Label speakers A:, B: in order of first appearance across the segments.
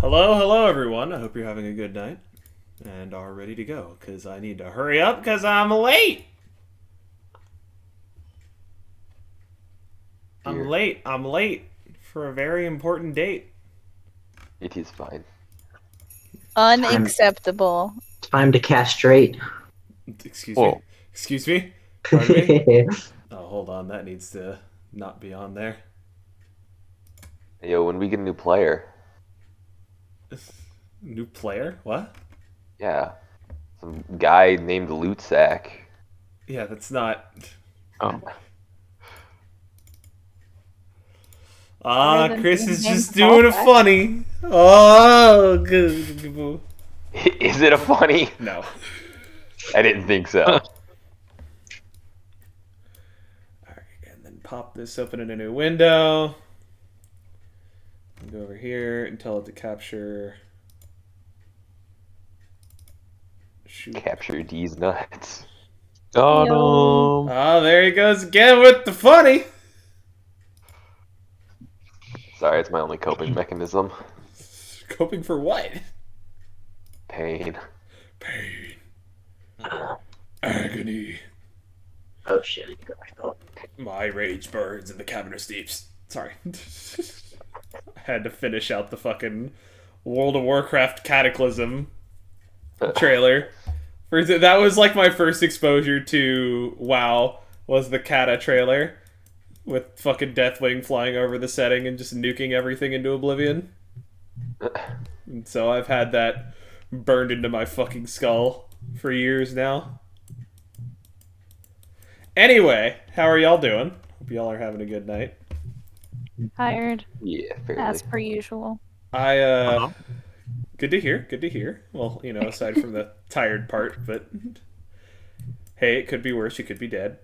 A: Hello everyone. I hope you're having a good night and are ready to go, because I need to hurry up because I'm late. I'm late for a very important date.
B: It is fine.
C: Unacceptable.
D: Time to castrate.
A: Excuse
B: Whoa.
A: me. Excuse me? Pardon me?
D: Hey,
A: Oh, hold on. That needs to not be on there.
B: Yo, when we get a new player,
A: New player? What?
B: yeah, some guy named Loot Sack.
A: Yeah, that's not...
B: Oh.
C: Better than
A: Chris
C: being
A: is
C: named
A: just doing a
C: Callback.
A: funny. Oh, good.
B: Is it a funny?
A: No.
B: I didn't think so.
A: Alright, and then pop this open in a new window. Go over here and tell it to capture. Shoot.
B: Capture these nuts.
C: Got him.
A: Oh, there he goes again with the funny.
B: Sorry, it's my only coping mechanism.
A: Coping for what?
B: Pain.
A: Pain. Agony.
D: oh shit.
A: My rage burns in the cavernous deeps. Sorry. I had to finish out the fucking World of Warcraft Cataclysm trailer. That was like my first exposure to WoW, was the Kata trailer. With fucking Deathwing flying over the setting and just nuking everything into oblivion. And so I've had that burned into my fucking skull for years now. Anyway, how are y'all doing? Hope y'all are having a good night.
C: Tired,
B: Yeah, fairly.
C: as per usual.
A: Good to hear. Well, you know, aside from the tired part, but hey, it could be worse. You could be dead.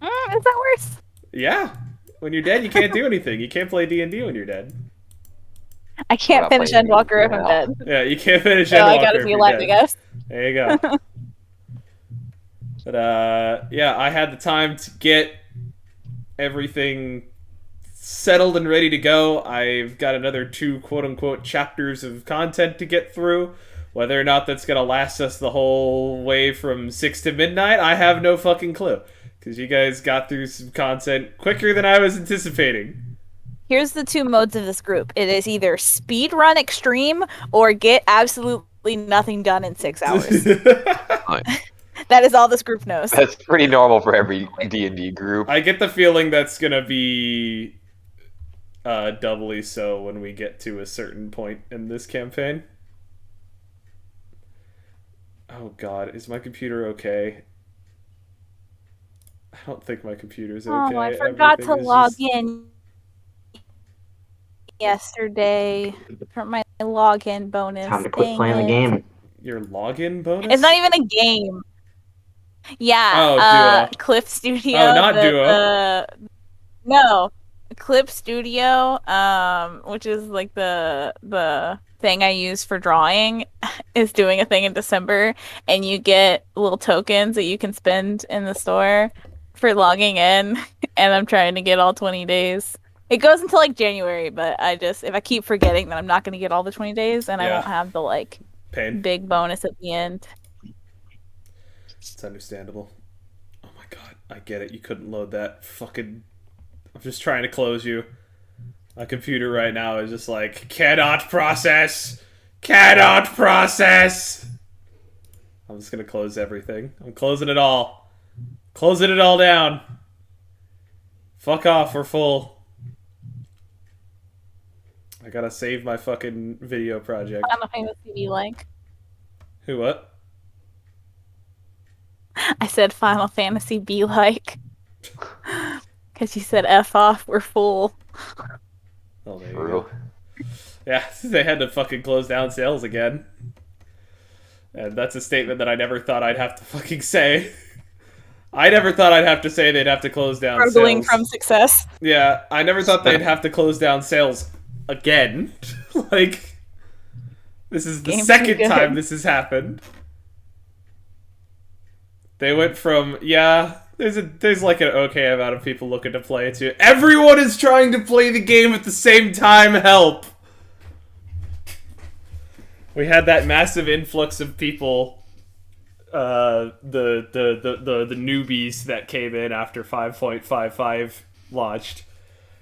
C: Is that worse?
A: Yeah. When you're dead, you can't do anything. You can't play D&D when you're dead.
C: I can't
B: not
C: finish
B: playing
C: Endwalker if I'm
B: now.
C: dead.
A: Yeah, you can't finish
C: So I
A: Endwalker
C: gotta
A: if
C: be
A: you're
C: alive,
A: dead.
C: I guess.
A: There you go. But yeah, I had the time to get everything settled and ready to go. I've got another 2 quote-unquote chapters of content to get through. Whether or not that's gonna last us the whole way from 6 to midnight, I have no fucking clue. Because you guys got through some content quicker than I was anticipating.
C: Here's the 2 modes of this group. It is either speed run extreme or get absolutely nothing done in 6 hours. That is all this group knows.
B: That's pretty normal for every D&D group.
A: I get the feeling that's gonna be doubly so when we get to a certain point in this campaign. Oh god, is my computer okay? I don't think my computer's okay.
C: Oh, I forgot to
A: Everything is
C: log
A: just-
C: in yesterday for my login bonus.
D: Time to quit
C: Dang
D: playing the
C: it.
D: game.
A: Your login bonus?
C: It's not even a game. Yeah.
A: Oh, Duo.
C: Clip Studio.
A: Oh, not Duo.
C: No, Clip Studio, which is like the thing I use for drawing, is doing a thing in December, and you get little tokens that you can spend in the store for logging in, and I'm trying to get all 20 days. It goes until like January, but if I keep forgetting, then I'm not going to get all the 20 days, and I
A: Yeah.
C: won't have the like
A: Pain.
C: big bonus at the end.
A: It's understandable. Oh my god, I get it. You couldn't load that fucking... I'm just trying to close you. My computer right now is just like, cannot process! Cannot process! I'm just gonna close everything. I'm closing it all. Closing it all down. Fuck off, we're full. I gotta save my fucking video project.
C: I don't know if you like.
A: Who, what?
C: I said Final Fantasy be like. Because you said F off, we're full.
A: Oh, there you
B: True.
A: go. Yeah, they had to fucking close down sales again. And that's a statement that I never thought I'd have to fucking say. I never thought I'd have to say they'd have to close down
C: Struggling
A: sales.
C: from success.
A: Yeah, I never thought they'd have to close down sales again. Like, this is the
C: Game's
A: second
C: good.
A: time this has happened. They went from, yeah, there's like an okay amount of people looking to play it to everyone is trying to play the game at the same time, help! We had that massive influx of people, the newbies that came in after 5.55 launched,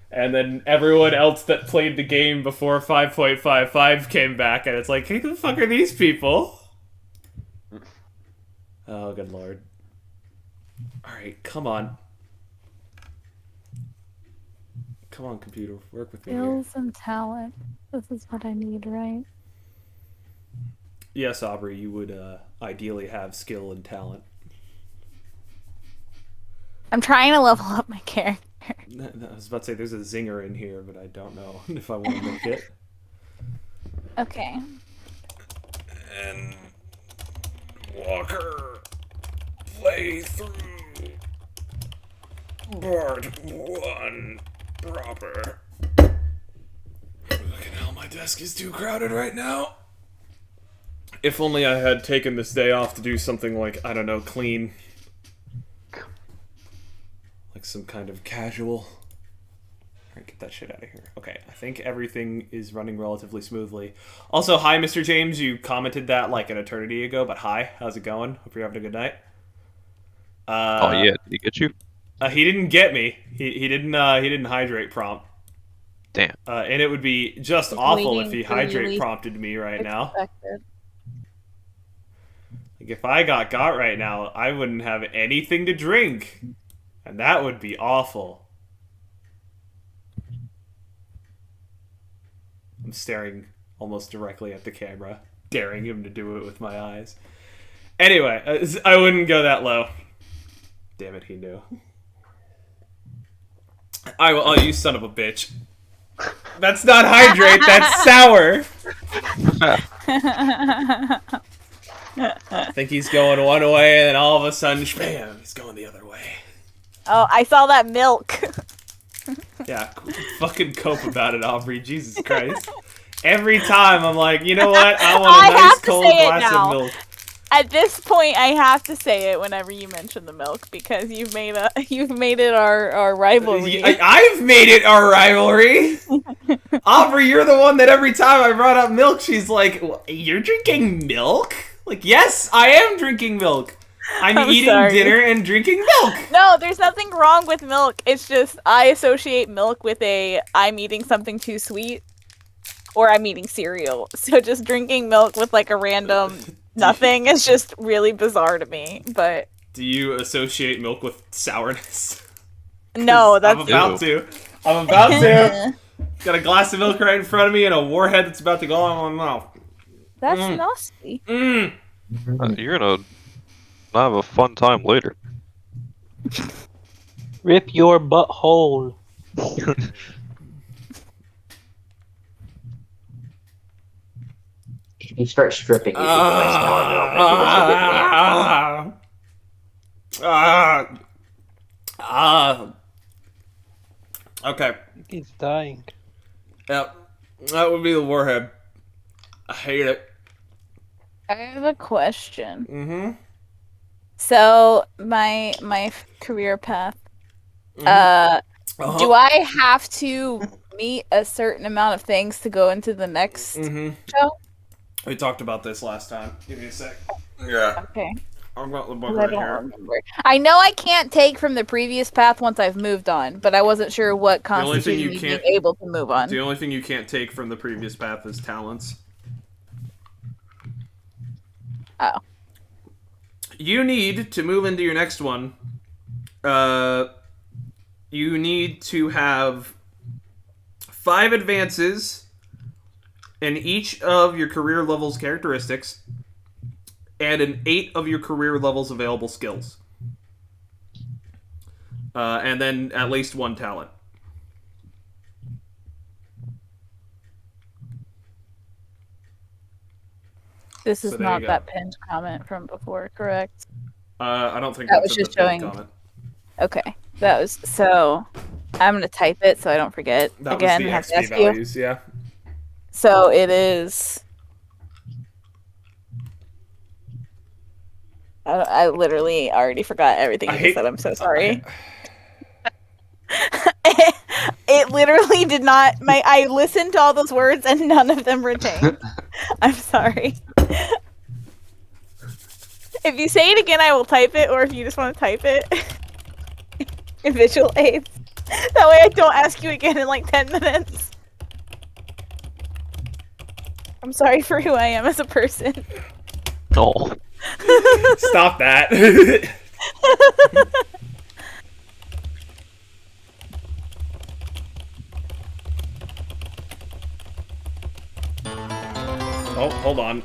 A: and then everyone else that played the game before 5.55 came back, and it's like, hey, who the fuck are these people? Oh, good lord. Alright, come on. Come on, computer, work with me here.
C: Skills and talent. This is what I need, right?
A: Yes, Aubrey, you would ideally have skill and talent.
C: I'm trying to level up my character.
A: I was about to say there's a zinger in here, but I don't know if I want to make it.
C: Okay.
A: And Walker play through part 1 proper. Fucking hell, my desk is too crowded right now. If only I had taken this day off to do something like, I don't know, clean. Like some kind of casual. Alright, get that shit out of here. Okay, I think everything is running relatively smoothly. Also, hi, Mr. James. You commented that like an eternity ago, but hi, how's it going? Hope you're having a good night.
E: Oh yeah, did he get you?
A: He didn't get me. He didn't hydrate prompt.
E: Damn.
A: And it would be just
C: He's
A: awful
C: waiting
A: if he
C: for the
A: hydrate
C: least
A: prompted me right now.
C: Expected.
A: Like if I got right now, I wouldn't have anything to drink. And that would be awful. I'm staring almost directly at the camera, daring him to do it with my eyes. Anyway, I wouldn't go that low. Damn it, he knew. Oh, you son of a bitch. That's not hydrate, that's sour! I think he's going one way, and then all of a sudden, bam, he's going the other way.
C: Oh, I saw that milk.
A: Yeah, fucking cope about it, Aubrey. Jesus Christ. Every time I'm like, you know what? I want a nice cold glass of milk.
C: At this point, I have to say it whenever you mention the milk because you've made it our rivalry.
A: I've made it our rivalry. Aubrey, you're the one that every time I brought up milk, she's like, "You're drinking milk?" Like, yes, I am drinking milk. I'm eating dinner and drinking milk.
C: No, there's nothing wrong with milk. It's just I associate milk with I'm eating something too sweet, or I'm eating cereal. So just drinking milk with like a random nothing is just really bizarre to me. But
A: do you associate milk with sourness?
C: No, that's
A: I'm about to. I'm about to. Got a glass of milk right in front of me and a warhead that's about to go on my mouth.
C: That's nasty.
E: You're gonna not have a fun time later.
F: Rip your butthole.
D: If you start stripping, you
A: Okay.
F: He's dying.
A: Yep. That would be the warhead. I hate it.
C: I have a question.
A: Mm-hmm.
C: So my career path. Do I have to meet a certain amount of things to go into the next show?
A: We talked about this last time. Give me a sec. Yeah.
C: Okay.
A: I've got the book
C: I
A: right
C: don't
A: here.
C: remember. I know I can't take from the previous path once I've moved on, but I wasn't sure what constituted me being able to move on.
A: The only thing you can't take from the previous path is talents.
C: Oh.
A: You need to move into your next one. You need to have 5 advances in each of your career levels characteristics, and an 8 of your career levels available skills. And then at least 1 talent.
C: This is not that pinned comment from before, correct?
A: I don't think
C: that
A: that's
C: was just
A: the pinned
C: showing.
A: comment.
C: Okay, that was so. I'm gonna type it so I don't forget.
A: That
C: Again,
A: was
C: have
A: the
C: to
A: XP
C: ask you.
A: values, yeah.
C: So it is. I literally already forgot everything you said. I'm so sorry. It literally did not. I listened to all those words and none of them retained. I'm sorry. If you say it again, I will type it, or if you just want to type it in visual aids. That way I don't ask you again in like 10 minutes. I'm sorry for who I am as a person.
E: No.
A: Stop that. Oh, hold on.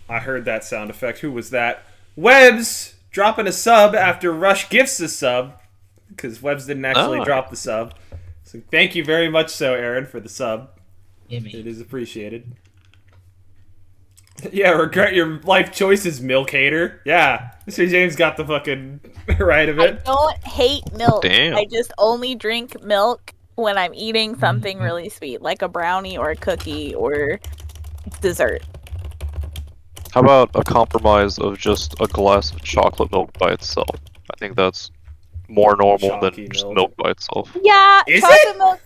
A: I heard that sound effect. Who was that? Webbs dropping a sub after Rush gifts a sub. Because Webbs didn't actually drop the sub. So thank you very much so, Aaron, for the sub. It is appreciated. Yeah, regret your life choices, milk hater. Yeah, Mr. James got the fucking right of
C: I
A: it.
C: don't hate milk.
E: Damn.
C: I just only drink milk when I'm eating something really sweet, like a brownie or a cookie or dessert.
E: How about a compromise of just a glass of chocolate milk by itself? I think that's more normal than
A: Chalky
E: just
A: milk.
E: milk by itself.
C: Yeah,
A: Is
C: chocolate
A: it?
C: milk.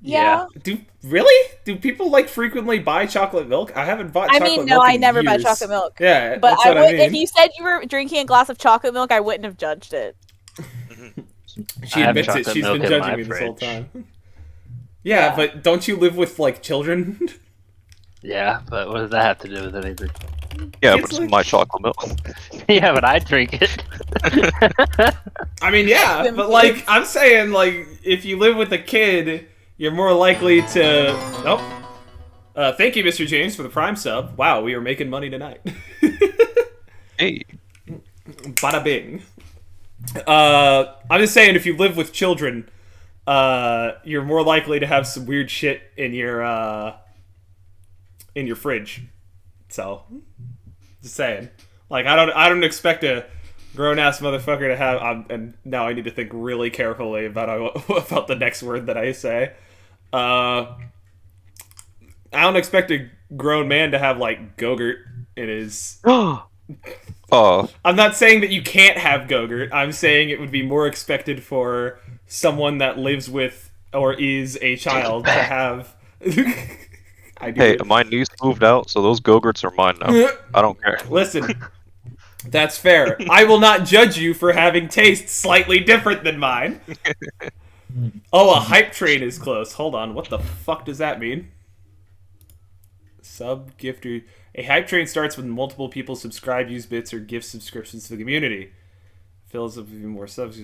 C: Yeah.
A: Do people like frequently buy chocolate milk? I haven't bought
C: I
A: chocolate
C: mean,
A: milk
C: no, I
A: in
C: never buy
A: years.
C: chocolate milk.
A: Yeah,
C: But
A: that's
C: I
A: what
C: would,
A: I mean.
C: if you said you were drinking a glass of chocolate milk, I wouldn't have judged it.
A: She
G: I have
A: admits it.
G: chocolate
A: She's
G: milk
A: been
G: in
A: judging
G: my
A: me this whole
G: fridge.
A: time. Yeah, but don't you live with like children?
G: Yeah, but what does that have to do with anything?
E: Yeah,
A: It's
E: but it's
A: like-
E: my chocolate milk.
G: Yeah, but I drink it.
A: I mean, yeah, but like I'm saying, like if you live with a kid, you're more likely to. Oh, thank you, Mr. James, for the Prime sub. Wow, we are making money tonight.
E: Hey.
A: Bada bing. I'm just saying, if you live with children, you're more likely to have some weird shit in your fridge. So, just saying. Like, I don't expect a grown ass motherfucker to have. And now I need to think really carefully about the next word that I say. I don't expect a grown man to have like Go-Gurt in his. I'm not saying that you can't have Go-Gurt. I'm saying it would be more expected for someone that lives with or is a child to have. I do.
E: Hey, my niece moved out, so those Go-Gurts are mine now. I don't care.
A: Listen, that's fair. I will not judge you for having tastes slightly different than mine. Oh, a hype train is close. Hold on, what the fuck does that mean? Sub gifter. A hype train starts when multiple people subscribe, use bits, or gift subscriptions to the community. Fills up with even more subs.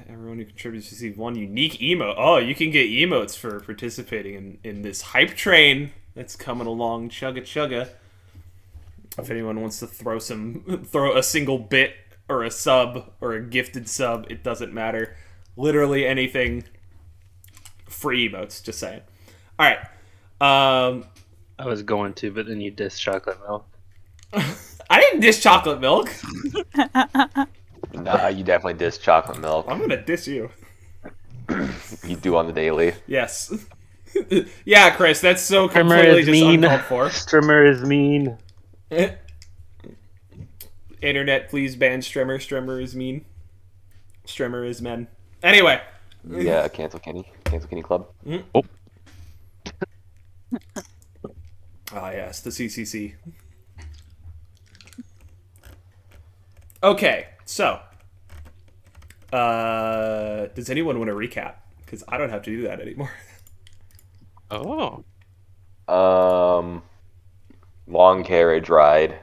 A: Everyone who contributes receives one unique emote. Oh, you can get emotes for participating in this hype train that's coming along. Chugga chugga. If anyone wants to throw a single bit or a sub or a gifted sub, it doesn't matter. Literally anything. Free emotes, just saying. All right.
G: I was going to, but then you dissed chocolate milk.
A: I didn't diss chocolate milk.
B: Nah, you definitely diss chocolate milk.
A: I'm gonna diss you.
B: You do on the daily.
A: Yes. Yeah, Chris, that's so
F: Strimmer
A: completely
F: is
A: just
F: mean.
A: uncalled for.
F: Strimmer is mean.
A: Internet, please ban Strimmer. Strimmer is mean. Strimmer is men. Anyway.
B: Yeah, cancel Kenny. Cancel Kenny Club.
E: Oh.
A: Ah, yes, the CCC. Okay, so. Does anyone want to recap? Because I don't have to do that anymore.
E: Oh.
B: Long carriage ride.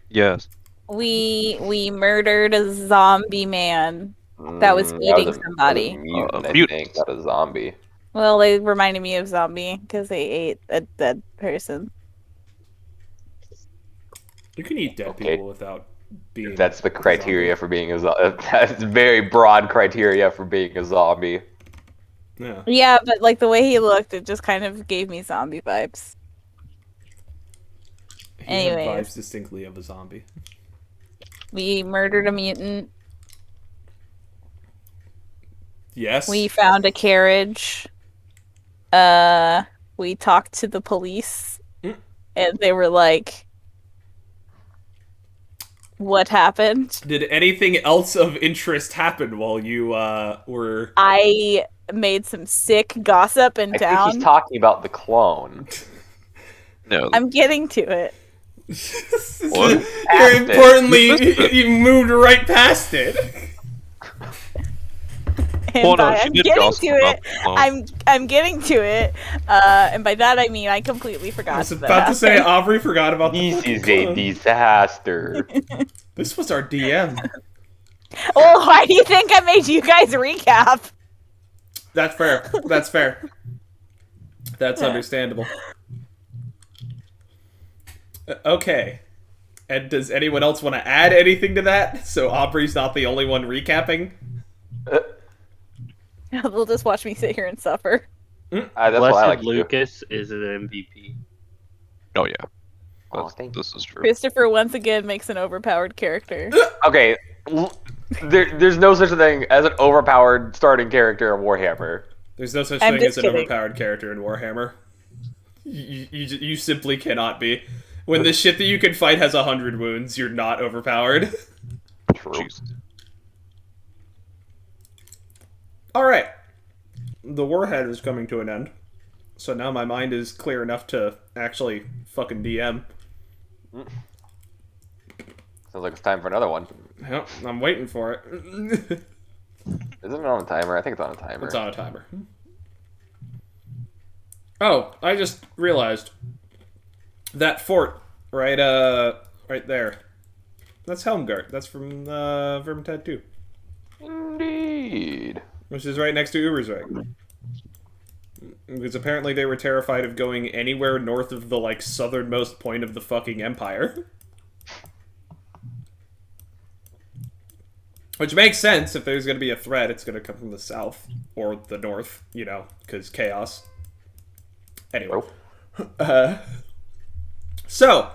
E: Yes.
C: We murdered a zombie man that was eating somebody.
B: That was a mutant, I
E: Mutant.
B: think, not a zombie.
C: Well, they reminded me of zombie because they ate a dead person.
A: You can eat dead
B: Okay.
A: people without being.
B: That's the criteria for being a zombie. That's very broad criteria for being a zombie.
A: Yeah.
C: Yeah, but like the way he looked, it just kind of gave me zombie vibes.
A: He had
C: Anyways.
A: vibes distinctly of a zombie.
C: We murdered a mutant.
A: Yes.
C: We found a carriage. We talked to the police, and they were like, "What happened?"
A: Did anything else of interest happen while you were?
C: I made some sick gossip in
B: I think
C: town.
B: he's talking about the clone.
E: No.
C: I'm getting to it.
E: What?
A: You're importantly, you moved right past it.
C: And
E: Well, no,
C: by
E: she
C: I'm
E: did
C: getting
E: gossip
C: to
E: about
C: it,
E: the clone.
C: I'm getting to it, and by that I mean I completely forgot.
A: I was about to say Aubrey forgot about the
B: This
A: fucking
B: is a
A: clone.
B: disaster.
A: This was our DM.
C: Well, why do you think I made you guys recap?
A: That's fair. That's fair. That's understandable. Okay. And does anyone else want to add anything to that? So Aubrey's not the only one recapping?
C: They'll just watch me sit here and suffer.
B: That's what I
G: Blessed
B: like to do.
G: Lucas is an MVP.
E: Oh yeah.
B: Oh,
E: That's-
B: thank you.
E: this is true.
C: Christopher once again makes an overpowered character.
B: Okay, there's no such a thing as an overpowered starting character in Warhammer.
A: There's no such
C: I'm
A: thing
C: just
A: as an
C: kidding.
A: overpowered character in Warhammer. You simply cannot be. When the shit that you can fight has 100 wounds, you're not overpowered.
B: True.
E: Jeez.
A: Alright. The warhead is coming to an end. So now my mind is clear enough to actually fucking DM.
B: Sounds like it's time for another one.
A: Yep, I'm waiting for it.
B: Isn't it on a timer? I think it's on a timer.
A: It's on a timer. Oh, I just realized that fort right there. That's Helmgart. That's from Vermintide 2,
B: Indeed.
A: which is right next to Ubersweg. Because apparently they were terrified of going anywhere north of the like southernmost point of the fucking empire. Which makes sense. If there's going to be a threat, it's going to come from the south or the north, you know, because chaos. Anyway. So,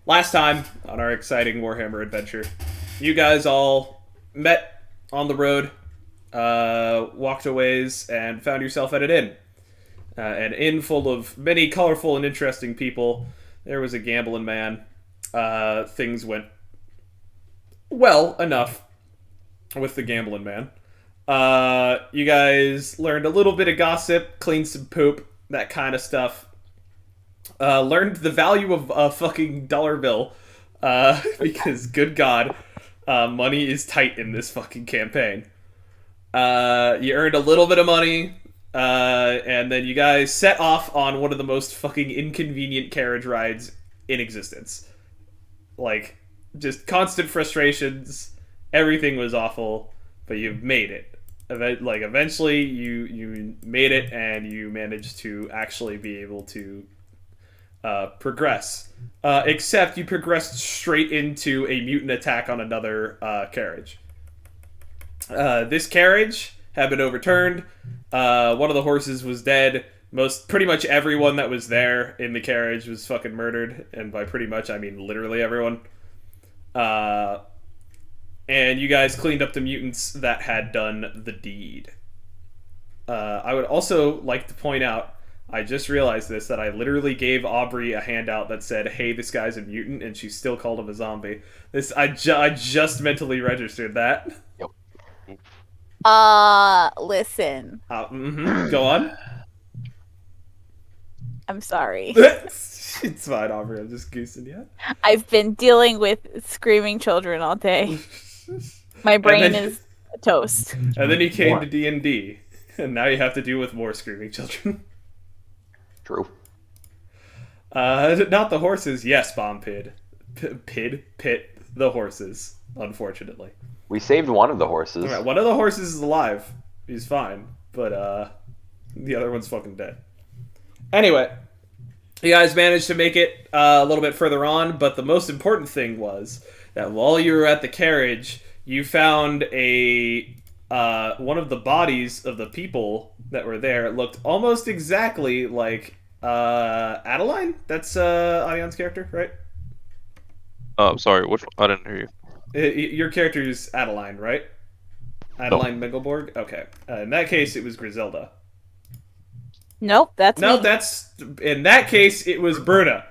A: last time on our exciting Warhammer adventure, you guys all met on the road, walked a ways, and found yourself at an inn. An inn full of many colorful and interesting people. There was a gambling man. Things went well enough with the gambling man. You guys learned a little bit of gossip, cleaned some poop, that kind of stuff. Learned the value of a fucking dollar bill, because good god, money is tight in this fucking campaign. You earned a little bit of money, and then you guys set off on one of the most fucking inconvenient carriage rides in existence. Like, just constant frustrations. Everything was awful, but you made it. Like, eventually you made it, and you managed to actually be able to progress. Except you progressed straight into a mutant attack on another carriage. This carriage had been overturned. One of the horses was dead. Pretty much everyone that was there in the carriage was fucking murdered, and by pretty much I mean literally everyone. And you guys cleaned up the mutants that had done the deed. I would also like to point out, I just realized this, that I literally gave Aubrey a handout that said, "Hey, this guy's a mutant," and she still called him a zombie. I just mentally registered that.
C: Listen.
A: Go on.
C: I'm sorry.
A: It's fine, Aubrey. I'm just goosing you.
C: I've been dealing with screaming children all day. My brain is toast.
A: And then you came to D&D, and now you have to deal with more screaming children.
B: True.
A: Not the horses. Yes, Bomb Pit, the horses, unfortunately.
B: We saved one of the horses.
A: Alright, one of the horses is alive. He's fine. But, the other one's fucking dead. Anyway, you guys managed to make it a little bit further on, but the most important thing was that while you were at the carriage, you found one of the bodies of the people that were there. It looked almost exactly like Adeline? That's Ayan's character, right?
E: Sorry, which one? I didn't hear you.
A: Your character is Adeline, right? Adeline Mengelborg? Okay. In that case, it was Griselda.
C: Nope, that's
A: No,
C: me.
A: in that case, it was Bruna.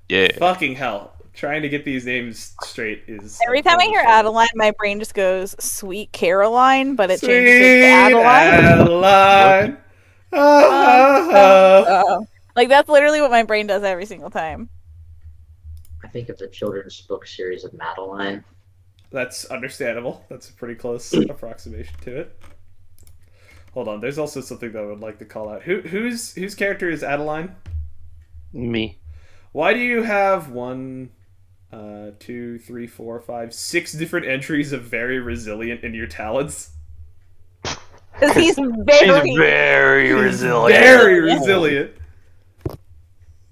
E: Yeah.
A: Fucking hell. Trying to get these names straight is...
C: Every time I hear Adeline, my brain just goes, "Sweet Caroline," but it
A: Sweet
C: changes it to Adeline.
A: Adeline.
C: Like that's literally what my brain does every single time.
D: I think of the children's book series of Madeline.
A: That's understandable. That's a pretty close approximation to it. Hold on, there's also something that I would like to call out. Whose character is Adeline?
G: Me.
A: Why do you have 1, 2, 3, 4, 5, 6 different entries of very resilient in your talents?
C: Because he's
B: He's
C: very.
B: very resilient.
A: Very resilient.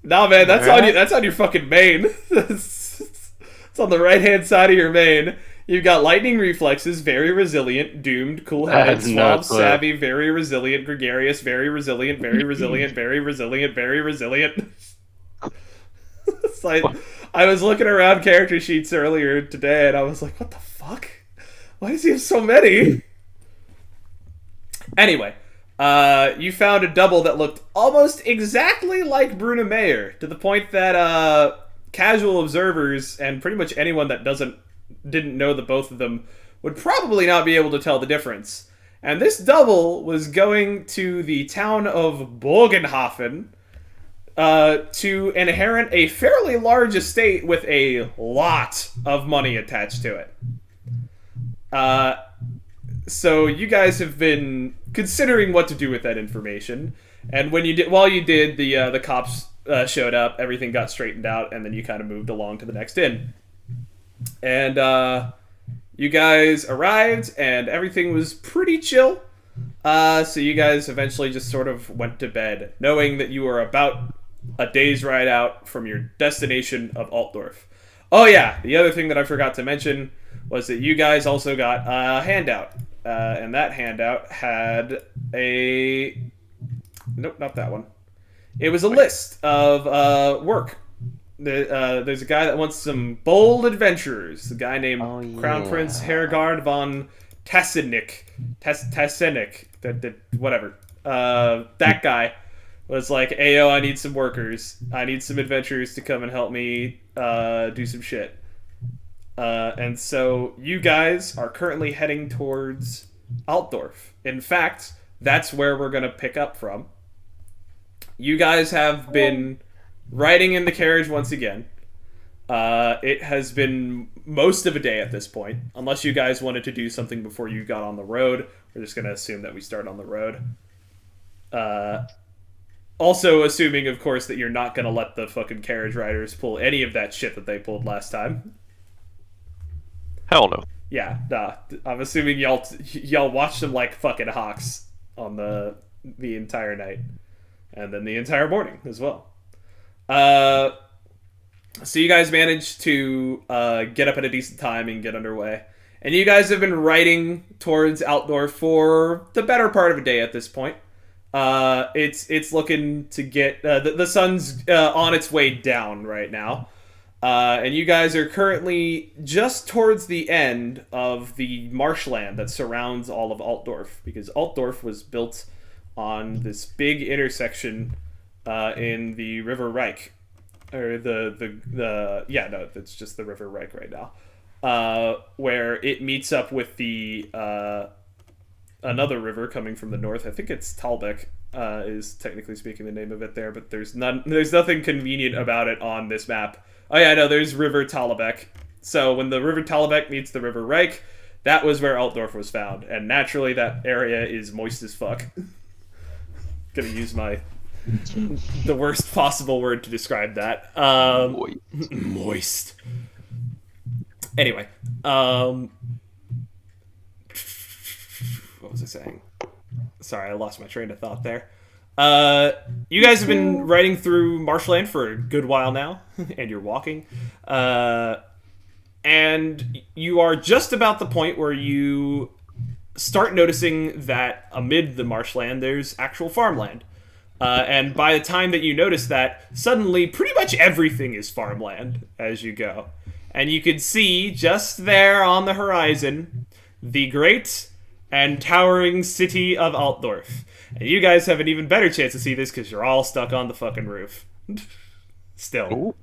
A: Nah, man, that's on you. That's on your fucking main. It's on the right hand side of your main. You've got lightning reflexes, very resilient, doomed, cool-headed,
G: That's not
A: suave,
G: clear.
A: savvy, very resilient, gregarious, very resilient, very resilient, very resilient, very resilient. It's like, I was looking around character sheets earlier today, and I was like, what the fuck? Why does he have so many? Anyway, you found a double that looked almost exactly like Bruna Mayer, to the point that casual observers and pretty much anyone that didn't know the both of them would probably not be able to tell the difference. And this double was going to the town of Bogenhafen to inherit a fairly large estate with a lot of money attached to it. So you guys have been considering what to do with that information, and when you did, while you did, the cops showed up, everything got straightened out, and then you kind of moved along to the next inn. And you guys arrived, and everything was pretty chill. So you guys eventually just sort of went to bed, knowing that you were about a day's ride out from your destination of Altdorf. Oh yeah, the other thing that I forgot to mention was that you guys also got a handout. And that handout had a... Nope, not that one. It was a list of work. There's a guy that wants some bold adventurers. A guy named Crown Prince Hergard von Tassenik. Whatever. That guy was like, Ayo, I need some workers. I need some adventurers to come and help me do some shit. And so you guys are currently heading towards Altdorf. In fact, that's where we're going to pick up from. You guys have been riding in the carriage once again. It has been most of a day at this point. Unless you guys wanted to do something before you got on the road. We're just going to assume that we start on the road. Also assuming, of course, that you're not going to let the fucking carriage riders pull any of that shit that they pulled last time.
E: Hell no.
A: Yeah, nah. I'm assuming y'all watched them like fucking hawks on the entire night. And then the entire morning as well. So you guys managed to get up at a decent time and get underway. And you guys have been riding towards Altdorf for the better part of a day at this point. It's looking to get... the sun's on its way down right now. And you guys are currently just towards the end of the marshland that surrounds all of Altdorf. Because Altdorf was built on this big intersection in the River Reich. Or it's just the River Reich right now. Where it meets up with the another river coming from the north. I think it's Talbeck is technically speaking the name of it there, but there's nothing convenient about it on this map. Oh yeah, no, there's River Talbeck. So when the River Talbeck meets the River Reich, that was where Altdorf was found, and naturally that area is moist as fuck. Gonna use the worst possible word to describe that. Moist. Anyway, what was I saying? Sorry, I lost my train of thought there. You guys have been riding through marshland for a good while now, and you're walking. And you are just about the point where you start noticing that amid the marshland, there's actual farmland. And by the time that you notice that, suddenly pretty much everything is farmland as you go. And you can see just there on the horizon the great and towering city of Altdorf. And you guys have an even better chance to see this because you're all stuck on the fucking roof. Still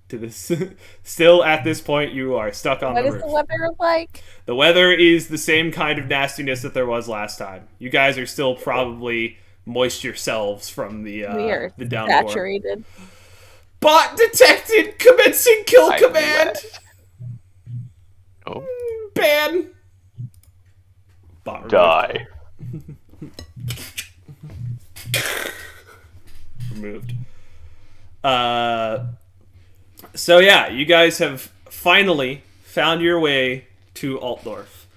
A: at this point, you are stuck on the roof.
C: What is the weather like?
A: The weather is the same kind of nastiness that there was last time. You guys are still probably moist yourselves from
C: We are
A: the downpour.
C: saturated.
A: Bot detected! Commencing kill
B: I'm
A: command!
B: wet.
E: Oh.
A: Ban! Bot removed.
B: Die.
A: Removed. So yeah, you guys have finally found your way to Altdorf.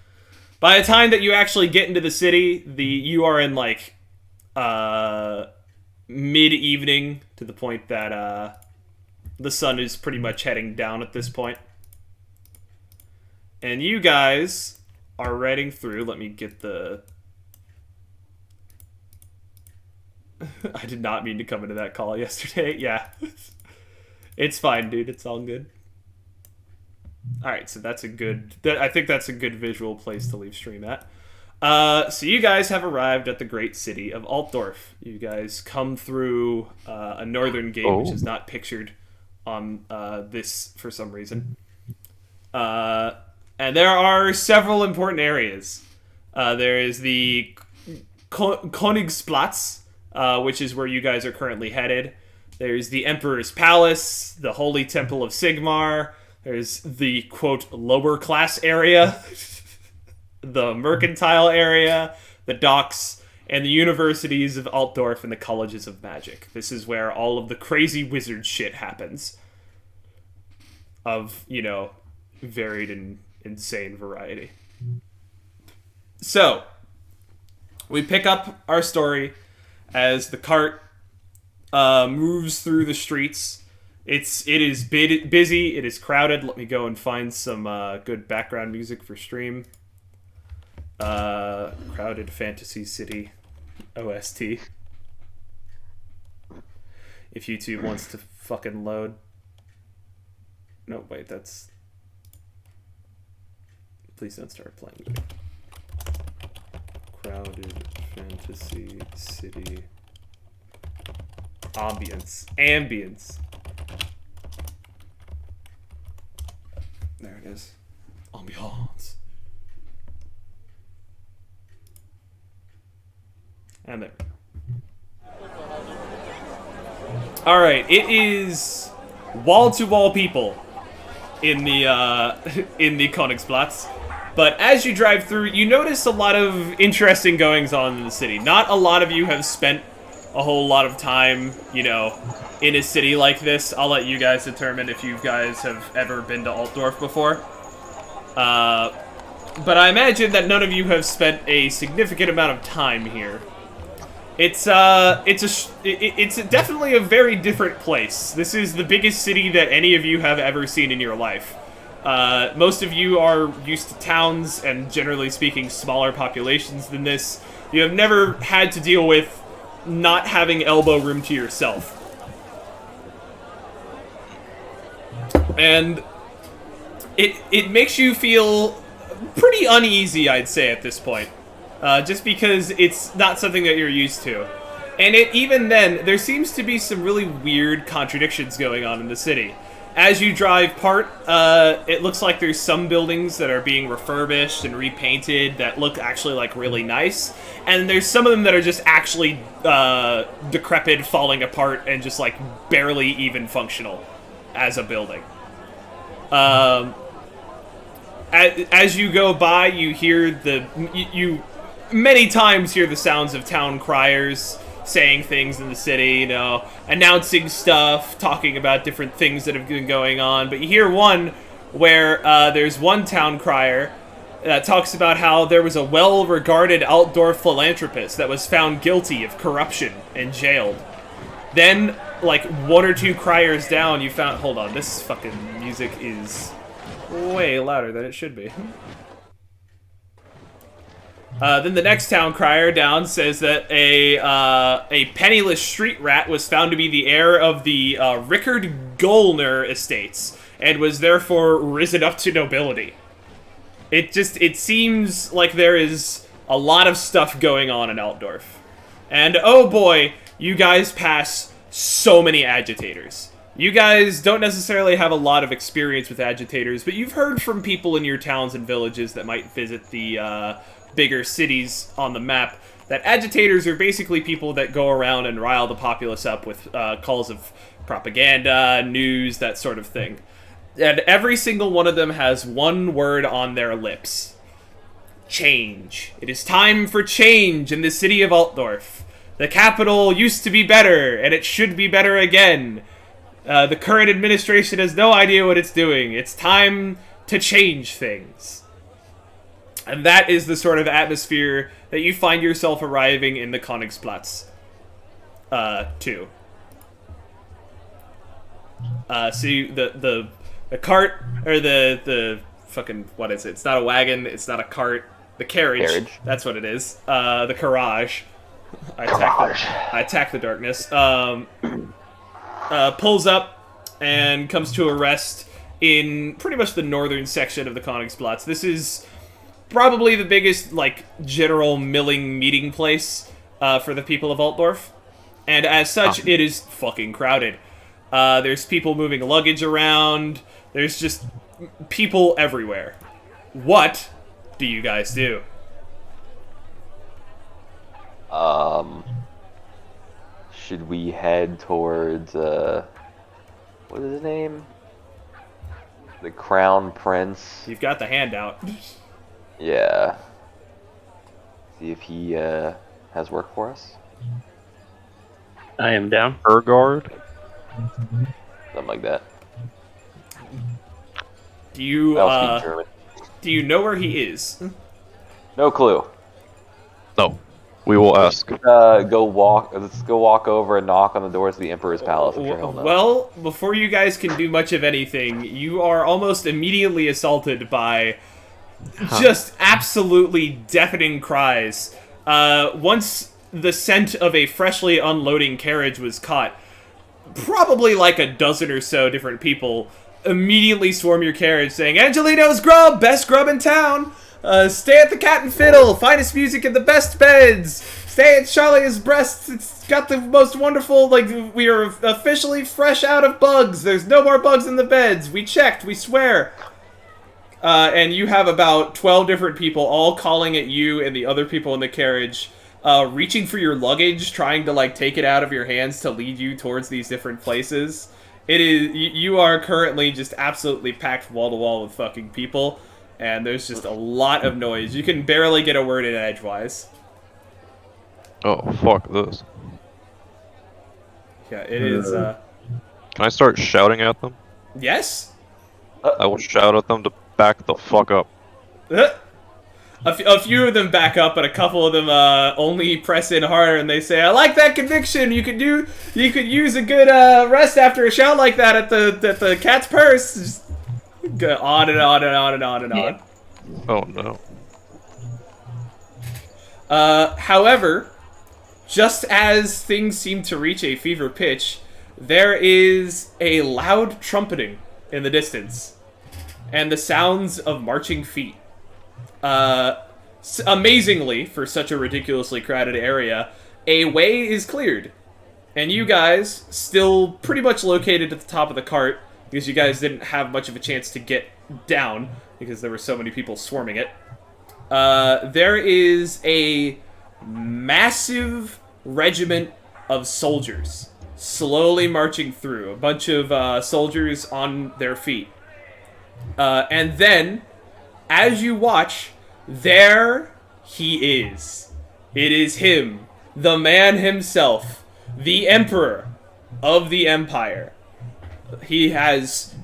A: By the time that you actually get into the city, you are in like mid-evening, to the point that the sun is pretty much heading down at this point. And you guys are riding through. Let me get the... I did not mean to come into that call yesterday. Yeah. It's fine, dude. It's all good. Alright, so that's a good... I think that's a good visual place to leave stream at. So you guys have arrived at the great city of Altdorf. You guys come through a northern gate, which is not pictured on this for some reason. And there are several important areas. There is the Königsplatz, which is where you guys are currently headed. There's the Emperor's Palace, the Holy Temple of Sigmar. There's the, quote, lower class area, the mercantile area, the docks, and the universities of Altdorf and the colleges of magic. This is where all of the crazy wizard shit happens. Of, you know, varied and insane variety. So, we pick up our story as the cart moves through the streets. It is busy. It is crowded. Let me go and find some good background music for stream. Crowded Fantasy City OST. If YouTube wants to fucking load. No, wait, that's... Please don't start playing music. Crowded Fantasy City. Ambience. There it is. Ambiance. And there. Alright, it is wall-to-wall people in the Königsplatz. But as you drive through, you notice a lot of interesting goings-on in the city. Not a lot of you have spent a whole lot of time, you know, in a city like this. I'll let you guys determine if you guys have ever been to Altdorf before. But I imagine that none of you have spent a significant amount of time here. It's definitely a very different place. This is the biggest city that any of you have ever seen in your life. Most of you are used to towns and, generally speaking, smaller populations than this. You have never had to deal with not having elbow room to yourself. And it makes you feel pretty uneasy, I'd say, at this point. Just because it's not something that you're used to. And even then, there seems to be some really weird contradictions going on in the city. As you drive it looks like there's some buildings that are being refurbished and repainted that look actually like really nice. And there's some of them that are just actually decrepit, falling apart, and just like barely even functional as a building. As you go by, you hear you many times hear the sounds of town criers saying things in the city, you know, announcing stuff, talking about different things that have been going on. But you hear one where there's one town crier that talks about how there was a well-regarded Altdorf philanthropist that was found guilty of corruption and jailed. Then, like, one or two criers down, you found... Hold on, this fucking music is way louder than it should be. Then the next town crier down says that a penniless street rat was found to be the heir of the Rickard Gollner estates, and was therefore risen up to nobility. It seems like there is a lot of stuff going on in Altdorf. And oh boy, you guys pass so many agitators. You guys don't necessarily have a lot of experience with agitators, but you've heard from people in your towns and villages that might visit the bigger cities on the map that agitators are basically people that go around and rile the populace up with calls of propaganda, news, that sort of thing. And every single one of them has one word on their lips. Change. It is time for change in the city of Altdorf. The capital used to be better, and it should be better again. The current administration has no idea what it's doing. It's time to change things. And that is the sort of atmosphere that you find yourself arriving in the Königsplatz. To. See, the cart, or the fucking, what is it? It's not a wagon, it's not a cart. The carriage. That's what it is. The carriage. I attack the darkness. Pulls up and comes to a rest in pretty much the northern section of the Königsplatz. This is probably the biggest, like, general milling meeting place for the people of Altdorf. And as such, it is fucking crowded. There's people moving luggage around. There's just people everywhere. What do you guys do?
B: Should we head towards, what is his name? The Crown Prince.
A: You've got the handout.
B: Yeah. See if he, has work for us?
G: I am down.
E: Ergard?
B: Something like that.
A: Do you,
B: I'll speak German.
A: do you know where he is?
B: No clue.
E: No. We will ask.
B: Let's go walk over and knock on the doors of the Emperor's Palace. I'm sure he'll know.
A: Well, before you guys can do much of anything, you are almost immediately assaulted by just absolutely deafening cries. Once the scent of a freshly unloading carriage was caught, probably like a dozen or so different people immediately swarm your carriage saying, "Angelino's Grub, best grub in town! Stay at the Cat and Fiddle, finest music and the best beds! Stay at Charlie's Breast, it's got the most wonderful, like, we are officially fresh out of bugs, there's no more bugs in the beds, we checked, we swear!" And you have about 12 different people all calling at you and the other people in the carriage, reaching for your luggage, trying to, like, take it out of your hands to lead you towards these different places. It is, you are currently just absolutely packed wall to wall with fucking people, and there's just a lot of noise. You can barely get a word in edgewise.
E: Oh, fuck this.
A: Yeah, it is,
E: Can I start shouting at them?
A: Yes?
E: I will shout at them to back the fuck up.
A: A few of them back up, but a couple of them only press in harder, and they say, "I like that conviction. You could use a good rest after a shout like that at the cat's purse." Just go on and on and on and on and on.
E: Oh no.
A: However, just as things seem to reach a fever pitch, there is a loud trumpeting in the distance, and the sounds of marching feet. Amazingly, for such a ridiculously crowded area, a way is cleared. And you guys, still pretty much located at the top of the cart, because you guys didn't have much of a chance to get down, because there were so many people swarming it, there is a massive regiment of soldiers slowly marching through. A bunch of soldiers on their feet. And then, as you watch, there he is. It is him, the man himself, the Emperor of the Empire. He has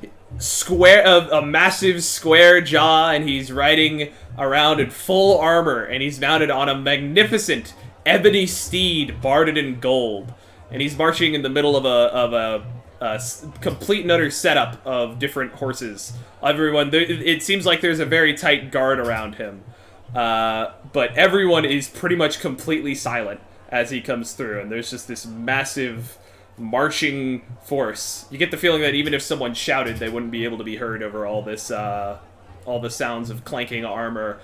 A: a massive square jaw, and he's riding around in full armor, and he's mounted on a magnificent ebony steed barded in gold. And he's marching in the middle of a complete and utter setup of different horses. Everyone, it seems like there's a very tight guard around him. But everyone is pretty much completely silent as he comes through, and there's just this massive marching force. You get the feeling that even if someone shouted, they wouldn't be able to be heard over all this, all the sounds of clanking armor,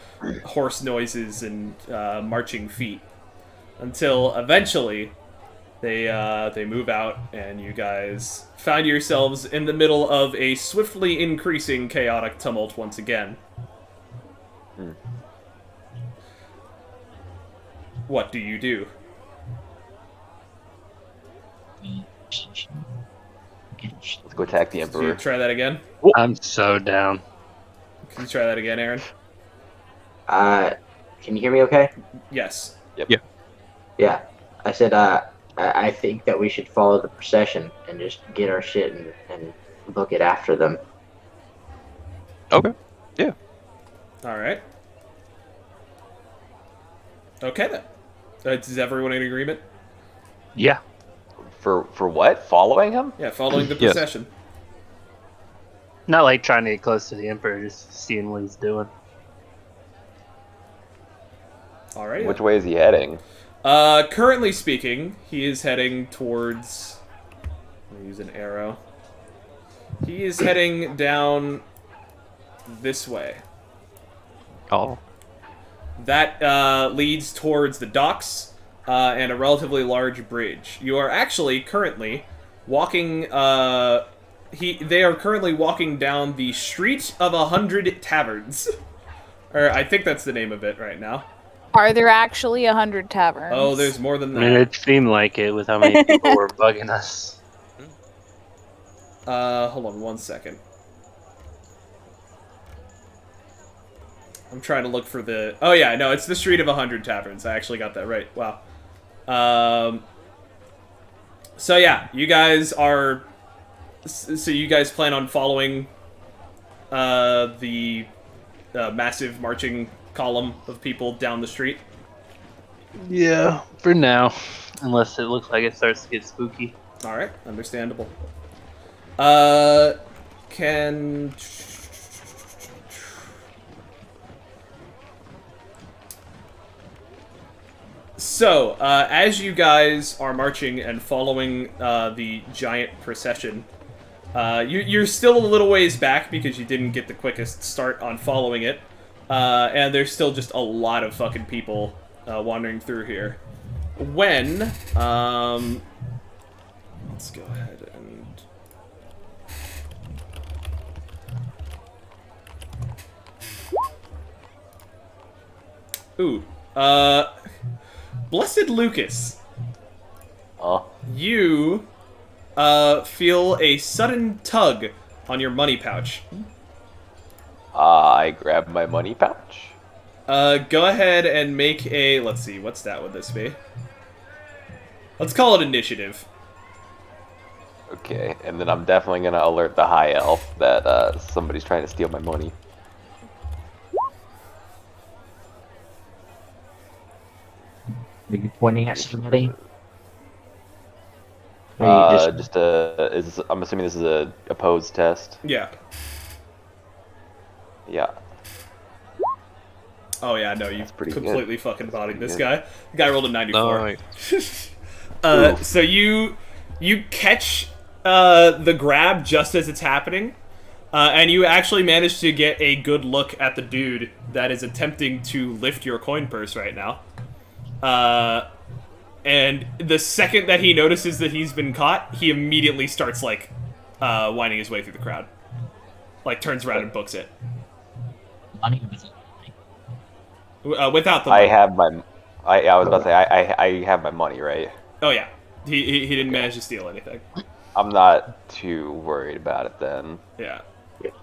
A: horse noises, and marching feet. Until eventually, they move out, and you guys find yourselves in the middle of a swiftly increasing chaotic tumult once again. What do you do?
B: Let's go attack the
A: Can you
B: Emperor.
A: try that again?
G: I'm so down.
A: Can you try that again, Aaron?
D: Can you hear me okay?
A: Yes.
D: Yeah. I said, I think that we should follow the procession and just get our shit and book it after them.
E: Okay.
A: All right. Okay then. Is everyone in agreement?
G: Yeah.
B: For what? Following him?
A: Yeah, following the
E: Yes.
A: procession.
G: Not like trying to get close to the Emperor, just seeing what he's doing.
A: All right.
B: Which way is he heading?
A: Currently speaking, he is heading towards. Let me use an arrow. He is heading down this way.
E: Oh.
A: That leads towards the docks and a relatively large bridge. You are actually currently walking. They are currently walking down the Street of 100 Taverns, or I think that's the name of it right now.
C: Are there actually 100 taverns?
A: Oh, there's more than
G: I mean,
A: that.
G: it seemed like it with how many people were bugging us.
A: Hold on one second. I'm trying to look for the... Oh, yeah, no, it's the Street of 100 Taverns. I actually got that right. Wow. So, yeah, you guys are... So you guys plan on following the massive marching column of people down the street?
G: Yeah, for now. Unless it looks like it starts to get spooky.
A: Alright, understandable. Can... So, as you guys are marching and following the giant procession, you're still a little ways back because you didn't get the quickest start on following it, and there's still just a lot of fucking people wandering through here. When, let's go ahead and... Ooh, Blessed Lucas, you feel a sudden tug on your money pouch.
B: I grab my money pouch.
A: Go ahead and make a... Let's see, what stat would this be? Let's call it initiative.
B: Okay, and then I'm definitely gonna alert the high elf that somebody's trying to steal my money.
D: Are you pointing at somebody? Or you
B: I'm assuming this is a opposed test.
A: Yeah.
B: Yeah.
A: Oh yeah, no, you
B: pretty
A: completely fucking bodied this guy. The guy rolled a 94.
E: Nice.
A: So you catch the grab just as it's happening, and you actually manage to get a good look at the dude that is attempting to lift your coin purse right now. And the second that he notices that he's been caught, he immediately starts like winding his way through the crowd, like turns around and books it.
D: money?
A: Without the
B: I
A: money.
B: have my. I was about to say I have my money, right?
A: Oh yeah, he didn't manage to steal anything.
B: I'm not too worried about it then.
A: Yeah.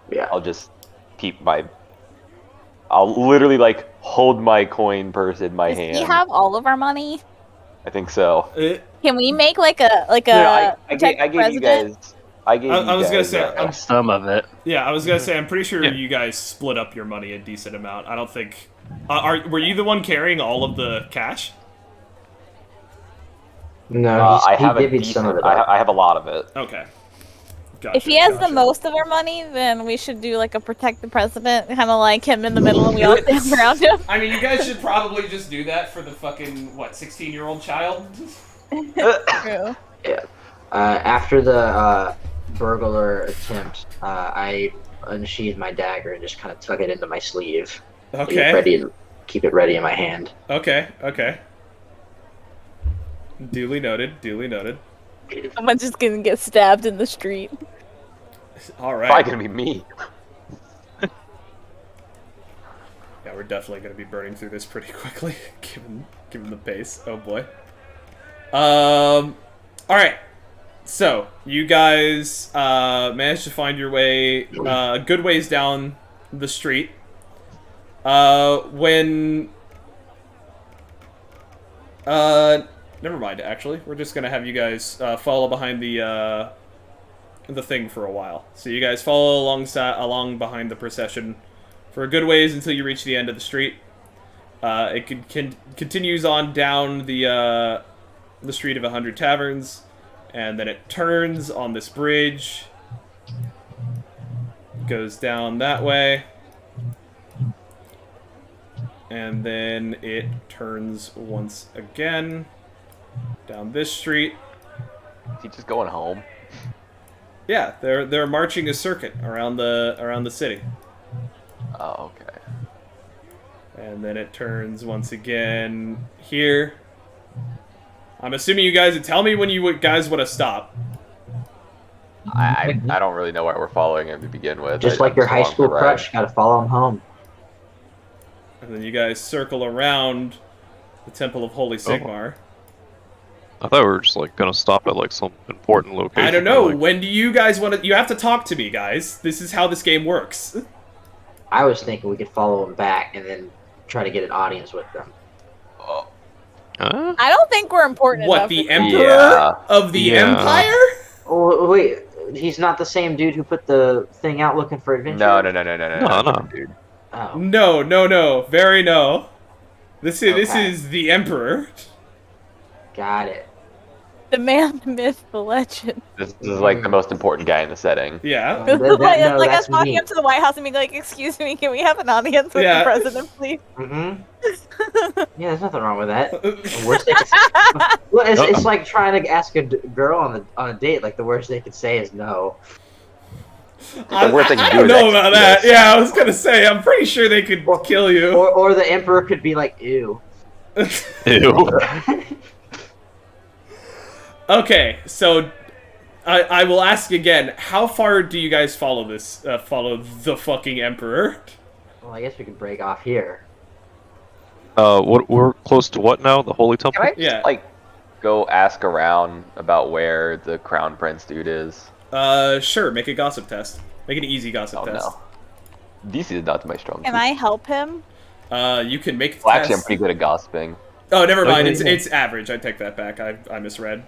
D: Yeah.
B: I'll just keep my. I'll literally like hold my coin purse in my
C: Does
B: hand.
C: he have all of our money?
B: I think so.
C: Can we make like a
B: I
C: protect the
B: gave you
C: president?
B: guys. I gave.
A: I
B: you
A: was gonna
B: guys,
A: say,
G: Some of it.
A: Yeah, I was gonna say, I'm pretty sure
E: Yeah.
A: you guys split up your money a decent amount. I don't think. Were you the one carrying all of the cash?
D: No,
B: I
D: he
B: have a
D: divvied some of
B: decent.
D: it up.
B: I have a lot of it.
A: Okay. Gotcha,
C: If he has the
A: gotcha.
C: most of our money, then we should do like a protect the president, kind of like him in the middle, and we all stand around him.
A: I mean, you guys should probably just do that for the fucking 16-year-old child.
C: True.
D: Yeah. After the burglar attempt, I unsheathed my dagger and just kind of tuck it into my sleeve.
A: Okay.
D: Keep it ready in my hand.
A: Okay. Okay. Duly noted. Duly noted.
C: Someone's just gonna get stabbed in the street.
A: All
B: Probably
A: right.
B: gonna be me.
A: Yeah, we're definitely going to be burning through this pretty quickly, given the pace. Oh boy. All right. So you guys managed to find your way a good ways down the street. When never mind. Actually, we're just gonna have you guys follow behind the thing for a while. So you guys follow along behind the procession for a good ways until you reach the end of the street. It continues on down the street of 100 taverns, and then it turns on this bridge, goes down that way, and then it turns once again down this street.
B: Is he just going home?
A: Yeah, they're marching a circuit around the city.
B: Oh, okay.
A: And then it turns once again here. I'm assuming you guys would tell me when you guys want to stop.
B: I don't really know why we're following him to begin with.
D: Just like your high school crush, gotta follow him home.
A: And then you guys circle around the Temple of Holy Sigmar.
E: I thought we were just like gonna stop at like some important location.
A: I don't know.
E: Like...
A: When do you guys want to... You have to talk to me, guys. This is how this game works.
D: I was thinking we could follow him back and then try to get an audience with them.
B: Oh,
E: Huh?
C: I don't think we're important
A: What,
C: enough.
A: the
C: to-
A: Emperor
B: Yeah.
A: of the
E: Yeah.
A: Empire?
D: Oh, wait, he's not the same dude who put the thing out looking for adventure?
B: no.
E: No.
B: Dude.
D: Oh,
A: No. Very no. This
D: Okay.
A: is the Emperor.
D: got it.
C: The man, the myth, the legend.
B: This is like the most important guy in the setting.
A: Yeah.
D: That-
C: Like,
D: no,
C: like us
D: that's
C: walking
D: me.
C: up to the White House and being like, "Excuse me, can we have an audience with
A: Yeah.
C: the president, please?"
D: Mm-hmm. Yeah, there's nothing wrong with that. The worst they could well, it's like trying to ask a girl on a date. Like the worst they could say is no.
A: I,
B: The worst they can
A: I
B: do
A: don't
B: is
A: know
B: execute
A: about that.
B: us.
A: Yeah, I was gonna say, I'm pretty sure they could kill you.
D: Or the emperor could be like, ew.
E: Ew.
A: Okay, so I will ask again. How far do you guys follow this? Follow the fucking Emperor?
D: Well, I guess we could break off here.
E: What we're close to what now? The Holy Temple?
B: Can I just,
A: Yeah.
B: like, go ask around about where the Crown Prince dude is?
A: Sure. Make a gossip test. Make an easy gossip
B: Oh,
A: test.
B: no. DC is not my strong
C: Can
B: suit.
C: I help him?
A: You can make the
B: Well,
A: test.
B: actually, I'm pretty good at gossiping.
A: Oh, never mind.
E: Okay.
A: It's average. I take that back. I misread.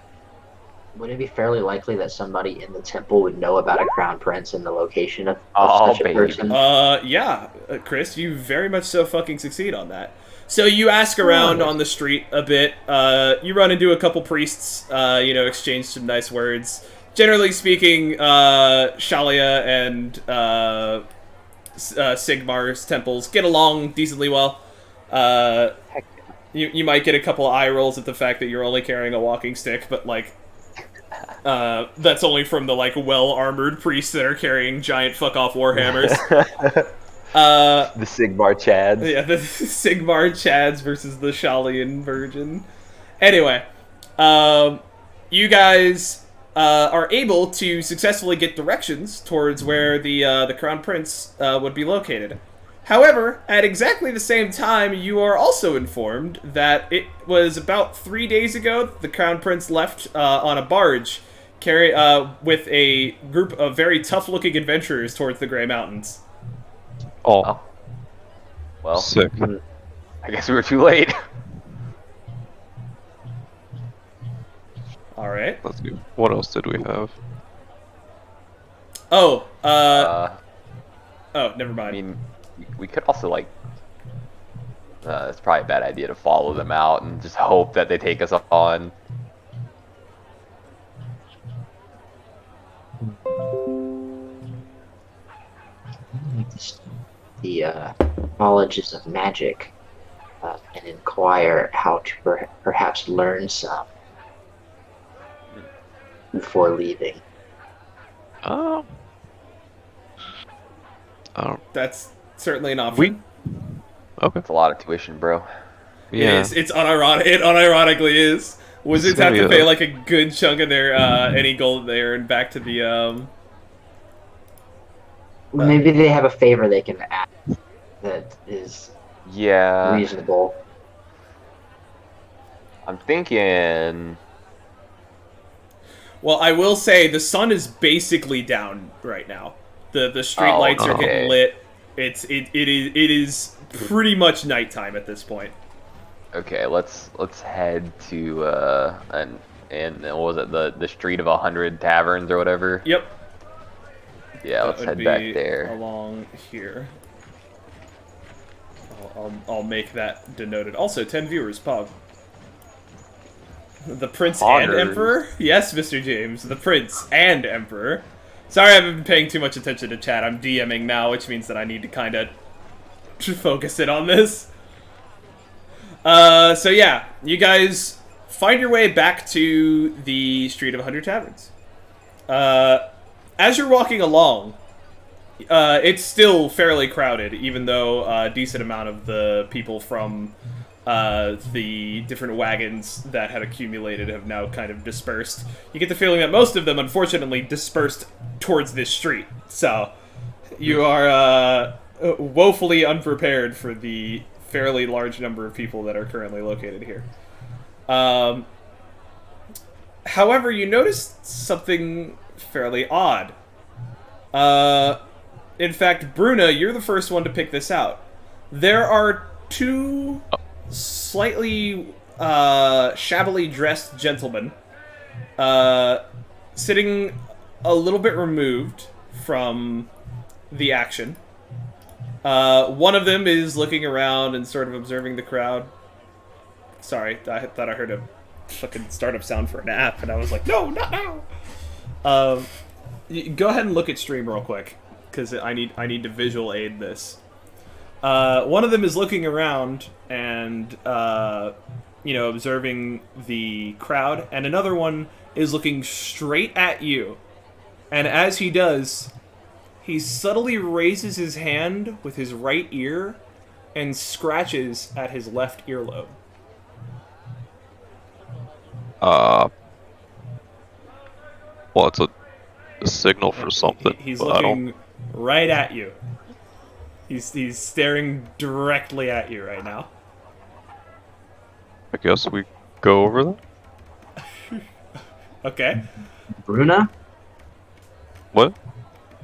D: Would it be fairly likely that somebody in the temple would know about a crown prince and the location of
B: Oh,
D: such a
B: baby.
D: person?
A: Yeah, Chris, you very much so fucking succeed on that. So you ask around on the street a bit. You run into a couple priests. Exchange some nice words. Generally speaking, Shalia and Sigmar's temples get along decently well. You might get a couple eye rolls at the fact that you're only carrying a walking stick, but like, that's only from the like well-armored priests that are carrying giant fuck-off warhammers.
B: The Sigmar Chads.
A: Yeah, the Sigmar Chads versus the Shalian Virgin. Anyway, you guys are able to successfully get directions towards where the Crown Prince would be located. However, at exactly the same time, you are also informed that it was about 3 days ago that the Crown Prince left on a barge with a group of very tough-looking adventurers towards the Grey Mountains.
E: Oh,
B: Oh. Well,
E: sick.
B: I guess we were too late.
A: All right.
E: Let's go. What else did we have?
A: Oh,
B: I
A: never mind.
B: mean, we could also, like... it's probably a bad idea to follow them out and just hope that they take us on.
D: The colleges of magic and inquire how to perhaps learn some before leaving.
E: I don't.
A: That's certainly an option.
E: Okay.
B: It's a lot of tuition, bro.
E: Yeah.
A: It's unironic. It unironically is. Wizards
E: It's
A: have to
E: gonna be
A: pay
E: a-
A: like a good chunk of their any gold they earn back to the
D: Maybe they have a favor they can ask that is
B: Yeah.
D: reasonable.
B: I'm thinking.
A: Well, I will say the sun is basically down right now. The street
B: Oh,
A: lights are
B: okay.
A: getting lit. It is pretty much nighttime at this point.
B: Okay, let's head to and what was it, the street of 100 taverns or whatever?
A: Yep.
B: Yeah,
A: That
B: let's
A: would
B: head
A: be
B: back there.
A: along here. I'll make that denoted. Also, 10 viewers, Pog. The Prince and
B: Poggers.
A: Emperor? Yes, Mr. James, the Prince and Emperor. Sorry I haven't been paying too much attention to chat. I'm DMing now, which means that I need to kind of focus in on this. So yeah, you guys find your way back to the Street of 100 Taverns. As you're walking along, it's still fairly crowded, even though a decent amount of the people from the different wagons that had accumulated have now kind of dispersed. You get the feeling that most of them, unfortunately, dispersed towards this street. So, you are woefully unprepared for the fairly large number of people that are currently located here. However, you notice something fairly odd. In fact, Bruna, you're the first one to pick this out. There are two slightly shabbily dressed gentlemen sitting a little bit removed from the action. One of them is looking around and sort of observing the crowd. Sorry, I thought I heard a fucking startup sound for an app, and I was like, no, not now! Go ahead and look at stream real quick, because I need to visual aid this. One of them is looking around and, observing the crowd, and another one is looking straight at you. And as he does, he subtly raises his hand with his right ear and scratches at his left earlobe.
E: Well, it's a signal for something.
A: He's
E: but I don't.
A: looking right at you. He's staring directly at you right now.
E: I guess we go over there.
A: Okay.
D: Bruna?
E: What?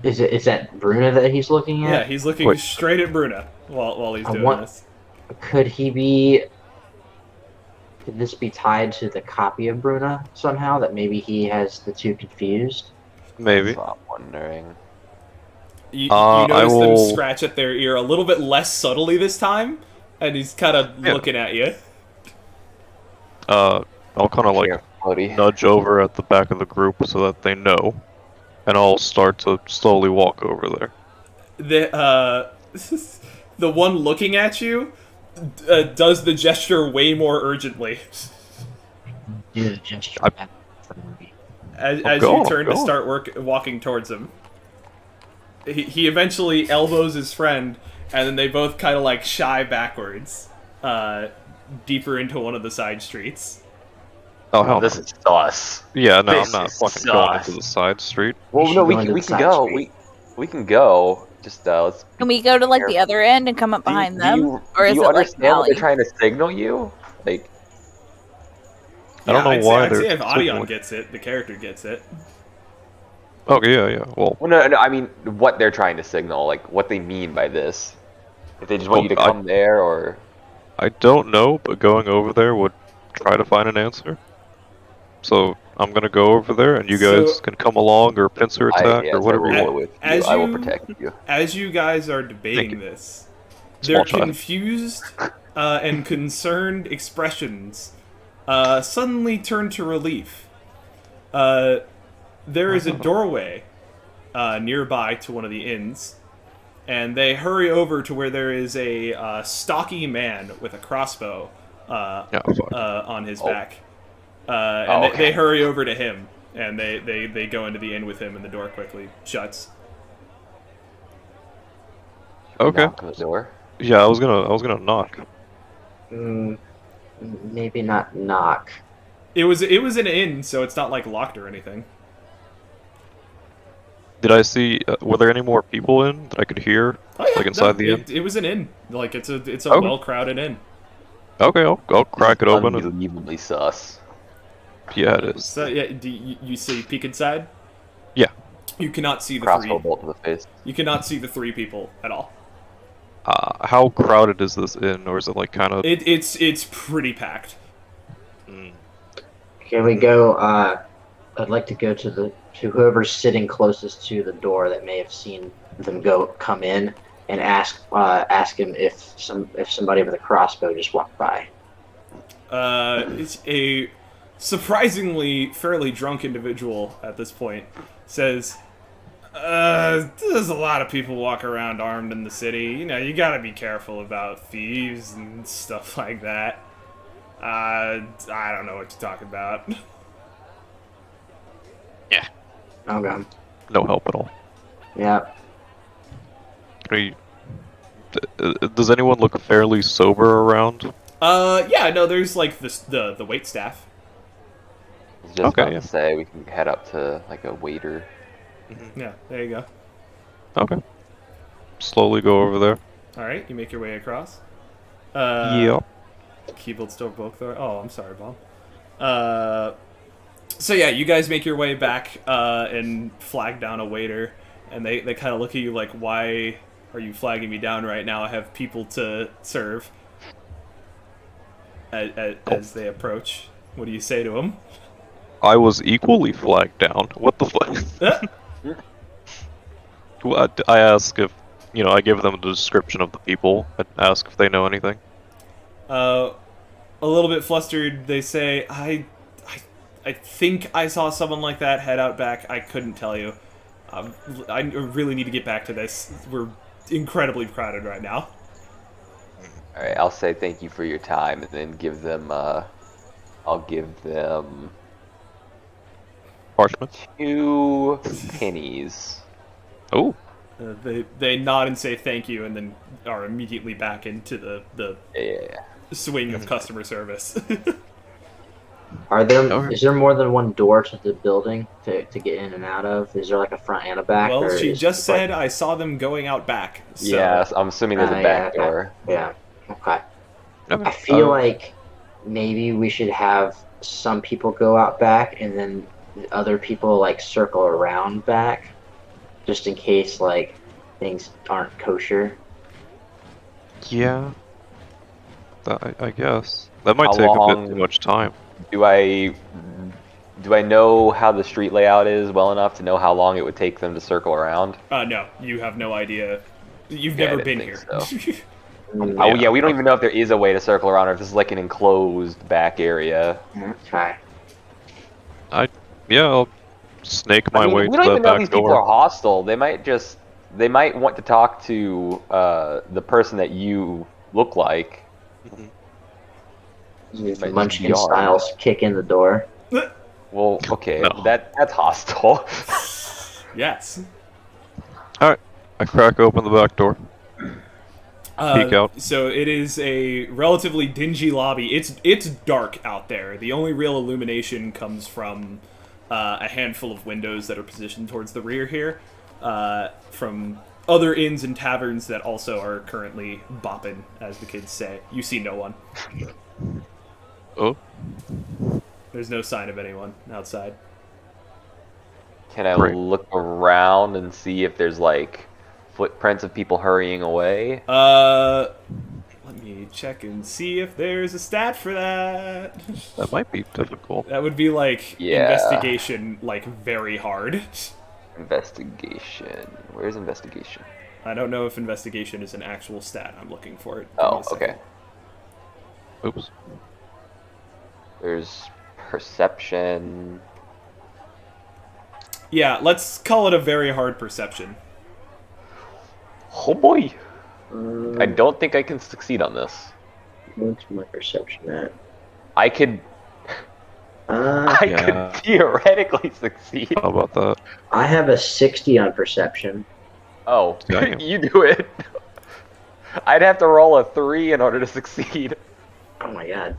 D: Is that Bruna that he's looking at?
A: Yeah, he's looking
E: Wait.
A: straight at Bruna while he's doing this.
D: Could he be... Could this be tied to the copy of Bruna somehow? That maybe he has the two confused?
E: Maybe.
B: That's what I'm wondering.
A: You
E: I
A: notice
E: will-
A: them scratch at their ear a little bit less subtly this time, and he's kind of looking at you.
E: I'll kind of like
B: Here, buddy.
E: nudge over at the back of the group so that they know, and I'll start to slowly walk over there.
A: The one looking at you does the gesture way more urgently.
D: Do the gesture.
A: As
E: go,
A: you turn to
E: go.
A: start walking towards him. He eventually elbows his friend, and then they both kind of like shy backwards, deeper into one of the side streets.
E: Oh hell,
B: This
E: no.
B: is sus.
E: Yeah, no,
B: this
E: I'm not
B: is
E: fucking going
B: sus.
E: into the side street.
B: Well,
D: should
B: no,
D: go
B: we
D: into
B: can, we
D: the
B: can
D: side
B: go.
D: street.
B: We can go. Just let's.
C: Can we go to like the other end and come up behind them, or is
B: do you
C: it like
B: understand what
C: alley?
B: they're trying to signal you? Like,
E: I don't know
A: I'd
E: why
A: I'd
E: they're
A: say if Audion
E: signaling.
A: gets it, the character gets it.
E: Okay, yeah. Well,
B: no, I mean what they're trying to signal, like what they mean by this. If they just want you to
E: Well,
B: come there, or
E: I don't know, but going over there would try to find an answer. So I'm gonna go over there, and you guys
A: So-
E: can come along or pincer attack or whatever you
B: roll
E: want.
B: with you.
A: As
B: I will
A: you-
B: protect you.
A: As you guys are debating
E: you.
A: this,
E: Small
A: their
E: child.
A: confused and concerned expressions suddenly turn to relief. There is a doorway nearby to one of the inns, and they hurry over to where there is a stocky man with a crossbow
E: Yeah, fuck.
A: on his back.
B: Oh,
A: And
B: okay.
A: they hurry over to him, and they go into the inn with him, and the door quickly shuts.
E: Okay.
B: Knock on the door.
E: Yeah, I was gonna knock.
D: Maybe not knock.
A: It was an inn, so it's not like locked or anything.
E: Did I see? Were there any more people in that I could hear?
A: Oh yeah,
E: Like inside the inn?
A: it was an inn. Like it's a
E: Okay.
A: well crowded inn.
E: Okay, I'll crack it open and
B: Unbelievably sus.
E: yeah, it is.
A: So yeah, you see peek inside?
E: Yeah.
A: You cannot see the
B: Crossbow
A: three.
B: bolt to the face.
A: You cannot see the three people at all.
E: How crowded is this inn, or is it like kind of?
A: It's pretty packed.
D: Can we go? I'd like to go to whoever's sitting closest to the door that may have seen them come in, and ask him if somebody with a crossbow just walked by.
A: It's a surprisingly fairly drunk individual at this point. Says, there's a lot of people walk around armed in the city. You know, you gotta be careful about thieves and stuff like that. I don't know what you're talking about.
E: Yeah.
D: Okay.
E: No help at all.
D: Yeah.
E: Does anyone look fairly sober around?
A: Yeah, no, there's like the wait staff.
B: I was just
E: Okay,
B: about
E: yeah.
B: to say we can head up to like a waiter.
A: Yeah, there you go.
E: Okay. Slowly go over there.
A: Alright, you make your way across.
E: Yeah.
A: Keyboard still broke there. Oh, I'm sorry, Bob. So yeah, you guys make your way back and flag down a waiter, and they kind of look at you like, why are you flagging me down right now? I have people to serve. As they approach, what do you say to them?
E: I was equally flagged down. What the fuck? I ask if, I give them the description of the people and ask if they know anything.
A: A little bit flustered, they say, I think I saw someone like that head out back. I couldn't tell you. I really need to get back to this. We're incredibly crowded right now.
B: Alright, I'll say thank you for your time and then give them, I'll give them
E: Parchment?
B: 2 pennies.
E: Oh.
A: They nod and say thank you, and then are immediately back into the
B: Yeah.
A: swing of customer service.
D: Is there more than one door to the building to get in and out of? Is there like a front and a back?
A: Well,
D: or
A: she
D: is
A: just
D: it like-
A: said I saw them going out back. So.
B: Yeah, I'm assuming there's a back
D: yeah, okay.
B: door.
D: Yeah. Okay.
E: Okay.
D: I feel like maybe we should have some people go out back and then other people like circle around back, just in case like things aren't kosher.
E: Yeah. I guess. That might
B: How
E: take a
B: long-
E: bit too much time.
B: Do I know how the street layout is well enough to know how long it would take them to circle around?
A: No, you have no idea. You've
B: Yeah, I
A: never
B: didn't
A: been
B: think
A: here.
B: so. Oh yeah, we don't even know if there is a way to circle around or if this is like an enclosed back area.
D: Okay.
E: Yeah, I'll snake my way
B: we
E: to
B: don't
E: the
B: even know if
E: back
B: these people are
E: door.
B: hostile. They might want to talk to the person that you look like. Might
D: Munchkin
B: just be
D: Styles kick in the door.
B: Well, okay,
E: No.
B: that's hostile.
A: Yes.
E: Alright. I crack open the back door. Peek out.
A: So it is a relatively dingy lobby. It's dark out there. The only real illumination comes from a handful of windows that are positioned towards the rear here, from other inns and taverns that also are currently bopping, as the kids say. You see no one.
E: Oh.
A: There's no sign of anyone outside.
B: Can I
E: Great.
B: look around and see if there's like footprints of people hurrying away?
A: Let me check and see if there's a stat for that.
E: That might be difficult.
A: That would be like
B: Yeah.
A: investigation, like very hard.
B: Investigation. Where's investigation?
A: I don't know if investigation is an actual stat. I'm looking for it. Give me
B: Oh,
A: a second.
B: okay.
E: Oops.
B: There's perception.
A: Yeah, let's call it a very hard perception.
B: Oh boy! I don't think I can succeed on this.
D: What's my perception at?
B: I could
E: Yeah.
B: theoretically succeed.
E: How about that?
D: I have a 60 on perception.
B: Oh,
E: Damn.
B: you do it. I'd have to roll a 3 in order to succeed.
D: Oh my god.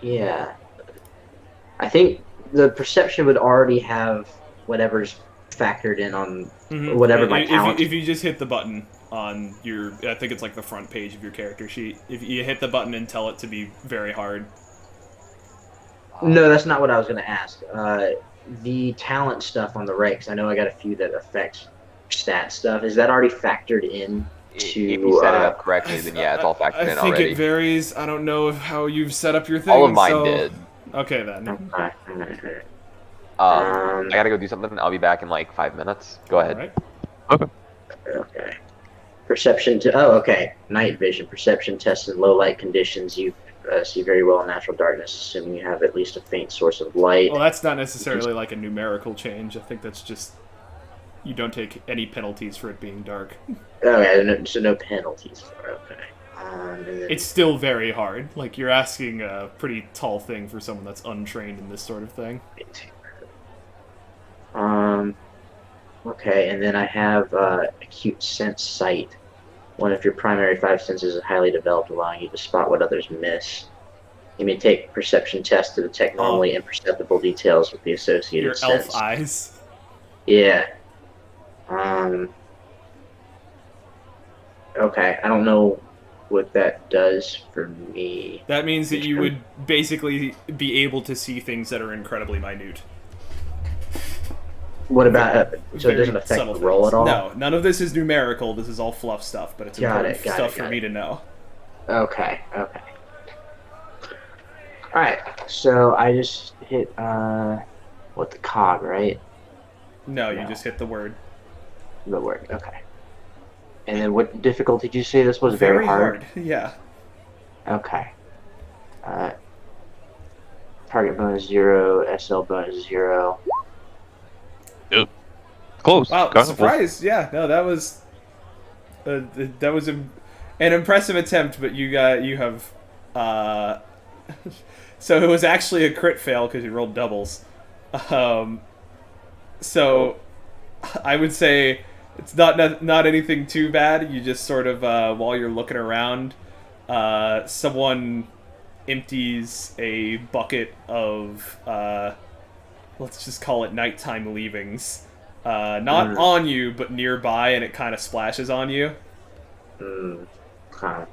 D: Yeah. I think the perception would already have whatever's factored in on whatever my talent.
A: If you just hit the button on your, I think it's like the front page of your character sheet. If you hit the button and tell it to be very hard.
D: No, that's not what I was going to ask. The talent stuff on the right, because I know I got a few that affect stat stuff. Is that already factored in?
B: If you set it up correctly, then yeah, it's all factored in
A: I think
B: already.
A: it varies. I don't know how you've set up your thing.
B: All of mine
A: so...
B: did.
A: Okay then.
D: Okay.
B: I gotta go do something. I'll be back in like 5 minutes. Go ahead.
A: Right.
E: Okay.
D: Okay. Perception to okay. Night vision. Perception test in low light conditions. You see very well in natural darkness, assuming you have at least a faint source of light.
A: Well, that's not necessarily like a numerical change. I think that's just you don't take any penalties for it being dark.
D: Okay, so no penalties for it. Okay.
A: It's still very hard. Like, you're asking a pretty tall thing for someone that's untrained in this sort of thing.
D: Okay, and then I have acute sense sight. One of your primary 5 senses is highly developed, allowing you to spot what others miss. You may take perception tests to detect normally imperceptible details with the associated
A: Your
D: sense.
A: elf eyes.
D: Yeah. Okay, I don't know what that does for me.
A: That means that you would basically be able to see things that are incredibly minute.
D: What about so it
A: Very
D: doesn't affect
A: subtle
D: the roll
A: things.
D: at all?
A: No, none of this is numerical. This is all fluff stuff, but it's important stuff for me to know.
D: Okay. Alright, so I just hit what, the cog, right?
A: No, you
D: No.
A: just hit the word.
D: The word, okay. And then what difficulty did you say this was? Very hard?
A: Yeah.
D: Okay. Target bonus 0, SL bonus 0.
E: Close.
A: Wow,
E: Kind of.
A: surprise! Yeah, no, that was an impressive attempt, but you have so it was actually a crit fail because you rolled doubles. So I would say it's not anything too bad. You just sort of while you're looking around, someone empties a bucket of let's just call it nighttime leavings. Not on you, but nearby, and it kind of splashes on you.
D: Okay.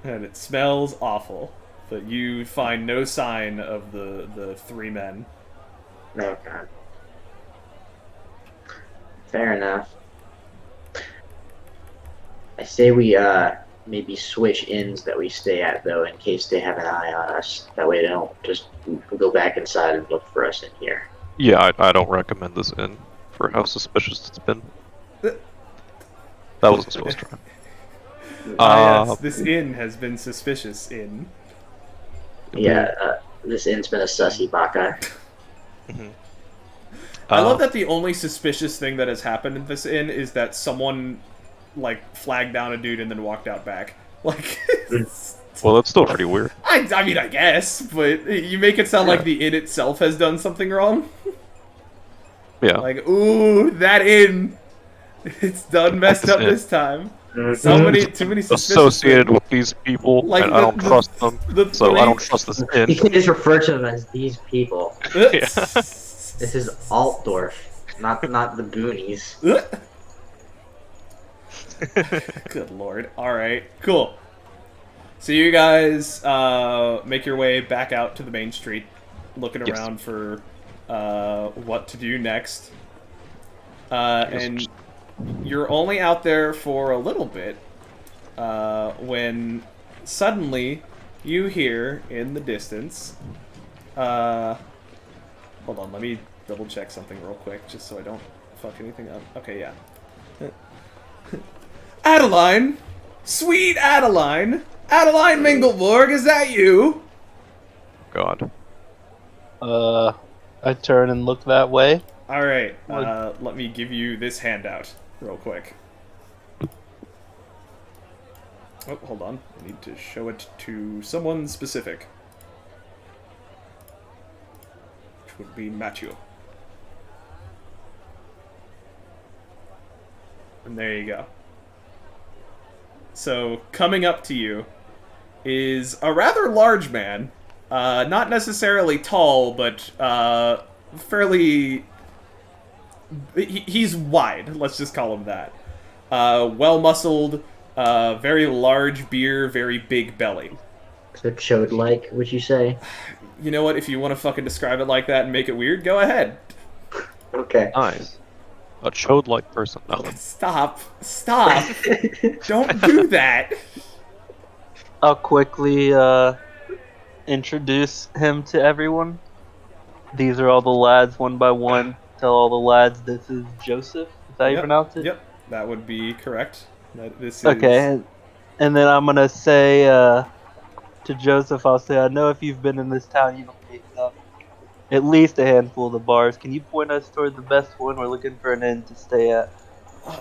A: And it smells awful, but you find no sign of the 3 men.
D: Okay. Fair enough. I say we maybe switch inns that we stay at, though, in case they have an eye on us. That way they don't just go back inside and look for us in here.
E: Yeah, I don't recommend this inn for how suspicious it's been. That wasn't supposed to.
A: Yes, this inn has been suspicious in.
D: Yeah, this inn's been a sussy, Baka.
A: I love that the only suspicious thing that has happened in this inn is that someone, like, flagged down a dude and then walked out back. Like,
E: Well, that's still pretty weird.
A: I mean, I guess, but you make it sound like the inn itself has done something wrong.
E: Yeah.
A: Like, ooh, that inn, it's done messed up this time. Too many suspicious
E: Associated
A: things.
E: with these people,
A: Like
E: and I don't trust them, so I don't trust this inn.
D: You can just refer to them as these people.
E: Yeah.
D: This is Altdorf, not the boonies.
A: Good lord. Alright, cool. So you guys make your way back out to the main street, looking around for what to do next. And you're only out there for a little bit when suddenly you hear in the distance... hold on, let me double check something real quick, just so I don't fuck anything up. Okay, yeah. Adeline! Sweet Adeline! Adeline Mingleborg, is that you?
E: God.
G: I turn and look that way.
A: Alright, let me give you this handout real quick. Oh, hold on. I need to show it to someone specific. Which would be Matthew. And there you go. So, coming up to you is a rather large man. Not necessarily tall, but fairly... He's wide, let's just call him that. Well-muscled, very large beer, very big belly.
D: So chode-like, would you say?
A: You know what? If you want to fucking describe it like that and make it weird, go ahead.
D: Okay.
E: Nice. A chode-like person. No.
A: Stop. Stop. Don't do that.
G: I'll quickly introduce him to everyone. These are all the lads one by one. Tell all the lads this is Joseph. Is that how you pronounce it?
A: Yep, that would be correct. This is...
G: Okay, and then I'm gonna say to Joseph, I'll say, I know if you've been in this town, you've picked up at least a handful of the bars. Can you point us toward the best one? We're looking for an inn to stay at.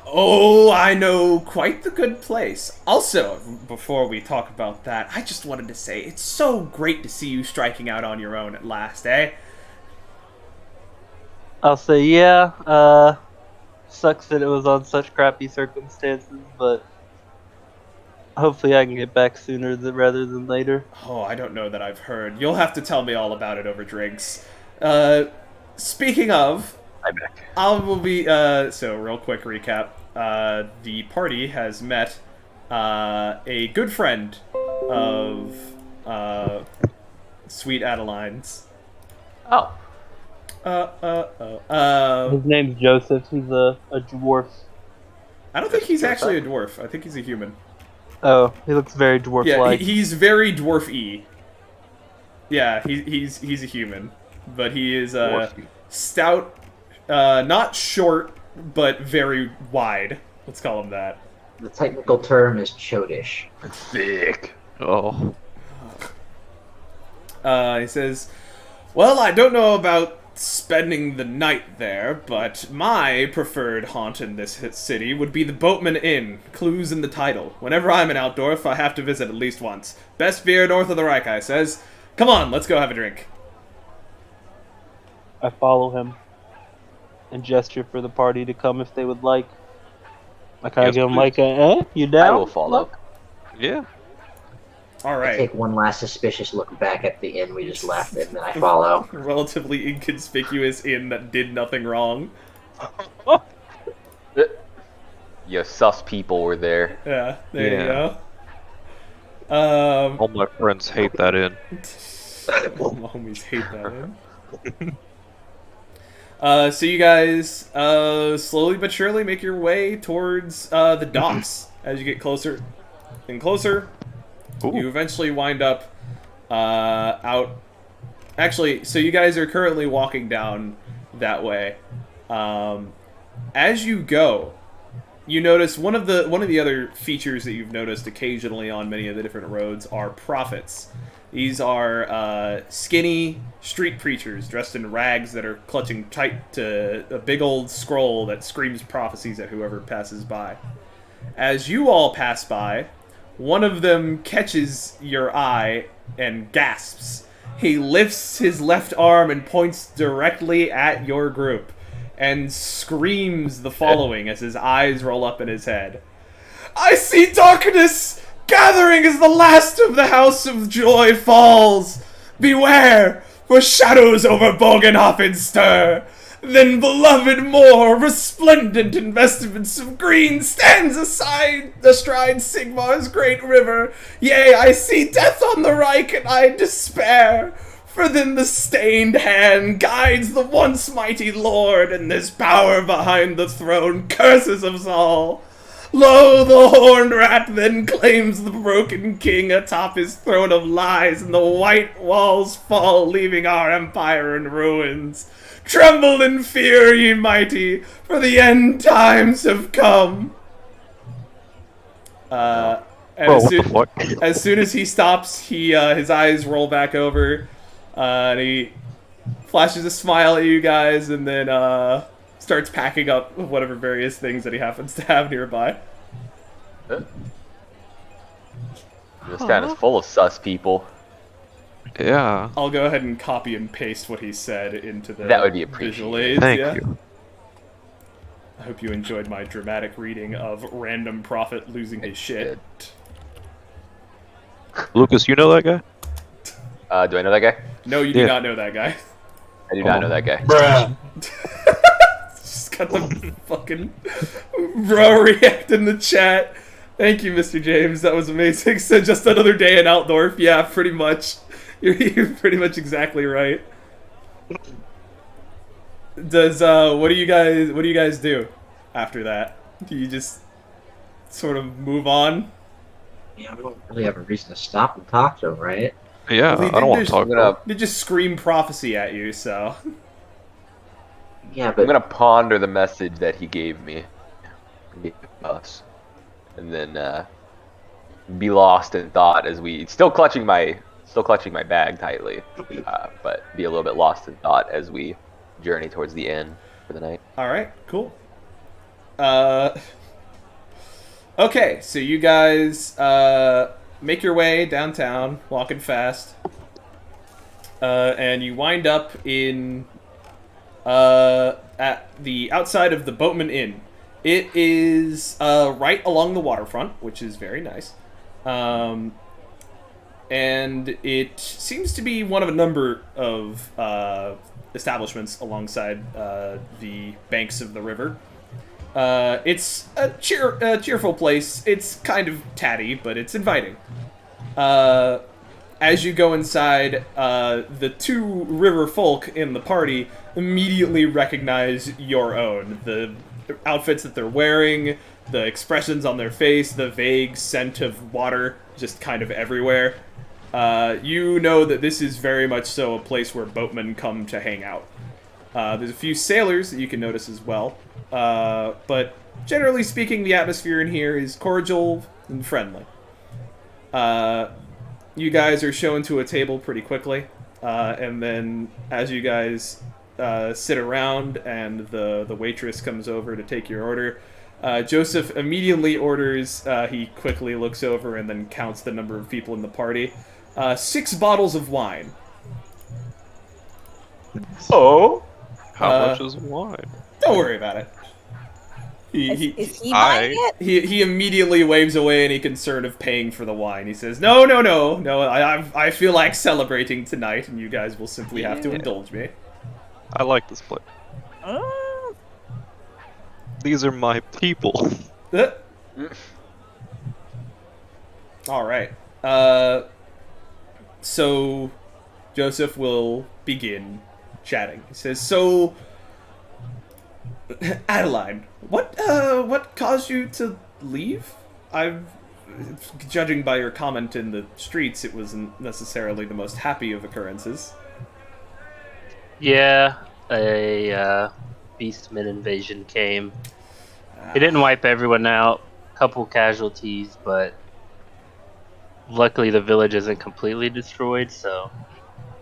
A: Oh, I know quite the good place. Also, before we talk about that, I just wanted to say it's so great to see you striking out on your own at last, eh?
G: I'll say, yeah, sucks that it was on such crappy circumstances, but hopefully I can get back sooner rather than later.
A: Oh, I don't know that I've heard. You'll have to tell me all about it over drinks. Speaking of...
B: I'm back.
A: I'll be, so real quick recap. The party has met, a good friend of, Sweet Adeline's.
B: Oh.
G: His name's Joseph. He's a dwarf.
A: I don't think he's actually a dwarf. I think he's a human.
G: Oh, he looks very
A: Yeah,
G: dwarf-like.
A: he's very dwarf-y. Yeah, he's a human. But he is, stout, not short, but very wide. Let's call him that.
D: The technical term is chodish.
B: Thick.
E: Oh.
A: He says, well, I don't know about spending the night there, but my preferred haunt in this city would be the Boatman Inn. Clues in the title. Whenever I'm in Altdorf, I have to visit at least once. Best beer north of the Reich, I says. Come on, let's go have a drink.
G: I follow him and gesture for the party to come if they would like. I kind of
E: Yes,
G: give him
E: please.
G: like a, you down?
B: I will follow.
E: Yeah.
A: All
D: I
A: right.
D: take one last suspicious look back at the inn we just left, and then I follow.
A: Relatively inconspicuous inn that did nothing wrong.
B: You sus people were there.
A: Yeah, there
E: Yeah.
A: you go.
E: All my friends hate that inn.
A: All my homies hate that inn. So you guys slowly but surely make your way towards the docks. As you get closer and closer,
E: Ooh.
A: you eventually wind up out. Actually, so you guys are currently walking down that way. As you go, you notice one of the other features that you've noticed occasionally on many of the different roads are prophets. These are skinny street preachers dressed in rags that are clutching tight to a big old scroll that screams prophecies at whoever passes by. As you all pass by, one of them catches your eye and gasps. He lifts his left arm and points directly at your group and screams the following as his eyes roll up in his head. I see darkness gathering as the last of the House of Joy falls. Beware, for shadows over Bogenhofen stir. Then beloved more, resplendent in vestments of green, stands astride Sigmar's great river. Yea, I see death on the Reich, and I despair. For then the stained hand guides the once mighty lord, and this power behind the throne curses us all. Lo, the horned rat then claims the broken king atop his throne of lies, and the white walls fall, leaving our empire in ruins. Tremble in fear, ye mighty, for the end times have come. And
E: What the fuck?
A: as soon as he stops, his eyes roll back over, and he flashes a smile at you guys, and then starts packing up whatever various things that he happens to have nearby.
B: This town is full of sus people.
E: Yeah.
A: I'll go ahead and copy and paste what he said into the
B: That would be
A: visual
B: appreciated.
A: aids.
E: Thank
A: Yeah.
E: you.
A: I hope you enjoyed my dramatic reading of random prophet losing his shit.
E: Lucas, you know that guy?
B: Do I know that guy?
A: No, you do
E: Yeah.
A: not know that guy.
B: I do not know that guy.
D: Bruh.
A: Just got the fucking bro react in the chat. Thank you, Mr. James. That was amazing. So just another day in Altdorf. Yeah, pretty much. You're pretty much exactly right. Does what do you guys do after that? Do you just sort of move on?
D: Yeah, we don't really have a reason to stop and talk to him, right?
E: Yeah,
A: Well, he
E: I don't
A: did
E: want
A: just-
E: to talk
B: I'm
E: about
B: gonna
A: They just scream prophecy at you, so
D: Yeah,
B: I'm
D: but
B: gonna ponder the message that he gave me, gave us, and then be lost in thought as we still clutching my bag tightly, but be a little bit lost in thought as we journey towards the inn for the night.
A: alright, cool. Okay, so you guys make your way downtown, walking fast. And you wind up in at the outside of the Boatman Inn. It is right along the waterfront, which is very nice. And it seems to be one of a number of establishments alongside the banks of the river. It's a cheerful place. It's kind of tatty, but it's inviting. As you go inside, the two river folk in the party immediately recognize your own. The outfits that they're wearing, the expressions on their face, the vague scent of water just kind of everywhere. You know that this is very much so a place where boatmen come to hang out. There's a few sailors that you can notice as well. But generally speaking, the atmosphere in here is cordial and friendly. You guys are shown to a table pretty quickly, and then as you guys sit around and the waitress comes over to take your order, Joseph immediately orders, he quickly looks over and then counts the number of people in the party. 6 bottles of wine.
B: Oh,
E: how much is wine.
A: Don't worry about it.
C: Is he buying it?
A: He immediately waves away any concern of paying for the wine. He says, No, I feel like celebrating tonight, and you guys will simply have to
E: Yeah.
A: indulge me.
E: I like this place.
C: Oh,
E: These are my people.
A: Alright. So, Joseph will begin chatting. He says, So, Adeline, what caused you to leave? Judging by your comment in the streets, it wasn't necessarily the most happy of occurrences.
F: Yeah, a beastman invasion came. It didn't wipe everyone out. Couple casualties, but luckily the village isn't completely destroyed, so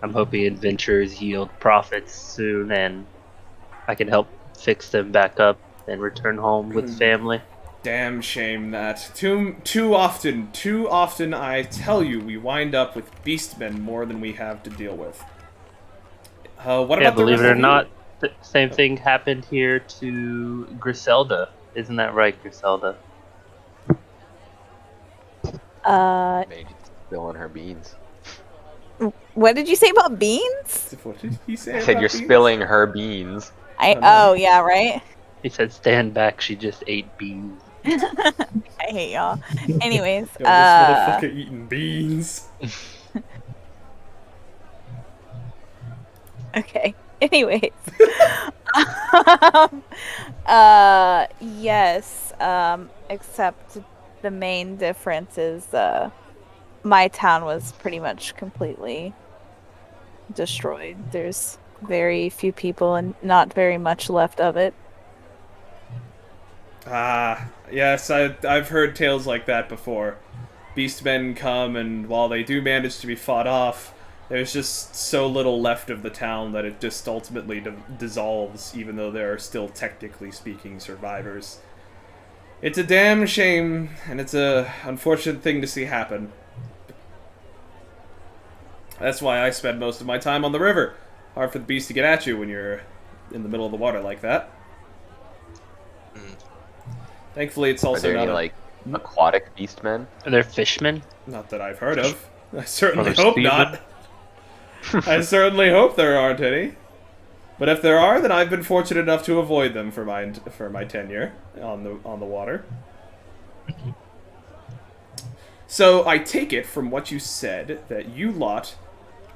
F: I'm hoping adventures yield profits soon and I can help fix them back up and return home with family.
A: Damn shame that. Too often I tell you, we wind up with beastmen more than we have to deal with. What
F: Yeah,
A: about the
F: believe it
A: rest
F: or
A: of you?
F: not, the same thing happened here to Griselda. Isn't that right, Griselda?
B: maybe spilling her beans.
C: what did you say about beans?
A: What did he say?
B: I said
A: about
B: you're
A: beans?
B: spilling her beans.
C: Oh yeah, right.
F: He said, "Stand back." She just ate beans.
C: I hate y'all. Anyways,
A: Yo, this motherfucker eating beans.
C: okay. Anyways, yes. Except the main difference is my town was pretty much completely destroyed. There's very few people and not very much left of it.
A: Yes, I've heard tales like that before. Beastmen come, and while they do manage to be fought off, there's just so little left of the town that it just ultimately dissolves, even though there are still, technically speaking, survivors. It's a damn shame, and it's a unfortunate thing to see happen. That's why I spend most of my time on the river. Hard for the beast to get at you when you're in the middle of the water like that. Thankfully, it's
B: Are
A: also
B: there any
A: not
B: like aquatic beastmen?
F: Are there fishmen?
A: not that I've heard of. I certainly
E: Are there
A: hope
E: seamen?
A: not. I certainly hope there aren't any. But if there are, then I've been fortunate enough to avoid them for my tenure on the water. So I take it from what you said that you lot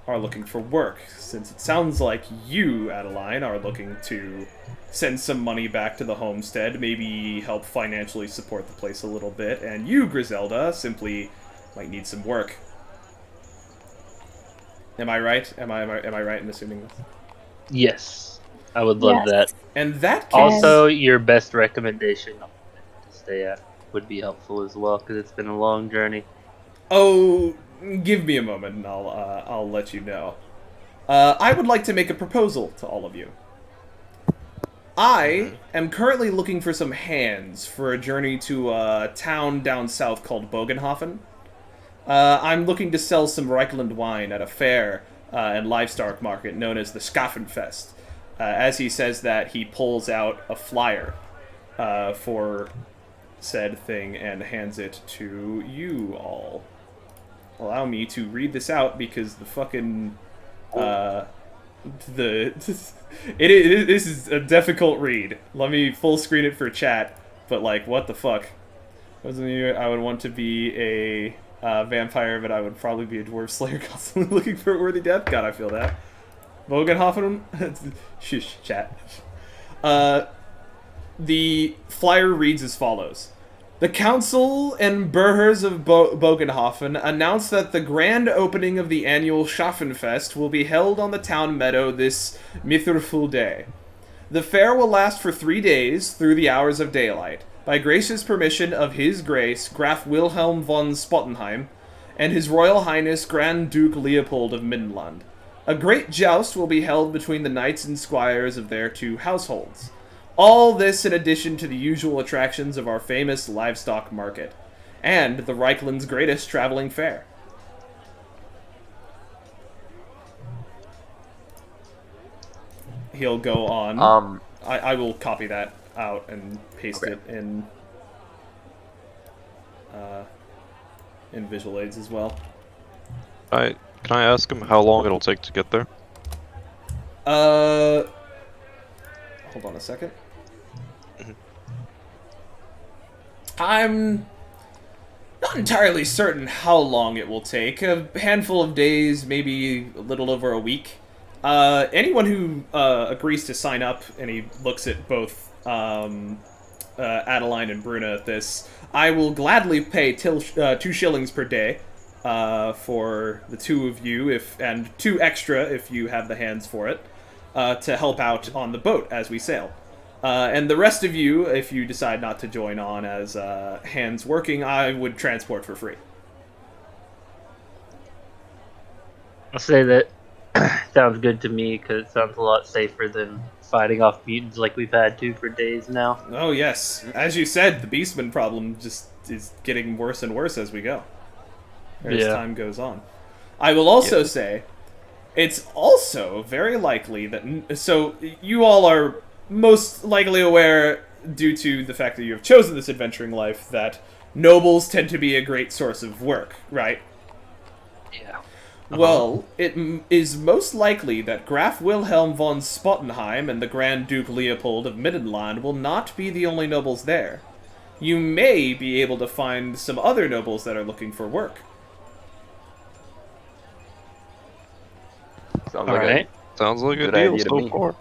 A: are looking for work, since it sounds like you, Adeline, are looking to send some money back to the homestead, maybe help financially support the place a little bit, and you, Griselda, simply might need some work. Am I right? Am I right in assuming this?
F: Yes, I would love that.
A: And that case,
F: Also, your best recommendation to stay at would be helpful as well, because it's been a long journey.
A: oh, give me a moment, and I'll let you know. I would like to make a proposal to all of you. I am currently looking for some hands for a journey to a town down south called Bogenhofen. I'm looking to sell some Reichland wine at a fair and livestock market known as the Skaffenfest. As he says that, he pulls out a flyer for said thing and hands it to you all. Allow me to read this out because the fucking this is a difficult read. Let me full screen it for chat. But like, what the fuck? I would want to be a vampire, but I would probably be a dwarf slayer, constantly looking for a worthy death. God, I feel that. Bogenhofen? Shush, chat. The flyer reads as follows. The council and burghers of Bogenhofen announced that the grand opening of the annual Schaffenfest will be held on the town meadow this Mithrful day. The fair will last for 3 days through the hours of daylight, by gracious permission of His Grace Graf Wilhelm von Spottenheim and His Royal Highness Grand Duke Leopold of Middenland. A great joust will be held between the knights and squires of their two households. All this in addition to the usual attractions of our famous livestock market, and the Reichland's greatest traveling fair. He'll go on. I will copy that out and paste it in visual aids as well.
E: Can I ask him how long it'll take to get there?
A: Hold on a second. I'm not entirely certain how long it will take. A handful of days, maybe a little over a week. Anyone who agrees to sign up, and he looks at both Adeline and Bruna at this, I will gladly pay 2 shillings per day for the two of you, and 2 extra if you have the hands for it, to help out on the boat as we sail. And the rest of you, if you decide not to join on as hands working, I would transport for free.
F: I'll say that sounds good to me, because it sounds a lot safer than fighting off mutants like we've had to for days now.
A: Oh yes, as you said, the Beastman problem just is getting worse and worse as we go. As time goes on. I will also say, it's also very likely that... So, you all are most likely aware, due to the fact that you have chosen this adventuring life, that nobles tend to be a great source of work, right?
F: Yeah.
A: Well, it is most likely that Graf Wilhelm von Spottenheim and the Grand Duke Leopold of Middenland will not be the only nobles there. You may be able to find some other nobles that are looking for work.
B: Sounds like
E: a
B: good
E: deal
B: idea to
E: so
B: me.
E: far.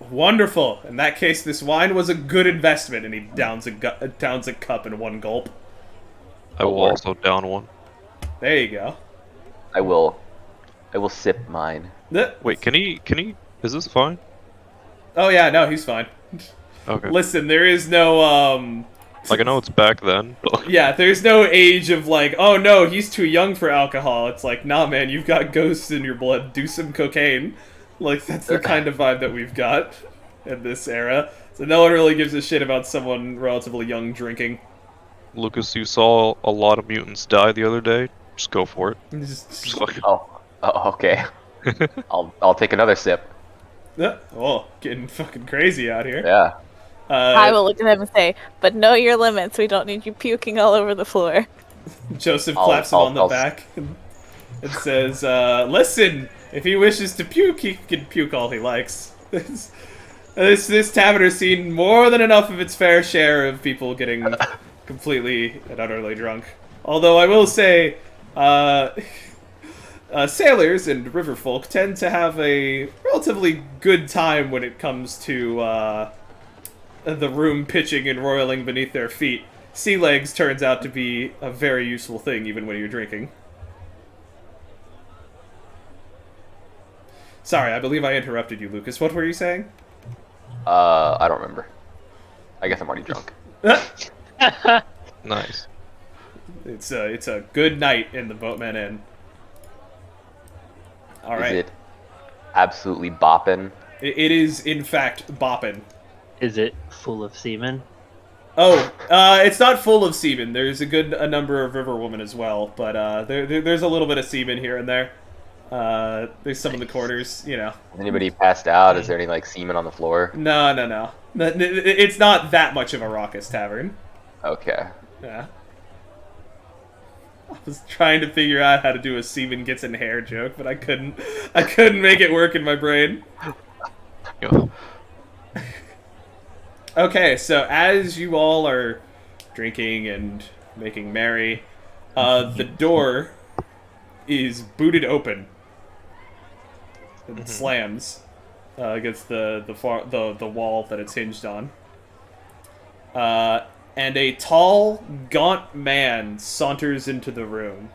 A: Wonderful. In that case, this wine was a good investment, and he downs a cup in one gulp.
E: I will also down one.
A: There you go.
B: I will sip mine.
E: Wait, can he? Is this fine?
A: Oh yeah, no, he's fine.
E: Okay.
A: Listen, there is no
E: Like, I know it's back then, but...
A: Yeah, there's no age of like, oh no, he's too young for alcohol. It's like, nah man, you've got ghosts in your blood, do some cocaine. Like, that's the kind of vibe that we've got in this era. So no one really gives a shit about someone relatively young drinking.
E: Lucas, you saw a lot of mutants die the other day. Just go for it.
A: Just
E: fucking...
B: Oh, okay. I'll take another sip.
A: Oh, getting fucking crazy out here.
B: Yeah.
C: I will look at him and say, but know your limits. We don't need you puking all over the floor.
A: Joseph claps him on the back. It says, listen, if he wishes to puke, he can puke all he likes. This tavern has seen more than enough of its fair share of people getting completely and utterly drunk. Although I will say, sailors and riverfolk tend to have a relatively good time when it comes to the room pitching and roiling beneath their feet. Sea legs turns out to be a very useful thing even when you're drinking. Sorry, I believe I interrupted you, Lucas. What were you saying?
B: I don't remember. I guess I'm already drunk.
E: Nice.
A: It's a good night in the Boatman Inn. All right.
B: Is it absolutely bopping?
A: It is in fact boppin'.
F: Is it full of semen?
A: Oh, it's not full of semen. There's a number of river women as well, but there's a little bit of semen here and there. There's some in the corners, you know.
B: Is anybody passed out? Is there any like semen on the floor?
A: No. It's not that much of a raucous tavern.
B: Okay.
A: Yeah. I was trying to figure out how to do a semen gets in hair joke, but I couldn't make it work in my brain.
E: Yo.
A: Okay, so as you all are drinking and making merry, the door is booted open and slams against the wall that it's hinged on. And a tall, gaunt man saunters into the room.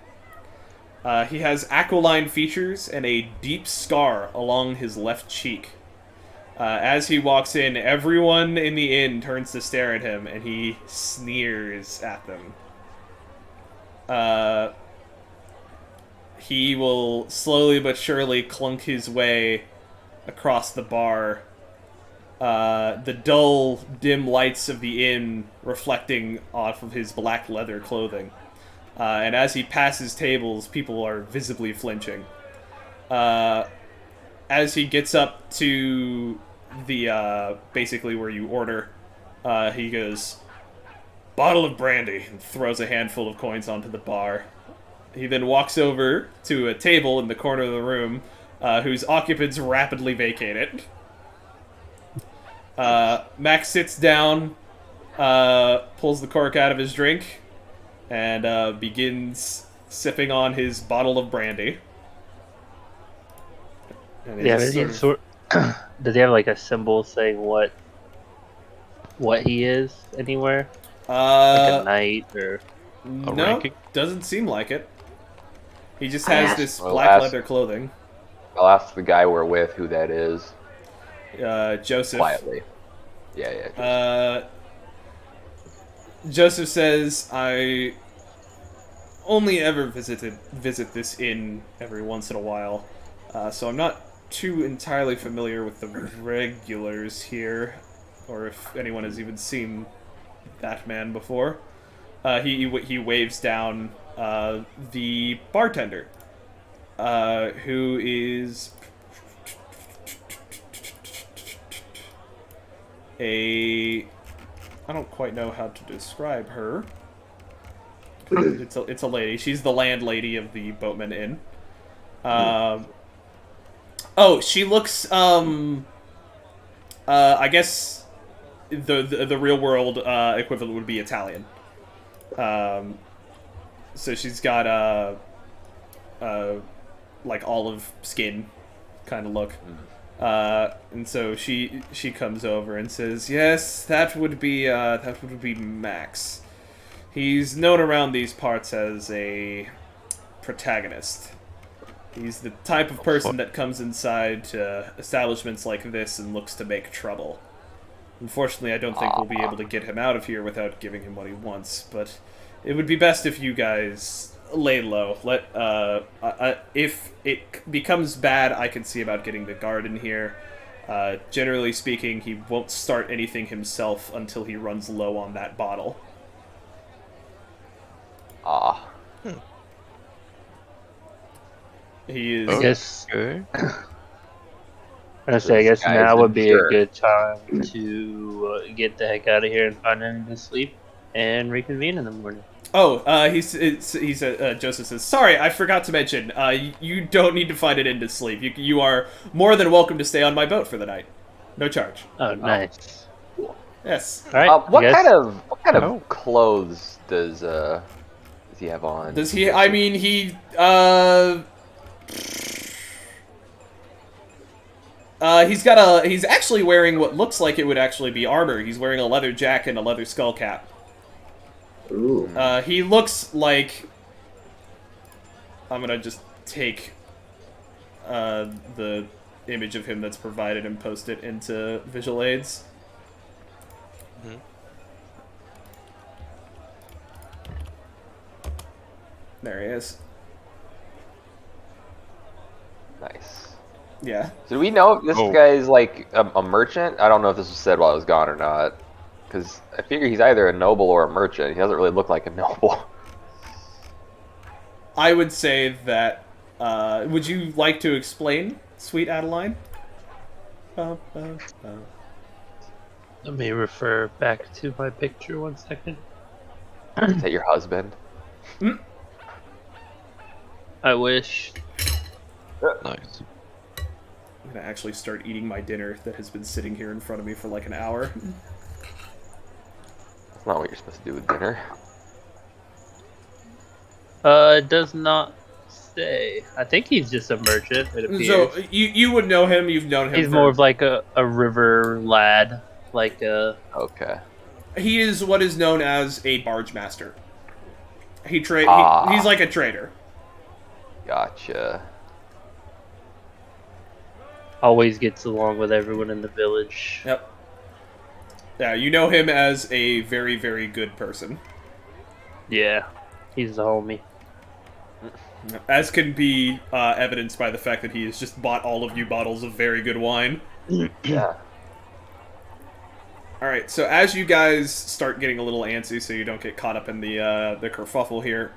A: He has aquiline features and a deep scar along his left cheek. As he walks in, everyone in the inn turns to stare at him, and he sneers at them. He will slowly but surely clunk his way across the bar, the dull, dim lights of the inn reflecting off of his black leather clothing. And as he passes tables, people are visibly flinching. As he gets up to the, basically where you order, he goes, "Bottle of brandy," and throws a handful of coins onto the bar. He then walks over to a table in the corner of the room, whose occupants rapidly vacate it. Max sits down, pulls the cork out of his drink, and begins sipping on his bottle of brandy. And
F: Yeah,
A: he's
F: does he have like a symbol saying what he is anywhere? Like a knight or
A: no,
E: ranking?
A: doesn't seem like it. He just
D: I
A: has
D: asked-
A: this
B: Well,
A: black
B: ask-
A: leather clothing.
B: I'll ask the guy we're with who that is
A: Joseph.
B: quietly. Yeah.
A: Joseph says, "I only ever visit this inn every once in a while, so I'm not too entirely familiar with the regulars here, or if anyone has even seen that man before." He waves down the bartender, who is I don't quite know how to describe her. It's a lady. She's the landlady of the Boatman Inn. She looks I guess the real world equivalent would be Italian. So she's got like olive skin kind of look. And so she comes over and says, "Yes, that would be Max. He's known around these parts as a protagonist. He's the type of person that comes inside to establishments like this and looks to make trouble. Unfortunately, I don't think we'll be able to get him out of here without giving him what he wants, but it would be best if you guys lay low. If it becomes bad, I can see about getting the guard in here. Generally speaking, he won't start anything himself until he runs low on that bottle." He is.
F: I guess
E: Okay.
F: I say I guess
B: This guy's
F: now would be a
B: jerk.
F: good time to get the heck out of here and find anything to sleep and reconvene in the morning.
A: Joseph says, sorry, I forgot to mention, you don't need to find an inn to sleep. You are more than welcome to stay on my boat for the night. No charge.
F: Oh, nice.
A: Yes.
F: All right.
B: What
F: I guess-
B: kind of
E: Oh.
B: clothes does he have on?
A: Does he, I mean, he's actually wearing what looks like it would actually be armor. He's wearing a leather jacket and a leather skull cap.
D: Ooh.
A: He looks like... I'm gonna just take the image of him that's provided and post it into visual aids.
E: Mhm.
A: There he is.
B: Nice.
A: Yeah.
B: So do we know if this
E: Oh.
B: guy's like a merchant? I don't know if this was said while I was gone or not. Because I figure he's either a noble or a merchant. He doesn't really look like a noble.
A: I would say that... would you like to explain, sweet Adeline?
F: Let me refer back to my picture 1 second.
B: Is that your husband?
F: I wish.
E: Nice.
A: I'm gonna actually start eating my dinner that has been sitting here in front of me for like an hour.
B: That's not what you're supposed to do with dinner.
F: It does not say. I think he's just a merchant. It appears.
A: So, you would know him, you've known him
F: He's
A: for...
F: more of like a river lad, like
B: Okay.
A: He is what is known as a barge master. He's like a trader.
B: Gotcha.
F: always gets along with everyone in the village.
A: Yep. Yeah, you know him as a very, very good person.
F: Yeah, he's the homie.
A: As can be evidenced by the fact that he has just bought all of you bottles of very good wine.
B: Yeah.
A: Alright, so as you guys start getting a little antsy so you don't get caught up in the kerfuffle here,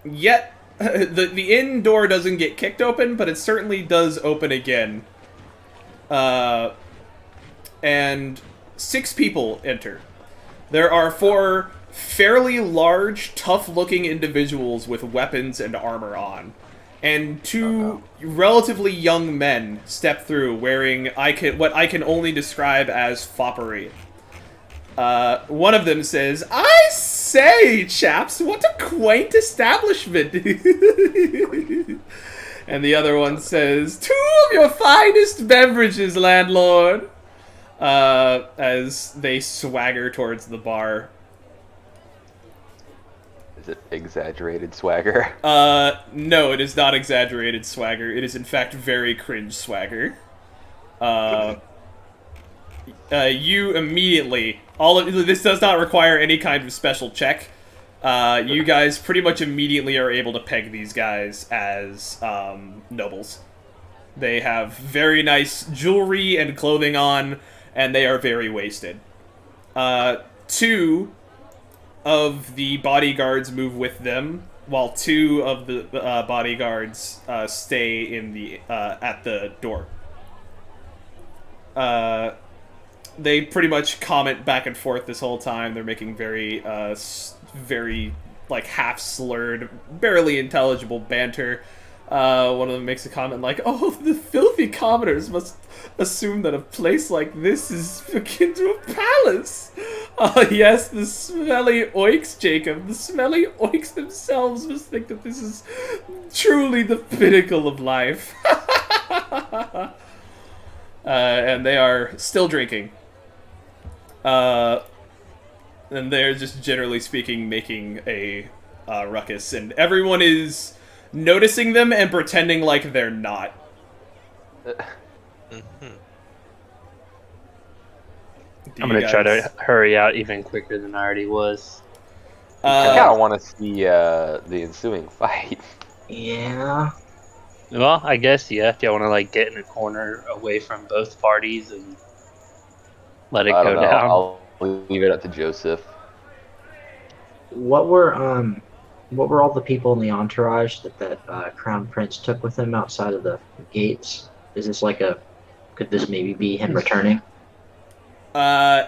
A: yet the inn door doesn't get kicked open, but it certainly does open again. And 6 people enter. There are 4 fairly large, tough-looking individuals with weapons and armor on. And 2 relatively young men step through wearing what I can only describe as foppery. One of them says, "I say, chaps, what a quaint establishment!" And the other one says, "2 of your finest beverages, landlord!" As they swagger towards the bar.
B: Is it exaggerated swagger?
A: No, it is not exaggerated swagger. It is, in fact, very cringe swagger. You immediately... this does not require any kind of special check. You guys pretty much immediately are able to peg these guys as nobles. They have very nice jewelry and clothing on, and they are very wasted. 2 of the bodyguards move with them, while 2 of the bodyguards stay in the at the door. They pretty much comment back and forth this whole time. They're making very, very like half-slurred, barely intelligible banter. One of them makes a comment like, "Oh, the filthy commoners must assume that a place like this is akin to a palace." Yes, the smelly oiks, Jacob. The smelly oiks themselves must think that this is truly the pinnacle of life. And they are still drinking. And they're just generally speaking making a ruckus, and everyone is noticing them and pretending like they're not.
F: I'm gonna try to hurry out even quicker than I already was.
B: I kind of want to see the ensuing fight.
D: Yeah.
F: Well, I guess yeah. Do you want to like get in a corner away from both parties and let it
B: I
F: go
B: don't know.
F: down?
B: I'll leave it up to Joseph.
D: What were all the people in the entourage that Crown Prince took with him outside of the gates? Is this like could this maybe be him returning?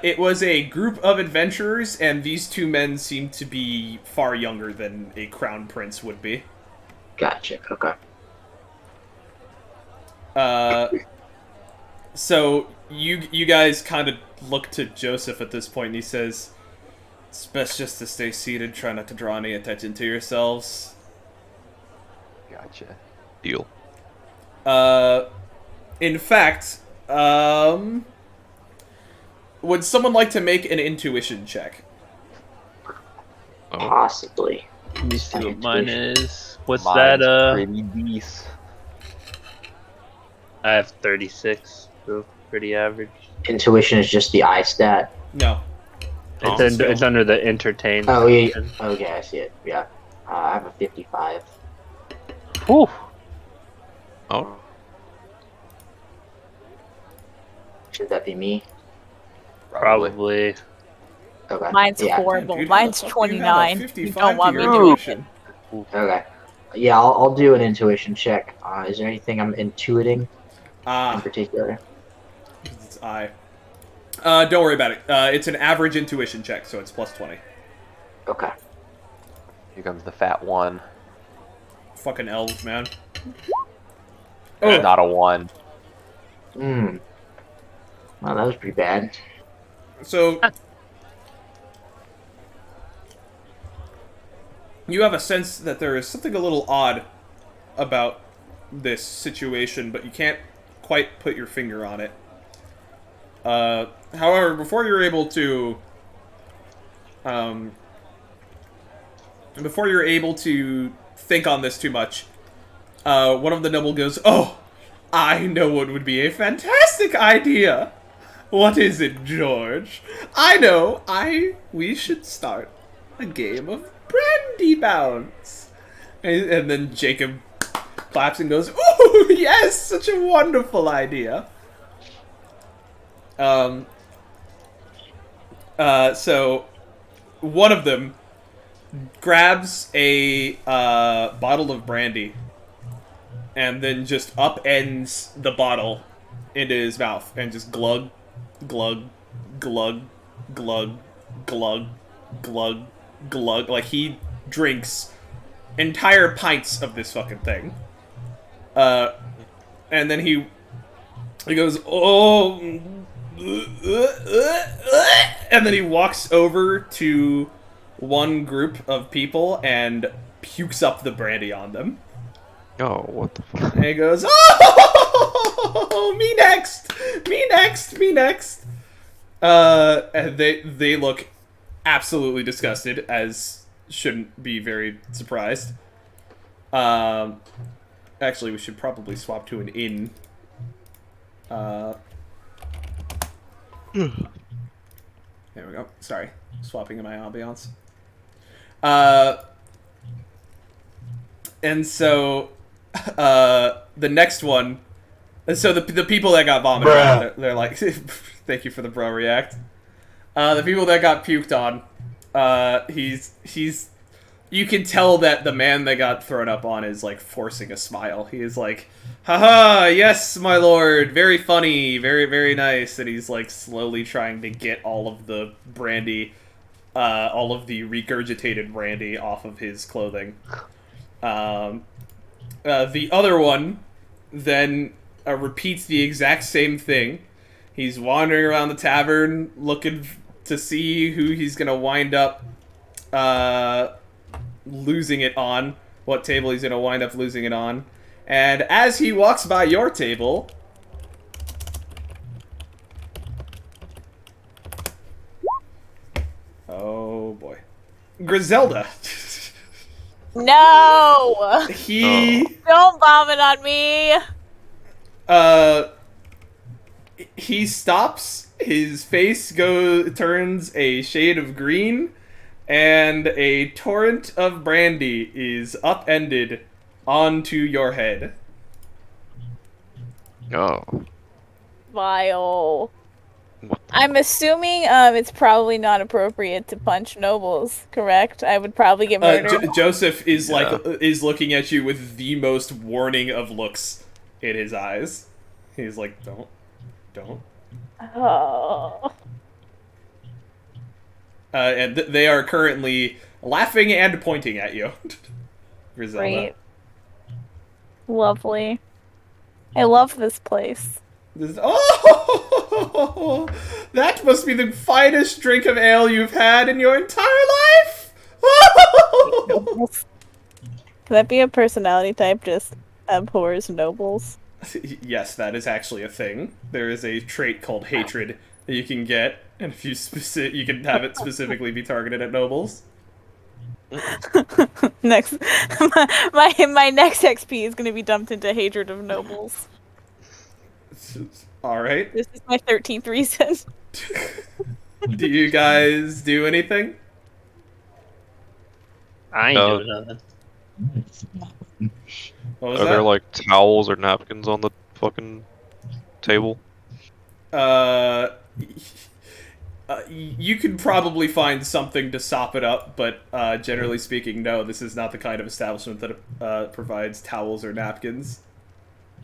A: It was a group of adventurers, and these two men seem to be far younger than a crown prince would be.
D: Gotcha. Okay.
A: So you guys kind of look to Joseph at this point, and he says, "It's best just to stay seated. Try not to draw any attention to yourselves."
B: Gotcha.
E: Deal.
A: In fact, would someone like to make an intuition check?
D: Possibly.
F: Let me see what mine is. What's
B: Mine's
F: that?
B: pretty decent.
F: I have 36, so pretty average.
D: Intuition is just the eye stat.
A: No.
F: It's under the entertain.
D: Oh yeah.
F: section.
D: Okay, I see it. Yeah. I have a 55.
F: Whew.
E: Oh,
D: Should that be me?
F: Probably.
D: Okay.
C: Mine's
D: yeah.
C: horrible.
A: Dude,
C: Mine's
A: how the fuck do you have a
C: 29. You
A: 55
C: don't want
A: to
C: me
A: your
C: to.
A: intuition?
D: Okay. Yeah, I'll do an intuition check. Is there anything I'm intuiting in particular?
A: It's I. Don't worry about it. It's an average intuition check, so it's plus 20.
D: Okay.
B: Here comes the fat one.
A: Fucking elves, man.
B: Oh. Not a 1.
D: Hmm. Well, that was pretty bad.
A: So you have a sense that there is something a little odd about this situation, but you can't quite put your finger on it. However, before you're able to think on this too much, one of the noble goes, "Oh, I know what would be a fantastic idea. What is it, George? I know. We should start a game of brandy bounce." And then Jacob claps and goes, "Ooh, yes, such a wonderful idea." So one of them grabs a bottle of brandy and then just upends the bottle into his mouth and just glug, glug, glug, glug, glug, glug, glug. Like he drinks entire pints of this fucking thing. And then he goes, "Oh," and then he walks over to one group of people and pukes up the brandy on them.
E: oh, what the fuck?
A: And he goes, "Oh, me next, me next, me next." And they look absolutely disgusted, as shouldn't be very surprised. Actually, we should probably swap to an inn. There we go. Sorry, swapping in my ambiance. And so, the next one. So the people that got vomited on, they're like, "Thank you for the bro react." The people that got puked on, he's. You can tell that the man that got thrown up on is like forcing a smile. He is like, "Haha, yes, my lord, very funny, very, very nice." And he's like slowly trying to get all of the brandy, all of the regurgitated brandy off of his clothing. The other one then repeats the exact same thing. He's wandering around the tavern looking to see who he's gonna wind up losing it on, what table he's gonna wind up losing it on. And as he walks by your table, oh boy, Griselda.
C: No! Don't vomit on me!
A: He stops, his face turns a shade of green, and a torrent of brandy is upended onto your head.
E: Oh.
C: Vile. I'm assuming it's probably not appropriate to punch nobles, correct? I would probably get murdered.
A: Joseph is is looking at you with the most warning of looks in his eyes. He's like, don't.
C: Oh.
A: and they are currently laughing and pointing at you. Griselda.
C: Great. Lovely. I love this place.
A: Oh, that must be the finest drink of ale you've had in your entire life.
C: Nobles. Can that be a personality type? Just abhors nobles.
A: Yes, that is actually a thing. There is a trait called hatred that you can get, and if you you can have it specifically be targeted at nobles.
C: Next, my next XP is gonna be dumped into hatred of nobles.
A: All right.
C: This is my 13th reason.
A: Do you guys do anything?
F: I ain't
E: No.
F: doing nothing.
A: What was
E: Are
A: that?
E: there like towels or napkins on the fucking table?
A: You could probably find something to sop it up, but generally speaking, no, this is not the kind of establishment that provides towels or napkins.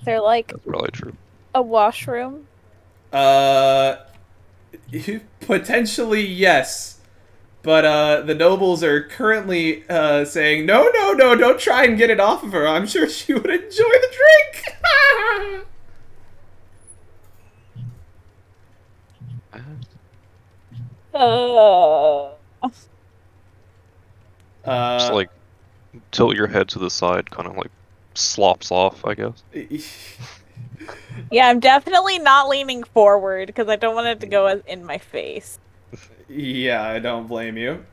C: They're like
E: That's probably true.
C: a washroom.
A: Potentially, yes. But the nobles are currently saying, no, don't try and get it off of her. I'm sure she would enjoy the drink.
E: Just like tilt your head to the side, kind of like slops off, I guess.
C: Yeah, I'm definitely not leaning forward because I don't want it to go in my face.
A: Yeah, I don't blame you.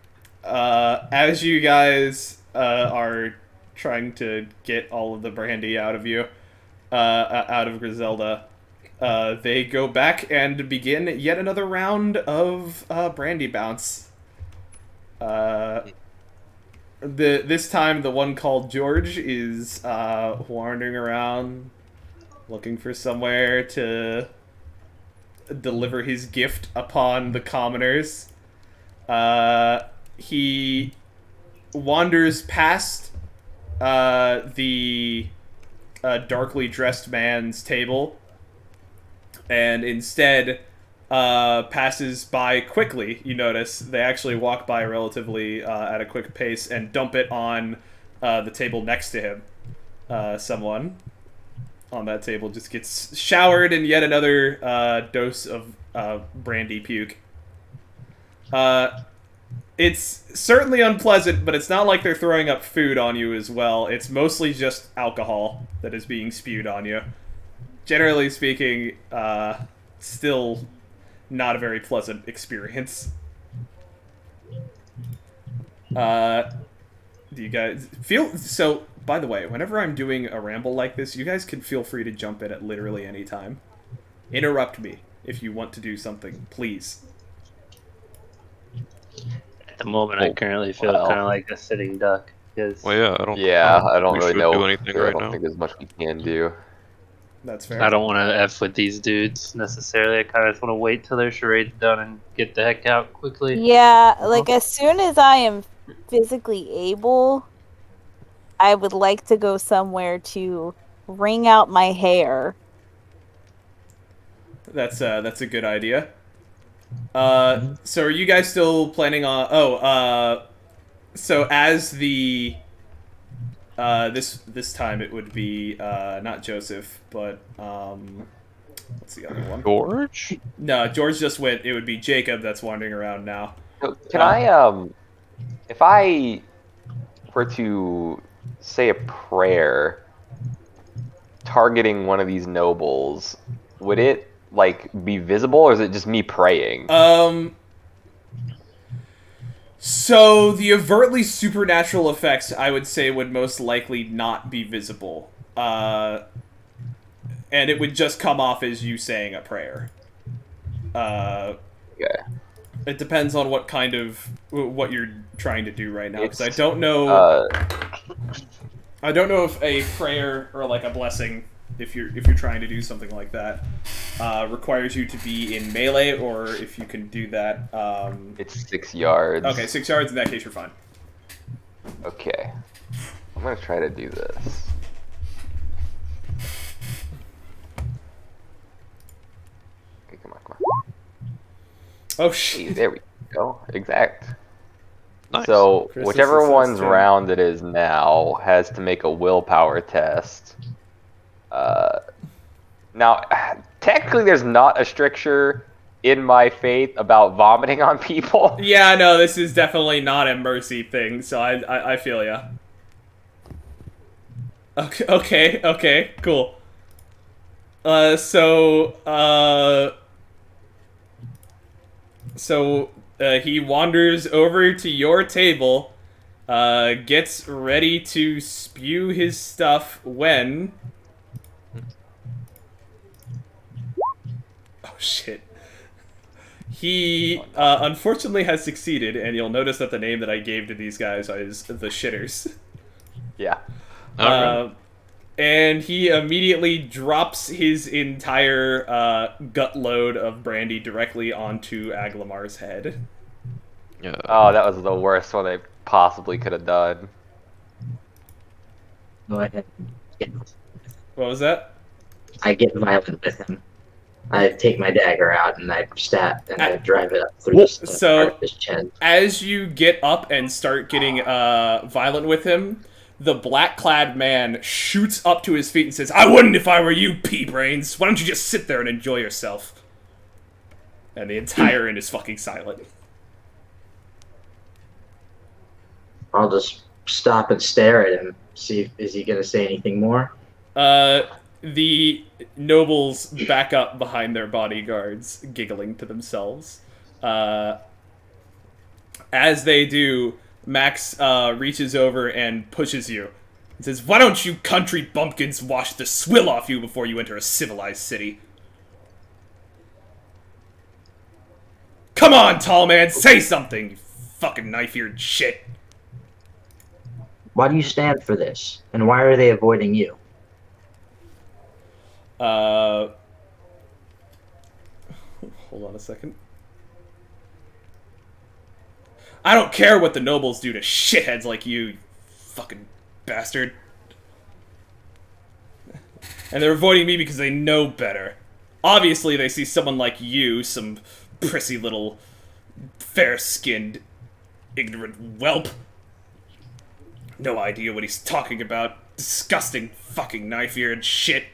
A: As you guys are trying to get all of the brandy out of you, out of Griselda, they go back and begin yet another round of brandy bounce. This time, the one called George is wandering around, looking for somewhere to deliver his gift upon the commoners. He wanders past the darkly dressed man's table and instead passes by quickly. You notice they actually walk by relatively at a quick pace and dump it on the table next to him. Someone on that table just gets showered in yet another dose of brandy puke. It's certainly unpleasant, but it's not like they're throwing up food on you as well. It's mostly just alcohol that is being spewed on you. Generally speaking, still not a very pleasant experience. Do you guys feel... So, by the way, whenever I'm doing a ramble like this, you guys can feel free to jump in at literally any time. Interrupt me if you want to do something, please.
F: At the moment, I currently feel kind of like a sitting duck. Because
E: Well, yeah, I don't.
B: I don't
E: we
B: really
E: should
B: know.
E: do anything
B: I
E: right
B: don't
E: now.
B: think there's much we can do.
A: That's fair.
F: I don't want to F with these dudes necessarily. I kind of just want to wait till their charade's done and get the heck out quickly.
C: Yeah, like as soon as I am physically able, I would like to go somewhere to wring out my hair.
A: That's a good idea. So are you guys still planning on... so as the... this time it would be, not Joseph, but, what's the other one?
E: George?
A: No, George just went. It would be Jacob that's wandering around now.
B: So, can I, if I were to say a prayer targeting one of these nobles, would it, like, be visible, or is it just me praying?
A: So the overtly supernatural effects, I would say, would most likely not be visible. And it would just come off as you saying a prayer.
B: Okay.
A: It depends on what kind of... what you're trying to do right now, because I don't know... I don't know if a prayer or, like, a blessing, if you're trying to do something like that, requires you to be in melee, or if you can do that...
B: It's 6 yards.
A: Okay, 6 yards. In that case, you're fine.
B: Okay. I'm gonna try to do this. Okay, come on.
A: Oh,
B: Hey,
A: shit.
B: there we go. Exact.
E: Nice.
B: So
A: Crystal
B: whichever
A: success
B: one's
A: too.
B: round it is now has to make a willpower test. Now, technically, there's not a stricture in my faith about vomiting on people.
A: Yeah, no, this is definitely not a mercy thing, so I feel ya. Okay, cool. He wanders over to your table, gets ready to spew his stuff when... Oh, shit. He, unfortunately has succeeded, and you'll notice that the name that I gave to these guys is the Shitters.
B: Yeah.
E: Alright.
A: And he immediately drops his entire gut load of brandy directly onto Aglamar's head.
E: Yeah.
B: Oh, that was the worst one they possibly could have done.
D: Go ahead.
A: What was that?
D: I get violent with him. I take my dagger out and I stab and I drive it up through
A: Well,
D: the
A: so-
D: part of his chin.
A: As you get up and start getting violent with him, the black-clad man shoots up to his feet and says, "I wouldn't if I were you, pea-brains. Why don't you just sit there and enjoy yourself?" And the entire inn is fucking silent.
D: I'll just stop and stare at him. See, is he gonna say anything more?
A: The nobles back up behind their bodyguards, giggling to themselves. As they do, Max reaches over and pushes you. He says, "Why don't you country bumpkins wash the swill off you before you enter a civilized city?" Come on, tall man, say something, you fucking knife-eared shit.
D: Why do you stand for this? And why are they avoiding you?
A: Hold on a second. I don't care what the nobles do to shitheads like you fucking bastard. And they're avoiding me because they know better. Obviously, they see someone like you, some prissy little fair-skinned, ignorant whelp. No idea what he's talking about. Disgusting fucking knife-eared shit.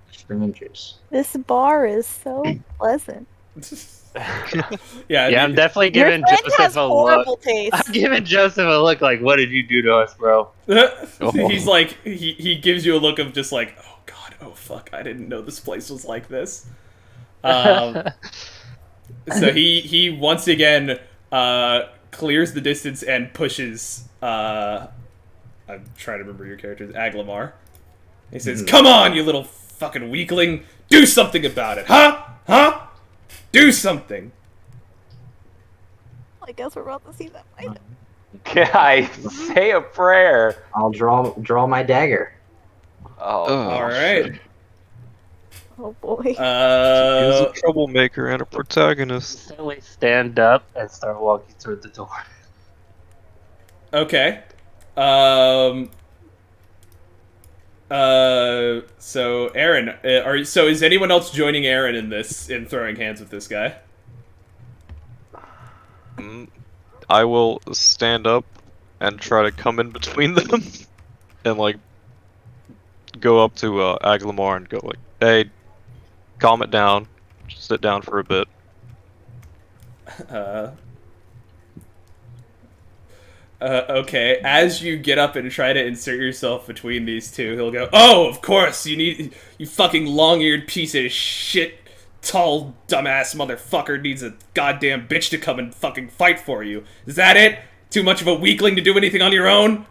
D: Strangers.
C: This bar is so pleasant.
A: Yeah,
F: Yeah, I'm definitely
C: Your
F: giving
C: friend
F: Joseph
C: has
F: a look.
C: horrible taste.
F: I'm giving Joseph a look like, what did you do to us, bro?
A: He's like, he gives you a look of just like, oh god, oh fuck, I didn't know this place was like this. So he once again clears the distance and pushes. I'm trying to remember your character's Aglamar. He says, "Come on, you little fucking weakling, do something about it, huh? Huh? Do something."
C: I guess we're about to see that fight.
B: Can I say a prayer?
D: I'll draw my dagger.
B: Oh,
A: All right.
C: Oh boy.
E: He's a troublemaker and a protagonist.
F: Instantly stand up and start walking toward the door.
A: Okay. So Aaron, so is anyone else joining Aaron in this, in throwing hands with this guy?
E: I will stand up and try to come in between them and like go up to Aglamar and go like, "Hey, calm it down. Just sit down for a bit."
A: Okay, as you get up and try to insert yourself between these two, he'll go, "Oh, of course, you fucking long-eared piece of shit, tall, dumbass motherfucker needs a goddamn bitch to come and fucking fight for you. Is that it? Too much of a weakling to do anything on your own?"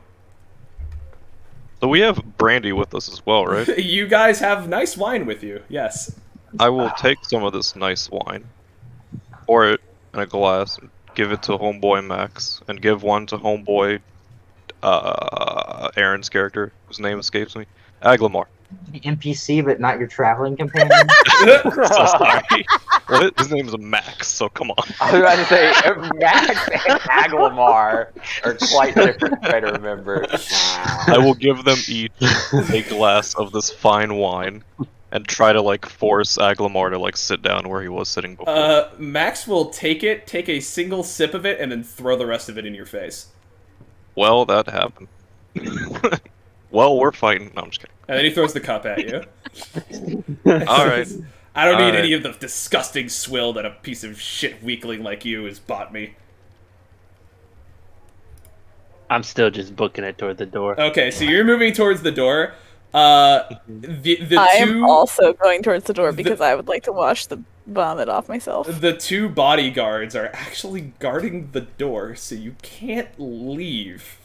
E: So we have brandy with us as well, right?
A: You guys have nice wine with you, yes.
E: I will take some of this nice wine, pour it in a glass, and give it to homeboy Max, and give one to homeboy Aaron's character, whose name escapes me, Aglamar.
D: NPC, but not your traveling companion.
E: So sorry. His name is Max, so come on.
B: I was about to say, Max and Aglamar are quite different, if I remember.
E: I will give them each a glass of this fine wine, and try to like force Aglamar to like sit down where he was sitting before.
A: Max will take a single sip of it, and then throw the rest of it in your face.
E: Well, that happened. Well, we're fighting. No, I'm just kidding.
A: And then he throws the cup at you.
E: All right.
A: I don't need
E: Alright.
A: any of the disgusting swill that a piece of shit weakling like you has bought me.
F: I'm still just booking it toward the door.
A: Okay, so you're moving towards the door. The
C: I
A: two
C: am also going towards the door because I would like to wash the vomit off myself.
A: the two bodyguards are actually guarding the door, so you can't leave.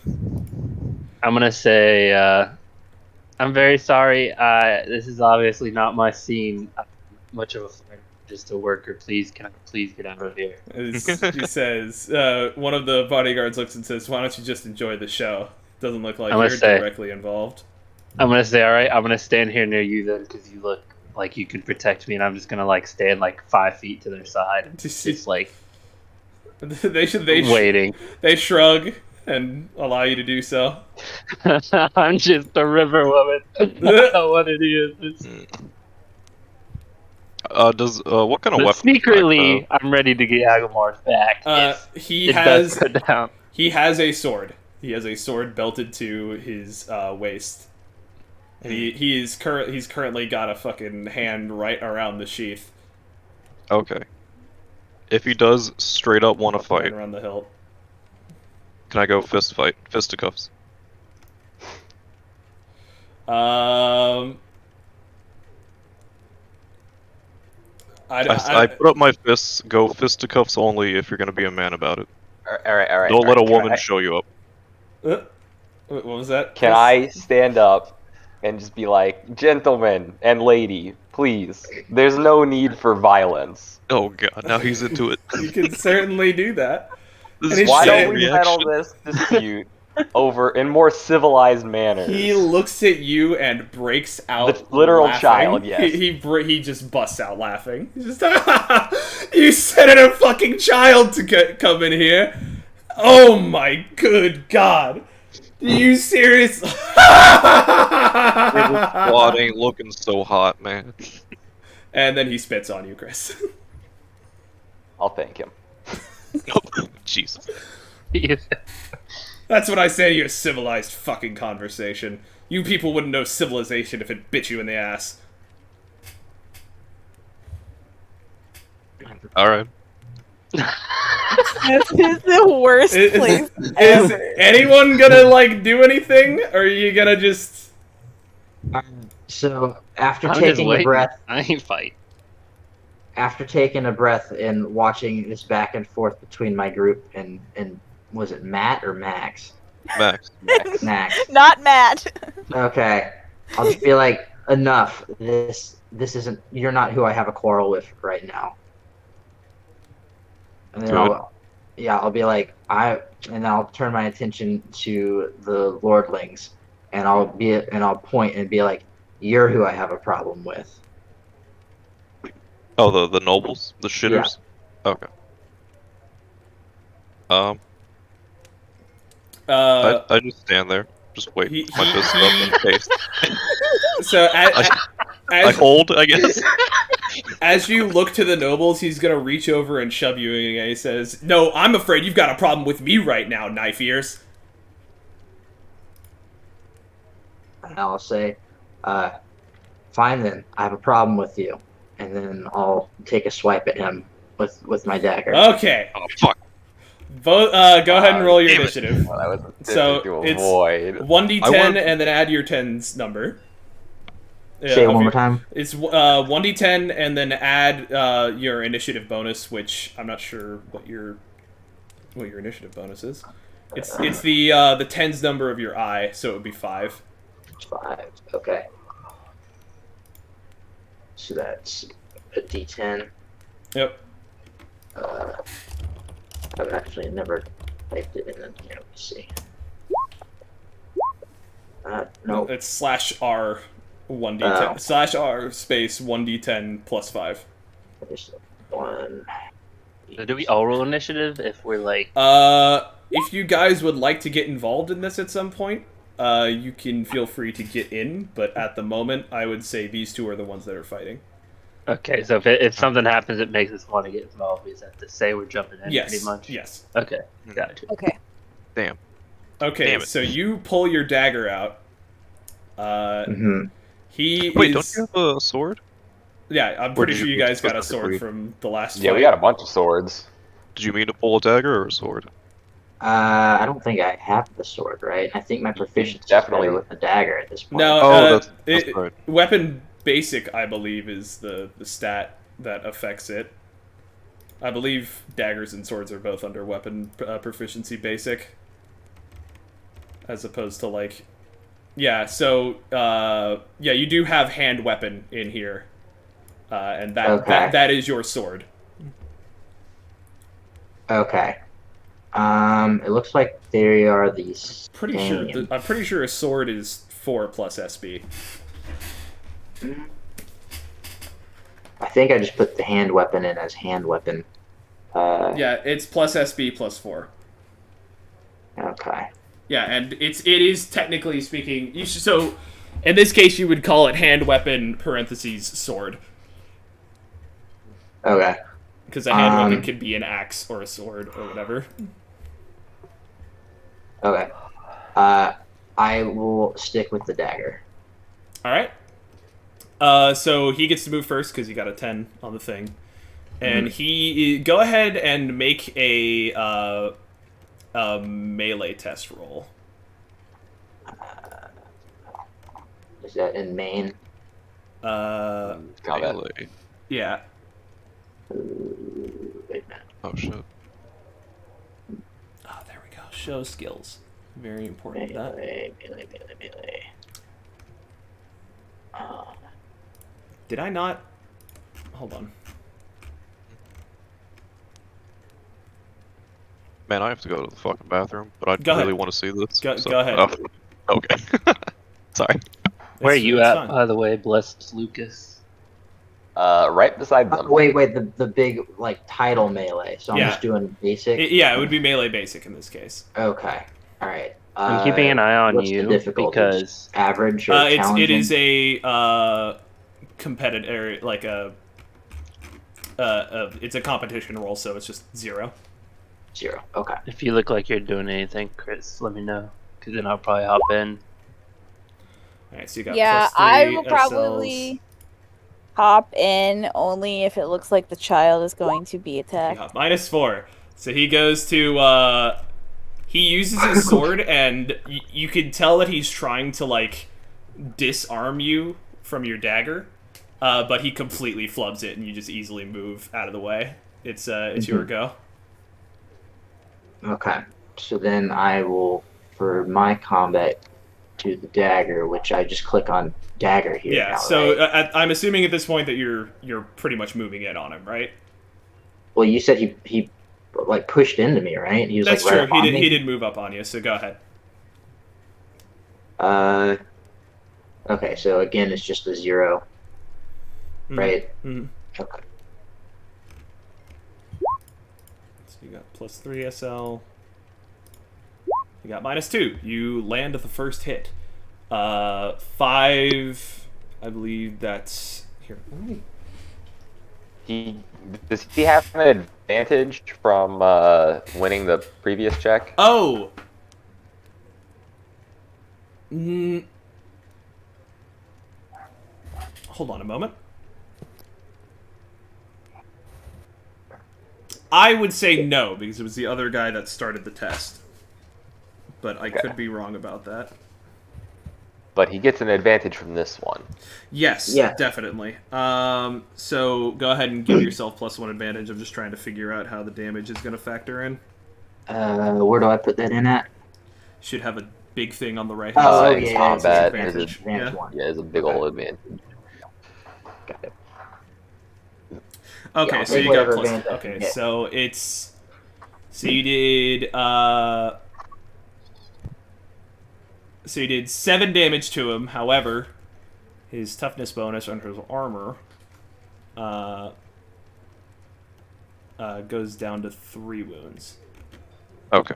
F: I'm gonna say, I'm very sorry. This is obviously not my scene. I'm much of a fighter, just a worker. Please, can I please get out of here?
A: He says, one of the bodyguards looks and says, "Why don't you just enjoy the show? Doesn't look like
F: I'm
A: you're
F: gonna say-
A: directly involved."
F: I'm gonna say, all right. I'm gonna stand here near you then, because you look like you can protect me, and I'm just gonna like stand like 5 feet to their side, and just like
A: they
F: waiting.
A: They shrug and allow you to do so.
F: I'm just a river woman. That's what it is.
E: What kind of
F: But
E: weapon?
F: secretly, I'm ready to get Aglamar's back. if
A: He
F: it
A: has
F: does go down.
A: he has a sword. He has a sword belted to his waist. And he's currently got a fucking hand right around the sheath.
E: Okay. If he does straight up want to
A: Right
E: fight,
A: around the hilt.
E: can I go fist fight? Fisticuffs. I put up my fists, go fisticuffs only if you're gonna be a man about it.
B: Alright.
E: Don't let a
B: alright,
E: woman show you up.
A: What was that?
B: Can I stand up and just be like, gentlemen and lady, please, there's no need for violence.
E: Oh god, now he's into it.
A: You can certainly do that.
E: This
A: And
E: is
A: it's
B: Why
A: shame
B: don't we settle this dispute over in more civilized manners?
A: He looks at you and breaks out.
B: The literal
A: laughing.
B: child, yes.
A: He just busts out laughing. He's just, you sent a fucking child to come in here. Oh my good god. Are you serious?
E: This squad ain't looking so hot, man.
A: And then he spits on you, Chris.
B: I'll thank him.
E: Jesus.
A: That's what I say to your civilized fucking conversation. You people wouldn't know civilization if it bit you in the ass.
E: Alright.
C: This is the worst place
A: Is
C: ever.
A: anyone gonna, like, do anything? Or are you gonna just...
D: So after
F: I'm just
D: taking a
F: waiting.
D: breath,
F: I ain't fight.
D: after taking a breath and watching this back and forth between my group and was it Matt or Max?
E: Max.
D: Max.
C: Not Matt.
D: Okay, I'll just be like, enough. This isn't. You're not who I have a quarrel with right now. And then
E: Good.
D: I'll be like, and I'll turn my attention to the lordlings, and I'll point and be like, you're who I have a problem with.
E: Oh, the nobles? The shitters? Okay. I just stand there. Just wait.
A: He-
E: My fist up in case.
A: So,
E: I hold, I guess.
A: as you look to the nobles, he's gonna reach over and shove you, and he says, "No, I'm afraid you've got a problem with me right now, knife ears."
D: And I'll say, fine then, I have a problem with you. And then I'll take a swipe at him with my dagger.
A: Okay.
E: Oh, fuck.
A: Go ahead and roll your
E: damn it.
A: initiative.
B: Well, that was
A: So,
B: to
A: it's-
B: avoid.
A: 1d10
E: I wanna-
A: and then add your 10's number.
D: Say it
A: of
D: one more
A: your-
D: time.
A: It's 1d10 and then add your initiative bonus, which I'm not sure what your initiative bonus is. It's the 10's number of your eye, so it would be 5.
D: 5. Okay. So that's a D10.
A: Yep.
D: I've actually never typed it in. Here, let me see. No.
A: It's /R 1d10
D: Oh.
A: /R space 1d10 plus 5.
D: Just 1.
F: So do we all roll initiative if we're like?
A: If you guys would like to get involved in this at some point, you can feel free to get in, but at the moment, I would say these two are the ones that are fighting.
F: Okay, so if something happens that makes us want to get involved, we just have to say we're jumping in,
A: Yes.
F: pretty much.
A: Yes.
F: Okay, gotcha.
C: Okay.
E: Damn.
A: Okay,
E: Damn it.
A: so you pull your dagger out. He
E: Wait,
A: is...
E: don't you have a sword?
A: Yeah, I'm
E: Or
A: pretty
E: did
A: sure
E: you
A: you guys got a
E: specifically-
A: sword from the last
B: Yeah,
A: fight.
B: we got a bunch of swords.
E: Did you mean to pull a dagger or a sword?
D: I don't think I have the sword, right? I think my proficiency is
B: definitely-
D: better with the dagger at this point.
A: No,
E: Oh, that's right.
A: Weapon basic, I believe, is the stat that affects it. I believe daggers and swords are both under weapon proficiency basic. As opposed to, like... Yeah, so, yeah, you do have hand weapon in here. And that is your sword.
D: Okay. It looks like there are these.
A: I'm pretty sure a sword is 4 plus SB.
D: I think I just put the hand weapon in as hand weapon.
A: Yeah, it's plus SB plus 4.
D: Okay.
A: Yeah, and it is technically speaking. So, in this case, you would call it hand weapon parentheses sword,
D: Okay.
A: because a hand weapon could be an axe or a sword or whatever.
D: Okay. I will stick with the dagger.
A: All right. So he gets to move first because he got a 10 on the thing, and he go ahead and make a melee test roll.
D: Is that in main?
B: Combat.
E: Melee.
A: Yeah.
D: Wait a minute.
E: Oh shit.
A: Oh, there we go. Show skills. Very important. That.
D: Melee.
A: Did I not? Hold on.
E: Man, I have to go to the fucking bathroom, but I
A: Go
E: really
A: ahead.
E: want to see this.
A: Go ahead.
E: Oh, okay. Sorry.
F: Where are you
A: It's
F: at,
A: fine.
F: by the way, blessed Lucas?
B: Right beside them.
D: Wait, the big like title melee. So I'm
A: Yeah.
D: just doing basic.
A: Yeah, it would be melee basic in this case.
D: Okay. All right.
F: I'm keeping an eye on
D: what's the
F: you
D: difficulty?
F: because
D: Average or
A: It
D: challenging?
A: is a competitive, like it's a competition roll, so it's just 0.
D: 0. Okay.
F: if you look like you're doing anything, Chris, let me know, because then I'll probably hop in.
A: All right, so you got
C: Yeah,
A: plus 3
C: I will
A: SLs.
C: probably hop in only if it looks like the child is going to be attacked.
A: Yeah, minus 4. So he goes to, he uses his sword, and you can tell that he's trying to, like, disarm you from your dagger, but he completely flubs it, and you just easily move out of the way. It's your go.
D: Okay. So then I will, for my combat, do the dagger, which I just click on dagger here.
A: Yeah,
D: now,
A: so
D: right?
A: I'm assuming at this point that you're pretty much moving in on him, right?
D: Well, you said he like pushed into me, right? He was
A: That's
D: like right
A: true.
D: up on me.
A: He did move up on you, so go ahead.
D: Okay, so again, it's just a 0, right?
A: Mm-hmm.
D: Okay.
A: So you got plus 3 SL. You got minus 2. You land the first hit. 5. I believe that's here.
B: Does he have an advantage from winning the previous check?
A: Oh. Hold on a moment. I would say no, because it was the other guy that started the test. But I could be wrong about that.
B: But he gets an advantage from this one.
A: Yes,
D: Yeah.
A: definitely. So go ahead and give yourself +1 advantage. I'm just trying to figure out how the damage is going to factor in.
D: Where do I put that in at?
A: Should have a big thing on the right
D: Oh,
A: hand
B: in
A: side.
D: yeah,
B: combat,
D: it's
A: advantage.
D: advantage
A: Yeah.
D: 1.
B: Yeah, it's a big old advantage.
D: Got it.
A: Okay,
D: Yeah,
A: so
D: take
A: you got
D: whatever
A: plus.
D: advantage I
A: Okay,
D: can get.
A: so it's. So you did. So you did 7 damage to him. However, his toughness bonus under his armor goes down to 3 wounds.
E: Okay.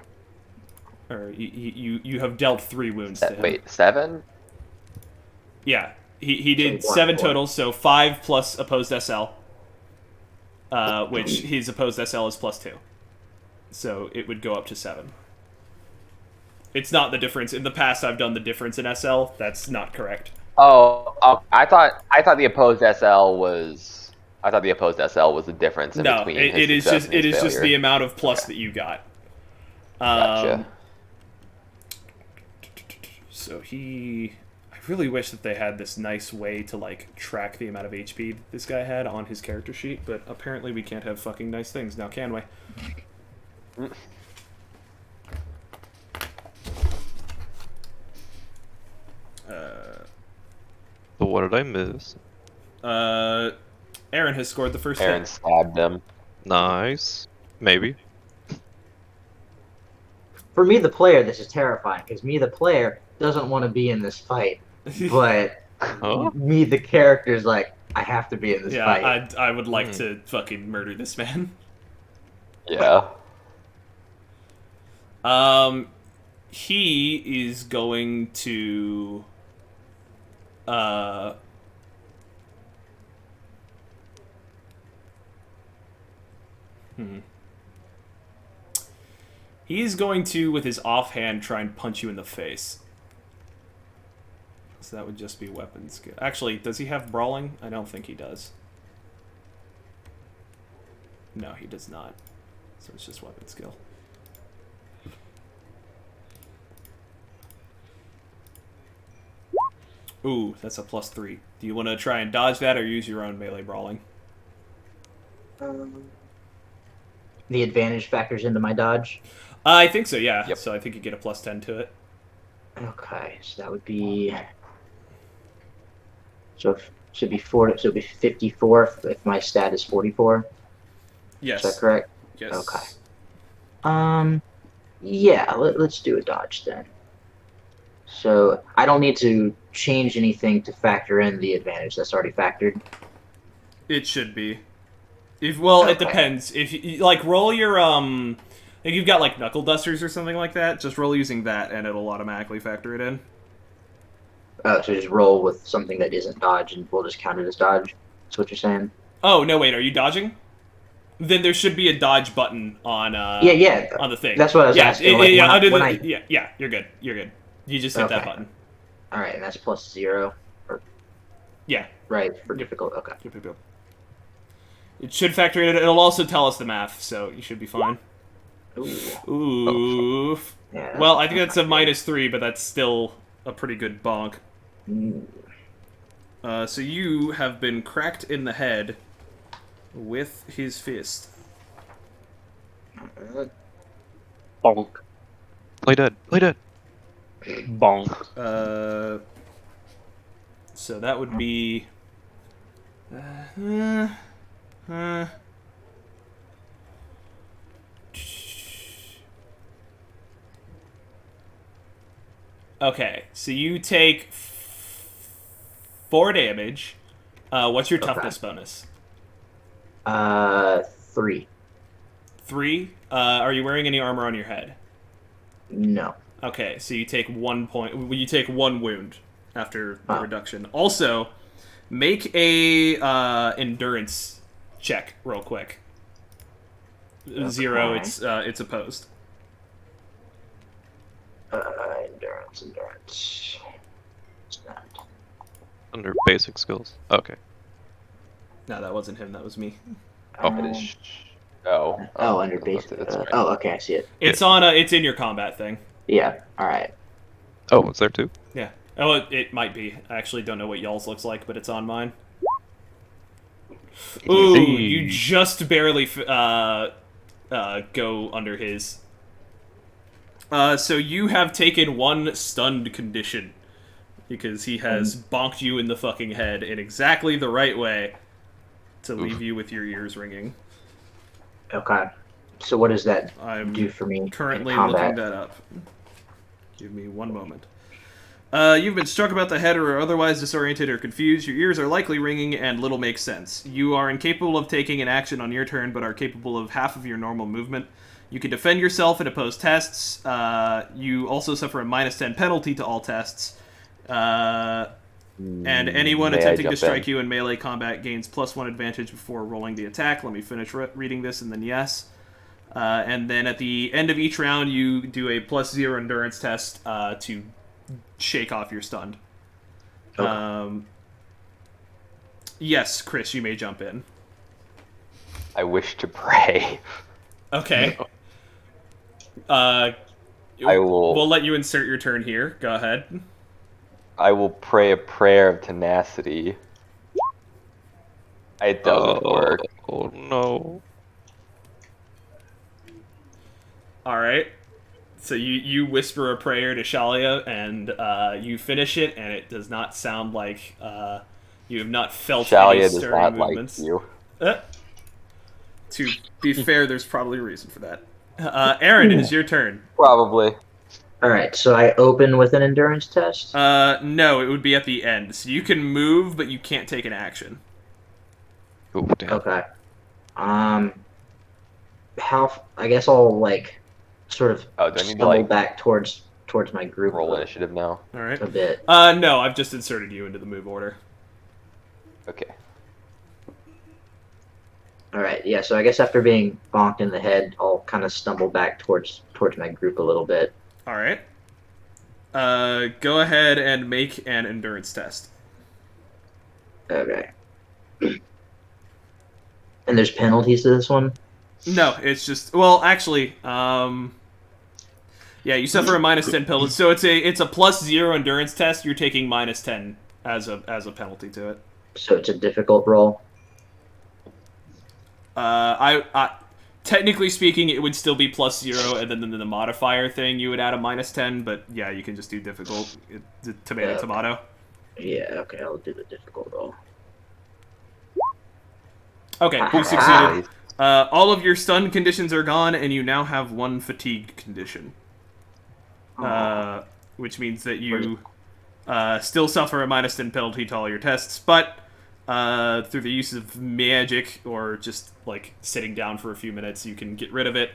A: or you have dealt 3 wounds to him.
B: Wait, 7?
A: Yeah, he did
D: So
A: 7
D: 4.
A: total, so 5 plus opposed SL, which his opposed SL is +2, so it would go up to 7. It's not the difference. In the past, I've done the difference in SL. That's not correct.
B: Oh, I thought the opposed SL was. I thought the opposed SL was the difference in
A: No,
B: between
A: it
B: his
A: is
B: success
A: just
B: and his
A: it is just
B: failure.
A: the amount of plus that you got.
B: Gotcha.
A: So I really wish that they had this nice way to like track the amount of HP this guy had on his character sheet, but apparently we can't have fucking nice things now, can we?
E: So what did I miss?
A: Aaron has scored the first
B: Aaron
A: hit.
B: stabbed him.
E: Nice. Maybe.
D: For me, the player, this is terrifying because me, the player, doesn't want to be in this fight, but
E: Oh.
D: me, the character, is like, I have to be in this
A: Yeah,
D: fight.
A: I would like to fucking murder this man.
B: Yeah.
A: He is going to He's going to, with his offhand, try and punch you in the face. So that would just be weapon skill. Actually, does he have brawling? I don't think he does. No, he does not. So it's just weapon skill. Ooh, that's a +3. Do you want to try and dodge that or use your own melee brawling?
D: The advantage factors into my dodge.
A: I think so, yeah.
B: Yep.
A: So I think you get a +10 to it.
D: Okay, so that would be. So should be 4. So it'd be 54 if my stat is 44.
A: Yes.
D: Is that correct?
A: Yes.
D: Okay. Yeah. Let's do a dodge then. So I don't need to change anything to factor in the advantage. That's already factored.
A: It should be. It
D: Okay.
A: depends. If you like roll your if you've got like knuckle dusters or something like that, just roll using that and it'll automatically factor it in.
D: So just roll with something that isn't dodge, and we'll just count it as dodge. That's what you're saying.
A: Oh, no, wait, are you dodging? Then there should be a dodge button on
D: Yeah.
A: on the thing.
D: That's what I was asking. Like,
A: yeah,
D: yeah.
A: You're good. You're good. You just hit that
D: Okay.
A: button.
D: All right, and that's +0.
A: Yeah.
D: Right for difficult. Okay.
A: Yep, yep, yep. It should factor in. It'll also tell us the math, so you should be fine.
D: Ooh.
A: Ooh.
D: Yeah,
A: Well, I think that's a -3, but that's still a pretty good bonk.
D: Mm.
A: So you have been cracked in the head with his fist.
F: Bonk.
E: Play dead. Play dead.
F: Bonk.
A: So that would be. Okay, so you take 4 damage. What's your toughness bonus?
D: 3.
A: 3. Are you wearing any armor on your head?
D: No.
A: Okay, so you take 1 point. You take 1 wound after the
D: Oh.
A: reduction. Also, make a endurance check real quick. 0.
D: Okay.
A: It's opposed.
D: Endurance.
E: Under basic skills. Okay.
A: No, that wasn't him. That was me.
B: It is. Oh.
D: Under base.
B: That's right.
D: Okay, I see it.
A: It's on. It's in your combat thing.
D: Yeah. All right.
E: Oh, it's there too?
A: Yeah. Oh, it might be. I actually don't know what y'all's looks like, but it's on mine. Ooh,
E: Hey.
A: you just barely go under his. So you have taken 1 stunned condition because he has bonked you in the fucking head in exactly the right way to leave you with your ears ringing.
D: Okay. So what does that
A: I'm
D: do for me in
A: currently
D: combat?
A: looking that up. Give me 1 moment. You've been struck about the head or are otherwise disoriented or confused. Your ears are likely ringing and little makes sense. You are incapable of taking an action on your turn, but are capable of half of your normal movement. You can defend yourself and oppose tests. You also suffer a -10 penalty to all tests. And anyone
B: May I
A: attempting to
B: jump
A: strike
B: in?
A: you in melee combat gains +1 advantage before rolling the attack. Let me finish reading this, and then yes. And then at the end of each round, you do a +0 endurance test to shake off your stunned.
D: Okay.
A: Yes, Chris, you may jump in.
B: I wish to pray.
A: Okay.
B: I will.
A: We'll let you insert your turn here. Go ahead.
B: I will pray a prayer of tenacity. It doesn't work.
E: Oh no.
A: All right. So you whisper a prayer to Shalia, and you finish it, and it does not sound like you have not felt
B: Shalia
A: any
B: does
A: stirring
B: not
A: movements.
B: like you.
A: To be fair, there's probably a reason for that. Aaron, it is your turn.
B: Probably.
D: All right, so I open with an endurance test.
A: No, it would be at the end. So you can move, but you can't take an action.
E: Oh damn.
D: Okay. I guess I'll like sort of
B: Oh, do I need to
D: stumble
B: like
D: back towards my group
B: roll initiative now?
A: All right.
D: a bit.
A: No, I've just inserted you into the move order.
B: Okay.
D: All right, yeah. So I guess after being bonked in the head, I'll kind of stumble back towards my group a little bit.
A: All right. Go ahead and make an endurance test.
D: Okay. And there's penalties to this one.
A: No, it's just actually, yeah, you suffer a -10 penalty, so it's a +0 endurance test. You're taking -10 as a penalty to it.
D: So it's a difficult roll.
A: I technically speaking, it would still be +0, and then the modifier thing you would add a -10. But yeah, you can just do difficult. Tomato,
D: Okay.
A: tomato.
D: Yeah. Okay, I'll do the difficult roll.
A: Okay, you succeeded. All of your stun conditions are gone, and you now have 1 fatigue condition. Which means that you still suffer a -10 penalty to all your tests, but through the use of magic or just like sitting down for a few minutes, you can get rid of it.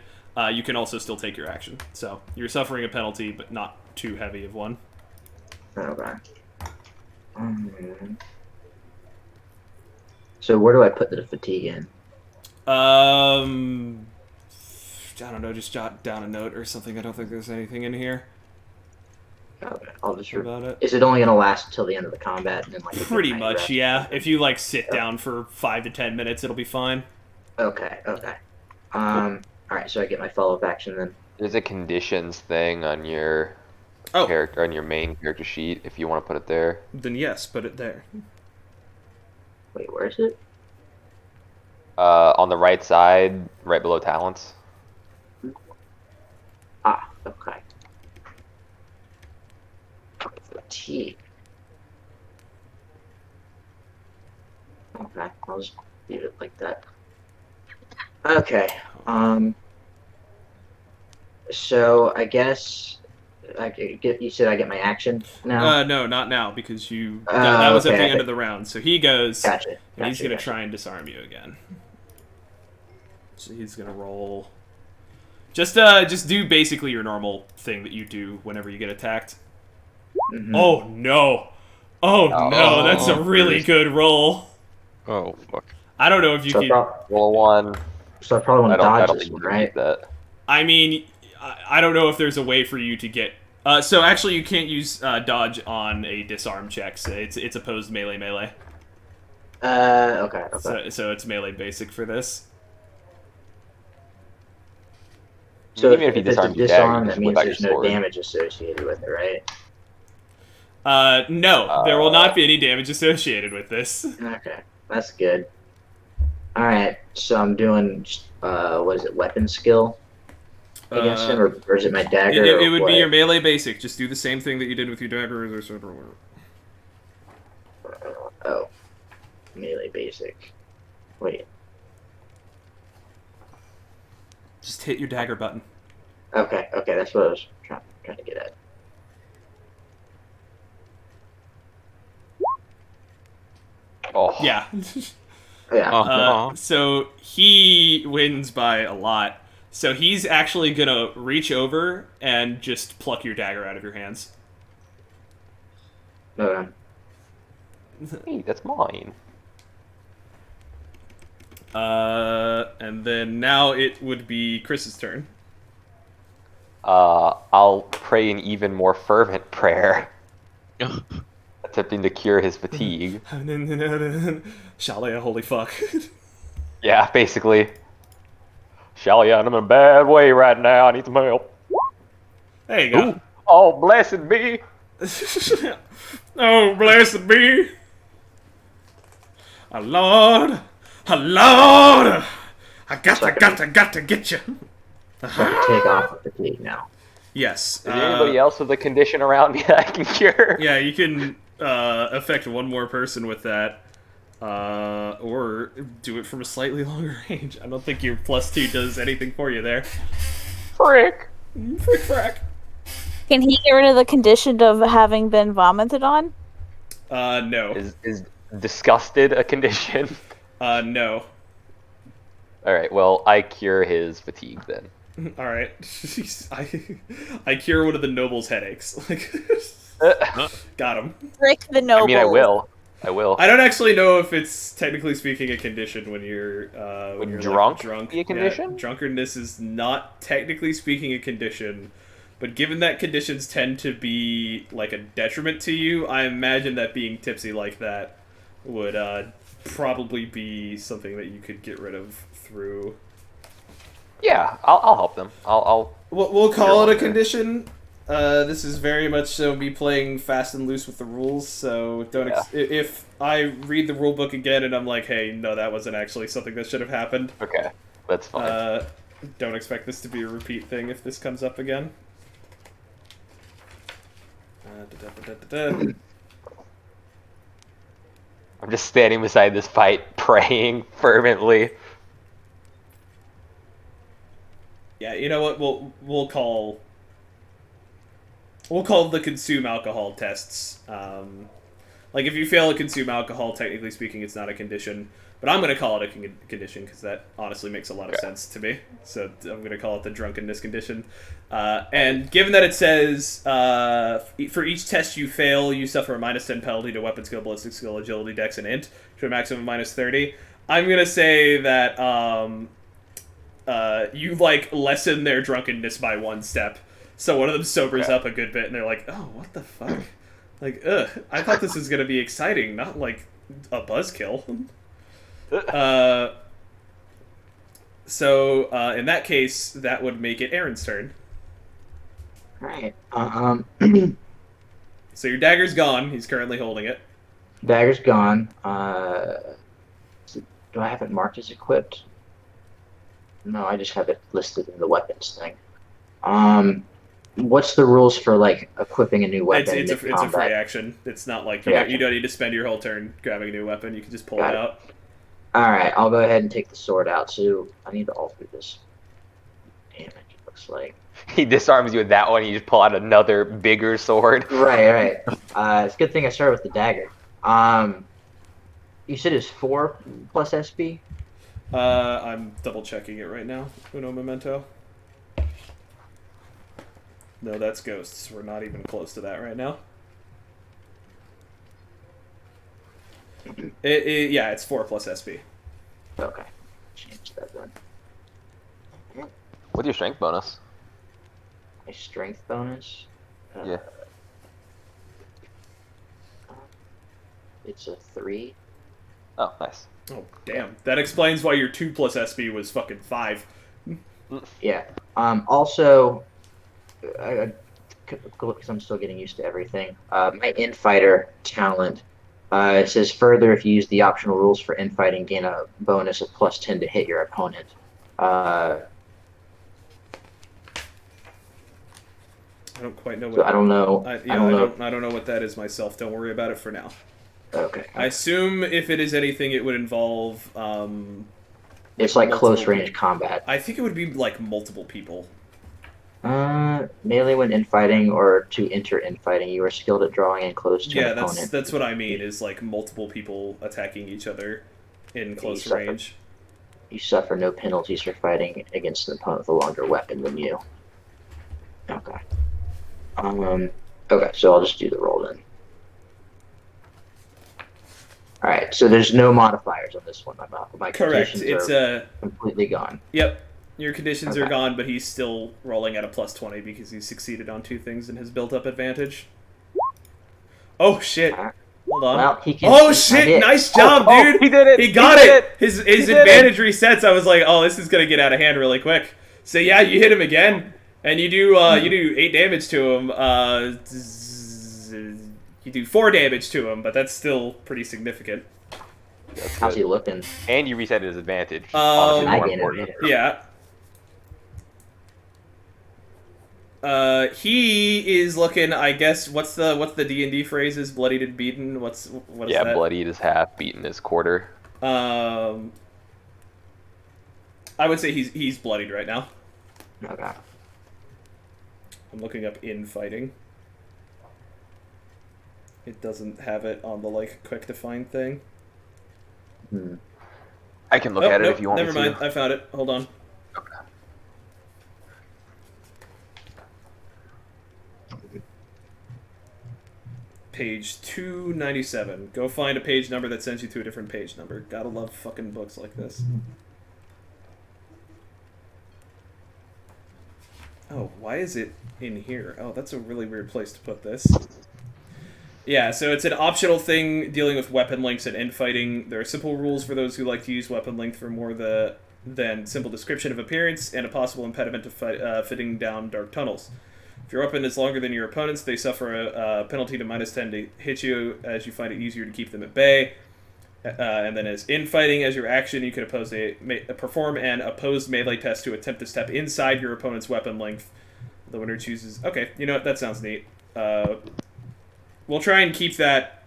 A: You can also still take your action. So you're suffering a penalty, but not too heavy of one.
D: Okay. So where do I put the fatigue in?
A: I don't know, just jot down a note or something. I don't think there's anything in here
D: Okay, I'll just.
A: about it.
D: Is it only gonna last until the end of the combat? And then, like,
A: Pretty
D: midnight
A: much,
D: rest?
A: yeah. If you like sit down for 5 to 10 minutes, it'll be fine.
D: Okay. All right. So I get my follow-up action then.
B: There's a conditions thing on your
A: Oh,
B: character, on your main character sheet, if you want to put it there.
A: then yes, put it there.
D: Wait, where is it?
B: On the right side, right below talents.
D: Ah, okay. Fatigue. Okay, I'll just leave it like that. Okay. So I guess you said I get my action now.
A: No, not now, because that was at
D: okay.
A: the end of the round. So he goes,
D: Gotcha.
A: and he's gonna
D: gotcha.
A: try and disarm you again. So he's gonna roll. Just do basically your normal thing that you do whenever you get attacked.
D: Mhm.
A: Oh no! Oh no! That's a really good roll.
E: Oh fuck.
A: I don't know if you
D: So,
A: can.
B: Roll 1.
D: so I probably want
B: I
D: to
B: don't
D: dodge
B: think
D: this
B: you
D: one,
B: can
D: right?
B: beat that.
A: I mean, I don't know if there's a way for you to get. So actually, you can't use dodge on a disarm check. So it's opposed melee.
D: Okay.
A: So it's melee basic for this.
D: So
B: Even if he
D: it's a
B: disarms your dagger,
D: disarm,
B: you
D: that
B: just
D: means
B: whip out
D: there's
B: your
D: no
B: sword.
D: damage associated with it, right?
A: No, there will not be any damage associated with this.
D: Okay, that's good. All right, so I'm doing what is it, weapon skill against him, or is it my dagger?
A: It
D: or
A: would
D: what?
A: be your melee basic. Just do the same thing that you did with your dagger or sword or whatever.
D: Oh, melee basic. Wait.
A: Just hit your dagger button.
D: Okay, that's what I was trying to get at.
B: Oh,
A: Yeah.
D: Yeah.
A: So he wins by a lot. So he's actually gonna reach over and just pluck your dagger out of your hands.
D: Okay.
B: Hey, that's mine.
A: And then now it would be Chris's turn.
B: I'll pray an even more fervent prayer, attempting to cure his fatigue.
A: Shalia, holy fuck.
B: Yeah, basically. Shalia, I'm in a bad way right now. I need some help.
A: There you go.
B: Ooh. Oh, blessed be.
A: Oh, blessed be. Oh, Lord. Oh, Lord. I got to get you.
D: So I can take off the fatigue now.
A: Yes.
B: Is there anybody else with a condition around me that I can cure?
A: Yeah, you can affect one more person with that. Or do it from a slightly longer range. I don't think your +2 does anything for you there.
B: Frick.
A: Frick frack.
C: Can he get rid of the condition of having been vomited on?
A: No.
B: Is disgusted a condition?
A: No.
B: Alright, well, I cure his fatigue then.
A: Alright. I cure one of the noble's headaches. Like, got him.
C: Frick the noble.
B: I mean, I will. I will.
A: I don't actually know if it's technically speaking a condition when you're
B: When
A: you're
B: drunk
A: like, drunk.
B: be a condition?
A: Yeah, drunkenness is not technically speaking a condition, but given that conditions tend to be like a detriment to you, I imagine that being tipsy like that would probably be something that you could get rid of through.
B: Yeah, I'll help them.
A: We'll call it a condition. This is very much so me playing fast and loose with the rules, so don't. If I read the rule book again and I'm like, hey, no, that wasn't actually something that should have happened.
B: Okay, that's fine.
A: Don't expect this to be a repeat thing if this comes up again.
B: I'm just standing beside this fight, praying fervently.
A: Yeah, you know what? We'll call the consume alcohol tests. Like if you fail to consume alcohol, technically speaking, it's not a condition. But I'm gonna call it a condition because that honestly makes a lot of sense to me. So I'm gonna call it the drunkenness condition. And given that it says for each test you fail, you suffer a -10 penalty to weapon skill, ballistic skill, agility, dex, and int to a maximum of -30. I'm gonna say that you like lessen their drunkenness by 1 step. So one of them sobers up a good bit, and they're like, "Oh, what the fuck? Like, ugh! I thought this was gonna be exciting, not like a buzzkill." So in that case, that would make it Aaron's turn.
D: Alright.
A: So your dagger's gone. He's currently holding it.
D: Dagger's gone. Do I have it marked as equipped? No, I just have it listed in the weapons thing. What's the rules for like equipping a new weapon?
A: It's a free action. It's not like you don't need to spend your whole turn grabbing a new weapon. You can just pull it out.
D: Alright, I'll go ahead and take the sword out. So I need to alter this damage, it looks like.
B: He disarms you with that one, you just pull out another bigger sword.
D: Right. It's a good thing I started with the dagger. You said it's 4 plus SP?
A: I'm double checking it right now. Uno momento. No, that's ghosts. We're not even close to that right now. Yeah, it's 4 plus SP.
D: Okay. Change that then.
B: What's your strength bonus?
D: My strength bonus?
B: Yeah.
D: It's a 3.
B: Oh, nice.
A: Oh, damn. That explains why your 2 plus SP was fucking 5.
D: Yeah. Also, because I'm still getting used to everything, my infighter talent, it says further, if you use the optional rules for infighting, gain a bonus of +10 to hit your opponent.
A: I don't quite know what.
D: So I don't know.
A: I don't know what that is myself. Don't worry about it for now.
D: Okay.
A: I assume if it is anything, it would involve.
D: It's like close range combat.
A: I think it would be like multiple people.
D: Melee when infighting or to enter infighting, you are skilled at drawing in close to an opponent.
A: Yeah, that's what I mean. Is like multiple people attacking each other in close range.
D: You suffer no penalties for fighting against an opponent with a longer weapon than you. Okay. Okay, so I'll just do the roll then. Alright, so there's no modifiers on this one. My
A: Correct.
D: conditions are completely gone.
A: Yep. Your conditions are
D: Okay.
A: gone, but he's still rolling at a plus 20 because he succeeded on 2 things in his built-up advantage. Oh, shit. Hold on.
D: Well, he can.
A: Oh, shit! Nice job,
B: Oh,
A: dude!
B: he did it!
A: He got
B: He did
A: it! His
B: did
A: advantage resets. I was like, oh, this is gonna get out of hand really quick. So yeah, you hit him again, and you do 8 damage to him. You do 4 damage to him, but that's still pretty significant.
B: That's
D: How's
B: good.
D: he looking?
B: And you reset his advantage.
A: Um,
B: Honestly,
D: I
B: more
D: gain
B: important.
D: advantage.
A: Yeah. He is looking. I guess what's the D&D phrase? Is bloodied and beaten? What is
B: Yeah,
A: that?
B: bloodied is half, beaten is quarter.
A: I would say he's bloodied right now.
D: Okay.
A: I'm looking up in fighting. It doesn't have it on the like quick to find thing.
B: I can look at it if you want
A: never
B: me to.
A: mind. I found it. Hold on. Page 297. Go find a page number that sends you to a different page number. Gotta love fucking books like this. Oh, why is it in here? Oh, that's a really weird place to put this. Yeah, so it's an optional thing dealing with weapon links and infighting. There are simple rules for those who like to use weapon length for more than simple description of appearance and a possible impediment to fitting down dark tunnels. If your weapon is longer than your opponent's, they suffer a penalty to -10 to hit you, as you find it easier to keep them at bay. And then as infighting, as your action, you can perform an opposed melee test to attempt to step inside your opponent's weapon length. The winner chooses... Okay, you know what? That sounds neat. We'll try and keep that...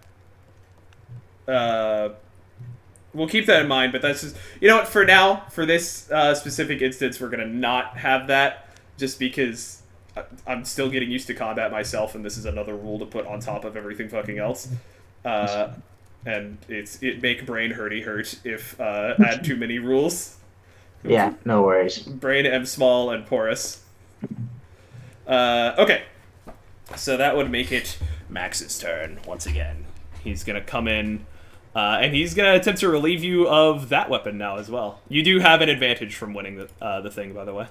A: we'll keep that in mind, but that's just... You know what? For now, for this specific instance, we're going to not have that, just because... I'm still getting used to combat myself, and this is another rule to put on top of everything fucking else. And it make brain hurt if add too many rules.
D: Yeah, no worries.
A: Brain am small and porous. Okay, so that would make it Max's turn once again. He's gonna come in, and he's gonna attempt to relieve you of that weapon now as well. You do have an advantage from winning the thing, by the way.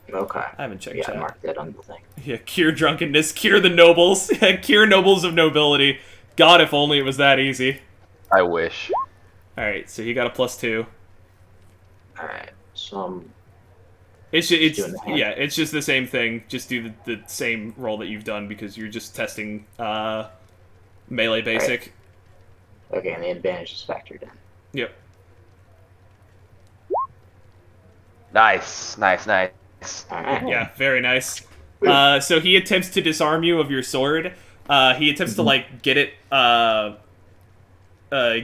D: Okay.
A: I haven't checked
D: Yeah,
A: chat.
D: mark that on the thing.
A: Yeah, cure drunkenness, cure the nobles, cure nobles of nobility. God, if only it was that easy.
B: I wish.
A: Alright, so he got a +2.
D: Alright, so
A: It's
D: doing the hand.
A: yeah, it's just the same thing. Just do the same roll that you've done because you're just testing melee basic.
D: okay, and the advantage is factored in.
A: Yep.
B: Nice.
D: Alright.
A: Yeah, very nice. So he attempts to disarm you of your sword. He attempts to like get it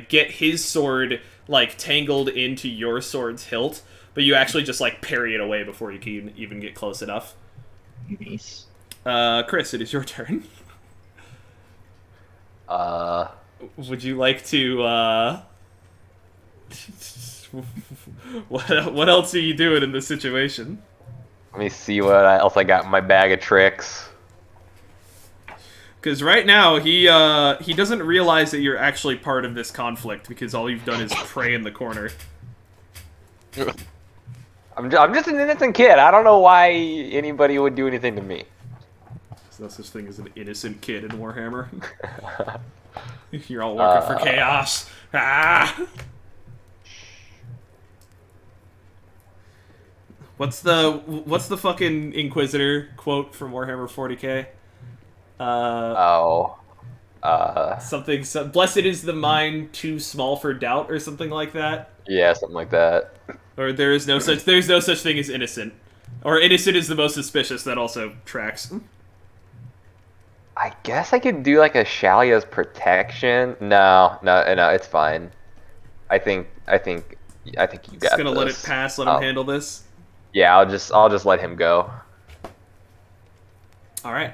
A: get his sword like tangled into your sword's hilt, but you actually just like parry it away before you can even get close enough.
D: Nice.
A: Chris, it is your turn. Would you like to what else are you doing in this situation?
B: Let me see what else I got in my bag of tricks.
A: Because right now, he doesn't realize that you're actually part of this conflict because all you've done is pray in the corner.
B: I'm just an innocent kid. I don't know why anybody would do anything to me.
A: There's no such thing as an innocent kid in Warhammer. You're all working for chaos. Ah! What's the fucking Inquisitor quote from Warhammer 40k? Something. Blessed is the mind too small for doubt, or something like that.
B: Yeah, something like that.
A: Or there's no such thing as innocent, or innocent is the most suspicious. That also tracks.
B: I guess I could do like a Shalia's protection. No, it's fine. I think you got
A: Just gonna
B: this.
A: let it pass. Let him handle this.
B: Yeah, I'll just let him go.
A: All right.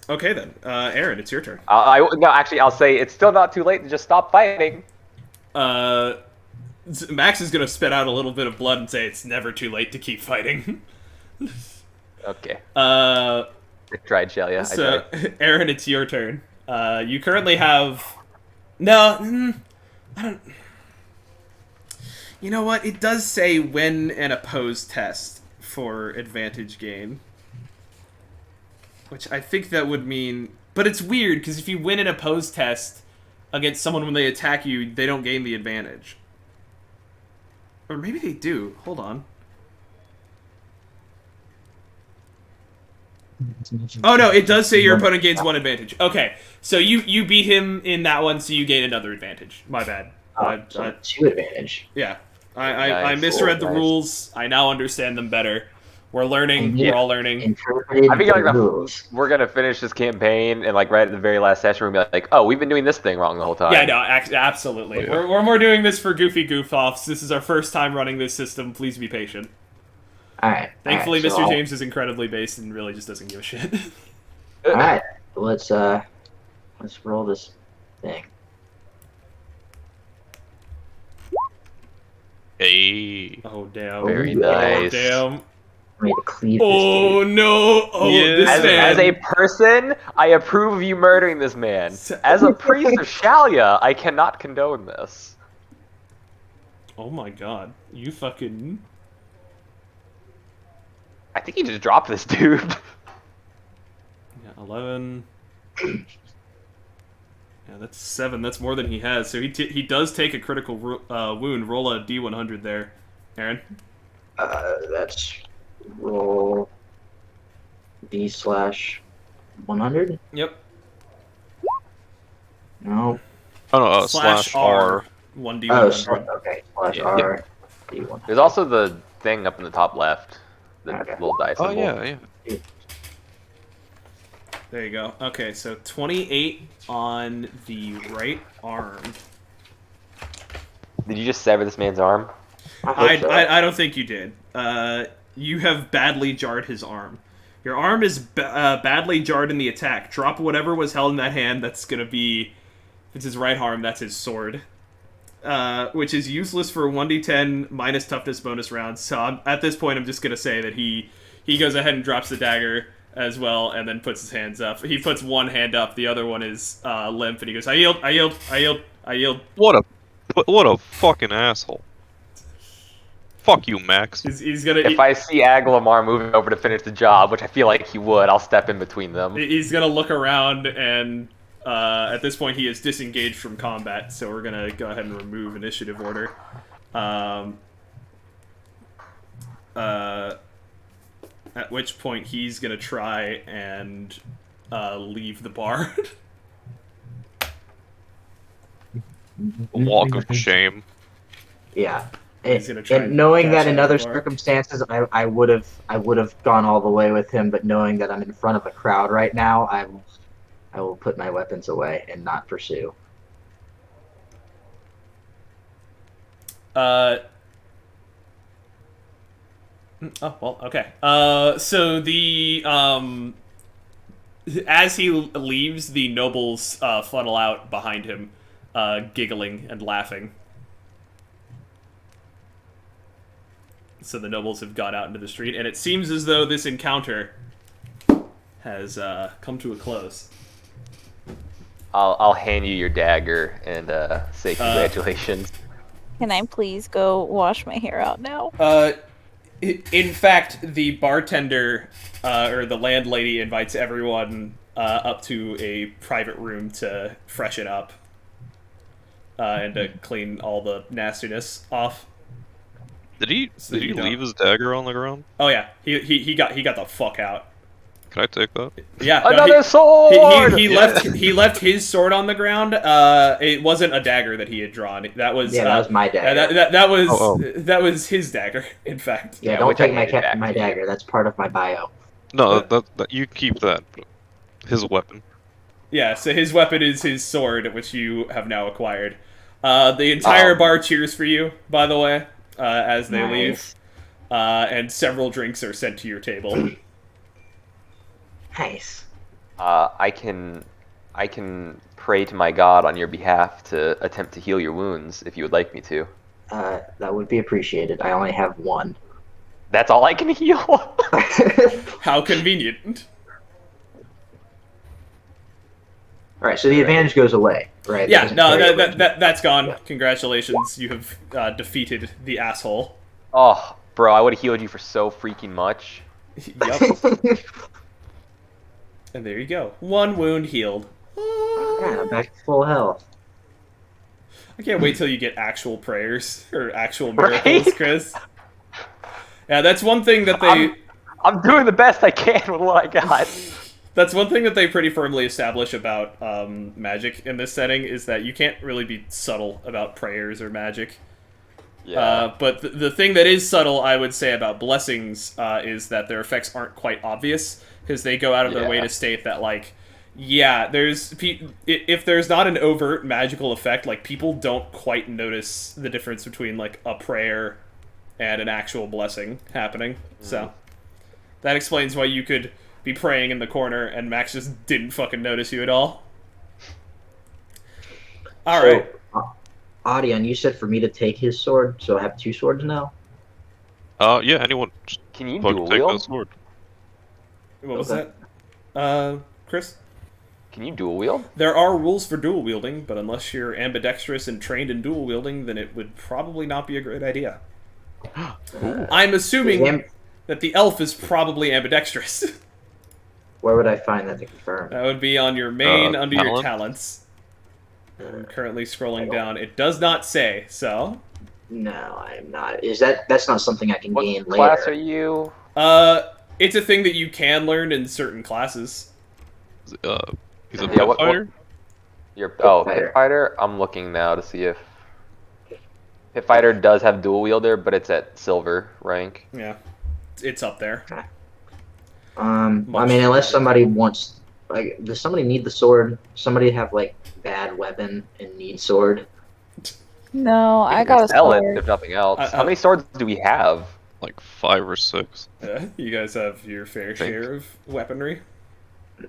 A: Okay then, Aaron, it's your turn.
B: No, actually, I'll say it's still not too late to just stop fighting.
A: Max is gonna spit out a little bit of blood and say it's never too late to keep fighting.
B: Okay.
A: Uh,
B: I tried, Shelia.
A: so,
B: I tried.
A: Aaron, it's your turn. You currently have... No, I don't... You know what? It does say win an opposed test for advantage gain. Which I think that would mean... But it's weird, because if you win an opposed test against someone when they attack you, they don't gain the advantage. Or maybe they do. Hold on. Oh no, it does say your opponent gains 1 advantage. Okay, so you beat him in that one, so you gain another advantage. My bad.
D: So 2 advantage.
A: Yeah, I
B: Nice.
A: misread the
B: Nice.
A: rules. I now understand them better. We're learning.
D: Yeah.
A: We're all learning.
D: Interpreted
B: I think
D: the
B: like
D: rules.
B: we're gonna finish this campaign, and like right at the very last session, we're gonna be like, "Oh, we've been doing this thing wrong the whole time."
A: Yeah, no, absolutely.
E: Yeah.
A: We're doing this for goofy goof-offs. This is our first time running this system. Please be patient.
D: Alright.
A: Thankfully,
D: alright, so
A: Mr. James is incredibly based and really just doesn't give a shit.
D: Alright. Let's roll this thing.
E: Hey.
A: Oh, damn.
B: Very
D: Oh,
B: nice.
A: Damn.
D: Ready to cleave
A: Oh,
D: this
A: no. Oh,
E: Yeah.
A: this man.
B: As a person, I approve of you murdering this man. As a priest of Shalia, I cannot condone this.
A: Oh, my God. You fucking...
B: I think he just dropped this dude.
A: Yeah, 11. Yeah, that's 7. That's more than he has. So he does take a critical wound. Roll a D100 there, Aaron.
D: That's roll D/100.
A: Yep.
D: No.
E: Oh no, slash R.
A: 1D100.
D: Oh, okay. Slash
E: Yeah.
D: R. D100.
B: There's also the thing up in the top left. The
D: Okay.
B: little dice
E: Oh
B: symbol.
E: yeah.
A: There you go. Okay, so 28 on the right arm.
B: Did you just sever this man's arm?
D: hope so.
A: I don't think you did. You have badly jarred his arm. Your arm is badly jarred in the attack. Drop whatever was held in that hand. That's going to be... If it's his right arm, that's his sword. Which is useless for 1d10 minus toughness bonus rounds. So at this point, I'm just going to say that he goes ahead and drops the dagger as well, and then puts his hands up. He puts one hand up, the other one is limp, and he goes, I yield, I yield, I yield, I yield.
E: What a fucking asshole. Fuck you, Max.
A: He's gonna...
B: If I see Aglamar moving over to finish the job, which I feel like he would, I'll step in between them.
A: He's gonna look around, and at this point he is disengaged from combat, so we're gonna go ahead and remove initiative order. At which point he's gonna try and leave the bar.
E: A walk of shame.
D: Yeah.
A: He's gonna try
D: And knowing
A: and
D: that
A: dash
D: in
A: out
D: other
A: the bar.
D: circumstances, I would have gone all the way with him, but knowing that I'm in front of a crowd right now, I will put my weapons away and not pursue.
A: Oh, well, okay. So the, as he leaves, the nobles, funnel out behind him, giggling and laughing. So the nobles have gone out into the street, and it seems as though this encounter has, come to a close.
B: I'll hand you your dagger and say congratulations.
C: Can I please go wash my hair out now?
A: In fact, the bartender, or the landlady invites everyone up to a private room to freshen up and to clean all the nastiness off.
E: Did he
A: So you don't-
E: leave his dagger on the ground?
A: Oh yeah, he got the fuck out.
E: Can I take that?
A: Yeah, no,
B: Another sword!
A: he left his sword on the ground. It wasn't a dagger that he had drawn. That was
D: That was my dagger.
A: that was
E: Oh.
A: that was his dagger. In fact,
D: Yeah,
B: Yeah,
D: don't
B: which I
D: take my
B: handed back
D: my
B: to you.
D: dagger. That's part of my bio.
E: No, that you keep that. His weapon.
A: yeah. So his weapon is his sword, which you have now acquired. The entire bar cheers for you, by the way, as they leave, and several drinks are sent to your table.
D: Nice.
B: I can pray to my god on your behalf to attempt to heal your wounds if you would like me to.
D: That would be appreciated. I only have one.
B: That's all I can heal.
A: How convenient.
D: Alright, so the advantage goes away, right? It
A: Yeah,
D: doesn't
A: no,
D: carry over.
A: that's gone. Congratulations, you have defeated the asshole.
B: Oh, bro, I would have healed you for so freaking much.
A: Yep. And there you go. 1 wound healed.
D: Yeah, back to full health.
A: I can't wait till you get actual prayers or actual miracles,
B: Right?
A: Chris. Yeah, that's one thing that they.
B: I'm doing the best I can with what I got.
A: That's one thing that they pretty firmly establish about magic in this setting is that you can't really be subtle about prayers or magic.
B: Yeah.
A: But the thing that is subtle, I would say, about blessings is that their effects aren't quite obvious because they go out of their way to state that, like, yeah, if there's not an overt magical effect, like, people don't quite notice the difference between, like, a prayer and an actual blessing happening. So that explains why you could be praying in the corner and Max just didn't fucking notice you at all. All right.
D: Audion, you said for me to take his sword, so I have 2 swords now?
E: Yeah, anyone just
B: Can you
E: fucking
B: dual
E: take that
B: wield?
E: sword.
A: What was
D: Okay.
A: that? Chris?
B: Can you dual wield?
A: There are rules for dual wielding, but unless you're ambidextrous and trained in dual wielding, then it would probably not be a great idea. I'm assuming that the elf is probably ambidextrous.
D: Where would I find that to confirm?
A: That would be on your main under your
E: talent?
A: talents. I'm currently scrolling down. It does not say, so...
D: No, I'm not. That's not something I can
B: What
D: gain
B: class
D: later?
B: are you?
A: It's a thing that you can learn in certain classes.
E: He's a
B: Yeah,
E: pit
B: what-
E: fighter?
B: You're
D: Fighter.
B: Pit Fighter? I'm looking now to see if Pit Fighter does have dual wielder, but it's at silver rank.
A: Yeah. It's up there.
D: I mean, unless somebody wants, like, does somebody need the sword? Somebody have, like, bad weapon and need sword?
C: No, I
B: You
C: got a
B: can sell it,
C: sword.
B: if nothing else.
A: I-
B: How many swords do we have?
E: Like 5 or 6.
A: You guys have your fair share of weaponry.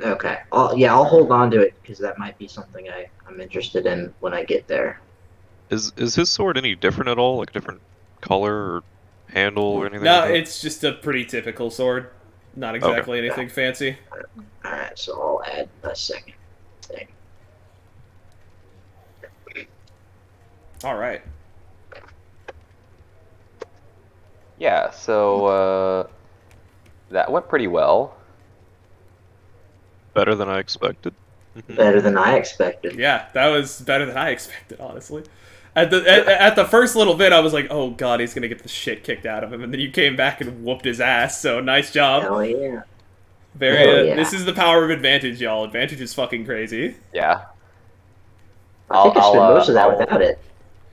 D: Okay. I'll hold on to it, because that might be something I'm interested in when I get there.
E: Is his sword any different at all? Like a different color or handle or anything?
A: No,
E: like that?
A: it's just a pretty typical sword. Not exactly anything fancy.
D: Alright, so I'll add a second thing.
A: Alright.
B: Yeah, so that went pretty well.
E: Better than I expected.
D: Better than I expected.
A: Yeah, that was better than I expected, honestly. At the first little bit, I was like, oh god, he's gonna get the shit kicked out of him, and then you came back and whooped his ass, so nice job.
D: Hell yeah.
A: Very,
D: Hell yeah.
A: This is the power of advantage, y'all. Advantage is fucking crazy.
B: Yeah.
D: I think I spent most of that
B: I'll
D: without it.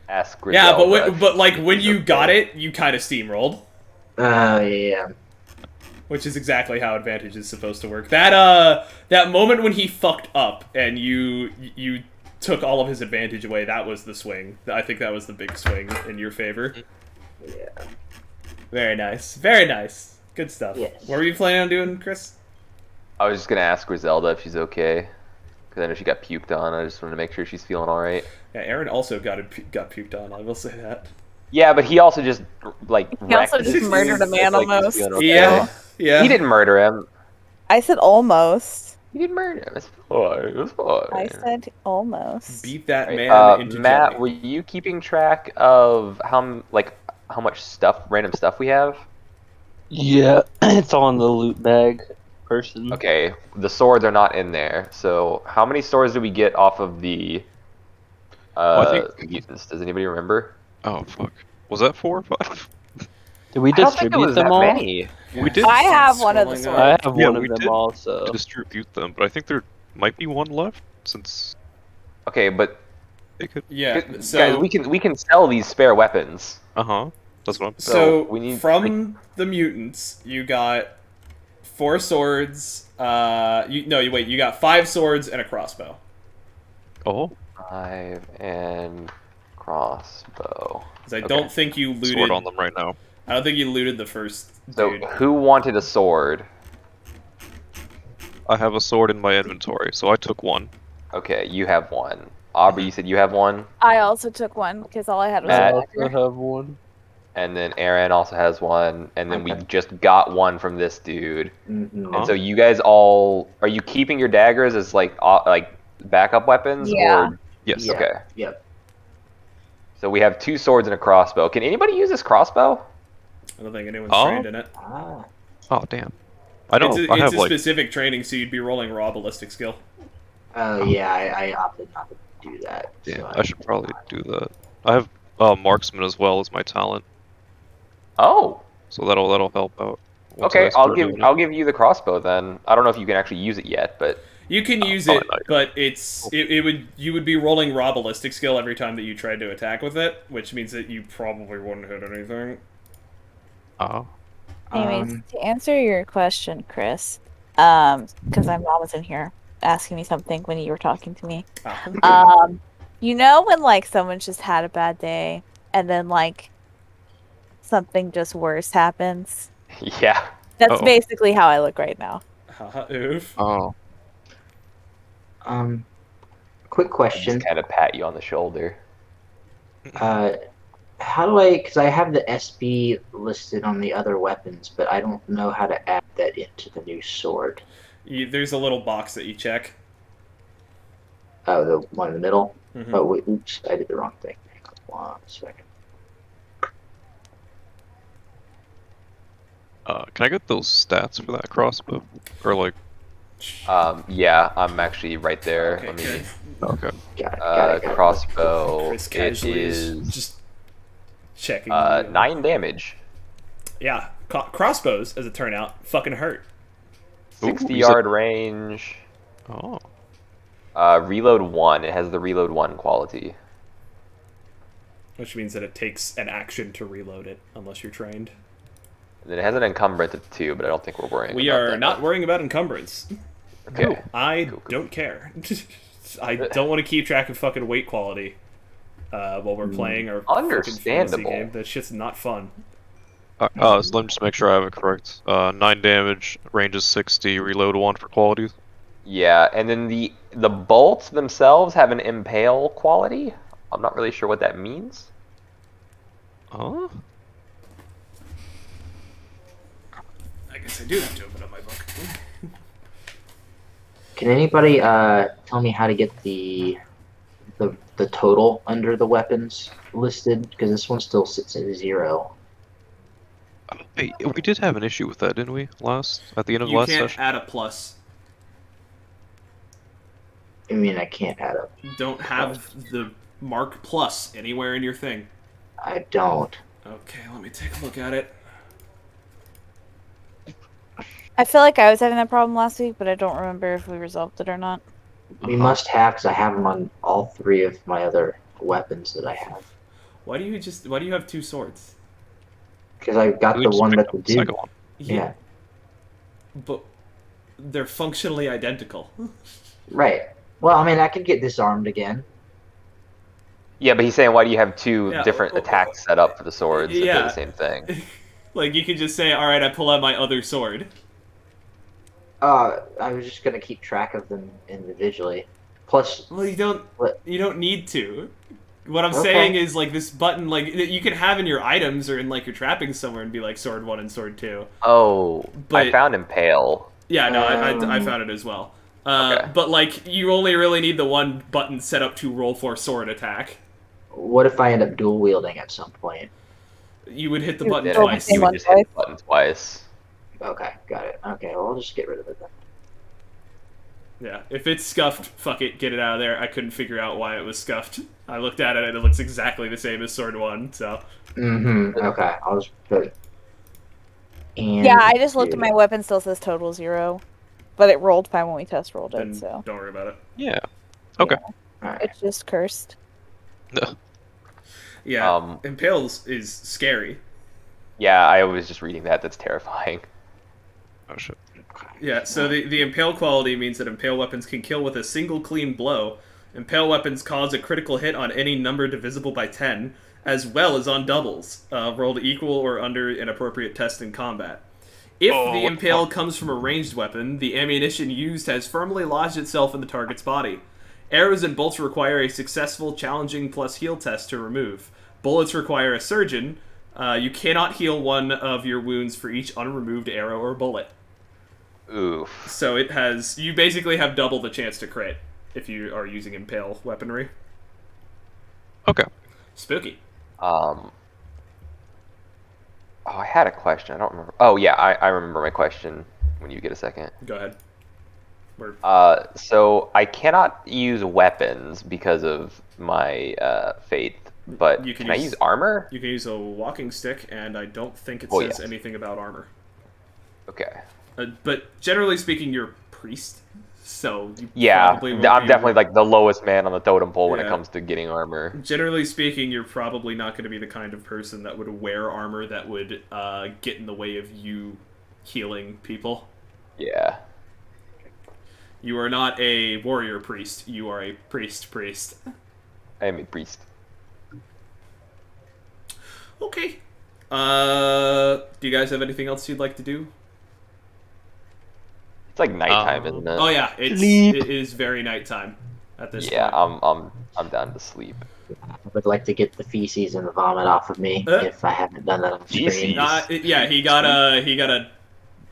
B: ask Griselda.
A: Yeah,
B: if
A: but like when
B: she's
A: you
B: okay.
A: got it, you kind of steamrolled,
D: Oh, yeah.
A: which is exactly how advantage is supposed to work. That moment when he fucked up and you took all of his advantage away, that was the swing. I think that was the big swing in your favor.
D: Yeah.
A: Very nice. Very nice. Good stuff.
D: Yes.
A: What were you planning on doing, Chris?
B: I was just gonna ask Griselda if she's okay, because I know she got puked on. I just wanted to make sure she's feeling all right.
A: Yeah, Aaron also got puked on. I will say that.
B: Yeah, but he also just like
C: He also
B: wrecked
C: just
B: his
C: murdered a
B: dude.
C: man
B: Like, he's
C: almost.
B: feeling okay.
A: Yeah, yeah.
B: He didn't murder him.
C: I said almost.
B: He didn't murder him. It's fine. It's fine.
C: I said almost.
A: Beat that
B: Right,
A: man into
B: Matt,
A: jelly.
B: were you keeping track of how much random stuff we have?
G: Yeah, it's all in the loot bag person.
B: Okay, the swords are not in there. So how many swords did we get off of the
E: I think-
B: mutants? Does anybody remember?
E: Oh fuck. Was that 4 or 5?
G: Did we
B: I don't think
G: distribute
B: it was
G: them
B: that
G: all?
B: many.
E: We did
C: I have one of the
A: Scrolling
C: swords.
G: I have
E: Yeah,
G: one
E: we
G: of them
E: did.
G: also.
E: distribute them, but I think there might be one left since
B: Okay, but
E: they could.
A: Yeah,
B: guys,
A: so
B: we can sell these spare weapons.
E: That's what I'm.
A: so
B: we need,
A: from the mutants, you got 4 swords. You got 5 swords and a crossbow.
E: Oh,
B: 5 and crossbow.
A: 'Cause I
B: Okay.
A: don't think you looted.
E: sword on them right now.
A: I don't think you looted the first
B: So
A: dude.
B: who wanted a sword?
E: I have a sword in my inventory, so I took one.
B: Okay, you have one. Aubrey, you said you have one,
C: I also took one because all I had was
G: I
B: Matt.
C: a
G: also
C: dagger.
G: have one.
B: and then Aaron also has one, and then we
D: Okay.
B: just got one from this dude.
D: Mhm.
B: And so you guys all are you keeping your daggers as like backup weapons
C: Yeah.
B: or
E: Yes.
D: Yeah.
B: okay?
D: Yep.
B: So we have 2 swords and a crossbow. Can anybody use this crossbow?
A: I don't think anyone's
E: Oh.
A: trained in it.
D: Ah.
E: Oh damn. I know.
A: It's
E: I
A: a
E: have like.
A: specific training, so you'd be rolling raw ballistic skill.
D: Oh yeah, I opted not to do that.
E: Yeah,
D: so
E: I should probably do that. I have marksman as well as my talent,
B: Oh,
E: so that'll help out. Once
B: okay.
E: I start doing it.
B: I'll give you the crossbow then. I don't know if you can actually use it yet, but
A: You can use
E: oh,
A: it,
E: no.
A: but you would be rolling raw ballistic skill every time that you tried to attack with it, which means that you probably wouldn't hit anything.
E: Oh.
C: Anyways, to answer your question, Chris, because my mom was in here asking me something when you were talking to me. You know when like someone's just had a bad day and then like something just worse happens?
B: yeah.
C: That's
E: Uh-oh.
C: basically how I look right now.
A: Oof.
E: Oh.
D: Quick
B: I
D: question.
B: just kind of pat you on the shoulder.
D: How do I? Because I have the SB listed on the other weapons, but I don't know how to add that into the new sword.
A: There's a little box that you check.
D: Oh, the one in the middle.
A: Mhm.
D: Oh wait, oops, I did the wrong thing. Hang on 1 second.
E: Can I get those stats for that crossbow? Or like,
B: Yeah, I'm actually right there.
A: Okay,
B: Let me.
A: good.
E: okay.
D: Got it.
B: Crossbow.
A: Chris
B: It
A: casually
B: is
A: just checking.
B: 9 damage,
A: Yeah, crossbows, as it turned out, fucking hurt.
E: Ooh,
B: 60-yard range.
E: Oh.
B: Reload 1. It has the reload 1 quality.
A: Which means that it takes an action to reload it, unless you're trained.
B: And then it has an encumbrance of 2, but I don't think we're worrying.
A: We
B: about
A: are
B: that.
A: not worrying about encumbrance.
B: Okay.
A: I
B: Cool.
A: don't care. I don't want to keep track of fucking weight quality while we're playing our fucking fantasy
B: Understandable.
A: game. That shit's not fun.
E: So let me just make sure I have it correct. 9 damage, range is 60, reload 1 for qualities.
B: Yeah, and then the bolts themselves have an impale quality. I'm not really sure what that means.
E: Huh?
A: I guess I do have to open up my book.
D: Can anybody tell me how to get the total under the weapons listed? Because this one still sits at 0.
E: Hey, we did have an issue with that, didn't we? At the end of
A: You
E: last
A: can't
E: session.
A: add a plus.
D: I mean, I can't add up.
A: Don't have the mark plus anywhere in your thing.
D: I don't.
A: Okay, let me take a look at it.
C: I feel like I was having that problem last week, but I don't remember if we resolved it or not.
D: We must have, because I have them on all 3 of my other weapons that I have.
A: Why do you have 2 swords?
D: Because I got
E: We
D: the
E: just
D: one
E: picked
D: that
E: up
D: the
E: the
D: dude.
E: second one.
D: Yeah.
A: But they're functionally identical.
D: Right. Well, I mean, I could get disarmed again.
B: Yeah, but he's saying why do you have 2
A: Yeah,
B: different attacks set up for the swords if they're
A: yeah.
B: the same thing?
A: Like, you could just say, alright, I pull out my other sword.
D: I was just gonna keep track of them individually. Plus,
A: Well, you don't
D: What?
A: need to. What I'm
D: Okay.
A: saying is, like, this button, like, that you can have in your items or in, like, your trappings somewhere and be like, sword 1 and sword 2.
B: Oh,
A: But-
B: I found impale.
A: Yeah, no, I
D: Um,
A: found it as well.
B: Okay.
A: But, like, you only really need the one button set up to roll for sword attack.
D: what if I end up dual wielding at some point?
A: You would hit the
C: You
A: button
B: Then
C: Roll
A: twice.
C: the
B: you
C: same
B: would
C: one
B: just hit the button twice.
D: Okay, got it. Okay, well, I'll just get rid of it then.
A: Yeah, if it's scuffed, fuck it, get it out of there. I couldn't figure out why it was scuffed. I looked at it and it looks exactly the same as sword 1, so...
D: Mm-hmm. Okay, I'll just put. And
C: Yeah, I just looked at my weapon, still says total 0. But it rolled fine when we test rolled
A: Then
C: it, so
A: don't worry about it.
E: Yeah. Okay.
D: Alright.
C: it's just cursed.
A: Yeah, Impales is scary.
B: Yeah, I was just reading that. That's terrifying.
E: Oh shit.
A: Yeah, so the Impale quality means that Impale weapons can kill with a single clean blow. Impale weapons cause a critical hit on any number divisible by 10, as well as on doubles, rolled equal or under an appropriate test in combat. If the Impale comes from a ranged weapon, the ammunition used has firmly lodged itself in the target's body. Arrows and bolts require a successful challenging plus heal test to remove. Bullets require a surgeon. You cannot heal one of your wounds for each unremoved arrow or bullet.
B: Oof.
A: So it has... You basically have double the chance to crit if you are using impale weaponry.
E: Okay.
A: Spooky.
B: Oh, I had a question. I don't remember. Oh, yeah, I remember my question when you get a second.
A: Go ahead. We're...
B: So I cannot use weapons because of my faith, but
A: You
B: can I use armor?
A: You can use a walking stick, and I don't think it
B: Oh,
A: says
B: yes.
A: anything about armor.
B: Okay.
A: But generally speaking, you're a priest, so you
B: Yeah,
A: probably won't
B: I'm
A: be-
B: definitely like the lowest man on the totem pole when it
A: Yeah.
B: comes to getting armor.
A: Generally speaking, you're probably not going to be the kind of person that would wear armor that would get in the way of you healing people.
B: Yeah.
A: You are not a warrior priest. You are a priest.
B: I am a priest.
A: Okay. Do you guys have anything else you'd like to do?
B: It's like nighttime, isn't it?
A: Oh yeah,
G: Sleep.
A: it is very nighttime at this
B: Yeah,
A: point.
B: I'm down to sleep.
D: I would like to get the feces and the vomit off of me if I haven't done that on screen.
B: Feces?
A: Yeah, he got a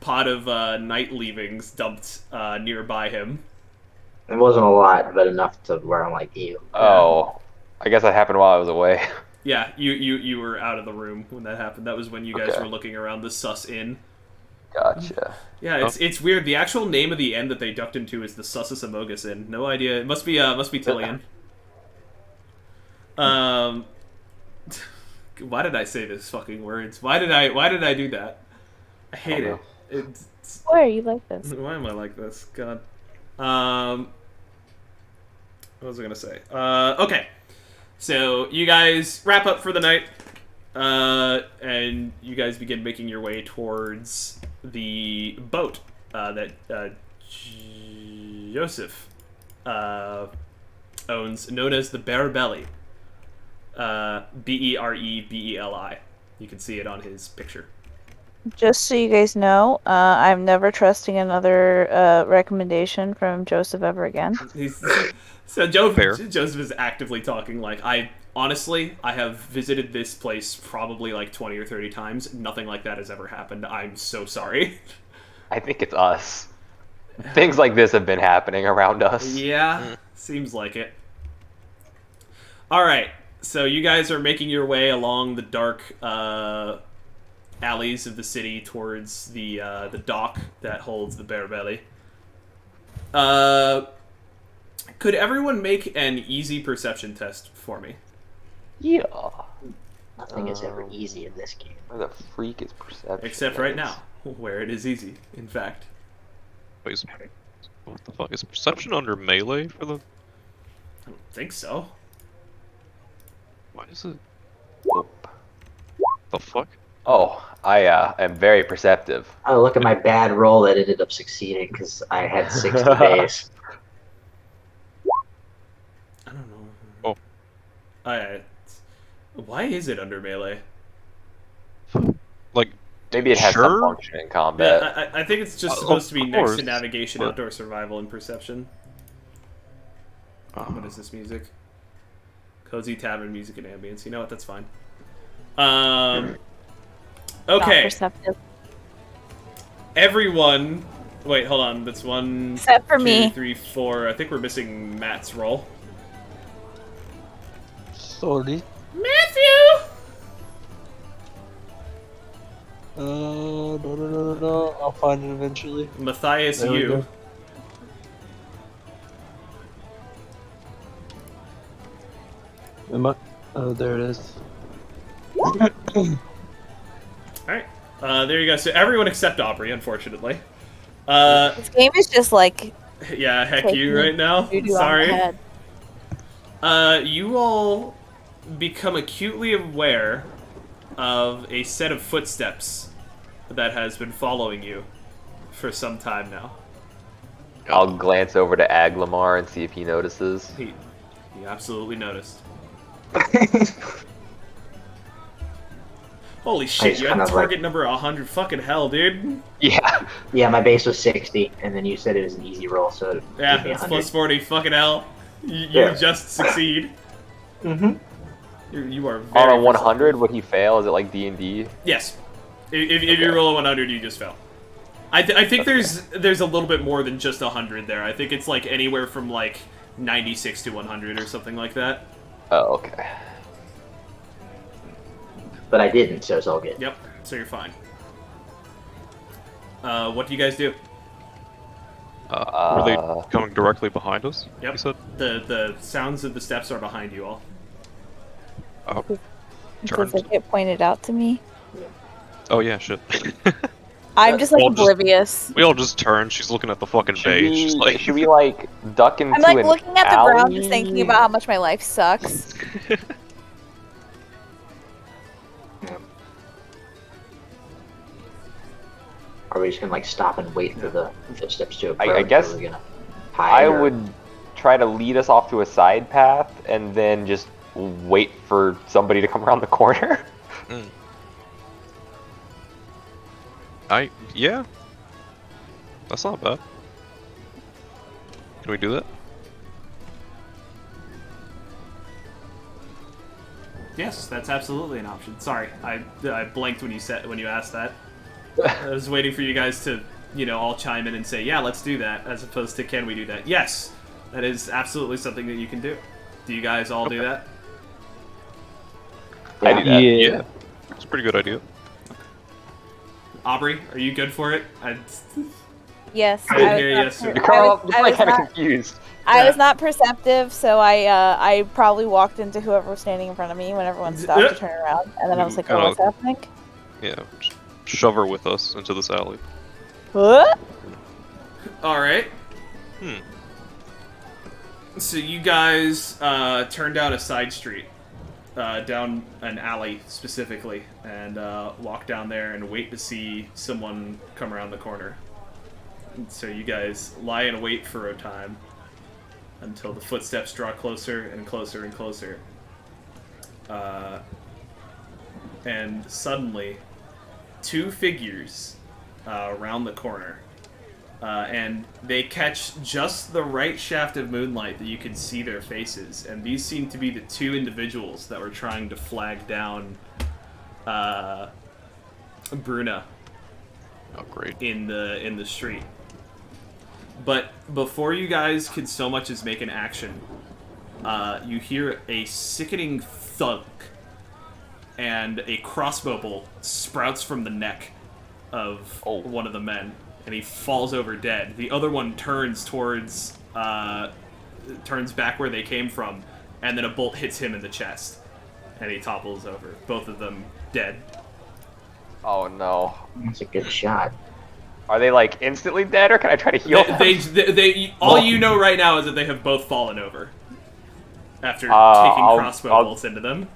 A: pot of night leavings dumped nearby him.
D: It wasn't a lot, but enough to where I'm like, ew.
B: Oh, I guess that happened while I was away.
A: Yeah, you were out of the room when that happened. That was when you guys
B: Okay.
A: were looking around the sus inn.
B: Gotcha.
A: Yeah, it's weird. The actual name of the inn that they ducked into is the Sussus Amogus Inn. No idea. It must be Tillian. Why did I say this fucking words? Why did I do that? I hate it. It's,
C: Why are you like this?
A: why am I like this? God. What was I gonna say? Okay. So you guys wrap up for the night, and you guys begin making your way towards the boat that Joseph owns, known as the Berebelly. Berebeli. You can see it on his picture.
C: Just so you guys know, I'm never trusting another recommendation from Joseph ever again.
A: So
E: Fair.
A: Joseph is actively talking like, I have visited this place probably like 20 or 30 times. Nothing like that has ever happened. I'm so sorry.
B: I think it's us. Things like this have been happening around us.
A: Yeah, seems like it. Alright, so you guys are making your way along the dark alleys of the city towards the dock that holds the Berebelly. Could everyone make an easy perception test for me?
B: Yeah.
D: Nothing is ever easy in this game.
B: Where the freak is perception?
A: Except right now, where it is easy, in fact.
E: Wait, what the fuck? Is perception under melee for the...
A: I don't think so.
E: Why is it...
B: Whoop.
E: The fuck?
B: Oh, I am very perceptive.
D: Oh, look at my bad roll that ended up succeeding because I had 60 days.
A: I don't know.
E: Oh.
A: Why is it under melee?
E: Like,
B: Maybe it has some
E: Sure.
B: function in combat.
A: Yeah, I think it's just
E: Of
A: supposed to be next to
E: course,
A: navigation,
E: but-
A: outdoor survival, and perception. What is this music? Cozy tavern music and ambience. You know what? That's fine.
C: Not
A: Okay,
C: perceptive.
A: everyone. Wait, hold on. That's 1,
C: Except for
A: 2,
C: me.
A: 3, 4. I think we're missing Matt's roll.
G: Sorry.
A: Matthew.
G: No. I'll find it eventually.
A: Matthias,
G: There we
A: you.
G: go. Am I? Oh, there it is.
A: Alright. There you go. So everyone except Aubrey, unfortunately.
C: This game is just like
A: Yeah, heck
C: taking
A: you right now.
C: doo-doo on
A: Sorry.
C: the head.
A: You all become acutely aware of a set of footsteps that has been following you for some time now.
B: I'll glance over to Aglamar and see if he notices.
A: He absolutely noticed. Holy shit,
D: just
A: you had
D: kind of
A: target number 100. Fucking hell, dude.
B: Yeah.
D: Yeah, my base was 60, and then you said it was an easy roll, so it
A: Yeah,
D: gave me
A: that's
D: 100.
A: plus 40. Fucking hell. You
D: Yeah.
A: just succeed.
D: Mm-hmm.
A: You are very
B: On a 100,
A: perceptive.
B: would he fail? Is it like D&D?
A: Yes. If you roll a 100, you just fail. I think there's a little bit more than just 100 there. I think it's like anywhere from like 96 to 100 or something like that.
B: Oh, okay.
D: But I didn't, so it's all good.
A: Yep. So you're fine. What do you guys do?
E: Were they coming directly behind us?
A: Yep.
E: You said?
A: The sounds of the steps are behind you all.
E: Turns.
C: Does it get pointed out to me?
E: Oh yeah, shit.
C: I'm just like
E: We'll just-
C: oblivious.
E: We all just turn. She's looking at the fucking base. She's like,
B: Should we like duck into
C: I'm like
B: an
C: looking at the ground, just
B: alley?
C: thinking about how much my life sucks.
D: Are we just gonna like stop and wait for the footsteps to approach?
B: I guess
D: Or are we gonna hide?
B: I
D: or-
B: would try to lead us off to a side path and then just wait for somebody to come around the corner.
E: yeah. That's not bad. Can we do that?
A: Yes, that's absolutely an option. Sorry, I blanked when you asked that. I was waiting for you guys to, all chime in and say, yeah, let's do that, as opposed to, can we do that? Yes, that is absolutely something that you can do. Do you guys all do that?
B: I do that.
E: Yeah. It's a pretty good idea.
A: Aubrey, are you good for it?
C: Yes,
A: I didn't hear yes or no.
B: Carl, I'm
C: I was
B: kind of
C: not-
B: confused.
C: I was not perceptive, so I probably walked into whoever was standing in front of me when everyone stopped to turn around, and then I was like, "Oh, what's happening?"
E: Yeah. Just shove her with us into this alley.
C: What?
A: All right.
E: Hmm.
A: So you guys turn down a side street, down an alley specifically, and walk down there and wait to see someone come around the corner. And so you guys lie in wait for a time until the footsteps draw closer and closer and closer. And suddenly, two figures round the corner. And they catch just the right shaft of moonlight that you can see their faces. And these seem to be the two individuals that were trying to flag down Bruna
E: Oh, great.
A: in the street. But before you guys could so much as make an action, you hear a sickening thunk, and a crossbow bolt sprouts from the neck of one of the men, and he falls over dead. The other one turns back where they came from, and then a bolt hits him in the chest, and he topples over. Both of them dead.
B: Oh no.
D: That's a good shot.
B: Are they like instantly dead, or can I try to heal them?
A: They all you know right now is that they have both fallen over after taking
B: I'll-
A: crossbow
B: I'll-
A: bolts into them.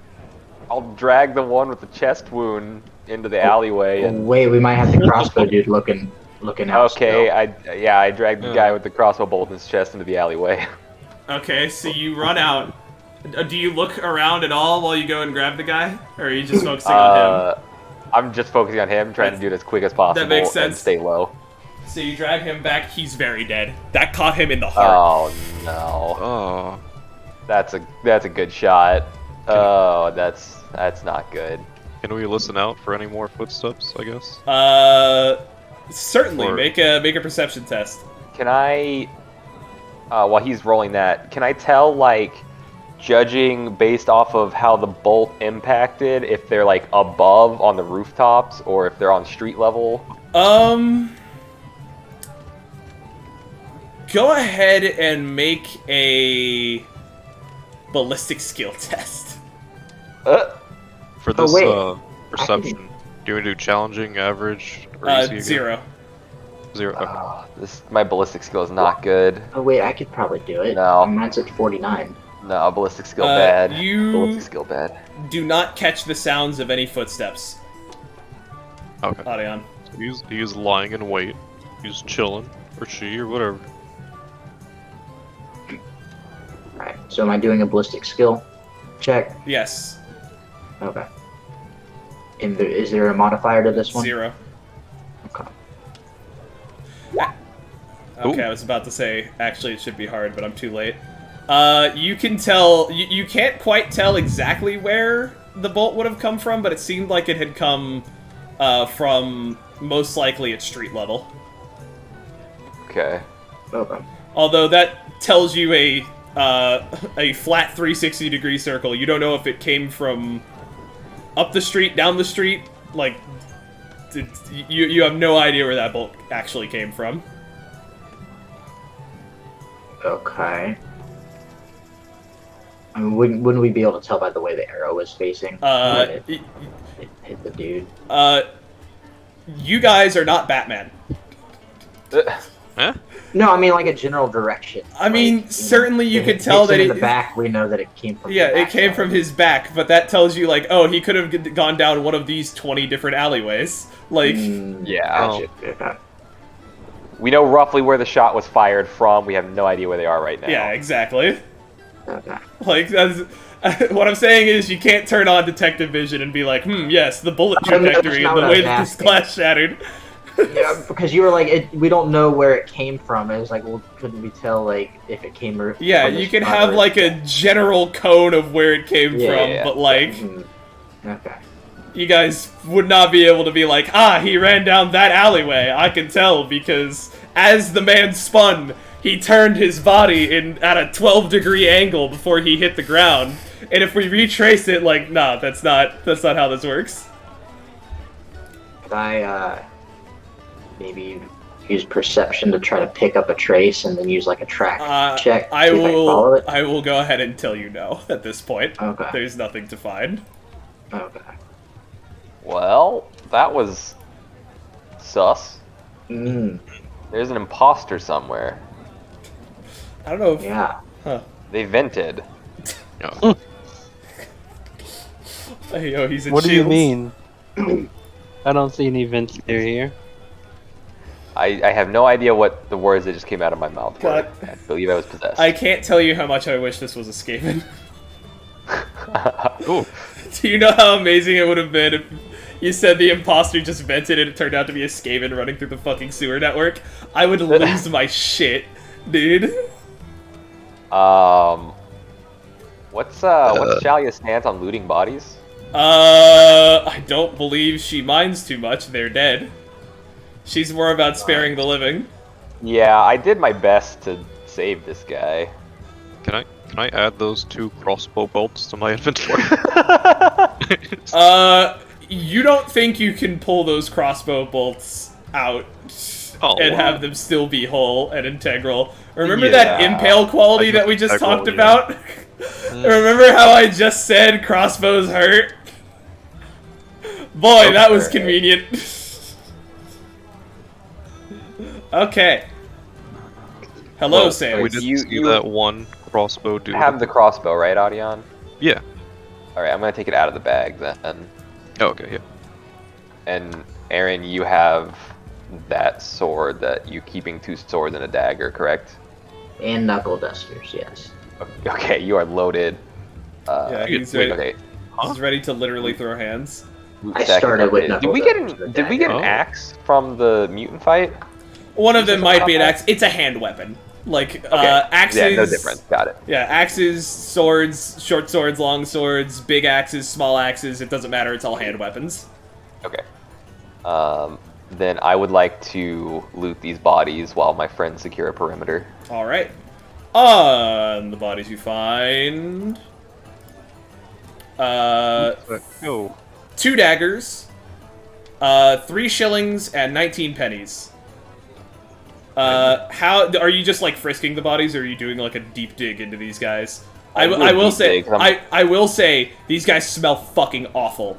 B: I'll drag the one with the chest wound into the alleyway and.
D: Wait, we might have the crossbow dude looking out.
B: Okay,
D: still.
B: I dragged the guy with the crossbow bolt in his chest into the alleyway.
A: Okay, so you run out. Do you look around at all while you go and grab the guy, or are you just focusing on him?
B: I'm just focusing on him, trying to do it as quick as possible
A: makes
B: and
A: sense.
B: stay low.
A: So you drag him back. He's very dead. That caught him in the heart.
B: Oh no,
E: Oh.
B: that's a good shot. Oh, that's not good.
E: Can we listen out for any more footsteps, I guess?
A: Certainly.
E: Or-
A: Make a perception test.
B: Can I, while he's rolling that, can I tell, like, judging based off of how the bolt impacted, if they're, like, above on the rooftops, or if they're on street level?
A: Go ahead and make a ballistic skill test.
E: For this
D: wait.
E: perception, do you want to do challenging, average, or easy again?
A: 0.
E: 0. Okay.
B: My ballistic skill is not good.
D: Oh wait, I could probably do it.
B: No.
D: Mine's at 49.
B: No, ballistic skill bad.
A: You
B: Ballistic skill bad.
A: do not catch the sounds of any footsteps,
E: Okay.
A: Adion.
E: He's lying in wait. He's chilling, or she, or whatever.
D: Alright, so am I doing a ballistic skill check?
A: Yes.
D: Okay. Is there a modifier to this one?
A: 0.
D: Okay.
A: Okay,
E: Ooh.
A: I was about to say, actually, it should be hard, but I'm too late. You can tell. You can't quite tell exactly where the bolt would have come from, but it seemed like it had come from most likely at street level.
B: Okay.
D: Okay.
A: Although that tells you a flat 360-degree circle. You don't know if it came from up the street, down the street. Like, you have no idea where that bolt actually came from.
D: Okay. I mean, wouldn't we be able to tell by the way the arrow was facing? When it hit the dude.
A: You guys are not Batman.
E: Huh?
D: No, I mean like a general direction.
A: I mean,
D: Like,
A: certainly you
D: if
A: could
D: it
A: tell
D: hits him
A: that
D: in
A: it.
D: the back. We know that it came from.
A: Yeah,
D: the
A: it came
D: backside.
A: from his back, but that tells you, like, oh, he could have gone down one of these 20 different alleyways. Like,
B: Yeah.
D: Gotcha. Okay.
B: We know roughly where the shot was fired from. We have no idea where they are right now.
A: yeah, exactly.
D: Okay.
A: Like, that's, what I'm saying is you can't turn on detective vision and be like, yes, the bullet
D: No, that's
A: trajectory
D: not
A: and the
D: what I
A: way
D: was
A: that this
D: asking.
A: glass shattered.
D: Yeah, because you were like, we don't know where it came from. It was like, well, couldn't we tell, like, if it came?
A: Yeah,
D: from
A: you
D: his
A: can
D: front
A: have,
D: or-
A: like, a general cone of where it came
D: Yeah,
A: from,
B: yeah.
A: but, like,
D: Okay.
A: you guys would not be able to be like, he ran down that alleyway. I can tell because as the man spun, he turned his body at a 12-degree angle before he hit the ground. And if we retrace it, like, nah, that's not how this works.
D: Could I maybe use perception to try to pick up a trace and then use like a track check?
A: I
D: see if I can follow
A: will.
D: it?
A: I will go ahead and tell you no at this point.
D: Okay.
A: There's nothing to find.
D: Okay.
B: Well, that was sus.
D: Mm,
B: There's an imposter somewhere.
A: I don't know if.
D: yeah.
B: They vented.
A: Hey, yo, he's in
G: What do you
A: shields.
G: mean? I don't see any vents near here.
B: I have no idea what the words that just came out of my mouth were.
A: God.
B: I believe I was possessed.
A: I can't tell you how much I wish this was a Skaven.
E: Ooh.
A: Do you know how amazing it would have been if you said the imposter just vented and it turned out to be a Skaven running through the fucking sewer network? I would lose my shit, dude.
B: What's Shalia's stance on looting bodies?
A: I don't believe she minds too much. They're dead. She's more about sparing the living.
B: Yeah, I did my best to save this guy.
E: Can I add those 2 crossbow bolts to my inventory?
A: You don't think you can pull those crossbow bolts out and have them still be whole and integral? Remember that
B: Yeah.
A: impale quality that we just
E: Integral,
A: talked
E: yeah.
A: about? Remember how I just said crossbows hurt? Boy, that was
B: Okay.
A: convenient. Okay. Hello,
B: Well,
A: Sam.
E: We didn't
B: You-
E: see
B: you-
E: that one crossbow dude.
B: Have the crossbow, right, Audion?
E: Yeah.
B: Alright, I'm gonna take it out of the bag then.
E: Oh, okay, yeah.
B: And Aaron, you have that sword that you keeping 2 swords and a dagger, correct?
D: And knuckle dusters, yes.
B: Okay, you are loaded.
A: Yeah, he's ready.
B: Okay.
A: He's ready to literally throw hands.
D: I started with
B: Did we
D: knuckle
B: get
D: dusters,
B: an
D: the
B: Did we get
D: dagger.
B: an axe from the mutant fight?
A: One of them might be an axe. It's a hand weapon. Like, axes...
B: Yeah, no difference. Got it.
A: Yeah, axes, swords, short swords, long swords, big axes, small axes, it doesn't matter, it's all hand weapons.
B: Okay. Then I would like to loot these bodies while my friends secure a perimeter.
A: Alright. On the bodies you find...
E: Oh.
A: 2 daggers, 3 shillings, and 19 pennies. How are you just like frisking the bodies, or are you doing like a deep dig into these guys? I
B: do a
A: will
B: deep
A: say,
B: dig, I'm-
A: I will say, these guys smell fucking awful.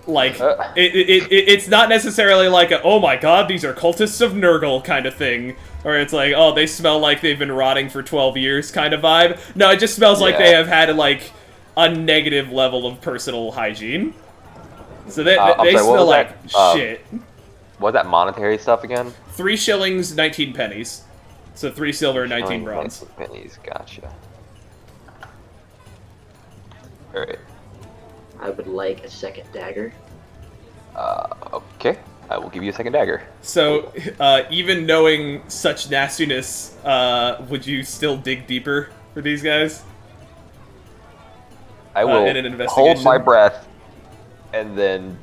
A: Like, it's not necessarily like a, oh my god, these are cultists of Nurgle kind of thing, or it's like, oh, they smell like they've been rotting for 12 years kind of vibe. No, it just smells like
B: Yeah.
A: they have had like a negative level of personal hygiene. So they
B: I'm sorry, what
A: smell
B: was
A: like
B: that?
A: shit.
B: What was that monetary stuff again?
A: 3 shillings, 19 pennies. So 3 silver, 19 bronze.
B: 19 pennies, gotcha. Alright.
D: I would like a second dagger.
B: Okay. I will give you a second dagger.
A: So, even knowing such nastiness, would you still dig deeper for these guys?
B: I
A: in
B: will
A: an
B: hold my
A: investigation?
B: breath and then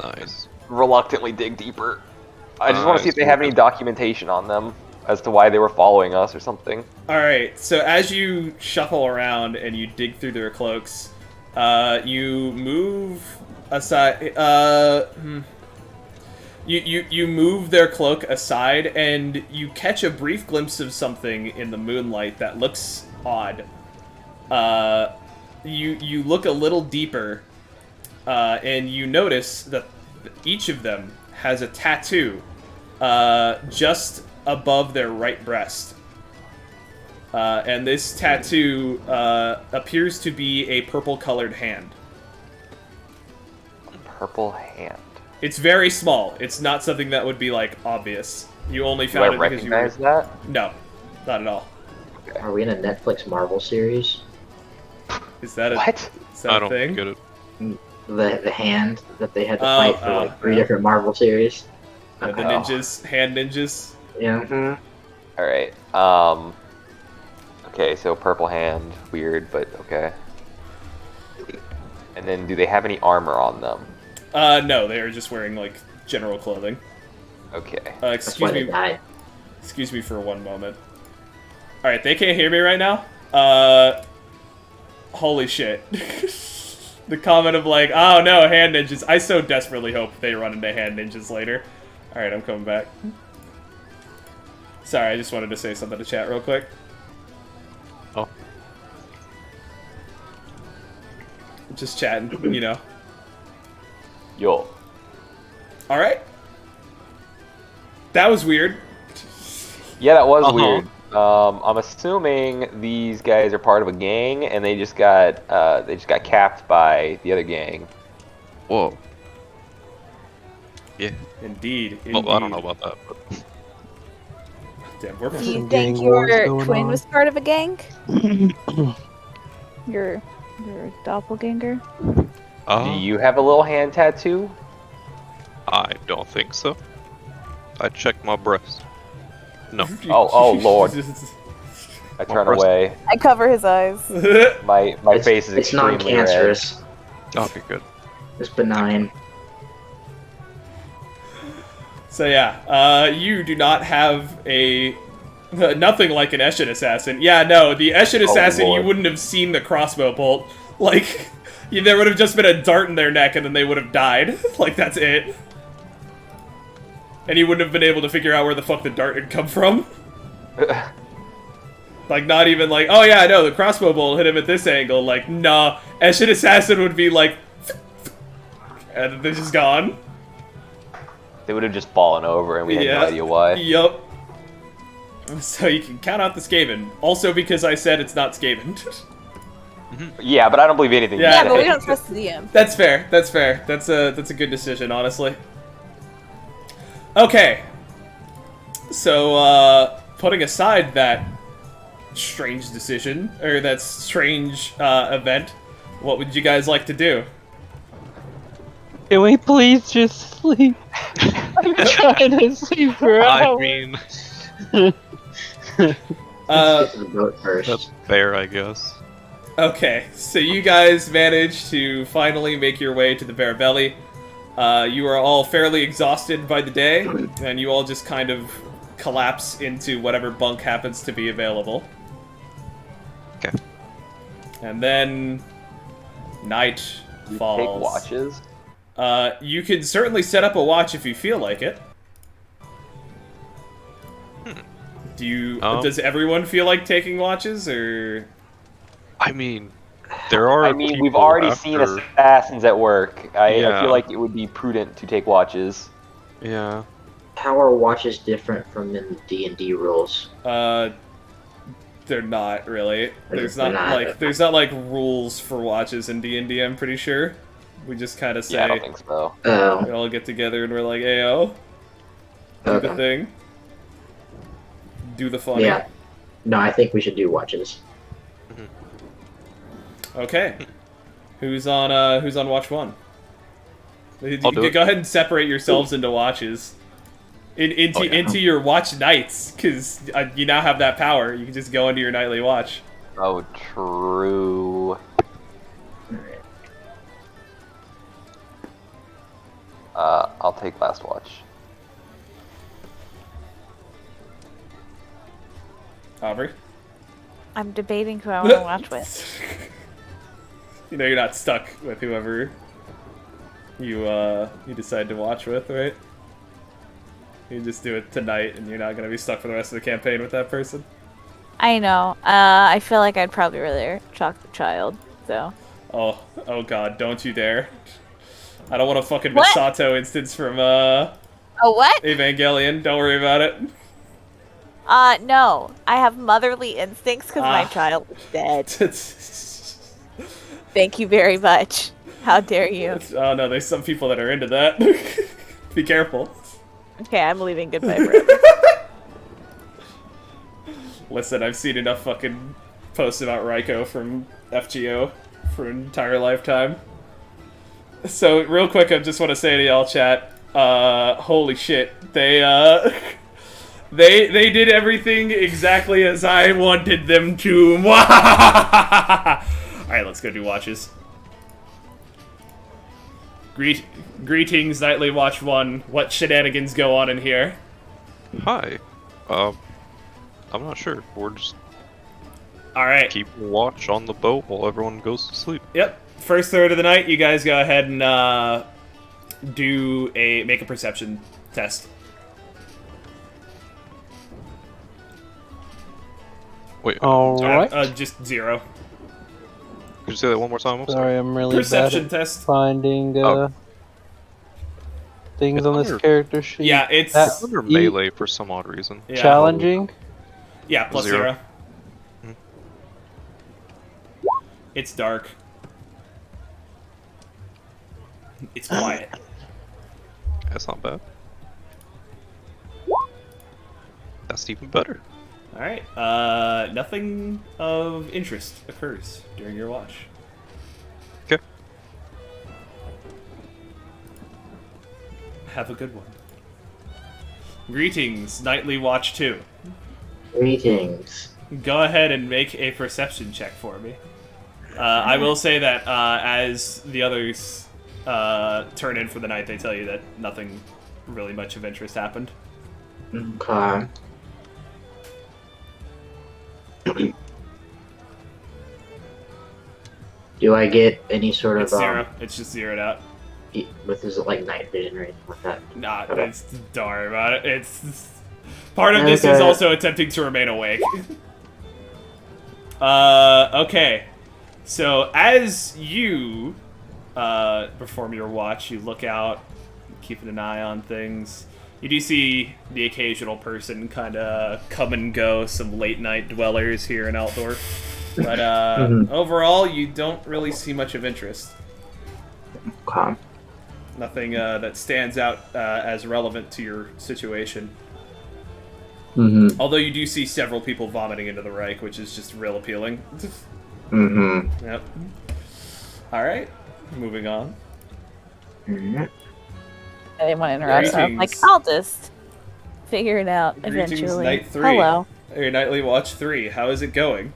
E: Nice.
B: reluctantly dig deeper. I just want to see if
E: Nice,
B: they have
E: you're
B: any
E: good.
B: documentation on them as to why they were following us or something.
A: Alright, so as you shuffle around and you dig through their cloaks, you move aside. You move their cloak aside, and you catch a brief glimpse of something in the moonlight that looks odd. You look a little deeper, and you notice that each of them has a tattoo just above their right breast. And this tattoo appears to be a purple-colored hand.
B: Purple hand.
A: It's very small. It's not something that would be, like, obvious. You only
B: Do I
A: found it because you were...
B: recognize that?
A: No, not at all.
D: Are we in a Netflix Marvel series?
A: Is that a,
B: What?
A: is that
E: I
A: a
E: don't
A: thing?
E: get it.
D: The hand that they had to
A: Oh,
D: fight for like 3 different Marvel series.
A: The
B: Oh.
A: ninjas, hand ninjas.
D: Yeah.
B: All right. Okay, so purple hand, weird, but okay. And then, do they have any armor on them?
A: No, they are just wearing, like, general clothing.
B: Okay.
D: That's why they died.
A: Excuse me for one moment. Alright, they can't hear me right now? Holy shit. The comment of like, oh no, hand ninjas. I so desperately hope they run into hand ninjas later. Alright, I'm coming back. Sorry, I just wanted to say something to chat real quick.
E: Oh.
A: Just chatting, you know.
B: Yo.
A: Alright. That was weird.
B: Yeah, that was
E: Uh-huh.
B: weird. I'm assuming these guys are part of a gang, and they just got capped by the other gang.
E: Whoa. Yeah.
A: Indeed.
E: Well, I don't know about that, but
A: Damn, we're
G: Some
C: Do you
G: gang
C: think
G: wars
C: your
G: going
C: twin
G: on.
C: was part of a gang? your doppelganger?
B: Do you have a little hand tattoo?
E: I don't think so. I checked my breast. No.
B: Oh, Lord. I turn
E: breast-
B: away.
C: I cover his eyes.
B: My face is
D: It's
B: extremely red.
D: non-cancerous.
E: Okay, good.
D: It's benign.
A: So yeah, you do not have a nothing like an Eshin assassin. Yeah, no, the Eshin assassin, you
B: Lord.
A: wouldn't have seen the crossbow bolt. Like, there would have just been a dart in their neck, and then they would have died. Like, that's it. And you wouldn't have been able to figure out where the fuck the dart had come from. Like, not even like, oh yeah, no, the crossbow bolt hit him at this angle. Like, nah, Eshin assassin would be like, and they're just gone.
B: They would have just fallen over, and we had no idea why.
A: Yup. So you can count out the Skaven. Also because I said it's not Skaven.
B: Yeah, but I don't believe anything.
A: Yeah,
C: Yeah, but we don't trust the DM.
A: That's fair. That's fair. That's a good decision, honestly. Okay. So, putting aside that strange decision, or that strange event, what would you guys like to do?
G: Can we please just sleep? I'm trying to sleep for
E: I
G: hours.
E: mean,
D: Let's get to the boat first.
E: that's fair, I guess.
A: Okay, so you guys managed to finally make your way to the Bear Belly. You are all fairly exhausted by the day, and you all just kind of collapse into whatever bunk happens to be available.
E: Okay.
A: And then night
B: You
A: falls.
B: take watches.
A: You can certainly set up a watch if you feel like it. Do you? Does everyone feel like taking watches, or?
E: I mean, there are.
B: I mean, we've
E: people
B: already
E: after...
B: seen assassins at work. I
E: Yeah.
B: feel like it would be prudent to take watches.
E: Yeah.
D: How are watches different from in D&D rules?
A: They're not really. There's
D: They're
A: not
D: not.
A: there's not like rules for watches in D&D. I'm pretty sure. We just kind of say
B: Yeah, I don't think so.
A: we all get together and we're like, "Ayo, do the
D: Okay.
A: thing, do the funny."
D: Yeah. No, I think we should do watches.
A: Okay. Who's on watch one?
E: I'll do it.
A: Go ahead and separate yourselves into watches. into your watch nights, because you now have that power. You can just go into your nightly watch.
B: Oh, true. I'll take last watch.
A: Aubrey?
C: I'm debating who I want to watch with.
A: You know you're not stuck with whoever you decide to watch with, right? You just do it tonight, and you're not gonna be stuck for the rest of the campaign with that person.
C: I know. I feel like I'd probably rather chocolate child. So.
A: Oh God! Don't you dare! I don't want a fucking
C: What?
A: Misato instance from
C: Oh what?
A: Evangelion. Don't worry about it.
C: No. I have motherly instincts because my child is dead. Thank you very much. How dare you?
A: Oh no, there's some people that are into that. Be careful.
C: Okay, I'm leaving goodbye forever.
A: Listen, I've seen enough fucking posts about Raiko from FGO for an entire lifetime. So, real quick, I just want to say to y'all, chat, holy shit, they did everything exactly as I wanted them to. Alright, let's go do watches. Greetings, Nightly Watch 1. What shenanigans go on in here?
E: Hi. I'm not sure. We're just
A: Alright.
E: keeping watch on the boat while everyone goes to sleep.
A: Yep. First third of the night, you guys go ahead and make a perception test.
E: Wait,
G: Alright.
A: Just 0.
E: could you say that one more time? I'm sorry.
G: Sorry, I'm really
A: Perception
G: bad
A: test.
G: at finding things
E: It's
G: on this
E: under-
G: character sheet.
A: Yeah, it's
G: That-
E: Under
G: E-
E: melee for some odd reason.
A: yeah.
G: challenging.
A: Yeah, plus 0.
E: 0.
A: It's dark. It's quiet.
E: That's not bad. That's even better.
A: Alright, nothing of interest occurs during your watch.
E: Okay.
A: Have a good one. Greetings, Nightly Watch 2.
D: Greetings.
A: Go ahead and make a perception check for me. I will say that as the others turn in for the night, they tell you that nothing really much of interest happened.
D: Okay. Do I get any sort
A: It's
D: of
A: 0. It's just zeroed out.
D: with is it like night vision or anything like that?
A: Nah,
D: Okay.
A: it's, don't worry about it. It's part of this is
D: Okay.
A: also attempting to remain awake. Okay. So as you perform your watch, you look out, keeping an eye on things. You do see the occasional person kind of come and go, some late night dwellers here in Altdorf. But overall, you don't really see much of interest.
D: Okay.
A: Nothing that stands out as relevant to your situation.
D: Mm-hmm.
A: Although you do see several people vomiting into the Reich, which is just real appealing.
D: Mm-hmm.
A: Yep. Alright, moving on.
D: Mm-hmm.
C: I didn't want to interrupt, so I'm like,
A: Greetings.
C: I'll just figure it out
A: Greetings,
C: eventually.
A: Night 3.
C: Hello.
A: Your Nightly Watch 3. How is it going?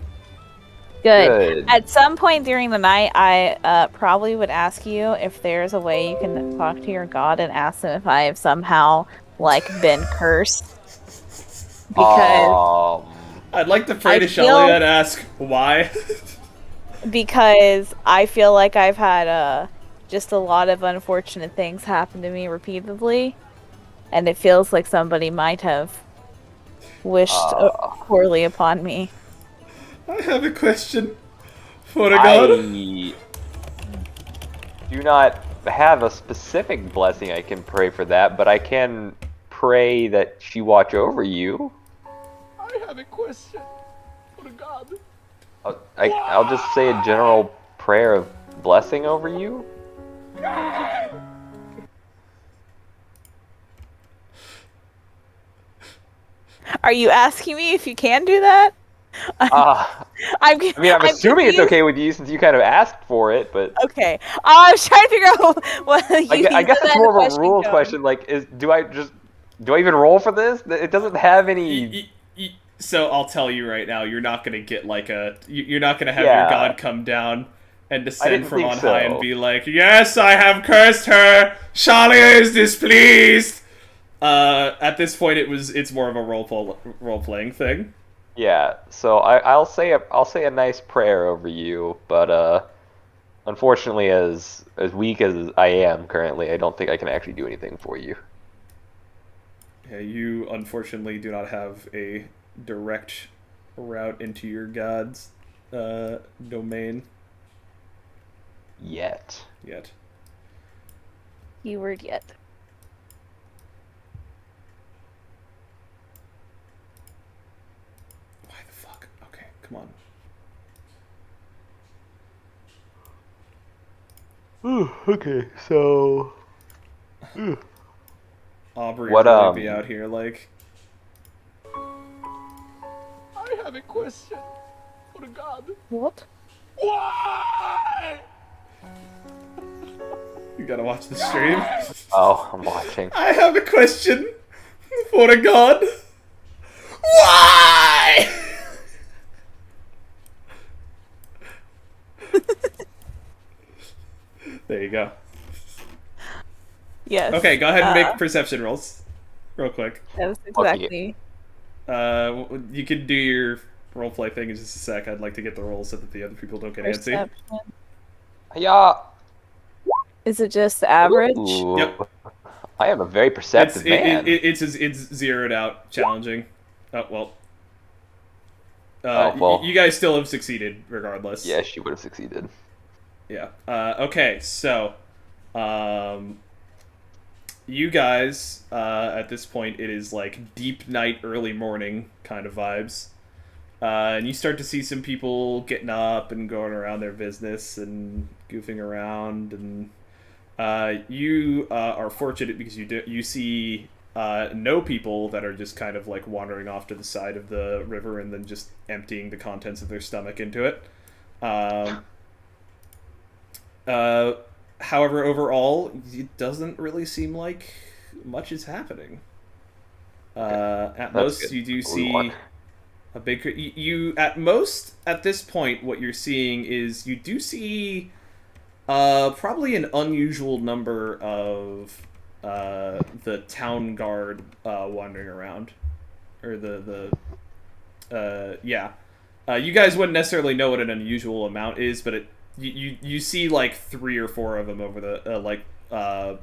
C: Good. At some point during the night, I probably would ask you if there's a way you can talk to your god and ask them if I have somehow, like, been cursed. Because
A: I'd like to pray
C: I
A: to
C: feel-
A: Shalia and ask why.
C: because I feel like I've had just a lot of unfortunate things happen to me repeatedly, and it feels like somebody might have wished poorly upon me.
A: I have a question for a god.
B: I do not have a specific blessing I can pray for that, but I can pray that she watch over you.
A: I have a question for a god.
B: I'll just say a general prayer of blessing over you.
C: Are you asking me if you can do that? I'm
B: assuming it's
C: confused.
B: okay with you since you kind of asked for it, but
C: Okay. I was trying to figure out what you
B: I guess
C: said
B: it's more of a
C: question
B: rules
C: go.
B: question. Like, do I just Do I even roll for this? It doesn't have any.
A: So I'll tell you right now, you're not gonna get like you're not gonna have your
B: Yeah.
A: god come down and descend
B: didn't
A: from
B: think
A: on high and
B: so.
A: be like, "Yes, I have cursed her. Shalia is displeased." At this point, it's more of a role playing thing.
B: Yeah. So I'll say a nice prayer over you, but unfortunately, as weak as I am currently, I don't think I can actually do anything for you.
A: Yeah, you unfortunately do not have a direct route into your god's domain
B: Yet.
C: Keyword yet.
A: Why the fuck? Okay, come on.
G: Okay, so.
A: Aubrey
B: What,
A: would really be out here like.
H: I have a question for God.
C: What?
H: Why?
A: You gotta watch the stream.
B: Oh, I'm watching.
A: I have a question for a god. Why? There you go.
C: Yes.
A: Okay, go ahead and make perception rolls, real quick.
C: That was exactly.
A: You can do your roleplay thing in just a sec. I'd like to get the rolls so that the other people don't get antsy.
C: Perception.
B: Yeah.
C: Is it just average?
B: Ooh.
A: Yep.
B: I am a very perceptive man.
A: It's zeroed out, challenging. Oh well.
B: Well.
A: You guys still have succeeded, regardless.
B: Yeah, she would have succeeded.
A: Yeah. Okay, so, you guys, at this point, it is like deep night, early morning kind of vibes. And you start to see some people getting up and going around their business and goofing around. And you are fortunate because you see no people that are just kind of like wandering off to the side of the river and then just emptying the contents of their stomach into it. However, overall, it doesn't really seem like much is happening. At most,
B: good.
A: you do
B: We
A: see
B: want.
A: a big. You at most at this point, what you're seeing is you do see probably an unusual number of the town guard wandering around, or yeah. You guys wouldn't necessarily know what an unusual amount is, but you see like 3 or 4 of them over the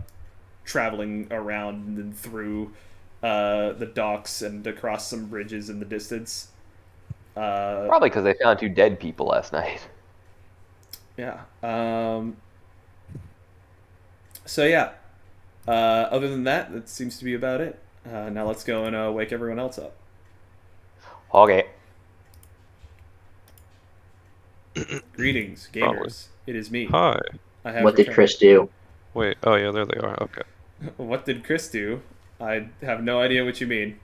A: traveling around and through the docks and across some bridges in the distance.
B: Probably because they found 2 dead people last night.
A: Yeah. So yeah. Other than that, that seems to be about it. Now let's go and wake everyone else up.
B: Okay.
A: Greetings, gamers.
E: Probably.
A: It is me.
E: Hi.
A: I have
D: What did
A: returned.
D: Chris do?
E: Wait. Oh yeah, there they are. Okay.
A: What did Chris do? I have no idea what you mean.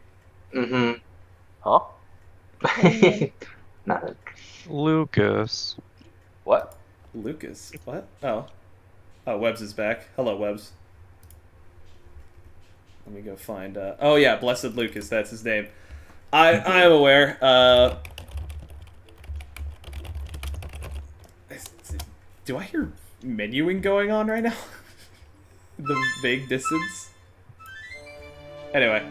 D: Mm-hmm.
B: Huh?
D: Not
E: Lucas.
B: What?
A: Lucas. What? Oh. Oh, Webbs is back. Hello, Webbs. Let me go find... Oh, yeah, Blessed Lucas. That's his name. I am aware. Do I hear menuing going on right now? The vague distance? Anyway.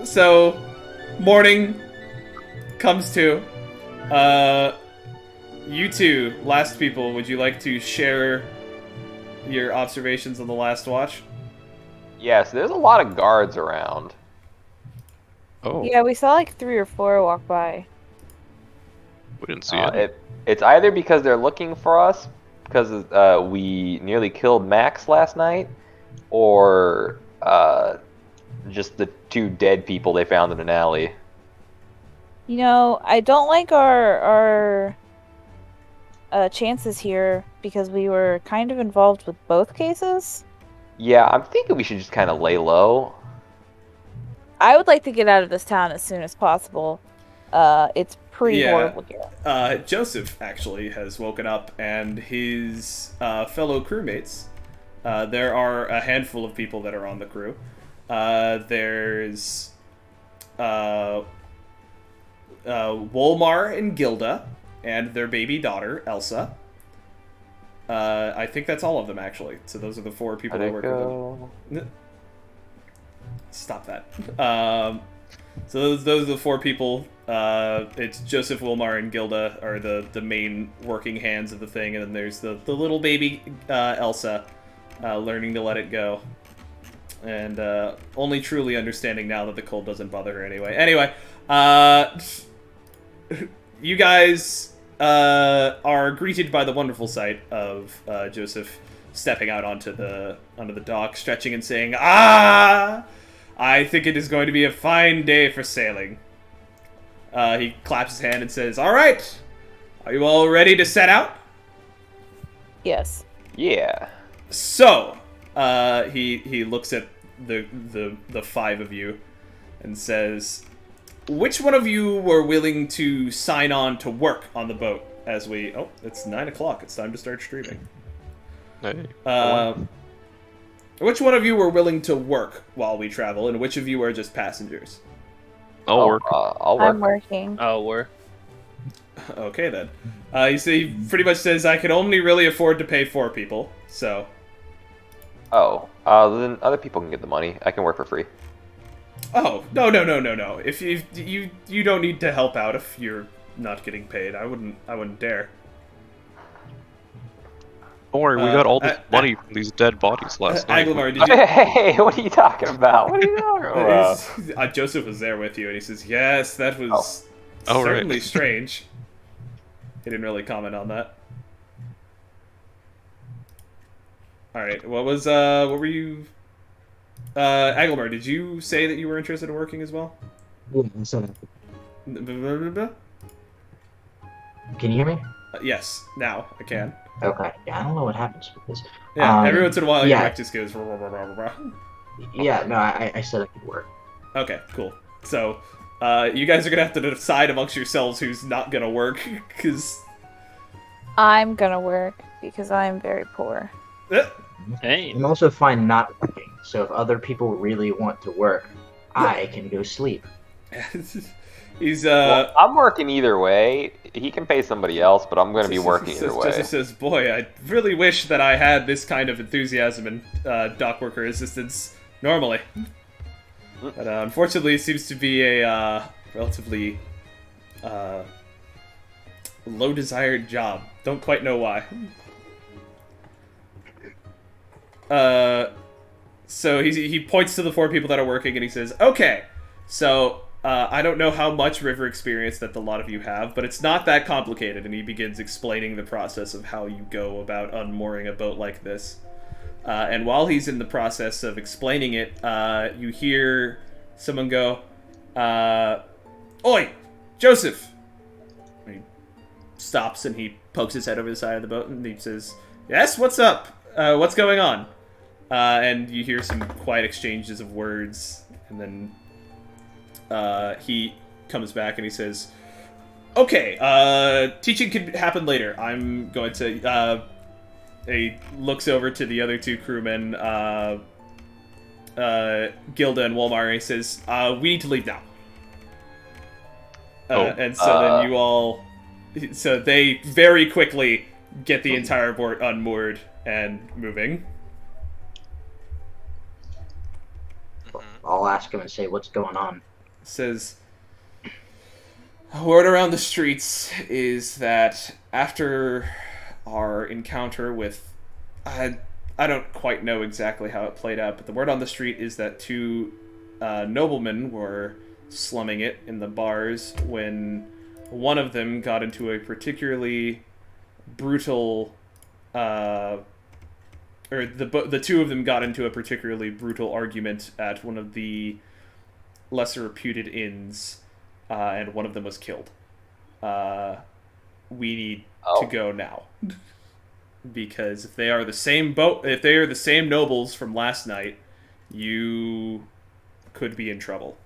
A: So... Morning comes to... You two, last people, would you like to share your observations on the last watch?
B: Yeah, so there's a lot of guards around.
E: Oh,
C: Yeah, we saw like 3 or 4 walk by.
E: we didn't see it.
B: It's either because they're looking for us, because we nearly killed Max last night, or just the 2 dead people they found in an alley.
C: You know, I don't like our chances here because we were kind of involved with both cases.
B: Yeah, I'm thinking we should just kind of lay low.
C: I would like to get out of this town as soon as possible. It's pretty
A: Yeah.
C: horrible here.
A: Joseph actually has woken up, and his fellow crewmates. There are a handful of people that are on the crew. There's Wolmar and Gilda and their baby daughter, Elsa. I think that's all of them, actually. So those are the 4 people that work with them. Stop that. So those are the 4 people. It's Joseph, Wilmar, and Gilda are the main working hands of the thing, and then there's the little baby Elsa, learning to let it go, and only truly understanding now that the cold doesn't bother her anyway. Anyway, you guys are greeted by the wonderful sight of Joseph stepping out onto the dock, stretching and saying, "Ah! I think it is going to be a fine day for sailing." He claps his hand and says, "All right, are you all ready to set out?"
C: Yes.
B: Yeah.
A: So, he looks at the 5 of you and says, "Which one of you were willing to sign on to work on the boat as we..." Oh, it's 9 o'clock. It's time to start streaming.
E: Hey.
A: Which one of you were willing to work while we travel, and which of you are just passengers?
E: I'll work.
B: I'll work.
C: I'm working.
F: Oh, we're
A: Okay, then. He pretty much says, "I can only really afford to pay 4 people, so..."
B: Oh, then other people can get the money. I can work for free.
A: Oh, no. If you don't need to help out if you're not getting paid. I wouldn't dare.
E: Don't worry, we got all this money from these dead bodies last night.
A: Aglamar, did you...
B: Hey, what are you talking about? What are you talking about?
A: Joseph was there with you, and he says, "Yes, that was
E: Oh,
A: certainly
E: right.
A: strange." He didn't really comment on that. All right, what were you? Aglamar, did you say that you were interested in working as well?
D: Can you hear me?
A: Yes, now I can.
D: Okay. Yeah, I don't know what happens with this.
A: Yeah, every once in a while, your
D: yeah.
A: mic just goes. Rah, rah, rah, rah, rah.
D: Yeah, no, I said I could work.
A: Okay, cool. So, you guys are gonna have to decide amongst yourselves who's not gonna work, because.
C: I'm gonna work because I'm very poor.
F: hey.
D: I'm also fine not working, so if other people really want to work, I can go sleep.
A: He's
B: Well, I'm working either way. He can pay somebody else, but I'm going to be working either way.
A: Joseph says, "Boy, I really wish that I had this kind of enthusiasm and dock worker assistance normally. But unfortunately, it seems to be a relatively low-desired job. Don't quite know why." So he points to the 4 people that are working, and he says, "Okay, so I don't know how much river experience that a lot of you have, but it's not that complicated." And he begins explaining the process of how you go about unmooring a boat like this. And while he's in the process of explaining it, you hear someone go, "Oi, Joseph!" And he stops and he pokes his head over the side of the boat and he says, "Yes, what's up? What's going on?" And you hear some quiet exchanges of words, and then he comes back and he says, "Okay, teaching can happen later. I'm going to..." He looks over to the other 2 crewmen, Gilda and Walmar, and he says, "We need to leave now." And so then you all... So they very quickly get the entire boat unmoored and moving.
D: I'll ask him and say, "What's going on?"
A: Says, "Word around the streets is that after our encounter with... I don't quite know exactly how it played out, but the word on the street is that 2 noblemen were slumming it in the bars when one of them got into a particularly brutal... or the 2 of them got into a particularly brutal argument at one of the lesser reputed inns, and one of them was killed. We need to go now." Because if they are the same if they are the same nobles from last night, you could be in trouble.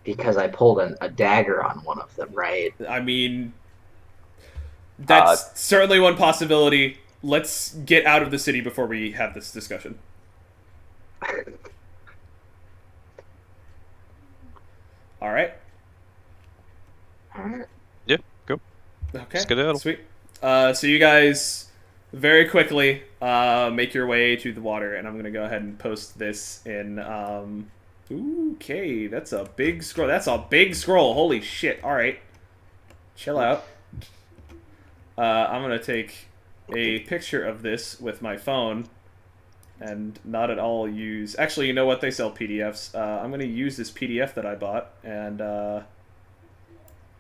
D: Because I pulled a dagger on one of them, right?
A: I mean, that's certainly one possibility. Let's get out of the city before we have this discussion. All right.
D: All right.
E: Yeah, go.
A: Okay.
E: Skedaddle.
A: Sweet. So you guys very quickly make your way to the water, and I'm gonna go ahead and post this in. Okay, that's a big scroll. That's a big scroll. Holy shit! All right, chill out. I'm gonna take a picture of this with my phone, and not at all use. Actually, you know what? They sell PDFs. I'm gonna use this PDF that I bought and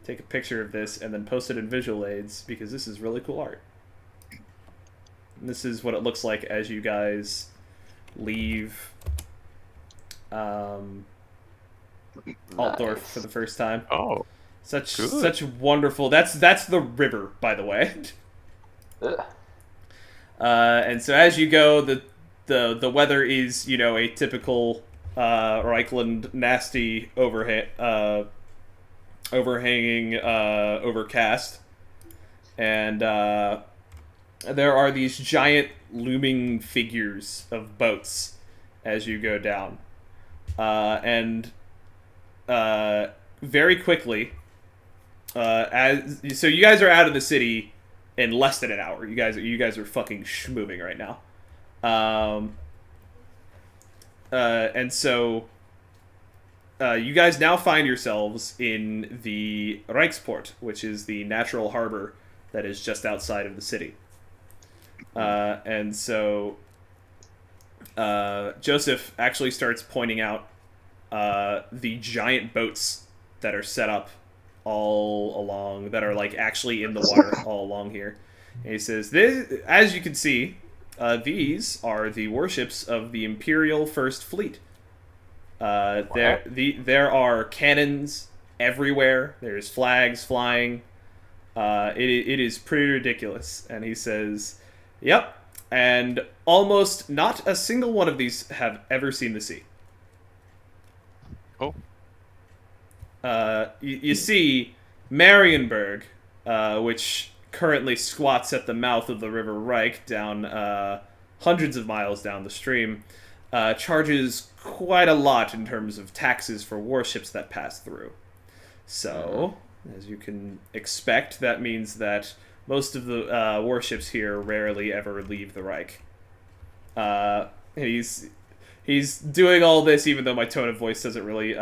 A: take a picture of this and then post it in visual aids because this is really cool art. And this is what it looks like as you guys leave Altdorf for the first time.
E: Oh, good.
A: Such wonderful. That's the river, by the way. And so as you go, the weather is, you know, a typical Reichland nasty overhanging overcast, and there are these giant looming figures of boats as you go down, and very quickly, so you guys are out of the city in less than an hour. You guys are fucking moving right now, and so you guys now find yourselves in the Reichsport, which is the natural harbor that is just outside of the city. And so Joseph actually starts pointing out the giant boats that are set up all along, that are like actually in the water all along here. And he says, as you can see, these are the warships of the Imperial First Fleet. There are cannons everywhere. There's flags flying. It is pretty ridiculous. And he says, yep, and almost not a single one of these have ever seen the sea.
E: Oh.
A: You see, Marienburg, which currently squats at the mouth of the River Reich, down hundreds of miles down the stream, charges quite a lot in terms of taxes for warships that pass through. So, as you can expect, that means that most of the warships here rarely ever leave the Reich. He's doing all this, even though my tone of voice doesn't really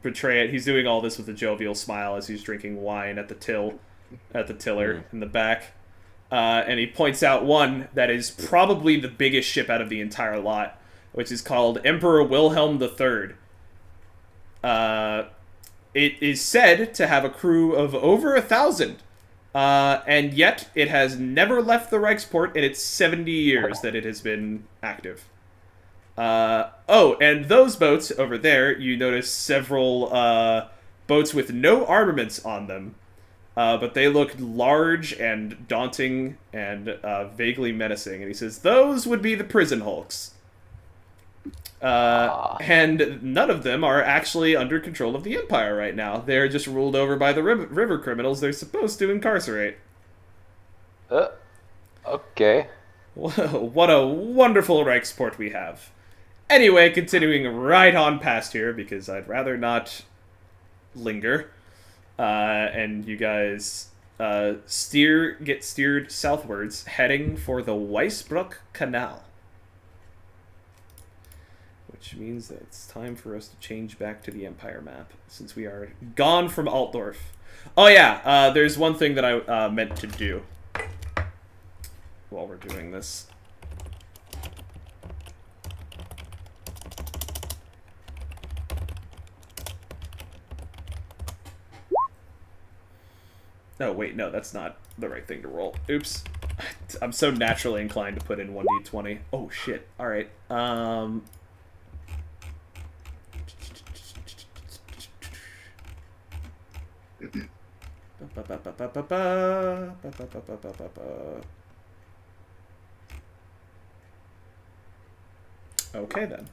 A: portray it. He's doing all this with a jovial smile as he's drinking wine at the tiller in the back. And he points out one that is probably the biggest ship out of the entire lot, which is called Emperor Wilhelm III. It is said to have a crew of over 1,000, and yet it has never left the Reichsport in its 70 years that it has been active. And those boats over there, you notice several boats with no armaments on them, but they look large and daunting and vaguely menacing. And he says, those would be the prison hulks. And none of them are actually under control of the Empire right now. They're just ruled over by the river criminals they're supposed to incarcerate.
B: Okay.
A: What a wonderful Reichsport we have. Anyway, continuing right on past here, because I'd rather not linger. And you guys get steered southwards, heading for the Weissbruck Canal. Which means that it's time for us to change back to the Empire map, since we are gone from Altdorf. Oh yeah, there's one thing that I meant to do while we're doing this. Oh wait, no, that's not the right thing to roll. Oops. I'm so naturally inclined to put in 1d20. Oh shit. Alright. Okay then.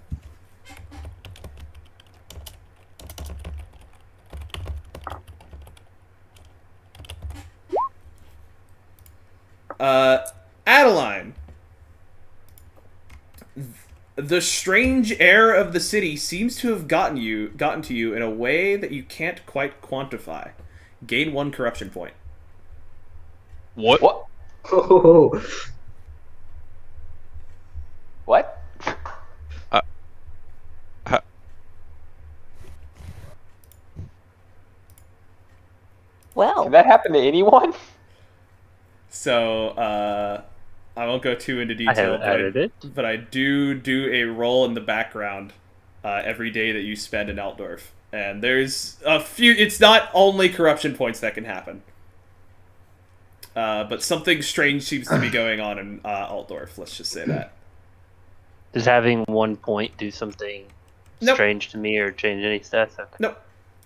A: Adeline. The strange air of the city seems to have gotten to you in a way that you can't quite quantify. Gain 1 corruption point.
E: What?
B: What?
D: Oh,
B: What?
C: Well,
B: Can that happen to anyone?
A: So, I won't go too into
F: I
A: detail,
F: haven't added it.
A: but I do a roll in the background every day that you spend in Altdorf. And there's a few... It's not only corruption points that can happen. But something strange seems to be going on in Altdorf, let's just say that.
F: Does having 1 point do something
A: Nope.
F: strange to me or change any stats? Okay.
A: Nope.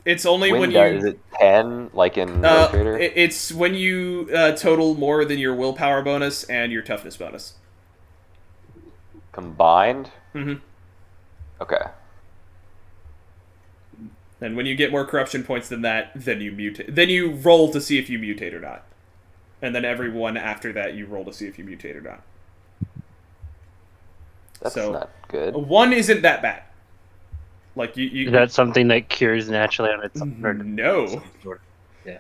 A: It's only when
B: Is
A: you...
B: it 10, like in Road Trader?
A: It's when you total more than your willpower bonus and your toughness bonus.
B: Combined?
A: Mm-hmm.
B: Okay.
A: And when you get more corruption points than that, then you mutate. Then you roll to see if you mutate or not. And then every one after that, you roll to see if you mutate or not.
B: That's
A: So,
B: not good.
A: 1 isn't that bad. Like you
F: Is that something that cures naturally on its own? Or
A: no.
F: some sort? Yeah.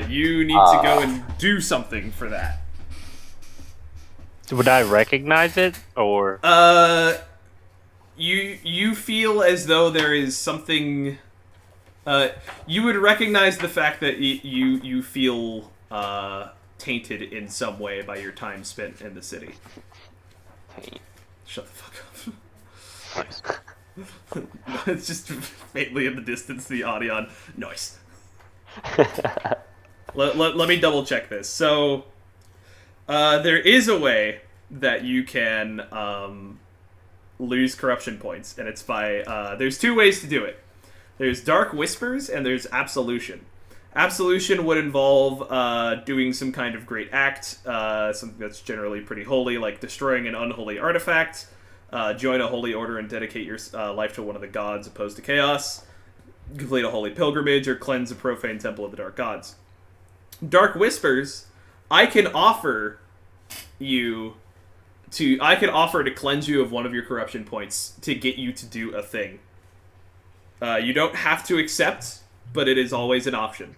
A: You need to go and do something for that.
F: So would I recognize it or?
A: You feel as though there is something. You would recognize the fact that you feel tainted in some way by your time spent in the city. Shut the fuck up.
E: Nice.
A: It's just faintly in the distance, the audio noise. Let me double check this. So, there is a way that you can lose corruption points, and it's by there's 2 ways to do it. There's Dark Whispers and there's Absolution. Absolution would involve doing some kind of great act, something that's generally pretty holy, like destroying an unholy artifact, join a holy order and dedicate your life to one of the gods opposed to chaos, complete a holy pilgrimage, or cleanse a profane temple of the dark gods. Dark Whispers, I can offer to cleanse you of one of your corruption points to get you to do a thing. You don't have to accept, but it is always an option.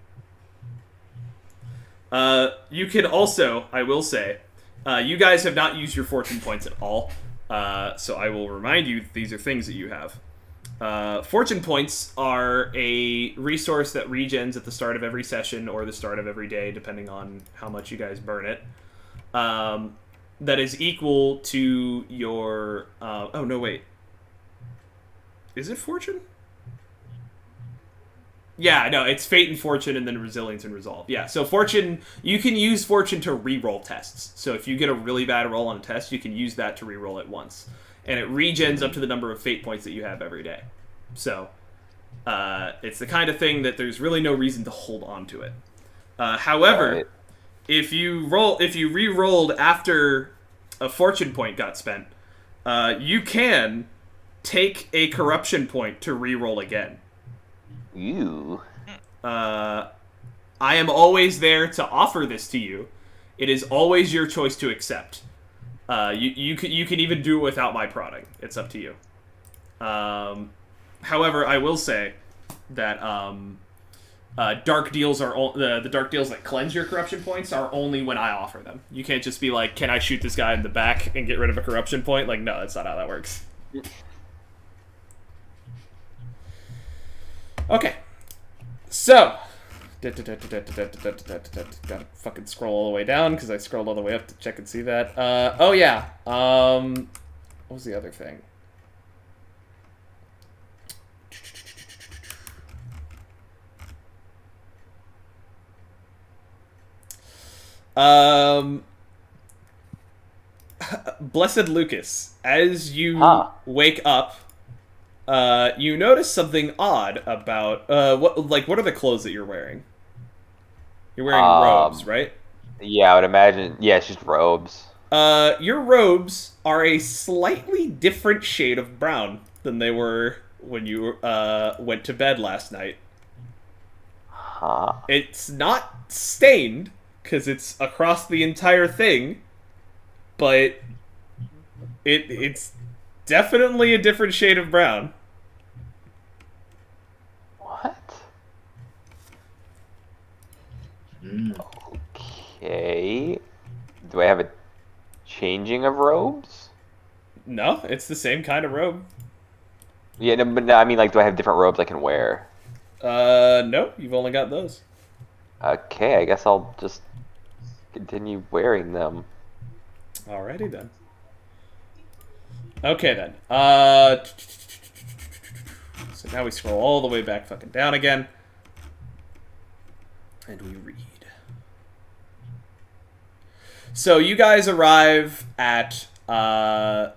A: You can also, I will say, you guys have not used your fortune points at all, so I will remind you that these are things that you have. Fortune points are a resource that regens at the start of every session or the start of every day, depending on how much you guys burn it. That is equal to your... oh, no, wait. Is it fortune? Yeah, no, it's fate and fortune and then resilience and resolve. Yeah, so fortune, you can use fortune to re-roll tests. So if you get a really bad roll on a test, you can use that to re-roll it once. And it regens up to the number of fate points that you have every day. So, it's the kind of thing that there's really no reason to hold on to it. However,
B: Right.
A: if you re-rolled after a fortune point got spent, you can take a corruption point to re-roll again.
B: You.
A: I am always there to offer this to you. It is always your choice to accept. You can even do it without my prodding. It's up to you. However, I will say that dark deals are the dark deals that cleanse your corruption points are only when I offer them. You can't just be like, "Can I shoot this guy in the back and get rid of a corruption point?" Like, no, that's not how that works. Okay, so gotta fucking scroll all the way down because I scrolled all the way up to check and see that. Oh yeah. What was the other thing? Blessed Lucas, as you wake up, you notice something odd about what are the clothes that you're wearing? You're wearing robes, right?
B: Yeah, I would imagine. Yeah, it's just robes.
A: Your robes are a slightly different shade of brown than they were when you went to bed last night.
B: Huh.
A: It's not stained because it's across the entire thing, but it's definitely a different shade of brown.
B: What?
D: Mm.
B: Okay. Do I have a changing of robes?
A: No, it's the same kind of robe.
B: Yeah, no, but no, I mean, like, do I have different robes I can wear?
A: No, you've only got those.
B: Okay, I guess I'll just continue wearing them.
A: Alrighty then. Okay then. So now we scroll all the way back fucking down again. And we read. So you guys arrive at the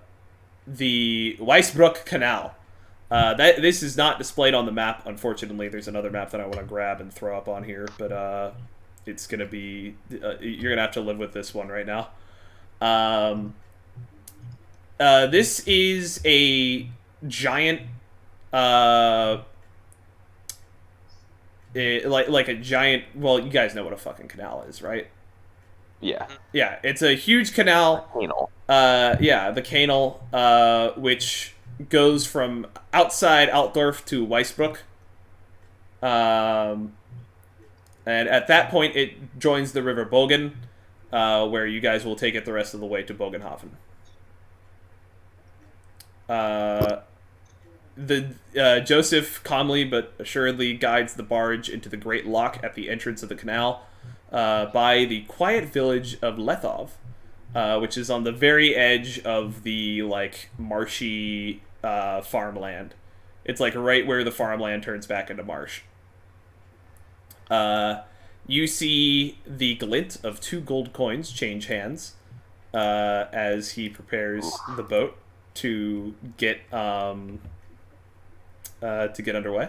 A: Weisbruck Canal. This is not displayed on the map, unfortunately. There's another map that I want to grab and throw up on here, but it's gonna be you're gonna have to live with this one right now. This is a giant, like a giant. Well, you guys know what a fucking canal is, right?
B: Yeah.
A: Yeah, it's a huge canal.
B: Anal.
A: Yeah, the canal, which goes from outside Altdorf to Weisbruck. And at that point, it joins the River Bogen, where you guys will take it the rest of the way to Bogenhafen. Joseph calmly but assuredly guides the barge into the great lock at the entrance of the canal by the quiet village of Lethov, which is on the very edge of the like marshy farmland. It's like right where the farmland turns back into marsh. You see the glint of 2 gold coins change hands as he prepares the boat to get underway,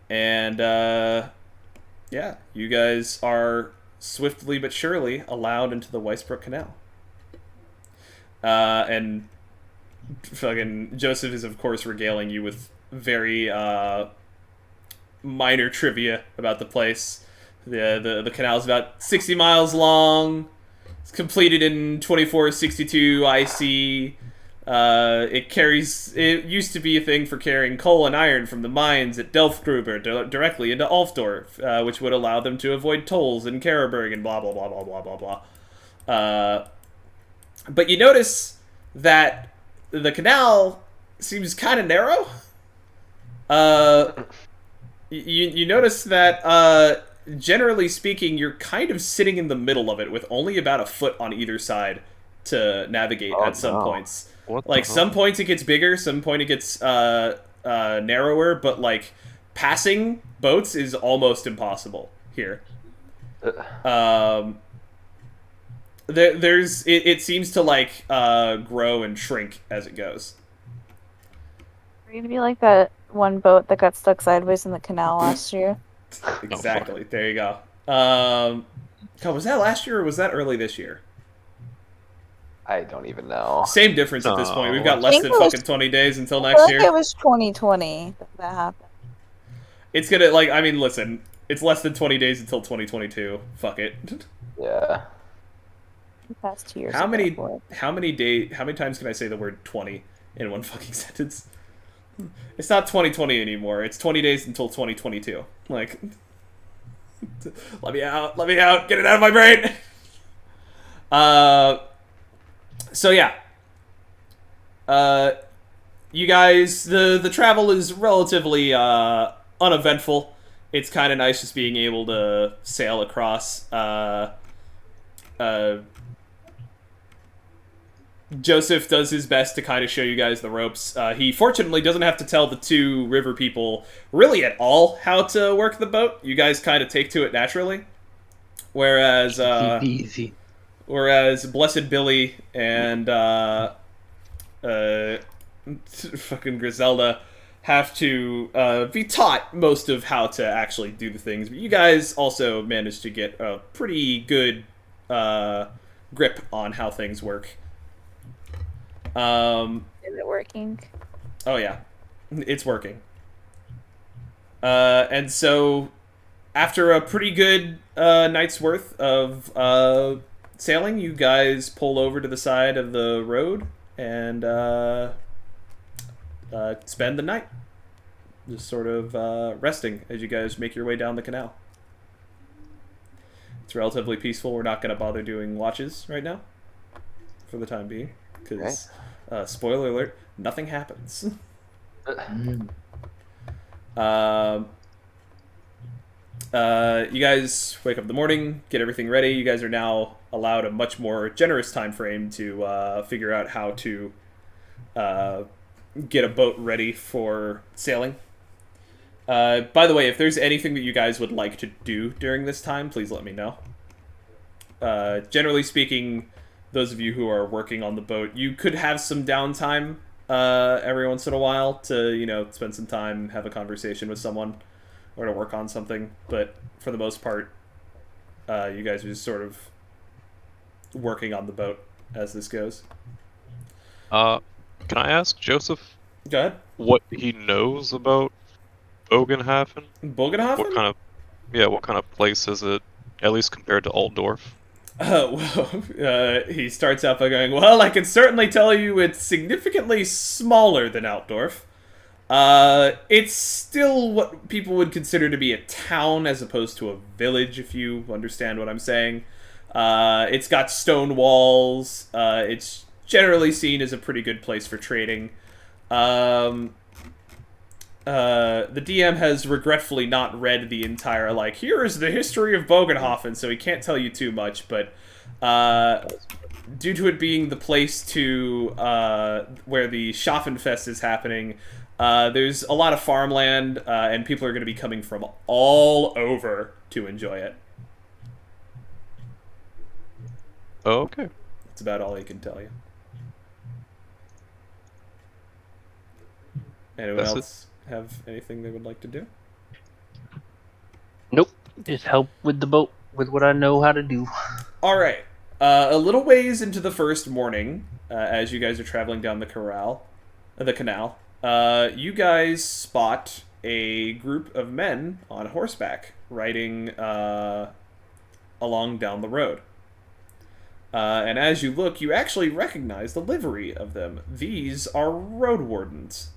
A: and yeah, you guys are swiftly but surely allowed into the Weisbruck Canal. And fucking Joseph is of course regaling you with very minor trivia about the place. The canal is about 60 miles long. It's completed in 2462 IC. It used to be a thing for carrying coal and iron from the mines at Delftgruber directly into Altdorf, which would allow them to avoid tolls in Karaberg and blah blah blah blah blah blah blah. But you notice that the canal seems kind of narrow. You notice that generally speaking, you're kind of sitting in the middle of it with only about a foot on either side to navigate at some points. Like some points it gets bigger, some point it gets narrower, but like passing boats is almost impossible here. It seems to like grow and shrink as it goes.
C: Or you'd be like that one boat that got stuck sideways in the canal last year.
A: Exactly. There you go. God, was that last year or was that early this year?
B: I don't even know.
A: Same difference at this point. We've got less than fucking 20 days until
C: I
A: next
C: feel
A: year.
C: like it was 2020 that happened.
A: It's gonna, like, I mean, listen. It's less than 20 days until 2022. Fuck it.
B: Yeah.
C: The past 2 years.
A: How many times can I say the word 20 in one fucking sentence? It's not 2020 anymore. It's 20 days until 2022. Like, let me out. Let me out. Get it out of my brain. So yeah. You guys, the travel is relatively uneventful. It's kind of nice just being able to sail across. Joseph does his best to kind of show you guys the ropes. He fortunately doesn't have to tell the 2 river people really at all how to work the boat. You guys kind of take to it naturally. Whereas
F: easy.
A: Whereas Blessed Billy and fucking Griselda have to be taught most of how to actually do the things. But you guys also managed to get a pretty good grip on how things work.
C: Is it working?
A: Oh yeah, it's working. And so, after a pretty good night's worth of sailing, you guys pull over to the side of the road and spend the night. Just sort of resting as you guys make your way down the canal. It's relatively peaceful. We're not going to bother doing watches right now for the time being. Because, spoiler alert, nothing happens. You guys wake up in the morning, get everything ready. You guys are now allowed a much more generous time frame to figure out how to get a boat ready for sailing. By the way, if there's anything that you guys would like to do during this time, please let me know. Generally speaking, those of you who are working on the boat, you could have some downtime every once in a while to, you know, spend some time, have a conversation with someone, or to work on something. But for the most part, you guys are just sort of working on the boat as this goes.
E: Can I ask Joseph
A: Go ahead.
E: what he knows about Bogenhafen?
A: Bogenhafen?
E: What kind of place is it, at least compared to Altdorf?
A: He starts out by going, well, I can certainly tell you it's significantly smaller than Altdorf. It's still what people would consider to be a town as opposed to a village, if you understand what I'm saying. It's got stone walls. It's generally seen as a pretty good place for trading. The DM has regretfully not read the entire, like, here is the history of Bogenhafen, so he can't tell you too much, but due to it being the place to where the Schaffenfest is happening, there's a lot of farmland, and people are going to be coming from all over to enjoy it.
E: Oh, okay.
A: That's about all he can tell you. Anyone else have anything they would like to do?
F: Nope. Just help with the boat with what I know how to do.
A: All right. A little ways into the first morning, as you guys are traveling down the canal, you guys spot a group of men on horseback riding along down the road. And as you look, you actually recognize the livery of them. These are road wardens.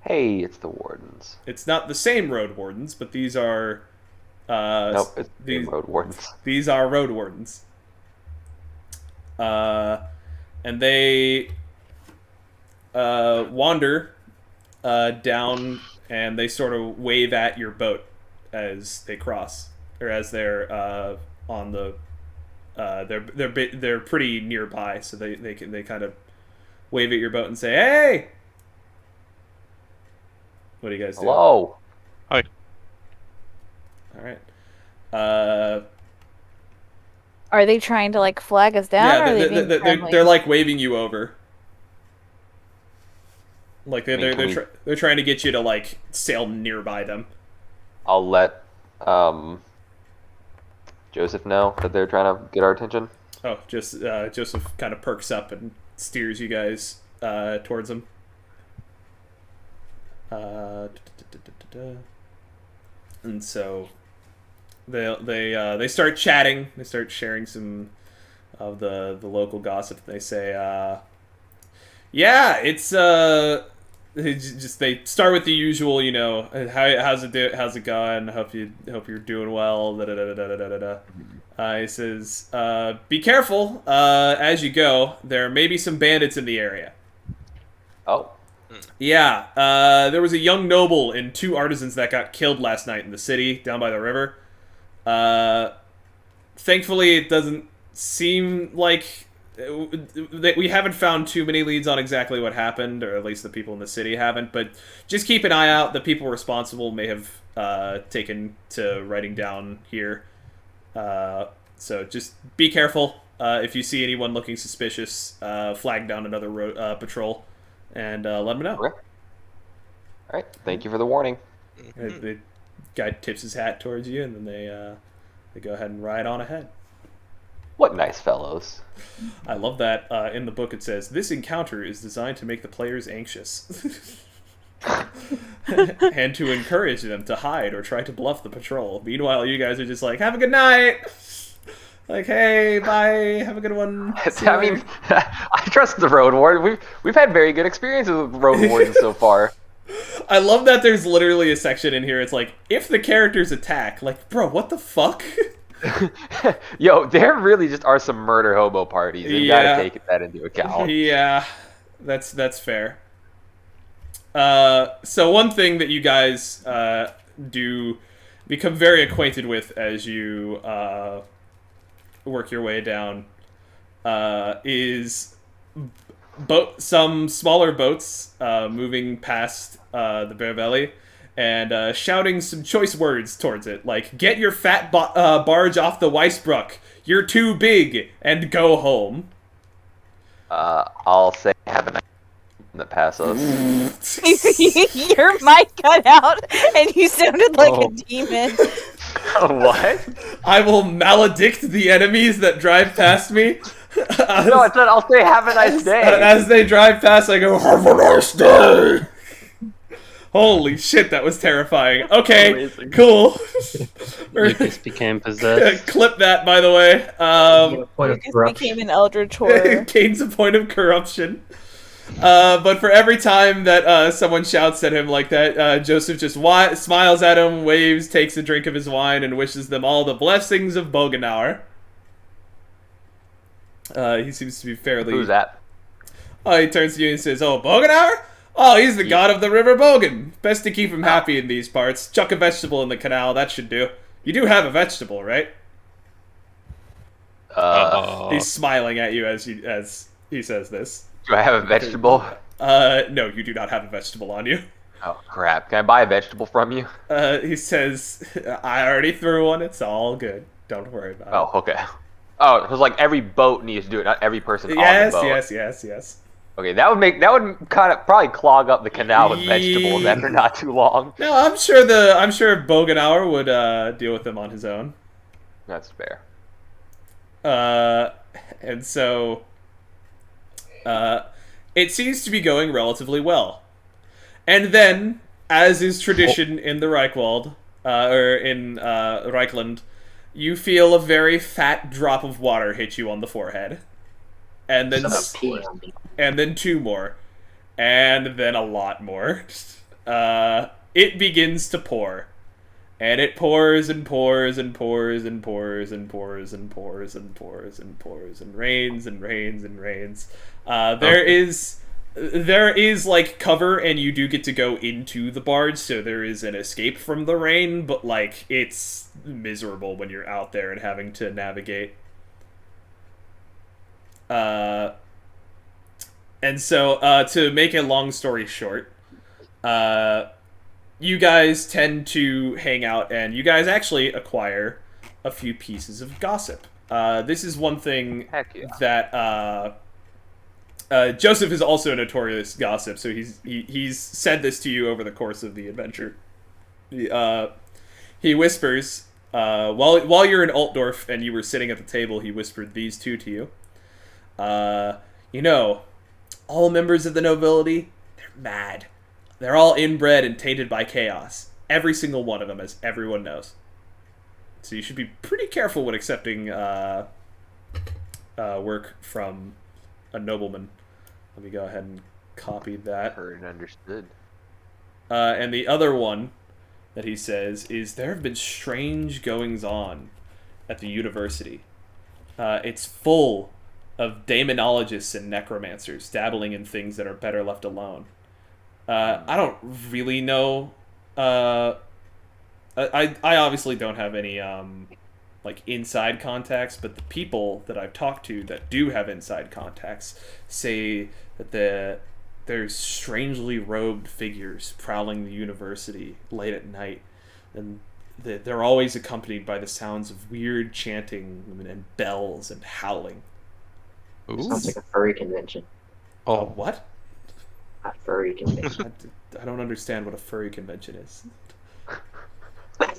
B: Hey, it's the wardens.
A: It's not the same road wardens, but these are...
B: Nope, it's the road wardens.
A: These are road wardens. And they wander down, and they sort of wave at your boat as they cross, or as they're on the... they're pretty nearby, so they kind of wave at your boat and say, "Hey!" What do you guys do?
B: Hello.
E: Hi.
A: All right.
C: Are they trying to like flag us down?
A: Yeah,
C: or are they being friendly?
A: they're like waving you over. Like they're trying to get you to like sail nearby them.
B: I'll let Joseph know that they're trying to get our attention.
A: Oh, just Joseph kind of perks up and steers you guys towards him. And so they start chatting. They start sharing some of the local gossip. They say, yeah, it's they start with the usual, you know, how's it going? Hope you're doing well. Da, da, da, da, da, da, da. He says, be careful as you go. There may be some bandits in the area.
B: Oh.
A: Yeah, there was a young noble and 2 artisans that got killed last night in the city down by the river. Thankfully, it doesn't seem like we haven't found too many leads on exactly what happened, or at least the people in the city haven't. But just keep an eye out. The people responsible may have taken to writing down here. So just be careful. If you see anyone looking suspicious, flag down another patrol. And let me know.
B: Okay. All right. Thank you for the warning.
A: The guy tips his hat towards you, and then they go ahead and ride on ahead.
B: What nice fellows.
A: I love that. In the book, it says, "This encounter is designed to make the players anxious, and to encourage them to hide or try to bluff the patrol." Meanwhile, you guys are just like, "Have a good night." Like, hey, bye, have a good one. See you
B: I mean,
A: later.
B: I trust the road warden. We've had very good experiences with road wardens so far.
A: I love that there's literally a section in here. It's like, if the characters attack, like, bro, what the fuck?
B: Yo, there really just are some murder hobo parties. You gotta take that into account.
A: Yeah, that's fair. So one thing that you guys do become very acquainted with as you work your way down is some smaller boats moving past the Bear Belly and shouting some choice words towards it, like, get your fat barge off the Weissbruck, you're too big, and go home.
B: I'll say have a nice that pass us.
C: Your mic cut out and you sounded like a demon.
B: What?
A: I will maledict the enemies that drive past me.
B: No, I said I'll say have a nice day.
A: As they drive past, I go, have a nice day! Holy shit, that was terrifying. Okay,
F: Amazing.
A: cool.
F: Lucas became possessed.
A: Clip that, by the way.
C: Lucas became an eldritch horror.
A: Gains a point of corruption. But for every time that someone shouts at him like that, Joseph just smiles at him, waves, takes a drink of his wine, and wishes them all the blessings of Bogenauer. He seems to be fairly...
B: Who's that?
A: He turns to you and says, oh, Bogenauer? Oh, he's the god of the river Bogen. Best to keep him happy in these parts. Chuck a vegetable in the canal, that should do. You do have a vegetable, right? He's smiling at you as he says this.
B: Do I have a vegetable?
A: No, you do not have a vegetable on you.
B: Oh, crap. Can I buy a vegetable from you?
A: He says, I already threw one, it's all good. Don't worry about it.
B: Oh, okay. Oh, it was like every boat needs to do it, not every person on the boat.
A: Yes.
B: Okay, that would kind of probably clog up the canal with vegetables after not too long.
A: No, I'm sure Bogenauer would deal with them on his own.
B: That's fair.
A: And so it seems to be going relatively well. And then, as is tradition in the Reichwald, or in Reichland, you feel a very fat drop of water hit you on the forehead. And then two more. And then a lot more. It begins to pour. And it pours and pours and pours and pours and pours and pours and pours and pours and rains and rains and rains. There is like cover, and you do get to go into the barge, so there is an escape from the rain, but like it's miserable when you're out there and having to navigate. And so to make a long story short, you guys tend to hang out, and you guys actually acquire a few pieces of gossip. This is one thing that Joseph is also a notorious gossip, so he's said this to you over the course of the adventure. He whispers, while you're in Altdorf and you were sitting at the table, he whispered these two to you. You know, all members of the nobility, they're mad. They're all inbred and tainted by chaos. Every single one of them, as everyone knows. So you should be pretty careful when accepting work from a nobleman. Let me go ahead and copy that.
B: Heard and understood.
A: And the other one that he says is, there have been strange goings-on at the university. It's full of demonologists and necromancers dabbling in things that are better left alone. I don't really know. I obviously don't have any like inside contacts, but the people that I've talked to that do have inside contacts say that there's strangely robed figures prowling the university late at night, and they're always accompanied by the sounds of weird chanting and bells and howling.
E: Ooh.
D: Sounds like a furry convention.
A: Oh, what?
D: A furry convention.
A: I don't understand what a furry convention is.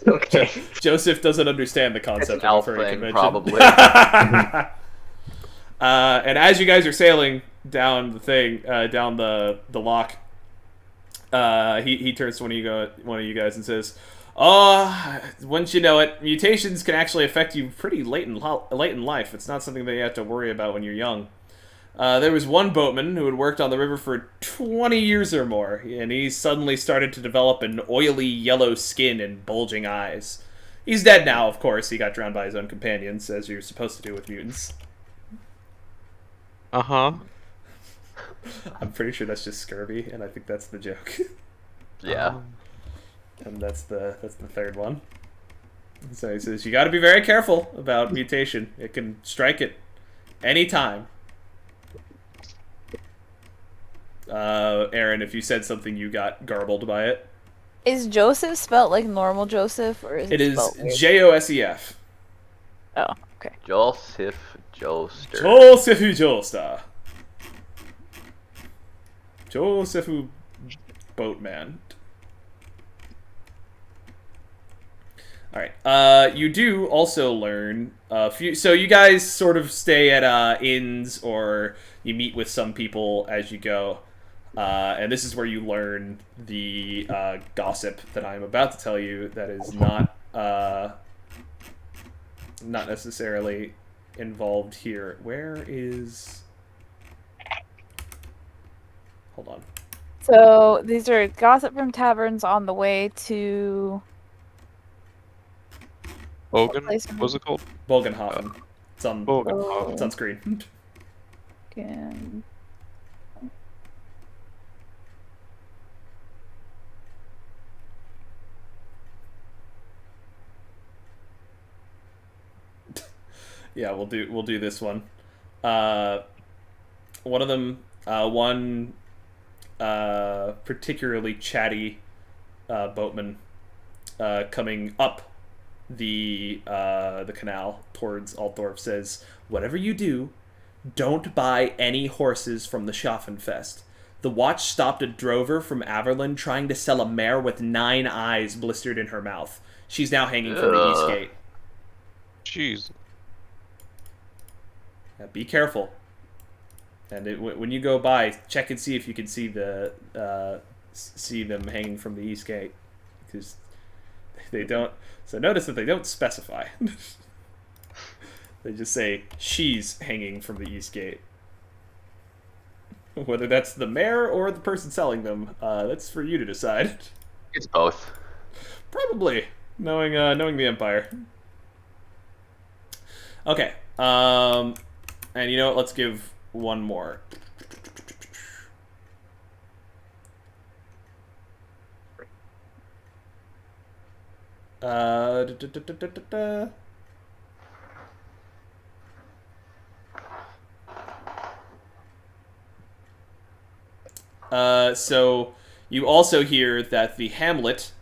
D: Okay.
A: Joseph doesn't understand the concept of a furry convention.
B: Probably.
A: And as you guys are sailing down the thing, down the lock, he turns to one of you guys and says, Once you know it, mutations can actually affect you pretty late in life. It's not something that you have to worry about when you're young. There was one boatman who had worked on the river for 20 years or more, and he suddenly started to develop an oily yellow skin and bulging eyes. He's dead now, of course. He got drowned by his own companions, as you're supposed to do with mutants.
E: Uh-huh.
A: I'm pretty sure that's just scurvy, and I think that's the joke.
B: Yeah.
A: And that's the third one. So he says, you gotta be very careful about mutation. It can strike at any time. Aaron, if you said something, you got garbled by it.
C: Is Joseph spelled like normal Joseph, or is it spelled weird?
A: Joseph.
C: Oh, okay.
B: Joseph Joester.
A: Joseph Joestar. Joseph Boatman. Alright, you do also learn a few... So you guys sort of stay at inns, or you meet with some people as you go. And this is where you learn the gossip that I'm about to tell you that is not necessarily involved here. Where is... Hold on.
C: So these are gossip from taverns on the way to...
E: Bogan? What's it called?
A: Bogenhofen. It's on,
E: Bogan.
A: it's on screen.
C: Can...
A: Yeah, we'll do this one. One of them, one particularly chatty boatman coming up the canal towards Altdorf says, "Whatever you do, don't buy any horses from the Schaffenfest. The watch stopped a drover from Averland trying to sell a mare with 9 eyes blistered in her mouth. She's now hanging from the east gate."
E: Jeez.
A: Yeah, be careful. And when you go by, check and see if you can see see them hanging from the east gate, because they don't. So notice that they don't specify. They just say she's hanging from the east gate. Whether that's the mayor or the person selling them, that's for you to decide.
B: It's both.
A: Probably, knowing the Empire. Okay. And you know what? Let's give one more. So you also hear that the hamlet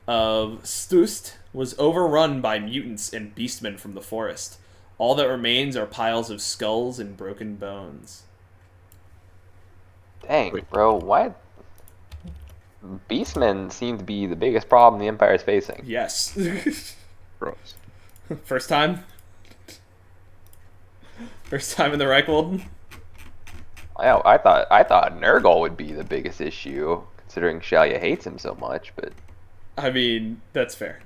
A: of Stust was overrun by mutants and beastmen from the forest. All that remains are piles of skulls and broken bones.
B: Dang, bro, why? Beastmen seem to be the biggest problem the Empire is facing.
A: Yes.
E: Gross.
A: First time? First time in the Reichwold?
B: I thought Nurgle would be the biggest issue, considering Shalia hates him so much, but...
A: I mean, that's fair.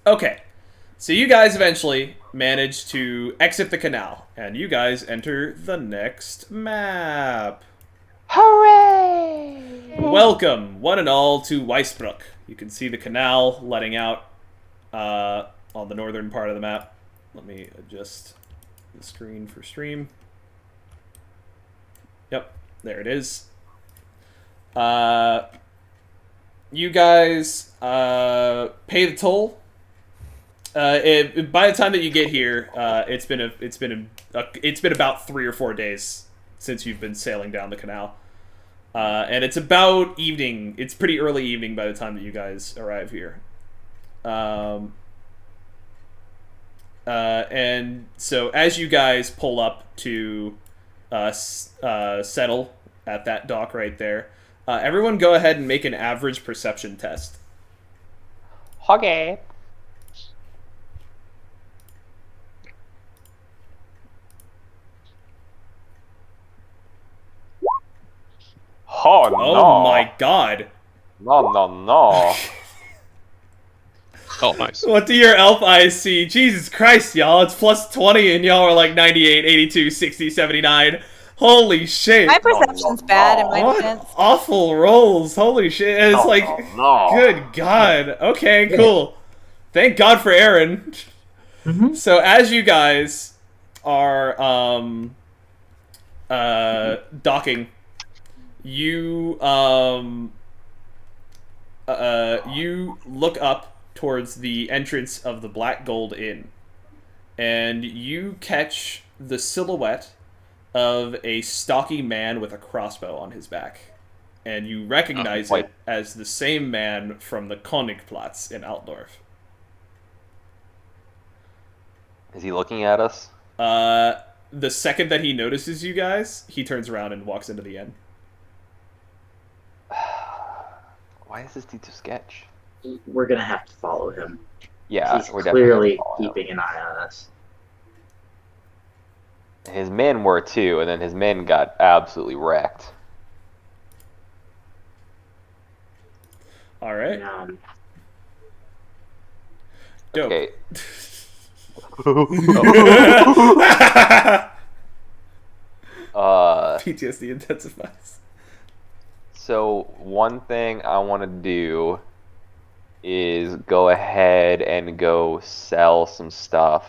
A: Okay, so you guys eventually manage to exit the canal, and you guys enter the next map.
B: Hooray!
A: Welcome, one and all, to Weisbruck. You can see the canal letting out on the northern part of the map. Let me adjust the screen for stream. Yep, there it is. You guys pay the toll. By the time that you get here, it's been about 3 or 4 days since you've been sailing down the canal, and it's about evening. It's pretty early evening by the time that you guys arrive here. And so as you guys pull up to settle at that dock right there, everyone go ahead and make an average perception test.
B: Okay. Oh,
A: Oh
B: no.
A: my god.
B: No, no, no.
E: Oh, nice.
A: What do your elf eyes see? Jesus Christ, y'all. It's plus 20 and y'all are like 98, 82, 60, 79. Holy shit.
C: My perception's bad in my
A: What
C: defense.
A: awful rolls. Holy shit. And it's
B: No,
A: like,
B: no.
A: good God. Okay, cool. Thank God for Aaron.
D: Mhm.
A: So as you guys are docking, you you look up towards the entrance of the Black Gold Inn, and you catch the silhouette of a stocky man with a crossbow on his back, and you recognize
B: Wait.
A: it as the same man from the Königplatz in Altdorf.
B: Is he looking at us?
A: The second that he notices you guys, he turns around and walks into the inn.
B: Why is this dude so sketch?
D: We're gonna have to follow him.
B: Yeah,
D: He's
B: we're definitely
D: clearly
B: gonna follow him.
D: keeping an eye on us.
B: His men were too, and then his men got absolutely wrecked.
A: All right.
D: Um,
A: Dope.
B: Okay.
A: PTSD intensifies.
B: So one thing I want to do is go ahead and go sell some stuff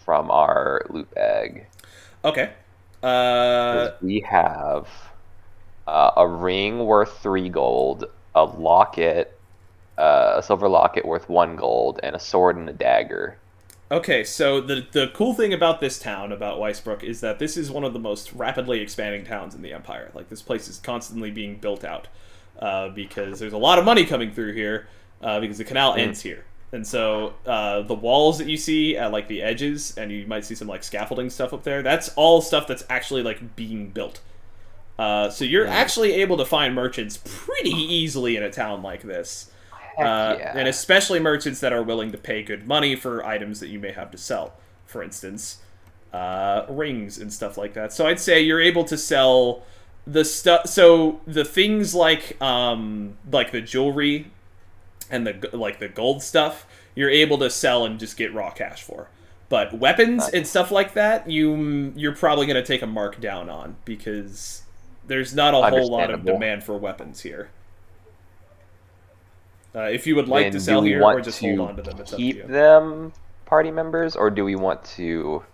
B: from our loot bag.
A: Okay.
B: 'Cause we have a ring worth 3 gold, a locket, a silver locket worth 1 gold, and a sword and a dagger.
A: Okay, so the cool thing about this town, about Weisbrook, is that this is one of the most rapidly expanding towns in the Empire. Like, this place is constantly being built out because there's a lot of money coming through here because the canal ends here. And so the walls that you see at, like, the edges, and you might see some, like, scaffolding stuff up there, that's all stuff that's actually, like, being built. So you're actually able to find merchants pretty easily in a town like this.
B: Yeah.
A: And especially merchants that are willing to pay good money for items that you may have to sell. For instance, rings and stuff like that. So I'd say you're able to sell the stuff. So the things like the jewelry and the gold stuff, you're able to sell and just get raw cash for. But weapons and stuff like that, you're probably going to take a mark down on because there's not a whole lot of
B: Understandable.
A: demand for weapons here. If you would like
B: Then
A: to
B: do
A: sell
B: we
A: here
B: want
A: or just
B: to
A: hold on to them, it's up to
B: keep
A: you.
B: them party members, or do we want to?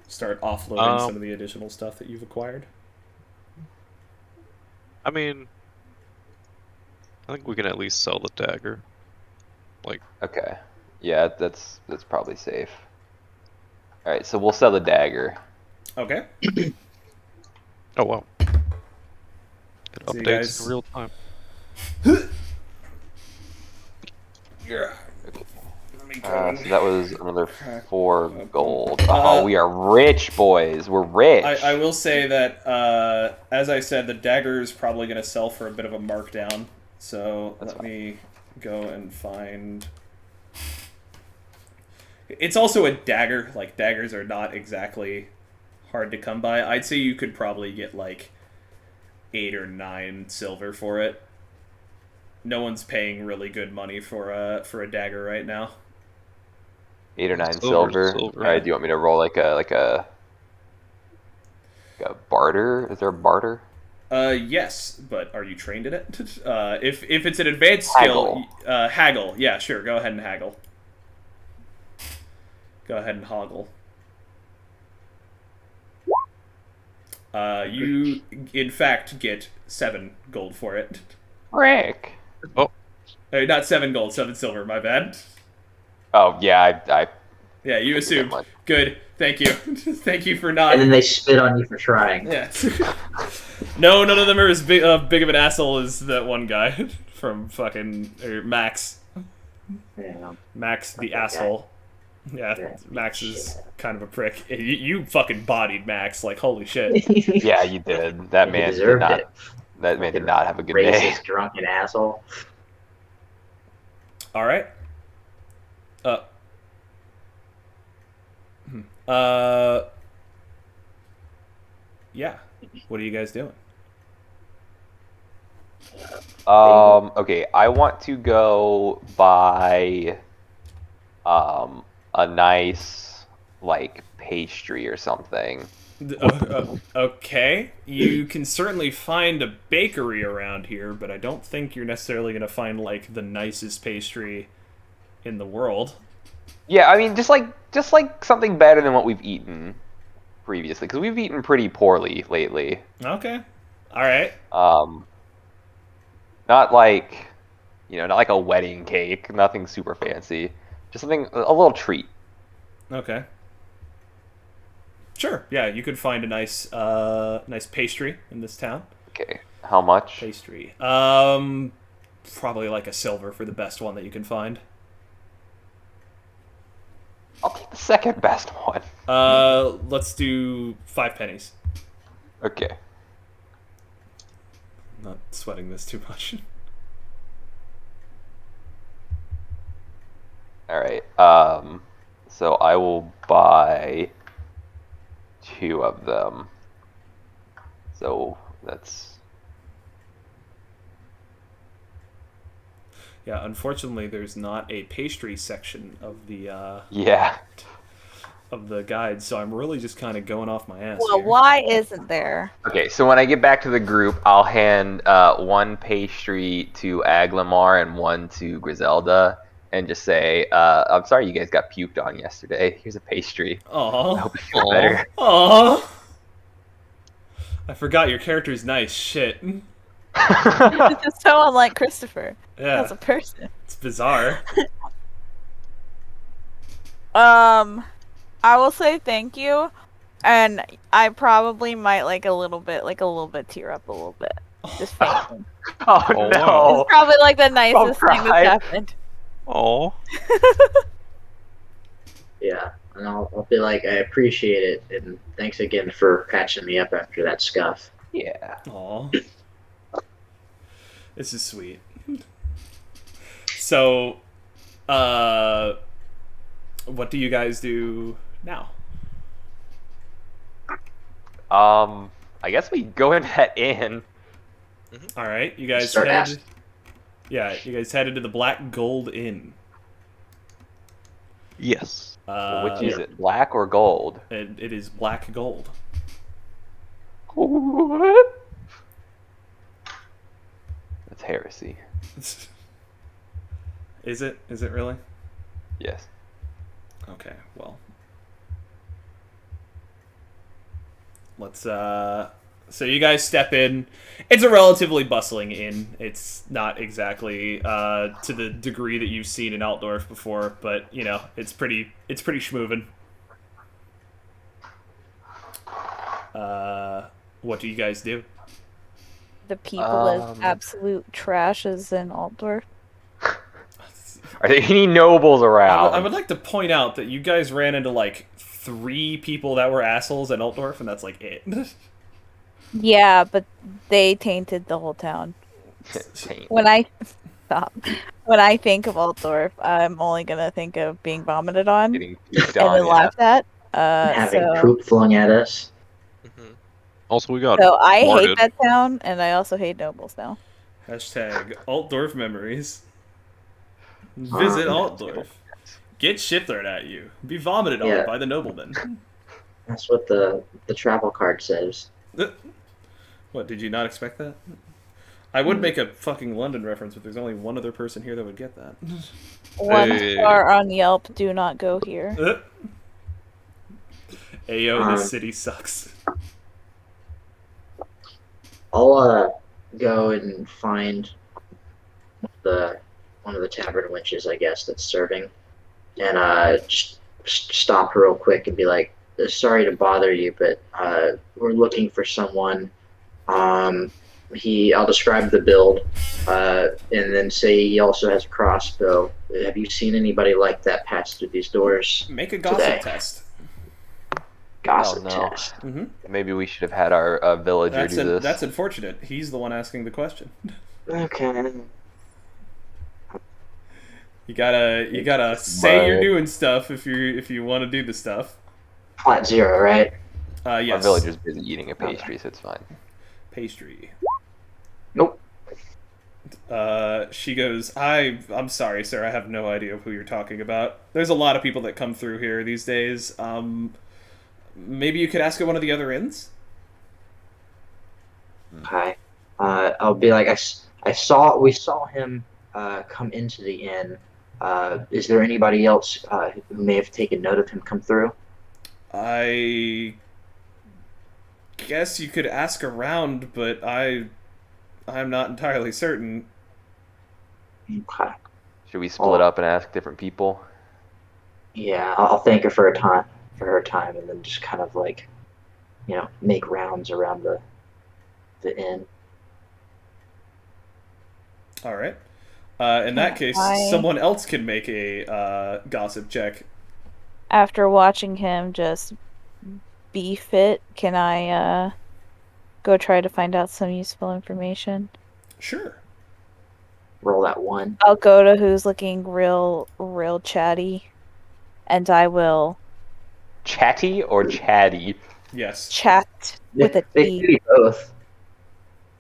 A: Start offloading
E: Um,
A: some of the additional stuff that you've acquired.
E: I mean, I think we can at least sell the dagger.
B: Okay, yeah, that's probably safe. All right, so we'll sell the dagger.
A: Okay.
E: Oh wow. Get
A: So you
E: updates
A: guys-
E: in real time.
A: Yeah.
B: So that was another 4 gold. Oh, we are rich, boys. We're rich.
A: I will say that, as I said, the dagger is probably going to sell for a bit of a markdown. So
B: That's
A: let me go and find... It's also a dagger. Like, daggers are not exactly hard to come by. I'd say you could probably get, like, 8 or 9 silver for it. No one's paying really good money for a dagger right now.
B: 8 or 9
E: Silver,
B: silver.
E: silver.
B: All right, do you want me to roll like a barter? Is there a barter?
A: Yes, but are you trained in it? If it's an advanced skill, haggle. Yeah, sure. Go ahead and haggle. Go ahead and hoggle. You, in fact, get 7 gold for it.
B: Rick.
A: Not 7 gold, 7 silver. My bad.
B: Oh yeah, I
A: Yeah, you
B: Thank you
A: assumed.
B: so much.
A: Good. Thank you. Thank you for not.
D: and then they spit on you for trying.
A: Yeah. No, none of them are as big of an asshole as that one guy from fucking Max.
D: Yeah.
A: Max the
D: Okay.
A: asshole. Yeah,
D: Yeah.
A: Max is kind of a prick. You fucking bodied Max, like, holy shit.
B: yeah, you did. That
D: He
B: man did
D: deserved
B: not.
D: it.
B: That man did not have a good day.
D: Racist, drunken asshole.
A: Alright. Yeah. What are you guys doing?
B: Okay, I want to go buy a nice like pastry or something.
A: Okay, you can certainly find a bakery around here, but I don't think you're necessarily going to find like the nicest pastry in the world.
B: Yeah, I mean, just like something better than what we've eaten previously, because we've eaten pretty poorly lately.
A: Okay, all right.
B: Not like, not like a wedding cake, nothing super fancy, just something a little treat.
A: Okay. Sure. Yeah, you could find a nice pastry in this town.
B: Okay, how much?
A: Pastry. Probably like a silver for the best one that you can find.
B: I'll take the second best one.
A: Let's do 5 pennies.
B: Okay.
A: Not sweating this too much.
B: All right. So I will buy 2 of them. So that's
A: Yeah, unfortunately, there's not a pastry section of the
B: yeah.
A: of the guide, so I'm really just kind of going off my ass
C: Well,
A: here.
C: why isn't there?
B: Okay, so when I get back to the group, I'll hand 1 pastry to Aglamar and 1 to Griselda, and just say, "I'm sorry you guys got puked on yesterday. Here's a pastry. I
A: Aw.
B: hope you feel better."
A: Aw. I forgot your character's nice. Shit.
C: It's so unlike Christopher
A: Yeah,
C: as a person.
A: it's bizarre.
C: I will say thank you, and I probably might like a little bit tear up a little bit. Just fainting.
B: Oh,
E: Oh,
B: no!
E: wow.
C: It's probably like the nicest thing
B: cry.
C: that's happened.
E: Oh.
D: Yeah, and I'll be like, I appreciate it, and thanks again for patching me up after that scuff.
B: Yeah.
A: Aw. This is sweet. So, what do you guys do now?
B: I guess we go in that inn.
A: All right, you guys
D: Start
A: head.
D: asking.
A: Yeah, you guys head into the Black Gold Inn.
E: Yes.
B: Which is it, black or gold?
A: It is black gold.
B: What? That's heresy.
A: Is it? Is it really?
B: Yes.
A: Okay, well. Let's, so you guys step in. It's a relatively bustling inn. It's not exactly, to the degree that you've seen in Altdorf before, but, it's pretty schmoovin'. What do you guys do?
C: The people as absolute trash as in Altdorf.
B: Are there any nobles around?
A: I would like to point out that you guys ran into, like, 3 people that were assholes in Altdorf, and that's, like, it.
C: Yeah, but they tainted the whole town. When I think of Altdorf, I'm only gonna think of being vomited on
B: Getting puked
C: and
B: on,
C: then
B: yeah.
C: laughed at.
D: Having
C: So
D: poop flung at us.
E: Also, we got
C: I hate
E: warded.
C: that town, and I also hate nobles now.
A: Hashtag Altdorf memories. Visit Altdorf. Get shiplered at you. Be vomited
D: Yeah.
A: on by the nobleman.
D: That's what the travel card says.
A: What, did you not expect that? I would make a fucking London reference, but there's only one other person here that would get that.
C: 1
E: Hey.
C: star on Yelp. Do not go here.
A: Ayo, this city sucks.
D: I'll go and find one of the tavern wenches, I guess, that's serving, and just stop her real quick and be like, "Sorry to bother you, but we're looking for someone." I'll describe the build, and then say he also has a crossbow. Have you seen anybody like that pass through these doors?
A: Make a gossip
D: Today.
A: test.
D: Gossip
B: Oh, no.
D: test.
A: Mm-hmm.
B: Maybe we should have had our villager do this.
A: That's unfortunate. He's the one asking the question.
D: Okay.
A: You gotta say you're
B: Right.
A: doing stuff if you want to do the stuff.
D: Flat 0, right?
B: Our
A: Yes.
B: villager's busy eating a pastry, so it's fine.
A: Pastry.
D: Nope.
A: She goes, I'm sorry, sir. I have no idea who you're talking about. There's a lot of people that come through here these days. Maybe you could ask at one of the other inns?
D: Okay. I'll be like, we saw him come into the inn. Is there anybody else who may have taken note of him come through?
A: I guess you could ask around, but I'm not entirely certain.
D: Okay.
B: Should we split up and ask different people?
D: Yeah, I'll thank her for her time, and then just kind of like, make rounds around the inn.
A: All right. In that case, someone else can make a gossip check.
C: After watching him just be fit, can I go try to find out some useful information?
A: Sure.
D: Roll that one.
C: I'll go to who's looking real chatty, and I will
B: Chatty or chatty?
A: Yes.
C: chat with a
D: They
C: T.
D: can be both.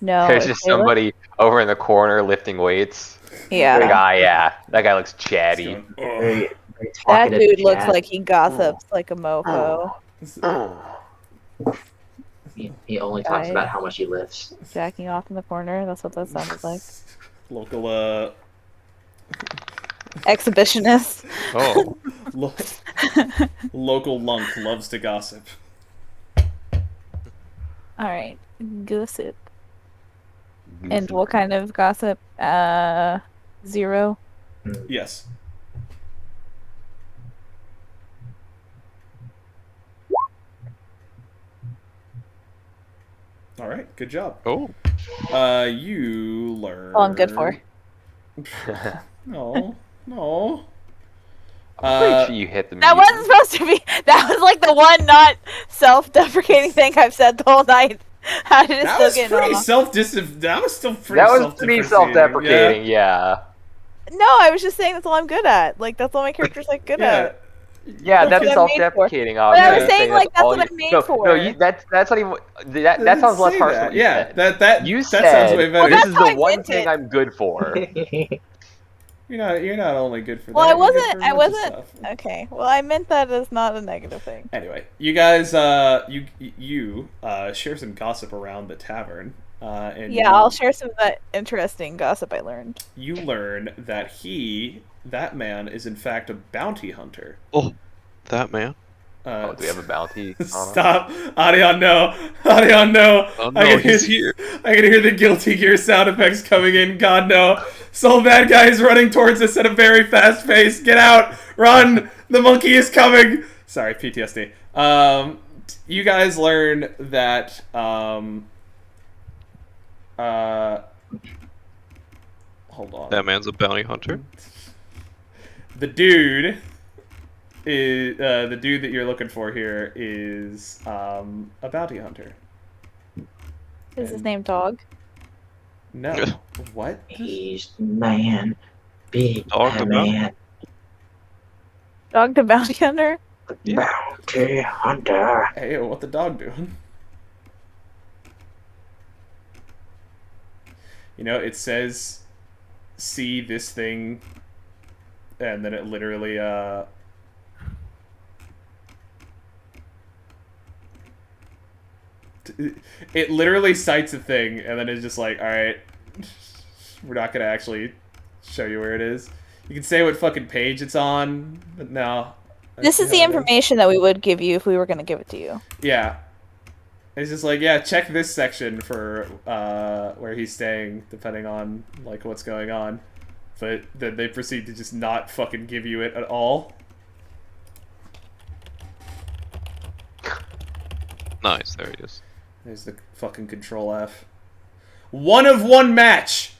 C: No,
B: There's just
C: Caleb?
B: somebody over in the corner lifting weights.
C: Yeah.
B: That guy looks chatty.
D: Very, very
C: That
D: talkative
C: dude looks
D: chat.
C: like he gossips like a mofo.
D: He only talks
C: Guy.
D: about how much he lifts.
C: Jacking off in the corner. That's what that sounded like.
A: Local
C: Exhibitionist.
E: Oh,
A: local lunk loves to gossip.
C: Alright. Gossip. And what kind of gossip? 0?
A: Yes. All right, good job.
E: oh.
A: You learn.
C: All I'm good for.
A: No.
B: I'm pretty sure you hit the
C: That
B: mutant.
C: wasn't supposed to be. That was like the one not self-deprecating thing I've said the whole night. How did it
A: That
C: still
A: was
C: get
A: pretty
C: off?
A: That was still pretty.
B: That was pretty self-deprecating, yeah.
C: No, I was just saying that's all I'm good at. Like that's all my character's like good at.
B: Yeah,
C: That's
B: that's
C: what I'm made
B: self-deprecating.
C: But I was
A: Yeah.
C: saying like that's what I'm made
B: no,
C: for.
B: No, that's not even. That sounds less harsh than what you
A: Yeah,
B: said.
A: that
B: You
A: sounds
B: said,
A: way better.
B: this
C: that's
B: is
C: how
B: the
C: I
B: one
C: meant
B: thing
C: it.
B: I'm good for.
A: You're not only good for
C: Well,
A: that.
C: I
A: you're good
C: wasn't.
A: for a
C: I
A: bunch of
C: wasn't.
A: stuff.
C: Okay. Well, I meant that as not a negative thing.
A: Anyway, you guys, you share some gossip around the tavern, and
C: Yeah, I'll share some of that interesting gossip I learned.
A: you learn that that man, is in fact a bounty hunter.
E: Oh, that man.
B: Oh, do we have a bounty on him?
A: Stop, Adion, no, Adion, no.
E: Oh no, he's here.
A: I can hear the Guilty Gear sound effects coming in. God no! Some bad guy is running towards us at a very fast pace. Get out! Run! The monkey is coming. Sorry, PTSD. You guys learn that hold on.
E: That man's a bounty hunter.
A: The dude is the dude that you're looking for here is a bounty hunter.
C: Is his name Dog?
A: No. What?
D: He's the man. Big
E: Dog the
D: man.
C: Dog the bounty hunter?
D: The bounty hunter.
A: Hey, what the dog doing? It says, see this thing, and then it literally, it literally cites a thing, and then it's just like, alright, we're not gonna actually show you where it is. You can say what fucking page it's on, but no.
C: This is the information that we would give you if we were going to give it to you.
A: Yeah. It's just like, yeah, check this section for where he's staying, depending on like what's going on. But then they proceed to just not fucking give you it at all.
E: Nice, there he is.
A: There's the fucking control F. 1 of 1 match!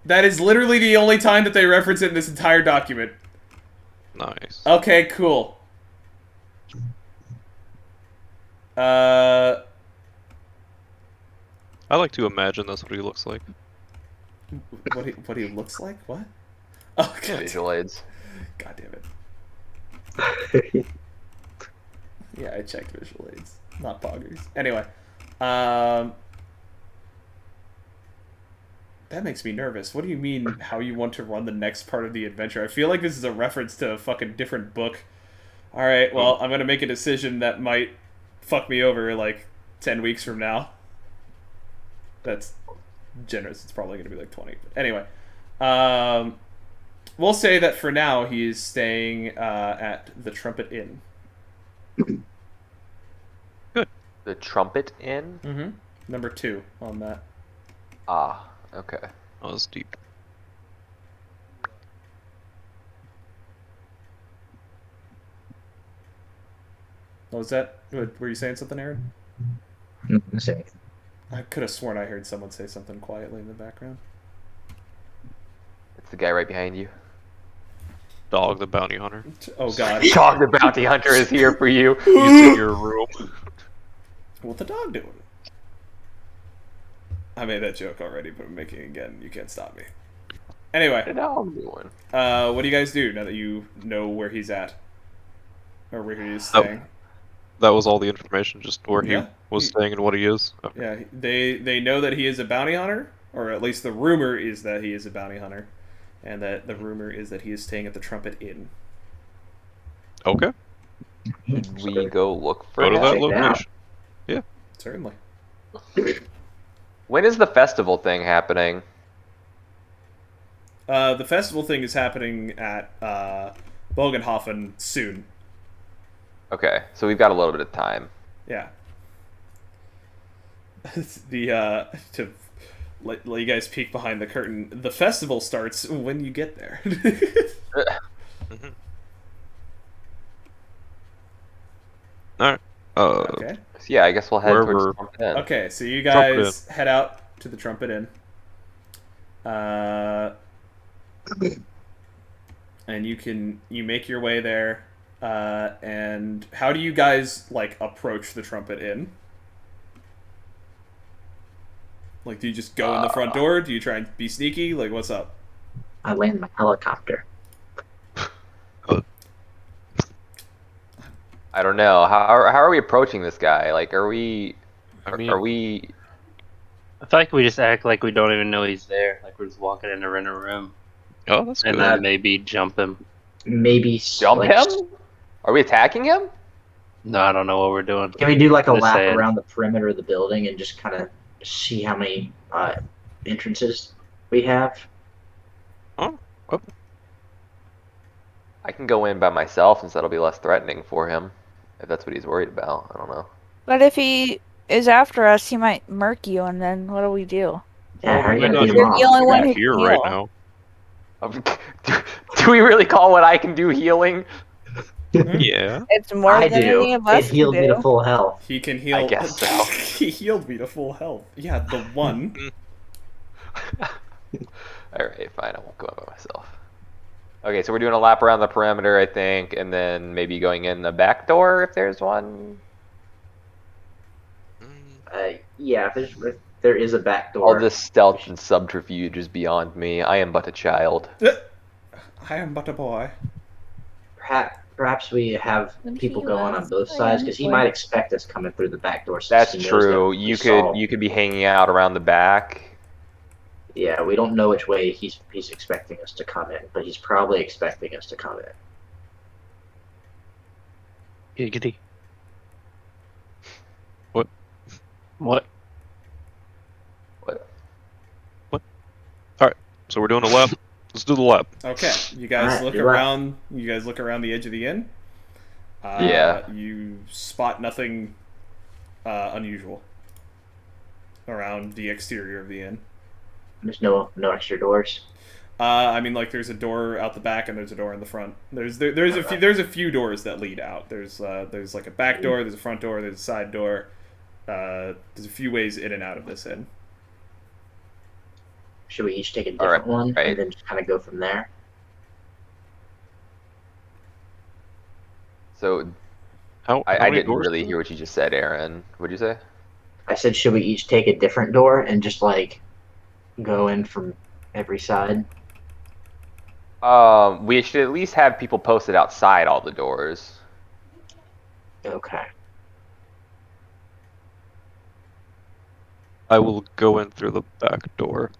A: That is literally the only time that they reference it in this entire document.
E: Nice.
A: Okay, cool.
E: I like to imagine that's what he looks like.
A: What he looks like? What? Oh, God.
B: Visual aids.
A: God damn it. Yeah, I checked visual aids, not poggers. Anyway, That makes me nervous. What do you mean, how you want to run the next part of the adventure? I feel like this is a reference to a fucking different book. Alright, well, I'm gonna make a decision that might fuck me over, like, 10 weeks from now. That's generous. It's probably gonna be like 20. But anyway. We'll say that for now, he is staying at the Trumpet Inn.
B: The Trumpet Inn?
A: Mm-hmm. Number 2 on that.
B: Ah, okay.
E: Oh, that's deep.
A: What was that? Were you saying something, Aaron? I could have sworn I heard someone say something quietly in the background.
B: It's the guy right behind you.
E: Dog the bounty hunter.
A: Oh god.
B: Dog the bounty hunter is here for you.
E: He's in your room.
A: What the dog doing? I made that joke already, but I'm making it again. You can't stop me. Anyway.
B: What the dog doing?
A: What do you guys do now that you know where he's at? Or where he is staying?
E: That was all the information, just where he
A: Yeah.
E: was staying and what he is. Okay.
A: Yeah, they know that he is a bounty hunter, or at least the rumor is that he is a bounty hunter, and that the rumor is that he is staying at the Trumpet Inn.
E: Okay.
B: We go look for
E: Go to
B: him?
E: that
D: Check it out.
E: location. Yeah.
A: Certainly.
B: When is the festival thing happening?
A: The festival thing is happening at Bogenhofen soon.
B: Okay, so we've got a little bit of time.
A: Yeah. The to let you guys peek behind the curtain. The festival starts when you get there.
E: Mm-hmm. Alright.
A: Okay.
B: So yeah, I guess we'll head
E: Wherever-
B: towards Trumpet Inn.
A: Okay, so you
E: Trumpet
A: guys head out to the Trumpet Inn. And you make your way there. And how do you guys like approach the Trumpet Inn? Like, do you just go in the front door? Do you try and be sneaky? Like, what's up?
D: I land my helicopter.
B: I don't know. How are we approaching this guy? Like, are we?
E: I mean,
B: Are we?
F: I feel like we just act like we don't even know he's there. Like we're just walking in a rental room.
E: oh, that's
F: And
E: good.
F: then maybe jump him.
D: Maybe
B: Jump
D: like,
B: him? Are we attacking him?
F: No, I don't know what we're doing.
D: Can we do like a
F: Just
D: lap
F: saying.
D: around the perimeter of the building and just kind of see how many entrances we have?
E: Oh,
B: I can go in by myself since that'll be less threatening for him. If that's what he's worried about. I don't know.
C: But if he is after us, he might murk you, and then what do we do?
D: Yeah, how are you
E: we're
D: gonna
E: not-
D: beat him
C: You're
D: off?
C: the only
E: we're
C: one
E: not
C: who
E: here
C: can
E: right
C: heal.
E: now.
B: Do we really call what I can do healing?
E: Yeah.
C: It's more
D: I
C: than
D: do.
C: any of
D: It
C: us can
D: healed me to
C: do.
D: full health.
A: He can heal.
B: I guess so.
A: He healed me to full health. Yeah, the one.
B: Alright, fine. I won't go in by myself. Okay, so we're doing a lap around the perimeter, I think, and then maybe going in the back door if there's one.
D: Yeah, if there is a back door.
B: All this stealth and subterfuge is beyond me. I am but a child.
A: I am but a boy.
D: Perhaps we have
C: When
D: people
C: he
D: going on
C: was
D: both sides because he
C: playing.
D: might expect us coming through the back door. Since
B: That's
D: he knows
B: true.
D: that we
B: You
D: saw-
B: could be hanging out around the back.
D: Yeah, we don't know which way he's expecting us to come in, but he's probably expecting us to come in.
F: Giggity.
E: What?
F: What?
B: What?
E: So we're doing a lap. Let's do the lap.
A: Okay, you guys
D: Alright,
A: look
D: you're right.
A: around. You guys look around the edge of the inn.
B: Yeah.
A: You spot nothing unusual around the exterior of the inn.
D: There's no extra doors.
A: I mean, like, there's a door out the back and there's a door in the front. There's a few doors that lead out. There's like a back door, there's a front door, there's a side door. There's a few ways in and out of this inn.
D: Should we each take a
B: All right,
D: different one
B: right.
D: and then just kind of go from there?
B: So
E: How
B: I
E: many
B: didn't
E: doors
B: really
E: is
B: hear what you just said, Aaron. What'd you say?
D: I said, should we each take a different door and just like go in from every side?
B: We should at least have people posted outside all the doors.
D: Okay.
E: I will go in through the back door.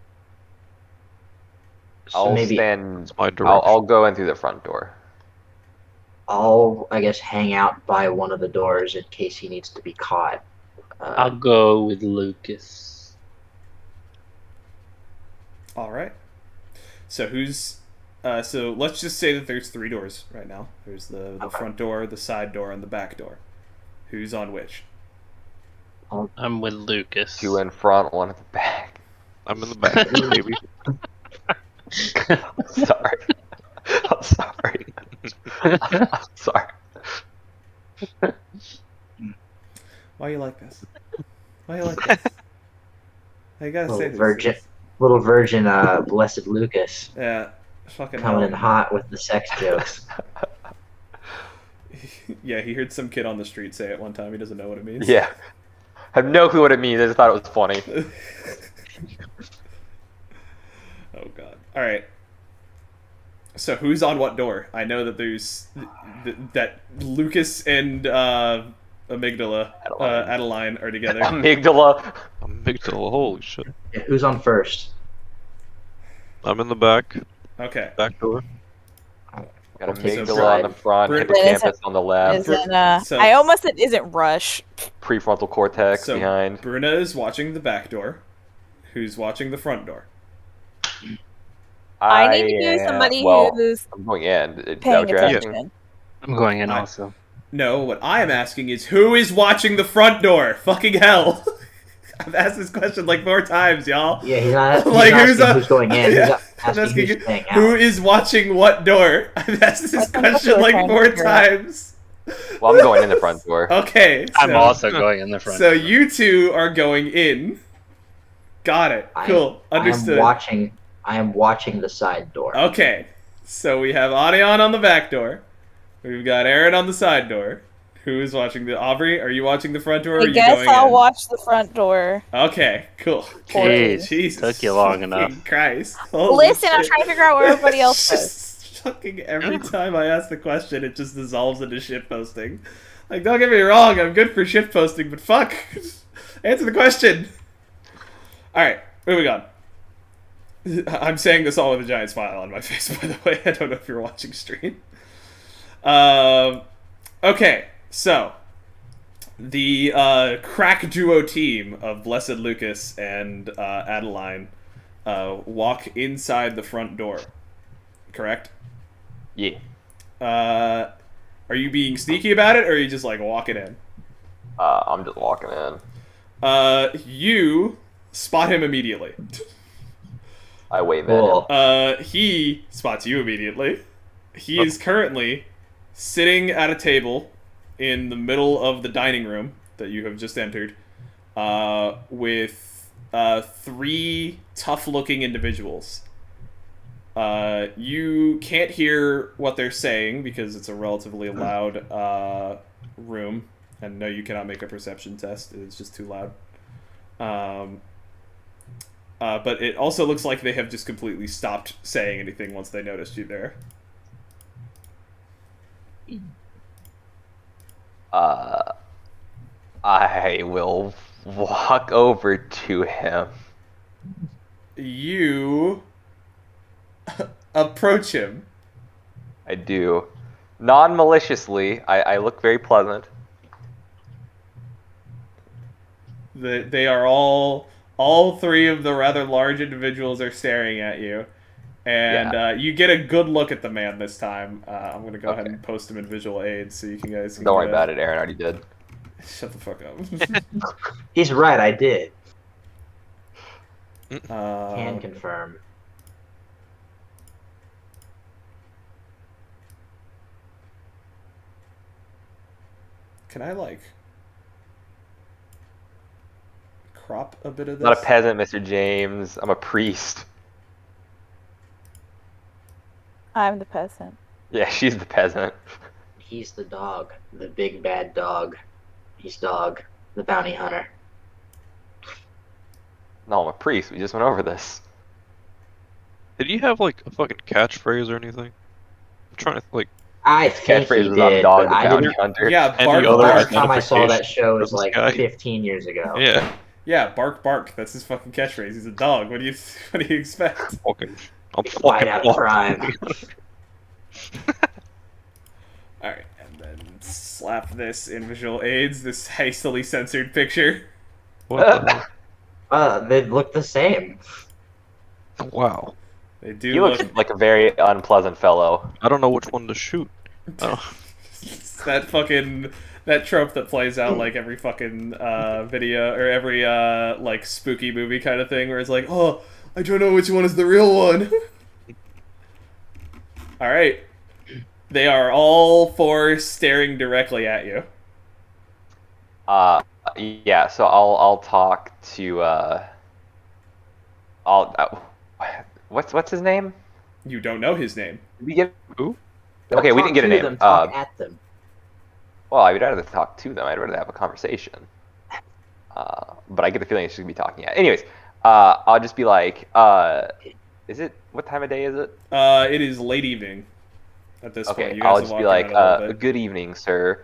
D: So
B: I'll
D: maybe
B: stand.
E: my
B: I'll
E: direction.
B: go in through the front door.
D: I'll, I guess, hang out by one of the doors in case he needs to be caught.
F: I'll go with Lucas.
A: All right. So who's? So let's just say that there's 3 doors right now. There's the
D: Okay.
A: front door, the side door, and the back door. Who's on which?
F: I'm with Lucas.
B: 2 in front, 1 at the back.
E: I'm in the back, baby.
B: I'm sorry. I'm sorry. I'm sorry.
A: Why you like this? Why you like this? I gotta say this.
D: Little virgin, blessed Lucas,
A: Yeah. Fucking
D: coming in
A: hell.
D: hot with the sex jokes.
A: Yeah, he heard some kid on the street say it one time. He doesn't know what it means.
B: Yeah. I have no clue what it means. I just thought it was funny.
A: Oh god. All right. So who's on what door? I know that there's that Lucas and Amygdala, Adeline are together.
B: Amygdala.
E: Amygdala, holy shit.
D: Yeah, who's on first?
E: I'm in the back.
A: Okay.
E: Back door.
B: Got
D: I'll take
B: Amygdala
D: the
B: on
D: side.
B: the front,
A: Bru-
B: hippocampus on the left,
A: So-
C: I almost said isn't Rush.
B: prefrontal cortex
A: So
B: behind.
A: Bruna is watching the back door. Who's watching the front door?
C: I need to do somebody who's
B: I'm going in. Is that
C: paying
B: what you're asking?
C: attention.
F: I'm going in
A: I-
F: also.
A: No, what I am asking is who is watching the front door? Fucking hell. I've asked this question like 4 times, y'all.
D: Yeah, he's not
A: Like,
D: asking
A: who's
D: who's going in.
A: Yeah,
D: He's
A: I'm
D: asking
A: asking
D: who's staying out.
A: who is watching what door? I've asked this
C: That's
A: question
C: what I'm
A: like
C: trying to
A: 4
C: figure out.
A: times.
B: Well, I'm going in the front door.
A: Okay.
F: I'm
A: so-
F: also going in the front.
A: So you 2 are going in. Got it. Cool. Understood.
D: I am watching the side door.
A: Okay. So we have Audion on the back door. We've got Aaron on the side door. Who is watching the Aubrey? Are you watching the front door? Or are
C: I
A: you
C: guess
A: going
C: I'll
A: in?
C: watch the front door.
A: Okay. Cool.
F: Jeez,
A: Jesus.
F: took you long
A: fucking
F: enough.
A: Christ. Holy
C: Listen, I'm
A: shit.
C: trying to figure out where everybody else is.
A: Just fucking every time I ask the question, it just dissolves into shit posting. Like, don't get me wrong, I'm good for shit posting, but fuck, answer the question. All right, moving on. I'm saying this all with a giant smile on my face, by the way. I don't know if you're watching stream. Okay, so the crack duo team of Blessed Lucas and Adeline walk inside the front door. Correct?
B: Yeah.
A: Are you being sneaky about it, or are you just like walking in?
B: I'm just walking in.
A: You spot him immediately.
B: I wave
D: Cool.
B: at him.
A: He spots you immediately. He is currently sitting at a table in the middle of the dining room that you have just entered, with 3 tough-looking individuals. You can't hear what they're saying because it's a relatively loud room, and no, you cannot make a perception test. It's just too loud. But it also looks like they have just completely stopped saying anything once they noticed you there.
B: I will walk over to him.
A: You approach him.
B: I do. Non-maliciously, I look very pleasant.
A: They are all 3 of the rather large individuals are staring at you. And you get a good look at the man this time. I'm going to go ahead and post him in visual aid so you guys can
B: Don't worry about it, Aaron already did.
A: Shut the fuck up.
D: He's right, I did. Can
A: Can
D: confirm.
A: I, like, crop a bit of this?
B: I'm not a peasant, Mr. James. I'm a priest.
C: I'm the peasant.
B: Yeah, she's the peasant.
D: He's the dog. The big bad dog. He's Dog, the bounty hunter.
B: No, I'm a priest. We just went over this.
E: Did you have like a fucking catchphrase or anything? I'm trying to like.
D: I think
B: Catchphrase
D: he
B: was I'm
D: did,
B: Dog
D: but
B: the
D: I
B: Bounty
D: didn't.
B: Hunter.
A: Yeah,
E: Any
A: bark,
E: other
D: The
A: bark.
D: last time I saw that
E: identification
D: show was
E: for this
D: like
E: guy?
D: 15 years ago.
E: Yeah.
A: Yeah, bark, bark. That's his fucking catchphrase. He's a dog. What do you expect?
E: Fucking I'm
D: White
E: fucking
D: out of crime.
A: Alright, and then slap this in visual aids, this hastily censored picture.
E: What the
D: They look the same.
E: hell? Wow.
A: They do
B: He looks
A: look
B: like a very unpleasant fellow.
E: I don't know which one to shoot. Oh.
A: that fucking that trope that plays out like every fucking video or every like spooky movie kind of thing where it's like, oh, I don't know which one is the real one. Alright. They are all four staring directly at you.
B: Yeah. So I'll talk to what's his name?
A: You don't know his name.
B: Did we get
E: Who?
D: Don't
B: Okay, we
D: talk
B: didn't get a
D: to
B: name.
D: them, talk at them.
B: Well, I'd rather talk to them. I'd rather have a conversation. But I get the feeling it's just gonna be talking at. Anyways, I'll just be like, is it what time of day is it?
A: It is late evening at this point.
B: Okay,
A: You guys
B: I'll
A: have
B: just
A: walked
B: be like,
A: around a little bit.
B: good evening, sir.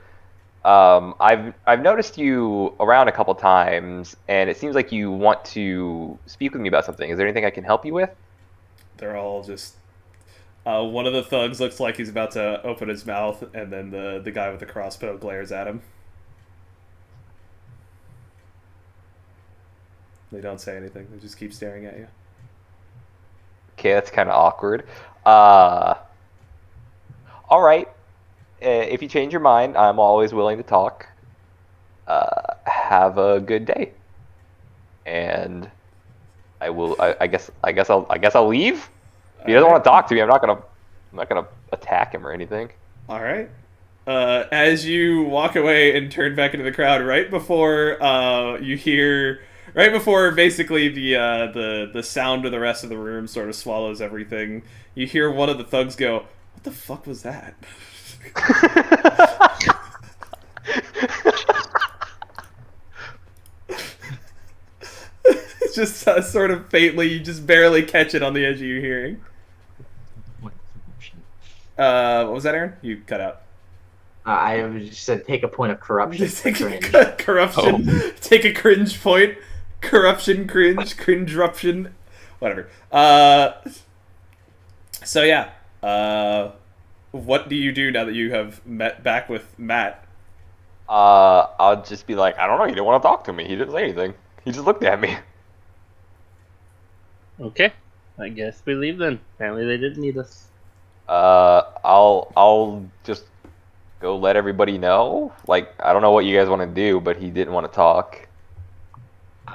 B: I've noticed you around a couple times, and it seems like you want to speak with me about something. Is there anything I can help you with?
A: They're all just. One of the thugs looks like he's about to open his mouth, and then the guy with the crossbow glares at him. They don't say anything. They just keep staring at you.
B: Okay, that's kind of awkward. All right. If you change your mind, I'm always willing to talk. Have a good day. And I will. I guess I'll leave. If he doesn't want to talk to me, I'm not gonna attack him or anything.
A: All right. As you walk away and turn back into the crowd, right before basically the sound of the rest of the room sort of swallows everything, you hear one of the thugs go, "What the fuck was that?" It's just sort of faintly, you just barely catch it on the edge of your hearing. What was that, Aaron? You cut out.
D: I just said take a point of corruption.
A: Take
D: Cringe.
A: a corruption. Take a cringe point. Corruption, cringe, cringe-ruption. Whatever. So yeah. What do you do now that you have met back with Matt?
B: I'll just be like, I don't know. He didn't want to talk to me. He didn't say anything. He just looked at me.
F: Okay, I guess we leave then. Apparently they didn't need us.
B: I'll just go let everybody know. Like, I don't know what you guys want to do, but he didn't want to talk.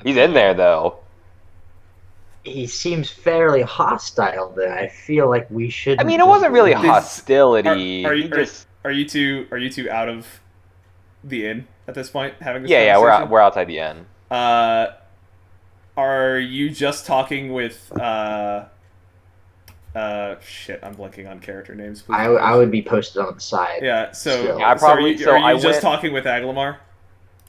B: He's in there though.
D: He seems fairly hostile. Then I feel like we should.
B: I mean, it wasn't really
A: Is-
B: hostility.
A: Are
B: He
A: you
B: just...
A: are you two out of the inn at this point? Having this
B: Yeah,
A: conversation?
B: we're outside the inn.
A: Are you just talking with shit, I'm blanking on character names. Please.
D: I would be posted on the side.
A: Yeah, so,
D: Still.
B: Yeah, I probably-
A: so are you
B: I
A: just
B: went-
A: talking with Aglamar?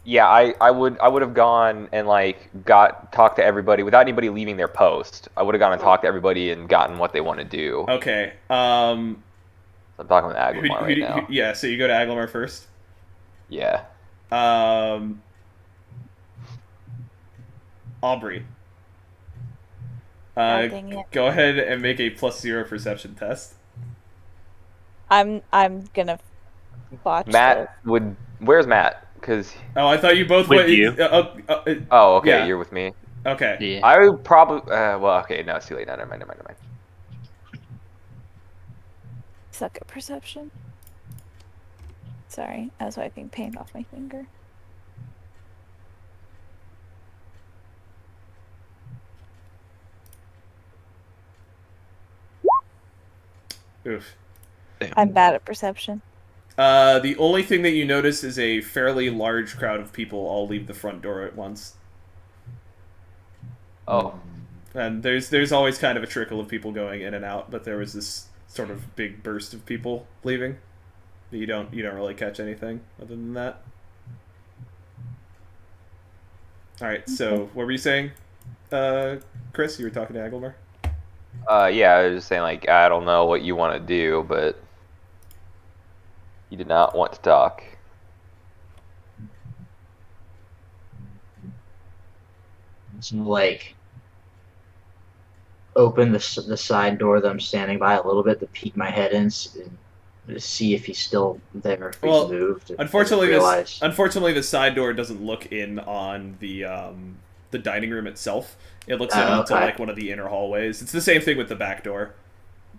B: Yeah, I would have gone and like talked to everybody without anybody leaving their post. I would have gone and talked to everybody and gotten what they want to do.
A: Okay.
B: I'm talking with Aglamar right now.
A: Yeah, so you go to Aglamar first.
B: Yeah.
A: Aubrey.
C: God dang it.
A: Go ahead and make a +0 perception test.
C: I'm gonna botch
B: Matt would. Where's Matt? Because.
A: Oh, I thought you both
F: With
A: went.
F: you.
B: Oh, okay.
A: Yeah.
B: You're with me.
A: Okay.
F: Yeah.
B: I would probably. Well, okay. No, it's too late. No, never mind.
C: Suck at perception. Sorry, I was wiping paint off my finger.
A: Oof.
C: I'm bad at perception.
A: The only thing that you notice is a fairly large crowd of people all leave the front door at once.
B: Oh.
A: And there's always kind of a trickle of people going in and out, but there was this sort of big burst of people leaving. But you don't really catch anything other than that. All right, so what were you saying, Chris? You were talking to Aglamar?
B: Yeah. I was just saying, like, I don't know what you want to do, but he did not want to talk.
D: So, like open the side door that I'm standing by a little bit to peek my head in and see if he's still there, if he's moved.
A: Unfortunately,
D: realize.
A: the side door doesn't look in on the dining room itself. It looks in onto like one of the inner hallways. It's the same thing with the back door.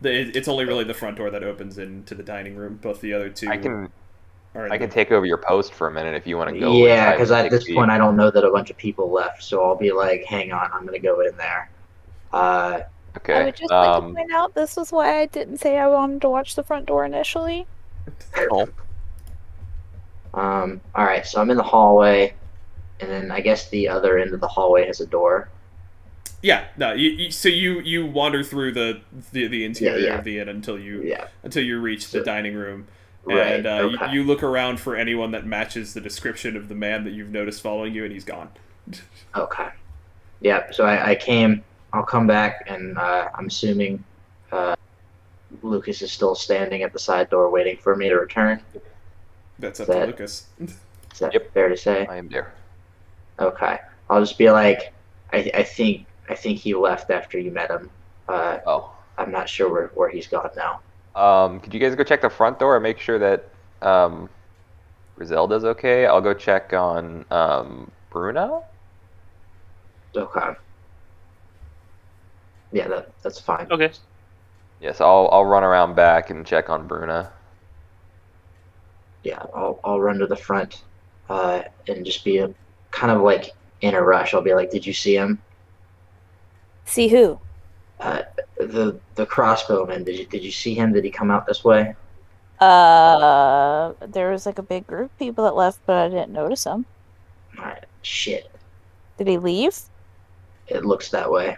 A: It's only really the front door that opens into the dining room. Both the other two.
B: I can take over your post for a minute if you want to go.
D: Yeah, because at this point I don't know that a bunch of people left, so I'll be like, hang on, I'm gonna go in there.
B: Okay.
C: I would just like to point out this was why I didn't say I wanted to watch the front door initially.
B: Oh.
D: All right, so I'm in the hallway, and then I guess the other end of the hallway has a door.
A: Yeah, no. So you wander through the interior of the inn until you reach the dining room, and you look around for anyone that matches the description of the man that you've noticed following you, and he's gone.
D: Okay. Yeah. So I came. I'll come back, and I'm assuming Lucas is still standing at the side door waiting for me to return.
A: That's up to Lucas.
D: Is that fair to say?
B: I am there.
D: Okay. I'll just be like, I think he left after you met him. I'm not sure where he's gone now.
B: Could you guys go check the front door and make sure that Griselda's okay? I'll go check on Bruna.
D: Okay. Yeah, that's fine.
F: Okay.
B: Yes, I'll run around back and check on Bruna.
D: Yeah, I'll run to the front, and just be kind of like in a rush. I'll be like, "Did you see him?"
C: See who?
D: The crossbowman. Did you see him? Did he come out this way?
C: There was like a big group of people that left, but I didn't notice him.
D: All right. Shit.
C: Did he leave?
D: It looks that way.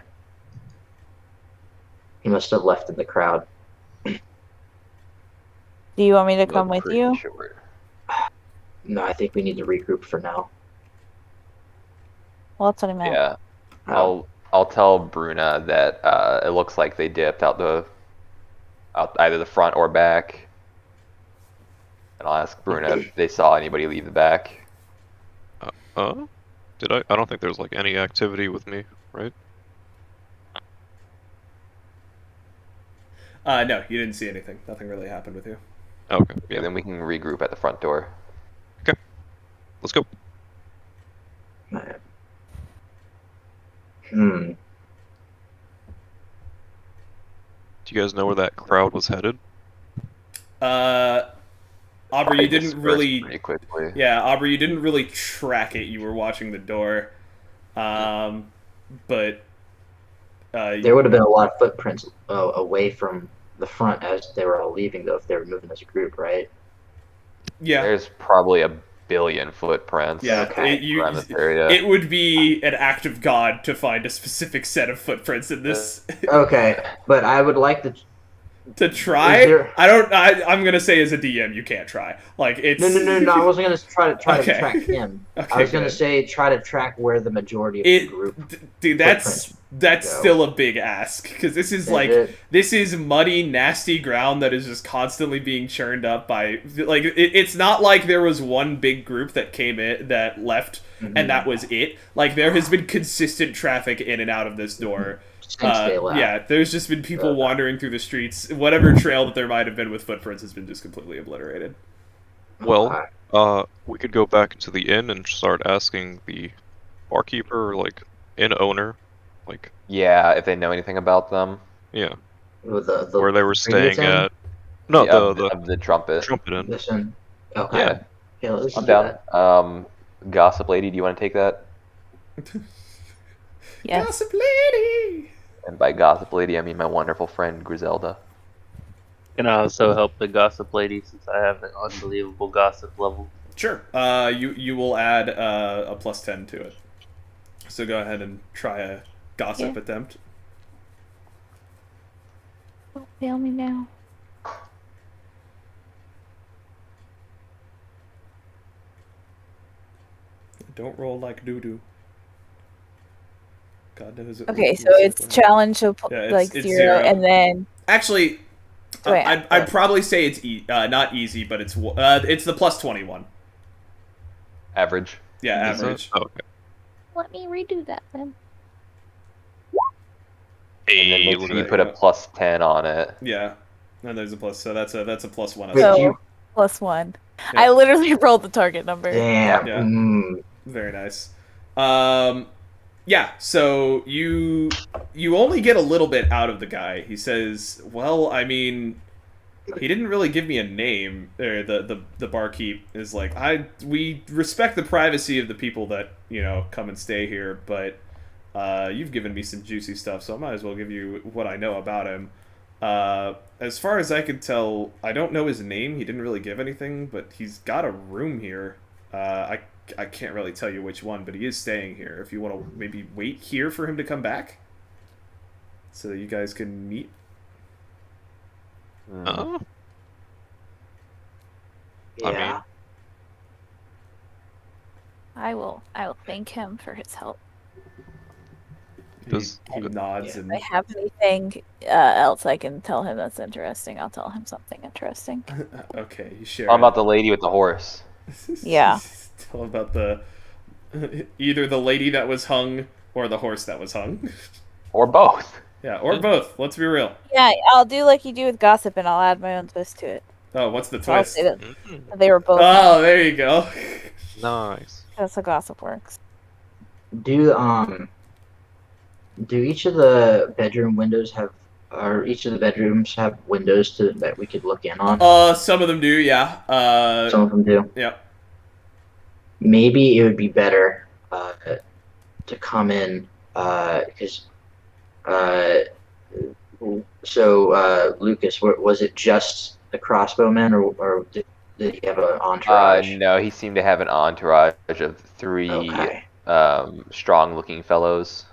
D: He must have left in the crowd.
C: Do you want me to come with you?
B: Sure.
D: No, I think we need to regroup for now.
C: Well, that's what I meant.
B: Yeah. I'll tell Bruna that it looks like they dipped out either the front or back. And I'll ask Bruna if they saw anybody leave the back.
E: Did I? I don't think there's like any activity with me, right?
A: No, you didn't see anything. Nothing really happened with you.
E: Okay.
B: Yeah, then we can regroup at the front door.
E: Okay. Let's go.
D: Hmm.
E: Do you guys know where that crowd was headed?
A: Aubrey, you didn't really.
B: Pretty quickly.
A: Yeah, Aubrey, you didn't really track it. You were watching the door, but
D: there would have been a lot of footprints away from the front as they were all leaving, though, if they were moving as a group, right?
A: Yeah.
B: There's probably a billion footprints.
A: Yeah,
D: Okay.
B: around this area.
A: it would be an act of God to find a specific set of footprints in this.
D: Okay, but I would like
A: To try? I'm gonna say as a DM, you can't try. Like it's
D: No. I wasn't gonna try to
A: Okay.
D: track him.
A: Okay,
D: I was gonna
A: good.
D: say try to track where the majority of the group.
A: Dude, that's
D: go.
A: still a big ask because this is this is muddy, nasty ground that is just constantly being churned up by it's not like there was one big group that came in that left and that was it. Like there has been consistent traffic in and out of this door.
D: Since they left.
A: Yeah, there's just been people wandering through the streets. Whatever trail that there might have been with footprints has been just completely obliterated.
E: Well, we could go back into the inn and start asking the barkeeper, or like inn owner, like
B: Yeah, if they know anything about them.
E: yeah,
D: With the
E: where they were
D: previous
E: staying
D: inn?
E: at. No,
B: Yeah,
E: the
B: of the trumpet.
E: trumpet inn.
D: This one. Okay.
B: Yeah,
D: Yeah, let's
B: I'm
D: do
B: down.
D: that.
B: Gossip lady, do you want to take that?
C: Yes.
A: Gossip lady.
B: And by gossip lady, I mean my wonderful friend Griselda.
F: Can I also help the gossip lady since I have an unbelievable gossip level?
A: Sure. You will add a +10 to it. So go ahead and try a gossip attempt.
C: Don't fail me now.
A: Don't roll like doo-doo. God knows it.
C: Okay, so it's challenge of
A: it's
C: 0,
A: zero.
C: and then
A: Actually,
C: Wait,
A: I'd probably say it's not easy, but it's the +21.
B: Average.
A: Yeah,
E: Is that-
A: average.
E: Oh, okay.
C: let me redo that then.
B: And then
E: Hey,
B: make
E: look
B: sure
E: at
B: you
E: that.
B: put a +10 on it.
A: Yeah. And there's a plus, so that's a +1 as
D: Wait,
A: well.
D: do you-
C: +1.
A: Yeah.
C: I literally rolled the target number.
D: Damn.
A: Yeah.
D: Mm.
A: Very nice. Yeah, so you only get a little bit out of the guy. He says, "Well, I mean, he didn't really give me a name." Or the barkeep is like, we respect the privacy of the people that come and stay here, but you've given me some juicy stuff, so I might as well give you what I know about him. As far as I can tell, I don't know his name. He didn't really give anything, but he's got a room here. I can't really tell you which one, but he is staying here. If you want to maybe wait here for him to come back, so that you guys can meet.
E: Oh,
D: Yeah.
E: I mean,
C: I will thank him for his help.
E: does
A: He nods
C: If
A: and
C: I have anything else I can tell him that's interesting, I'll tell him something interesting.
A: okay, you share.
B: How
A: it.
B: about the lady with the horse?
C: Yeah.
A: Tell about the either the lady that was hung or the horse that was hung.
B: Or both?
A: Yeah, or both. Let's be real.
C: Yeah, I'll do like you do with gossip, and I'll add my own twist to it.
A: Oh, what's the
C: So I'll
A: twist?
C: say that
E: Mm,
C: they were both.
A: Oh, there you go.
E: nice.
C: That's how gossip works.
D: Do each of the bedroom windows have, or each of the bedrooms have windows that we could look in on?
A: Some of them do, yeah.
D: Some of them do.
A: Yeah.
D: Maybe it would be better to come in because Lucas, was it just the crossbowmen, or did he have an entourage?
B: No, he seemed to have an entourage of 3
D: Okay.
B: strong-looking fellows.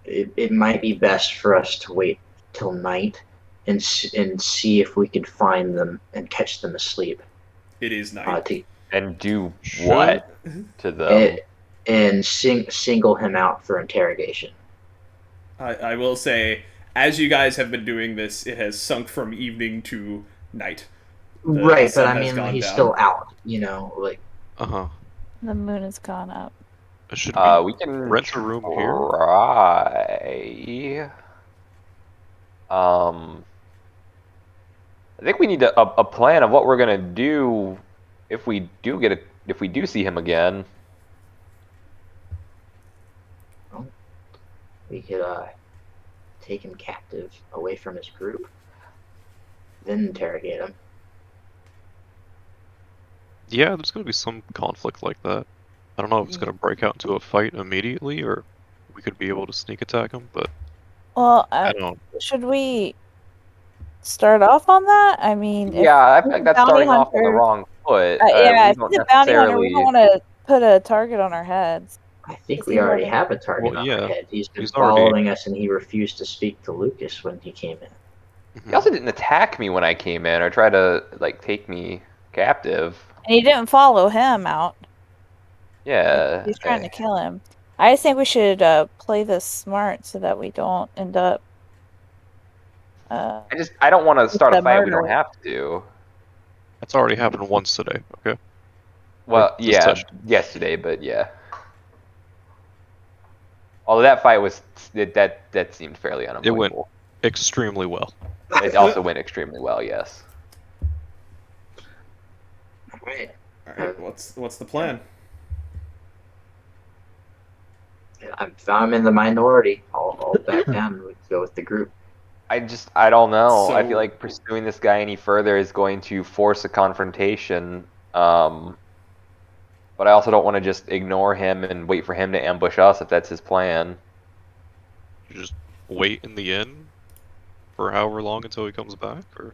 D: It might be best for us to wait till night and see if we could find them and catch them asleep.
A: It is night.
B: And do
E: Sure.
B: what to them?
D: And single him out for interrogation.
A: I will say, as you guys have been doing this, it has sunk from evening to night.
D: Right,
A: sun
D: but I
A: has
D: mean,
A: gone
D: he's
A: down.
D: still out. Like
E: Uh-huh.
C: The moon has gone up.
E: Should we
B: We can
E: rent a room here?
B: try. I think we need a plan of what we're gonna do if we do see him again.
D: we could take him captive away from his group, then interrogate him.
E: Yeah, there's gonna be some conflict like that. I don't know if it's gonna break out into a fight immediately, or we could be able to sneak attack him, but
C: Well,
E: I don't.
C: should we start off on that? I mean, if
B: Yeah, I
C: he's
B: think
C: a
B: that's
C: bounty
B: starting off on the
C: hunter-
B: wrong foot.
C: yeah,
B: We
C: if
B: don't
C: he's a bounty hunter, we
B: necessarily.
C: don't want to put a target on our heads.
D: I think
C: Is
D: we
C: he
D: already
C: running?
D: have a target
E: Well,
D: on
E: yeah,
D: our head. He's been
E: he's already-
D: following us, and he refused to speak to Lucas when he came in.
B: He also didn't attack me when I came in or try to take me captive.
C: And he didn't follow him out.
B: Yeah.
C: He's trying to kill him. I just think we should play this smart so that we don't end up.
B: I don't want to start a
C: the
B: fight we don't
C: murder.
B: have to.
E: That's already happened once today. Okay.
B: Well,
E: This
B: yeah,
E: session.
B: yesterday, but yeah. Although that fight was that seemed fairly
E: It went
B: unavoidable.
E: extremely well.
B: It also went extremely well. Yes.
D: Right.
A: Alright, what's the plan?
D: If I'm in the minority, I'll back down and we go with the group.
B: I don't know. I
A: So-
B: feel like pursuing this guy any further is going to force a confrontation. But I also don't want to just ignore him and wait for him to ambush us if that's his plan.
E: You just wait in the inn for however long until he comes back, or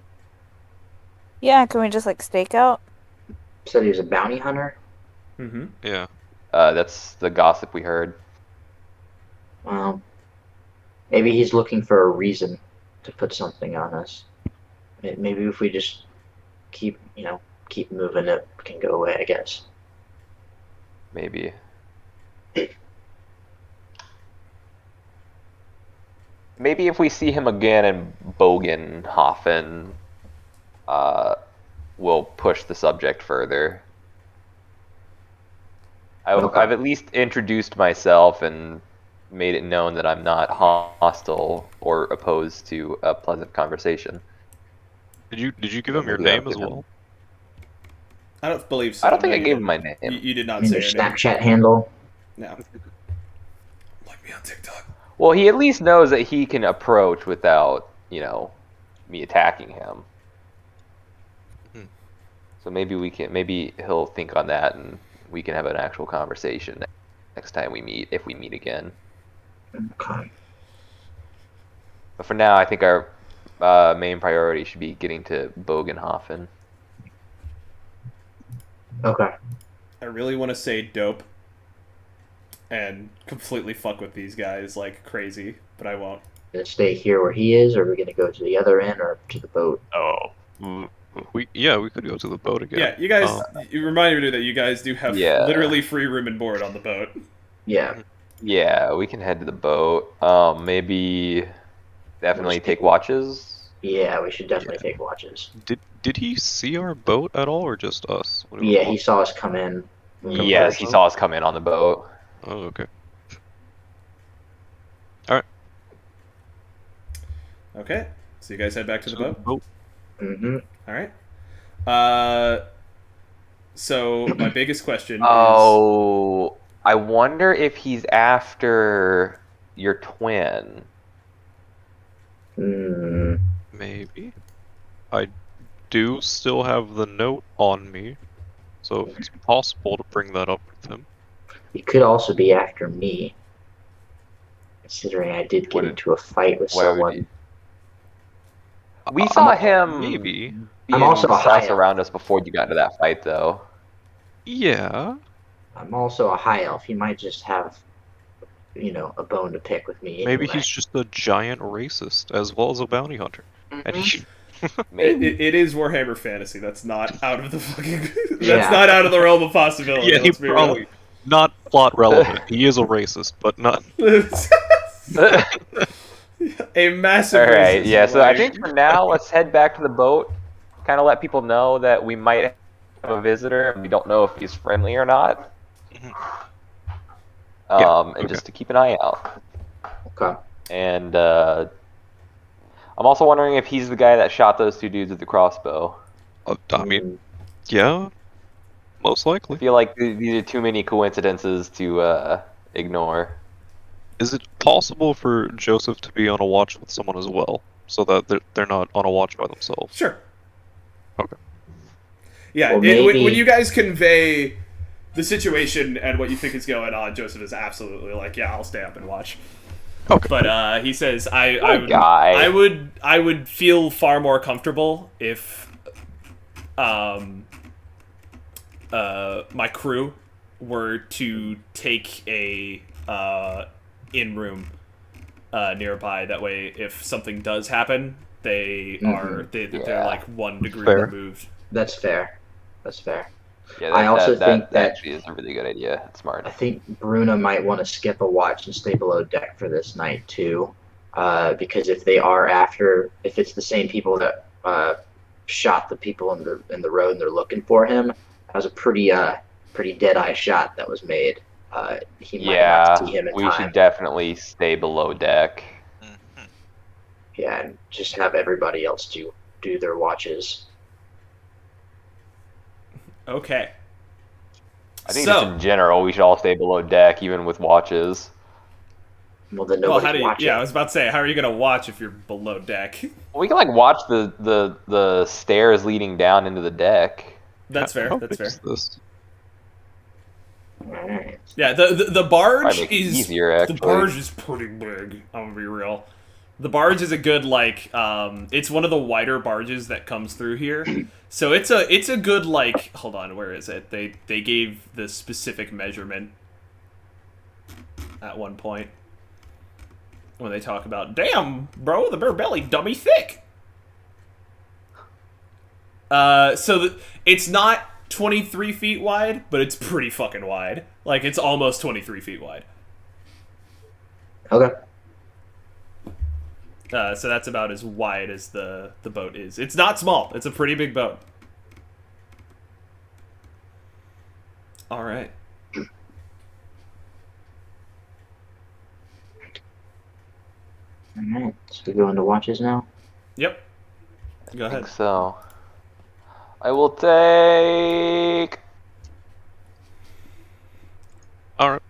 C: Yeah, can we just stake out?
D: Said he was a bounty hunter.
A: Mm-hmm.
E: yeah.
B: That's the gossip we heard.
D: Well, maybe he's looking for a reason to put something on us. Maybe if we just keep moving, it can go away, I guess.
B: Maybe. Maybe if we see him again in Bogenhofen, we'll push the subject further.
D: Okay.
B: I've at least introduced myself and made it known that I'm not hostile or opposed to a pleasant conversation.
E: Did you give him your
B: Maybe I'll
E: name as
B: give him-
E: well?
A: I don't believe so.
B: I don't think
A: No,
B: I
A: you
B: gave him
A: didn't.
B: my name.
A: You did
D: I
A: not
D: mean,
A: say
D: their
A: your name.
D: Snapchat handle.
A: No. Like me on TikTok.
B: Well, he at least knows that he can approach without, me attacking him.
E: Hmm.
B: So maybe he'll think on that, and we can have an actual conversation next time we meet, if we meet again.
D: Okay.
B: But for now, I think our main priority should be getting to Bogenhofen.
D: Okay.
A: I really want to say dope and completely fuck with these guys like crazy, but I won't.
D: Gonna stay here where he is, or are we gonna go to the other end or to the boat?
E: Oh, we could go to the boat again.
A: Yeah, you guys. You remind me that you guys do have
B: Yeah.
A: literally free room and board on the boat.
D: Yeah.
B: Yeah, we can head to the boat. Maybe definitely take watches.
D: Yeah, we should definitely take watches.
E: Did he see our boat at all, or just us? when we were
D: Yeah, he
E: walking?
D: saw us come in.
B: Yes, he saw us come in on the boat.
E: Oh, okay.
A: Okay, so you guys head back to the boat.
D: Mm-hmm.
A: All right. So my biggest question is.
B: Oh, I wonder if he's after your twin.
D: Mm.
E: Maybe. I do still have the note on me, so if it's possible to bring that up with him.
D: He could also be after me, considering I did get into a fight with
B: Why would
D: someone.
B: you- We saw him
E: Maybe.
B: being
D: I'm also a high
B: sus
D: elf.
B: around us before you got into that fight, though.
E: Yeah.
D: I'm also a high elf. He might just have, a bone to pick with me.
E: Maybe
D: anyway.
E: he's just a giant racist as well as a bounty hunter. And he,
B: Maybe.
A: It is Warhammer Fantasy. That's not out of the fucking. That's
D: Yeah.
A: not out of the realm of possibility.
E: yeah, he
A: let's be real.
E: probably not plot relevant. He is a racist, but not.
A: A massive.
B: All right,
A: racist,
B: yeah. So I
A: like-
B: think for now, let's head back to the boat. Kind of let people know that we might have a visitor, and we don't know if he's friendly or not. And just to keep an eye out.
D: Okay.
B: And I'm also wondering if he's the guy that shot those two dudes with the crossbow.
E: I mean, yeah, most
B: I
E: likely.
B: feel like these are too many coincidences to ignore.
E: Is it possible for Joseph to be on a watch with someone as well, so that they're not on a watch by themselves?
A: Sure.
E: Okay.
A: Yeah,
D: Well,
A: when
D: maybe-
A: you guys convey the situation and what you think is going on, Joseph is absolutely like, yeah, I'll stay up and watch.
E: Okay.
A: But he says, I
B: guy.
A: would feel far more comfortable if my crew were to take a in room nearby. That way, if something does happen, they're
B: Yeah.
A: like 1 degree
E: Fair.
A: removed.
D: That's fair. That's fair.
B: Yeah,
D: I also think that-
B: actually is a really good idea. It's smart.
D: I think Bruna might want to skip a watch and stay below deck for this night too, because if it's the same people that shot the people in the road and they're looking for him, that was a pretty dead eye shot that was made. He might
B: Yeah,
D: not see him in
B: we
D: time.
B: should definitely stay below deck.
D: Yeah, and just have everybody else do their watches.
A: Okay.
B: I think
A: So-
B: just in general, we should all stay below deck, even with watches.
D: Well, then
A: Well,
D: nobody's
A: how do you?
D: watching.
A: Yeah, I was about to say, how are you gonna watch if you're below deck?
B: We can watch the stairs leading down into the deck.
A: That's fair.
E: How
A: That's
E: big
A: fair.
E: is this?
D: Alright.
A: Yeah, the barge
B: Might make it
A: is
B: easier,
A: the
B: actually.
A: barge is pretty big. I'm gonna be real. The barge is a good it's one of the wider barges that comes through here. So it's a good hold on, where is it? They gave the specific measurement at one point when they talk about, damn, bro, the bare belly dummy thick. It's not 23 feet wide, but it's pretty fucking wide. Like, it's almost 23 feet wide.
D: Okay.
A: So that's about as wide as the boat is. It's not small. It's a pretty big boat. All right.
D: Alright, so we go into watches now.
A: Yep. Go
B: I
A: ahead.
B: think so. I will take.
E: All right.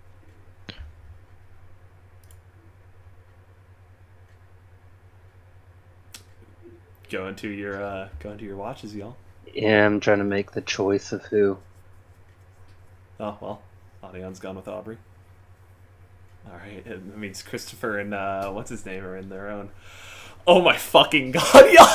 A: Go into your watches, y'all.
F: Yeah, I'm trying to make the choice of who.
A: Oh well, Audion's gone with Aubrey. All right, it means Christopher and what's his name are in their own. Oh my fucking god, y'all!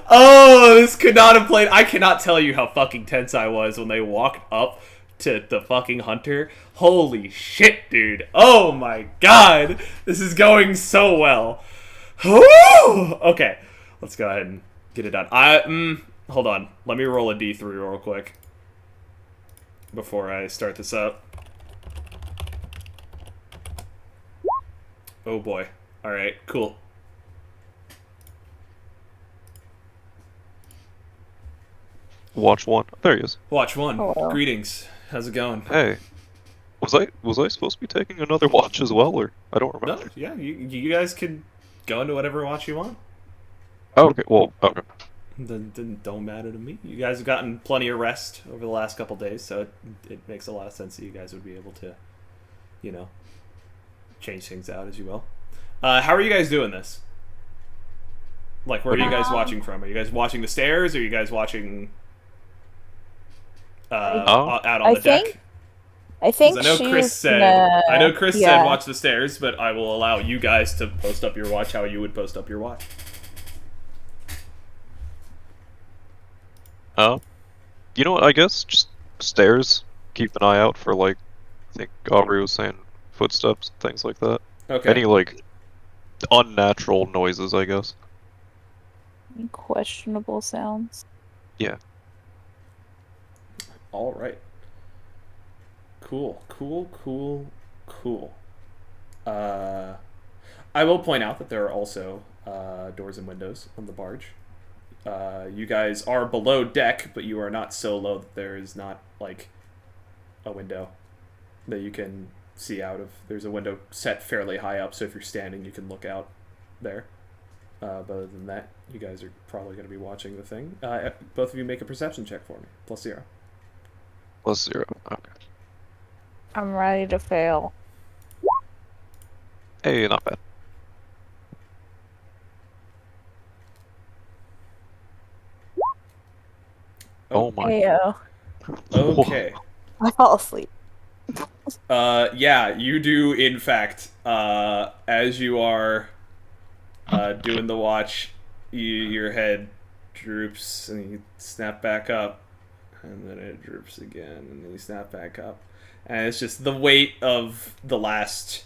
A: Oh, this could not have played. I cannot tell you how fucking tense I was when they walked up to the fucking hunter. Holy shit, dude! Oh my god, this is going so well. Okay, let's go ahead and get it done. Hold on. Let me roll a d3 real quick before I start this up. Oh boy. All right, cool.
E: Watch 1. There he is.
A: Watch 1.
C: Hello.
A: Greetings. How's it going?
E: Hey. Was I supposed to be taking another watch as well, or I don't remember?
A: No, yeah, you guys can go into whatever watch you want.
E: Oh, okay. Well, okay.
A: Don't matter to me. You guys have gotten plenty of rest over the last couple days, so it makes a lot of sense that you guys would be able to, you know, change things out as you will. How are you guys doing this? Like, where are you guys watching from? Are you guys watching the stairs, or are you guys watching out on the deck?
C: I think
A: 'Cause I know Chris
C: she's
A: said.
C: gonna-
A: I know Chris
C: yeah.
A: said watch the stairs, but I will allow you guys to post up your watch how you would post up your watch.
E: You know what? I guess just stairs. Keep an eye out for, like, I think Aubrey was saying footsteps and things like that.
A: Okay.
E: Any, like, unnatural noises, I guess.
C: Questionable sounds.
E: Yeah.
A: All right. Cool. I will point out that there are also doors and windows on the barge. You guys are below deck, but you are not so low that there is not, like, a window that you can see out of. There's a window set fairly high up, so if you're standing, you can look out there. But other than that, you guys are probably going to be watching the thing. Both of you make a perception check for me. +0.
E: +0. Okay.
C: I'm ready to fail.
E: Hey, not bad. Oh my.
C: Ayo.
A: Okay.
C: I fall asleep.
A: Yeah, you do, in fact. As you are doing the watch, your head droops and you snap back up, and then it droops again, and then you snap back up. And it's just the weight of the last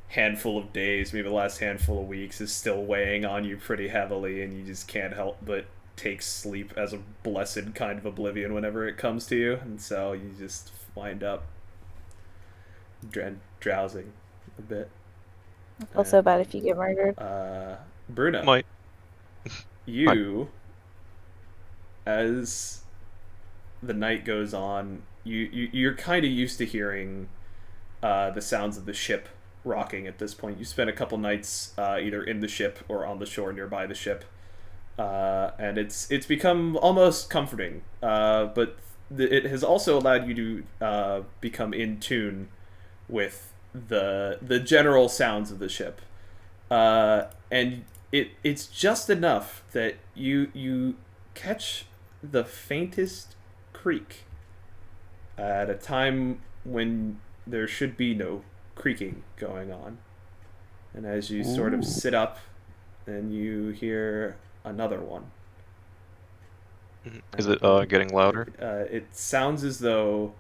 A: handful of days, maybe the last handful of weeks, is still weighing on you pretty heavily, and you just can't help but take sleep as a blessed kind of oblivion whenever it comes to you, and so you just wind up drowsing a bit.
C: I feel so bad if you get murdered.
A: Bruno,
E: Might.
A: you, as the night goes on, you're kind of used to hearing the sounds of the ship rocking at this point. You spent a couple nights either in the ship or on the shore nearby the ship, and it's become almost comforting. But it has also allowed you to become in tune with the general sounds of the ship, and it's just enough that you catch the faintest creak at a time when there should be no creaking going on. And as you sort of sit up, then you hear another one.
E: Is it getting louder?
A: It sounds as though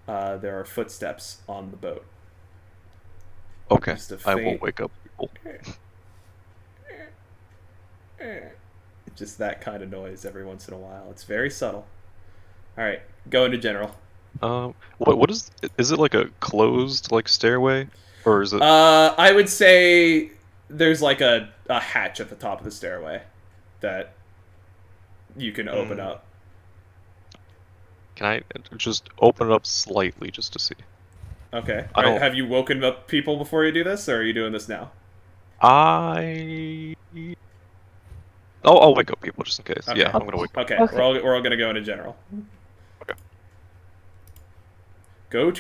A: there are footsteps on the boat.
E: Okay,
A: Just a
E: I will
A: faint-
E: wake up people.
A: Just that kind of noise every once in a while. It's very subtle. All right, go into general.
E: What is it, like a closed, like, stairway, or is it?
A: I would say there's like a hatch at the top of the stairway that you can open up.
E: Can I just open it up slightly just to see?
A: Okay.
E: I don't-
A: Have you woken up people before you do this, or are you doing this now?
E: I'll wake up people just in case.
A: Okay.
E: Yeah, I'm gonna wake up.
A: Okay.
C: Okay.
A: We're all gonna go into general.
E: Okay.
A: Go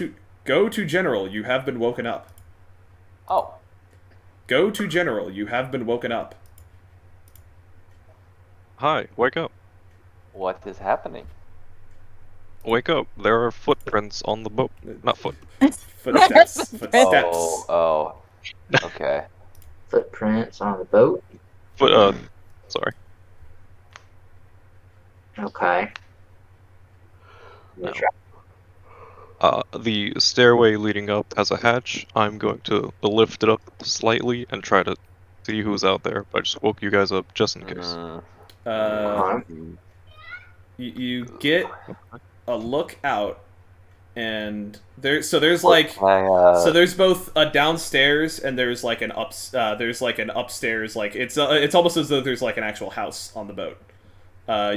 A: to general. You have been woken up.
B: Oh,
A: Go to general. You have been woken up.
E: Hi, wake up.
B: what is happening?
E: Wake up. There are footprints on the boat. Not foot.
A: Footsteps. Footsteps.
B: Oh, okay.
D: Footprints on the boat.
E: Sorry.
D: Okay.
E: No. The stairway leading up has a hatch. I'm going to lift it up slightly and try to see who's out there. But I just woke you guys up just in case.
A: You get a look out, and there's like so there's both a downstairs and there's like an upstairs, like it's almost as though there's like an actual house on the boat.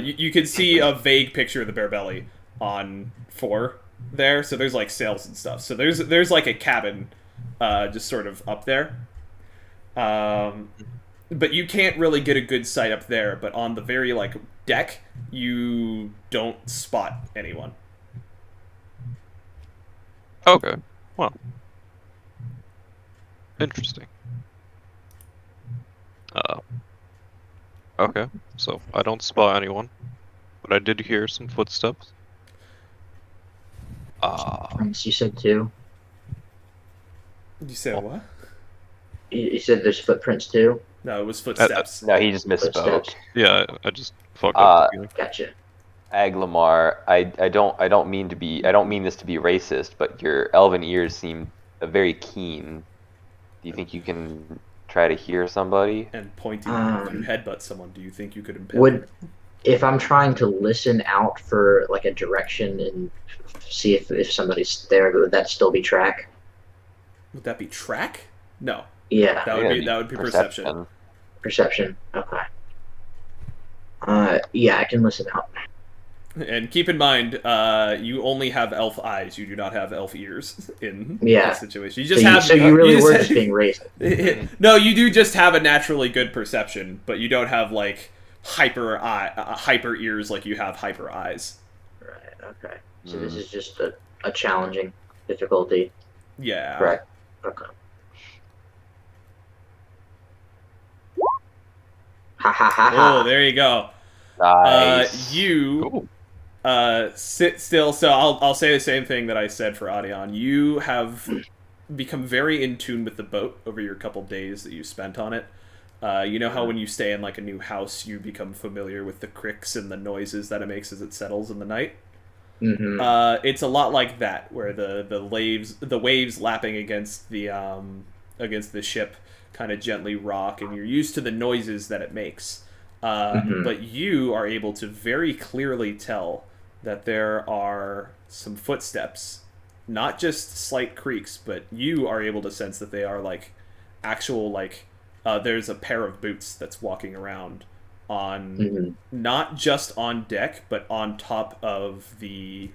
A: You can see a vague picture of the Bear Belly on 4 there, so there's like sails and stuff. So there's like a cabin just sort of up there. But you can't really get a good sight up there, but on the very like deck, you don't spot anyone.
E: Okay. Well. Interesting. Okay. So I don't spot anyone, but I did hear some footsteps.
D: You said 2.
A: You said what?
D: You said there's footprints too.
A: No, it was footsteps.
B: No, he just misspoke.
D: Footsteps.
E: Yeah, I just fucked up.
D: Gotcha.
B: Aglamar, I don't mean this to be racist, but your elven ears seem very keen. Do you think you can try to hear somebody?
A: And pointing, if you headbutt someone, do you think you could impale?
D: If I'm trying to listen out for like a direction and see if somebody's there, would that still be track?
A: Would that be track? No.
D: Yeah.
A: That would be perception.
D: Perception. Okay. Yeah, I can listen out.
A: And keep in mind, you only have elf eyes. You do not have elf ears in this situation. You just
D: so you really were just being racist.
A: No, you do just have a naturally good perception, but you don't have like hyper ears like you have hyper eyes.
D: Right. Okay. So this is just a challenging difficulty.
A: Yeah.
D: Correct. Okay. Ha ha ha ha.
A: Oh, there you go.
B: Nice.
A: You sit still. So I'll say the same thing that I said for Adion. You have become very in tune with the boat over your couple days that you spent on it. You know how when you stay in like a new house, you become familiar with the cricks and the noises that it makes as it settles in the night.
D: Mm-hmm.
A: It's a lot like that, where the waves lapping against the ship kind of gently rock, and you're used to the noises that it makes. But you are able to very clearly tell that there are some footsteps, not just slight creaks, but you are able to sense that they are like actual like there's a pair of boots that's walking around on not just on deck, but on top of the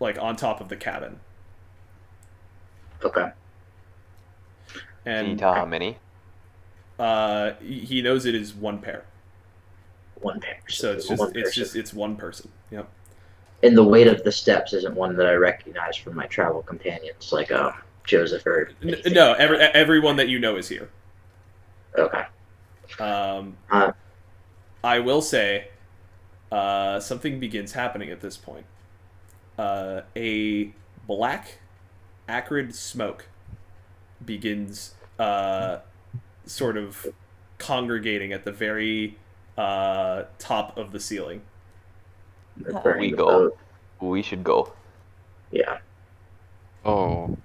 A: like on top of the cabin.
D: Okay.
B: Can you
A: And
B: tell how many?
A: he knows it is one pair.
D: One pair.
A: So it's one person. Yep.
D: And the weight of the steps isn't one that I recognize from my travel companions, like Joseph or anything.
A: No, everyone that you know is here.
D: Okay.
A: I will say, something begins happening at this point. A black, acrid smoke begins sort of congregating at the very top of the ceiling.
D: They're
B: We
D: burning the
B: go.
D: boat.
B: We should go.
D: Yeah.
E: Oh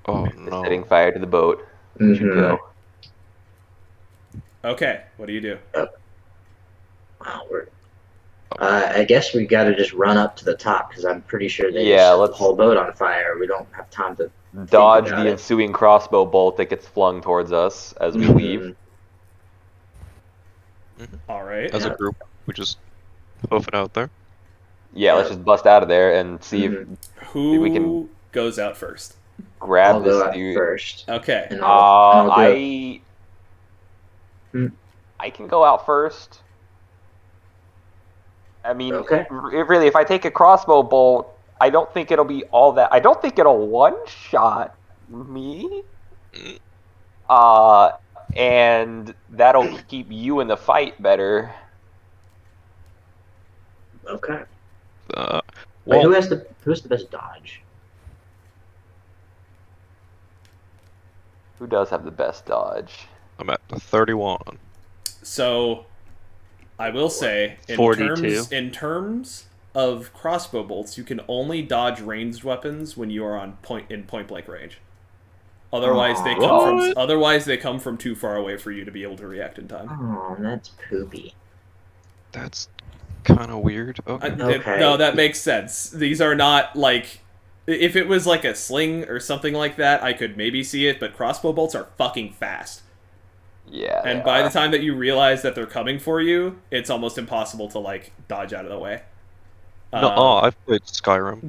E: no.
B: Setting fire to the boat. We should go.
A: Okay, what do you do?
D: Wow, I guess we got to just run up to the top because I'm pretty sure they
B: Yeah,
D: set the
B: let's-
D: whole boat on fire. We don't have time to
B: Dodge
D: about
B: the
D: it.
B: ensuing crossbow bolt that gets flung towards us as we leave.
A: All right.
E: As a group, we just hoof it out there.
B: Yeah, let's just bust out of there and see if
A: Who
B: we can
A: goes out first?
B: grab
D: I'll
B: this
D: go out
B: dude.
D: first.
A: Okay.
D: And I'll do it.
B: I can go out first. I mean,
D: Okay.
B: really, if I take a crossbow bolt, I don't think it'll be all that. I don't think it'll one-shot me. And that'll keep you in the fight better.
D: Okay.
E: Well,
D: Wait, who has the best dodge?
B: Who does have the best dodge?
E: I'm at 31.
A: So, I will say,
F: 42.
A: in terms of crossbow bolts, you can only dodge ranged weapons when you are in point blank range. Otherwise, they come from too far away for you to be able to react in time.
D: Oh, that's poopy.
E: That's kind of weird. Okay.
D: Okay.
A: No, that makes sense. These are not like... If it was like a sling or something like that, I could maybe see it, but crossbow bolts are fucking fast.
B: Yeah.
A: And by the time that you realize that they're coming for you, it's almost impossible to, like, dodge out of the way.
E: I've played Skyrim.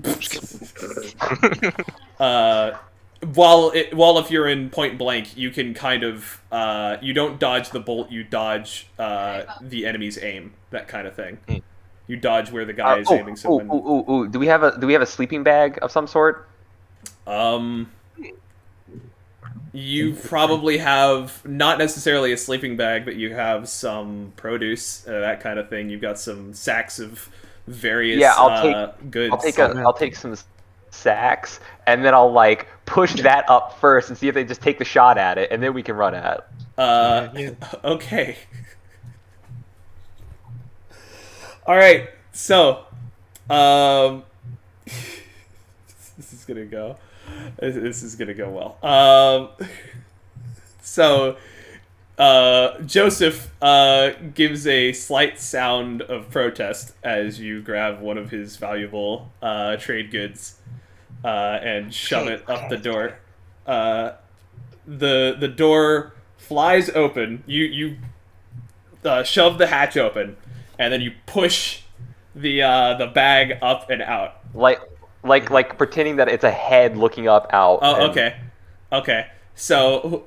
A: While if you're in point blank, you can kind of you don't dodge the bolt, you dodge the enemy's aim, that kind of thing. You dodge where the guy is aiming.
B: Do we have a sleeping bag of some sort?
A: You probably have not necessarily a sleeping bag, but you have some produce, that kind of thing. You've got some sacks of various goods.
B: I'll take some sacks, and then I'll like push that up first and see if they just take the shot at it, and then we can run at it.
A: Okay. All right. So, this is gonna go. This is gonna go well. So, Joseph gives a slight sound of protest as you grab one of his valuable trade goods and shove it up the door. The door flies open. You shove the hatch open, and then you push the bag up and out.
B: Like pretending that it's a head looking up out.
A: Oh, okay. So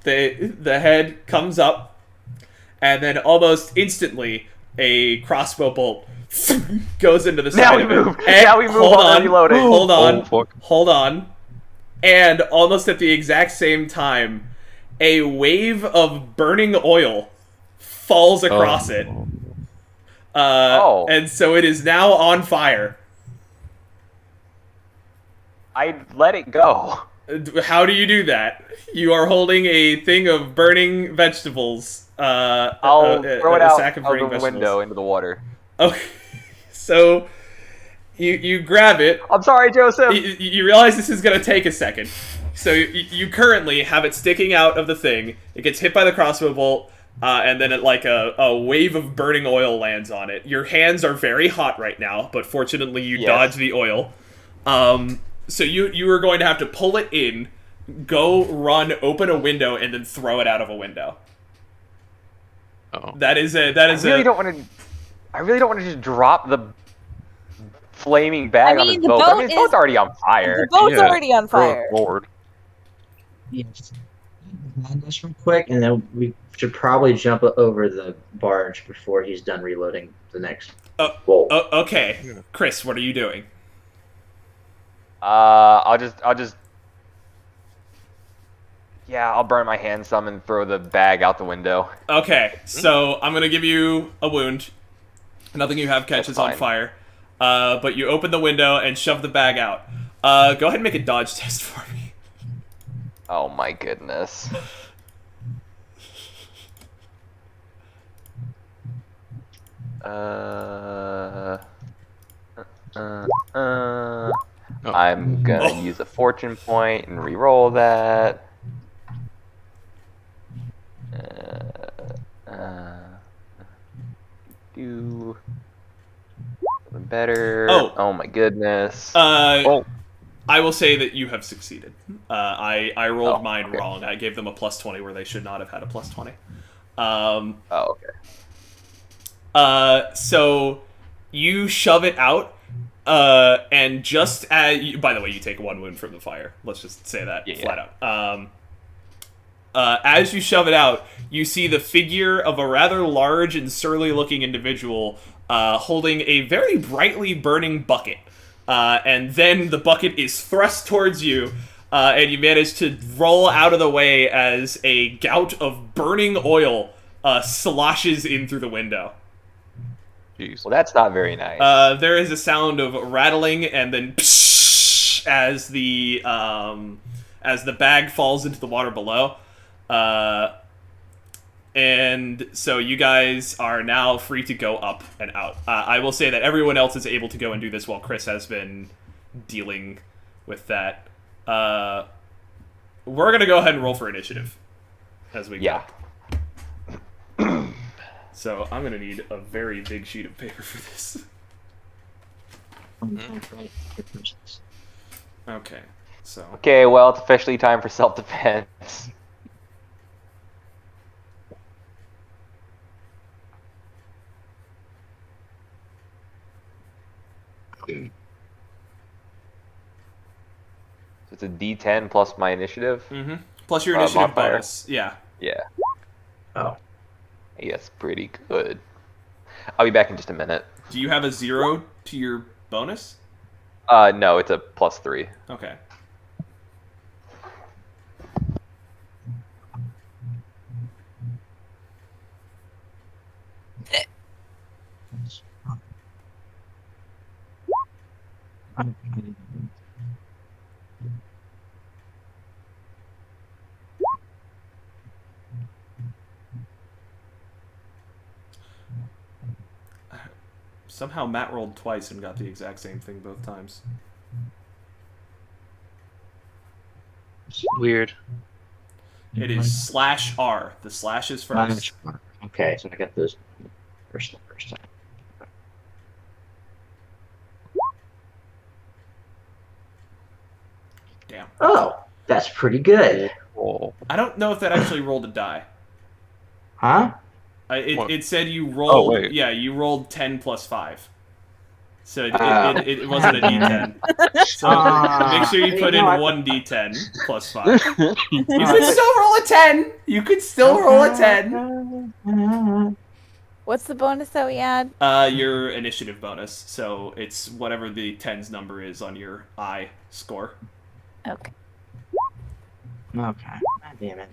A: the head comes up, and then almost instantly a crossbow bolt goes into the side.
B: Now we move. Now we move while reloading.
A: Hold on. And almost at the exact same time, a wave of burning oil falls across it. And so it is now on fire.
B: I let it go.
A: How do you do that? You are holding a thing of burning vegetables.
B: I'll throw it out of the window into the water.
A: Okay, so you grab it.
B: I'm sorry, Joseph.
A: You realize this is going to take a second. So you currently have it sticking out of the thing. It gets hit by the crossbow bolt, and then a wave of burning oil lands on it. Your hands are very hot right now, but fortunately you dodge the oil. So you are going to have to pull it in, go run, open a window, and then throw it out of a window.
E: Oh.
A: I really
B: don't want to just drop the flaming bag on his boat. The boat's already on fire.
C: The boat's already on fire.
E: Lord.
D: Yes. This real quick, and then we should probably jump over the barge before he's done reloading the next bolt.
A: Okay, Chris, what are you doing?
B: I'll burn my hand some and throw the bag out the window.
A: Okay, so I'm gonna give you a wound. Nothing you have catches on fire. But you open the window and shove the bag out. Go ahead and make a dodge test for me.
B: Oh my goodness. I'm gonna use a fortune point and re-roll that. Do something better. Oh my goodness.
A: I will say that you have succeeded. I rolled mine wrong. I gave them a +20 where they should not have had a +20.
B: Okay.
A: So you shove it out, and just as by the way, you take 1 wound from the fire. Let's just say that flat out. As you shove it out, you see the figure of a rather large and surly-looking individual holding a very brightly burning bucket. And then the bucket is thrust towards you, and you manage to roll out of the way as a gout of burning oil sloshes in through the window.
B: Jeez. Well, that's not very nice.
A: There is a sound of rattling, and then psh, as the bag falls into the water below. And so you guys are now free to go up and out. I will say that everyone else is able to go and do this while Chris has been dealing with that. We're going to go ahead and roll for initiative as we go. So I'm going to need a very big sheet of paper for this. Okay, so...
B: Okay, well, it's officially time for self-defense. So it's a D10 plus my initiative?
A: Mm-hmm. Plus your initiative
B: modifier.
A: bonus. Yeah.
B: Yeah.
D: Oh.
B: Hey, that's pretty good. I'll be back in just a minute.
A: Do you have a 0 to your bonus?
B: No, it's a +3.
A: Okay. Somehow Matt rolled twice and got the exact same thing both times.
F: Weird.
A: It is /R. The slash is first.
D: Okay, so I got this first time.
A: Damn.
D: Oh, that's pretty good.
E: Oh.
A: I don't know if that actually rolled a die.
D: Huh?
A: It said you rolled.
E: wait.
A: Yeah, you rolled 10 plus 5. So it wasn't a D10. So make sure you put in 1 D10 plus 5. You could still roll a 10. You could still roll a 10.
C: What's the bonus that we add?
A: Your initiative bonus. So it's whatever the 10's number is on your I score.
C: Okay.
D: Okay. God damn it.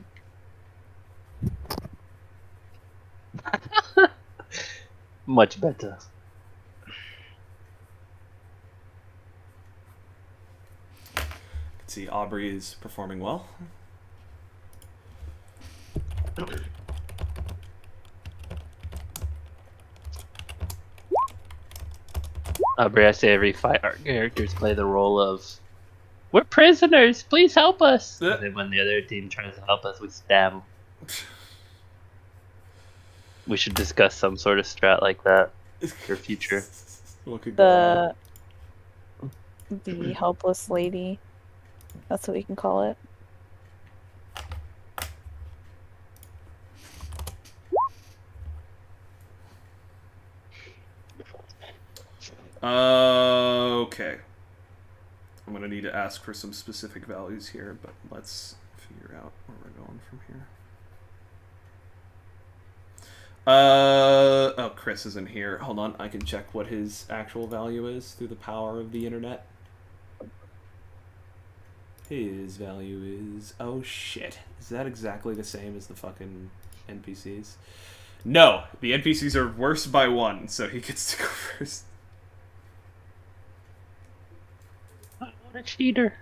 F: Much better.
A: See, Aubrey is performing well.
F: Aubrey, I say every fight our characters play the role of, we're prisoners, please help us. And then when the other team tries to help us, we stab them. We should discuss some sort of strat like that for future.
A: What could go
C: The helpless lady. That's what we can call it.
A: Okay. I'm gonna need to ask for some specific values here, but let's figure out where we're going from here. Oh, Chris isn't here. Hold on, I can check what his actual value is through the power of the internet. His value is... Oh, shit. Is that exactly the same as the fucking NPCs? No, the NPCs are worse by 1, so he gets to go first.
F: What a cheater.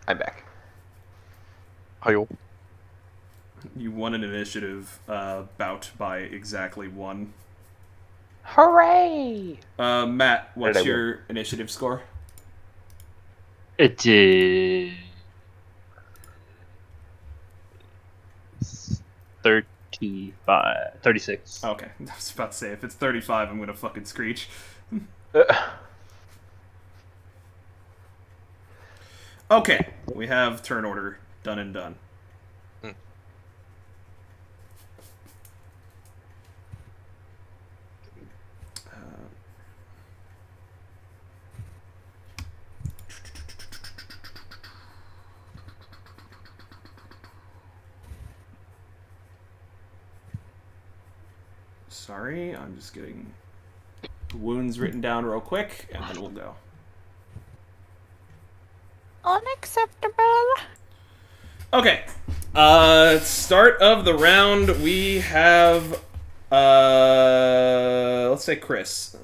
B: I'm back.
E: Hi-yo.
A: You won an initiative bout by exactly 1.
B: Hooray!
A: Matt, what's
B: I win?
A: your initiative score?
F: It is 36.
A: Okay, I was about to say, if it's 35, I'm gonna fucking screech. Okay, we have turn order Done and done.
E: Hmm.
A: Sorry, I'm just getting wounds written down real quick, and then we'll go.
C: Unacceptable.
A: Okay. Start of the round, we have, let's say Chris.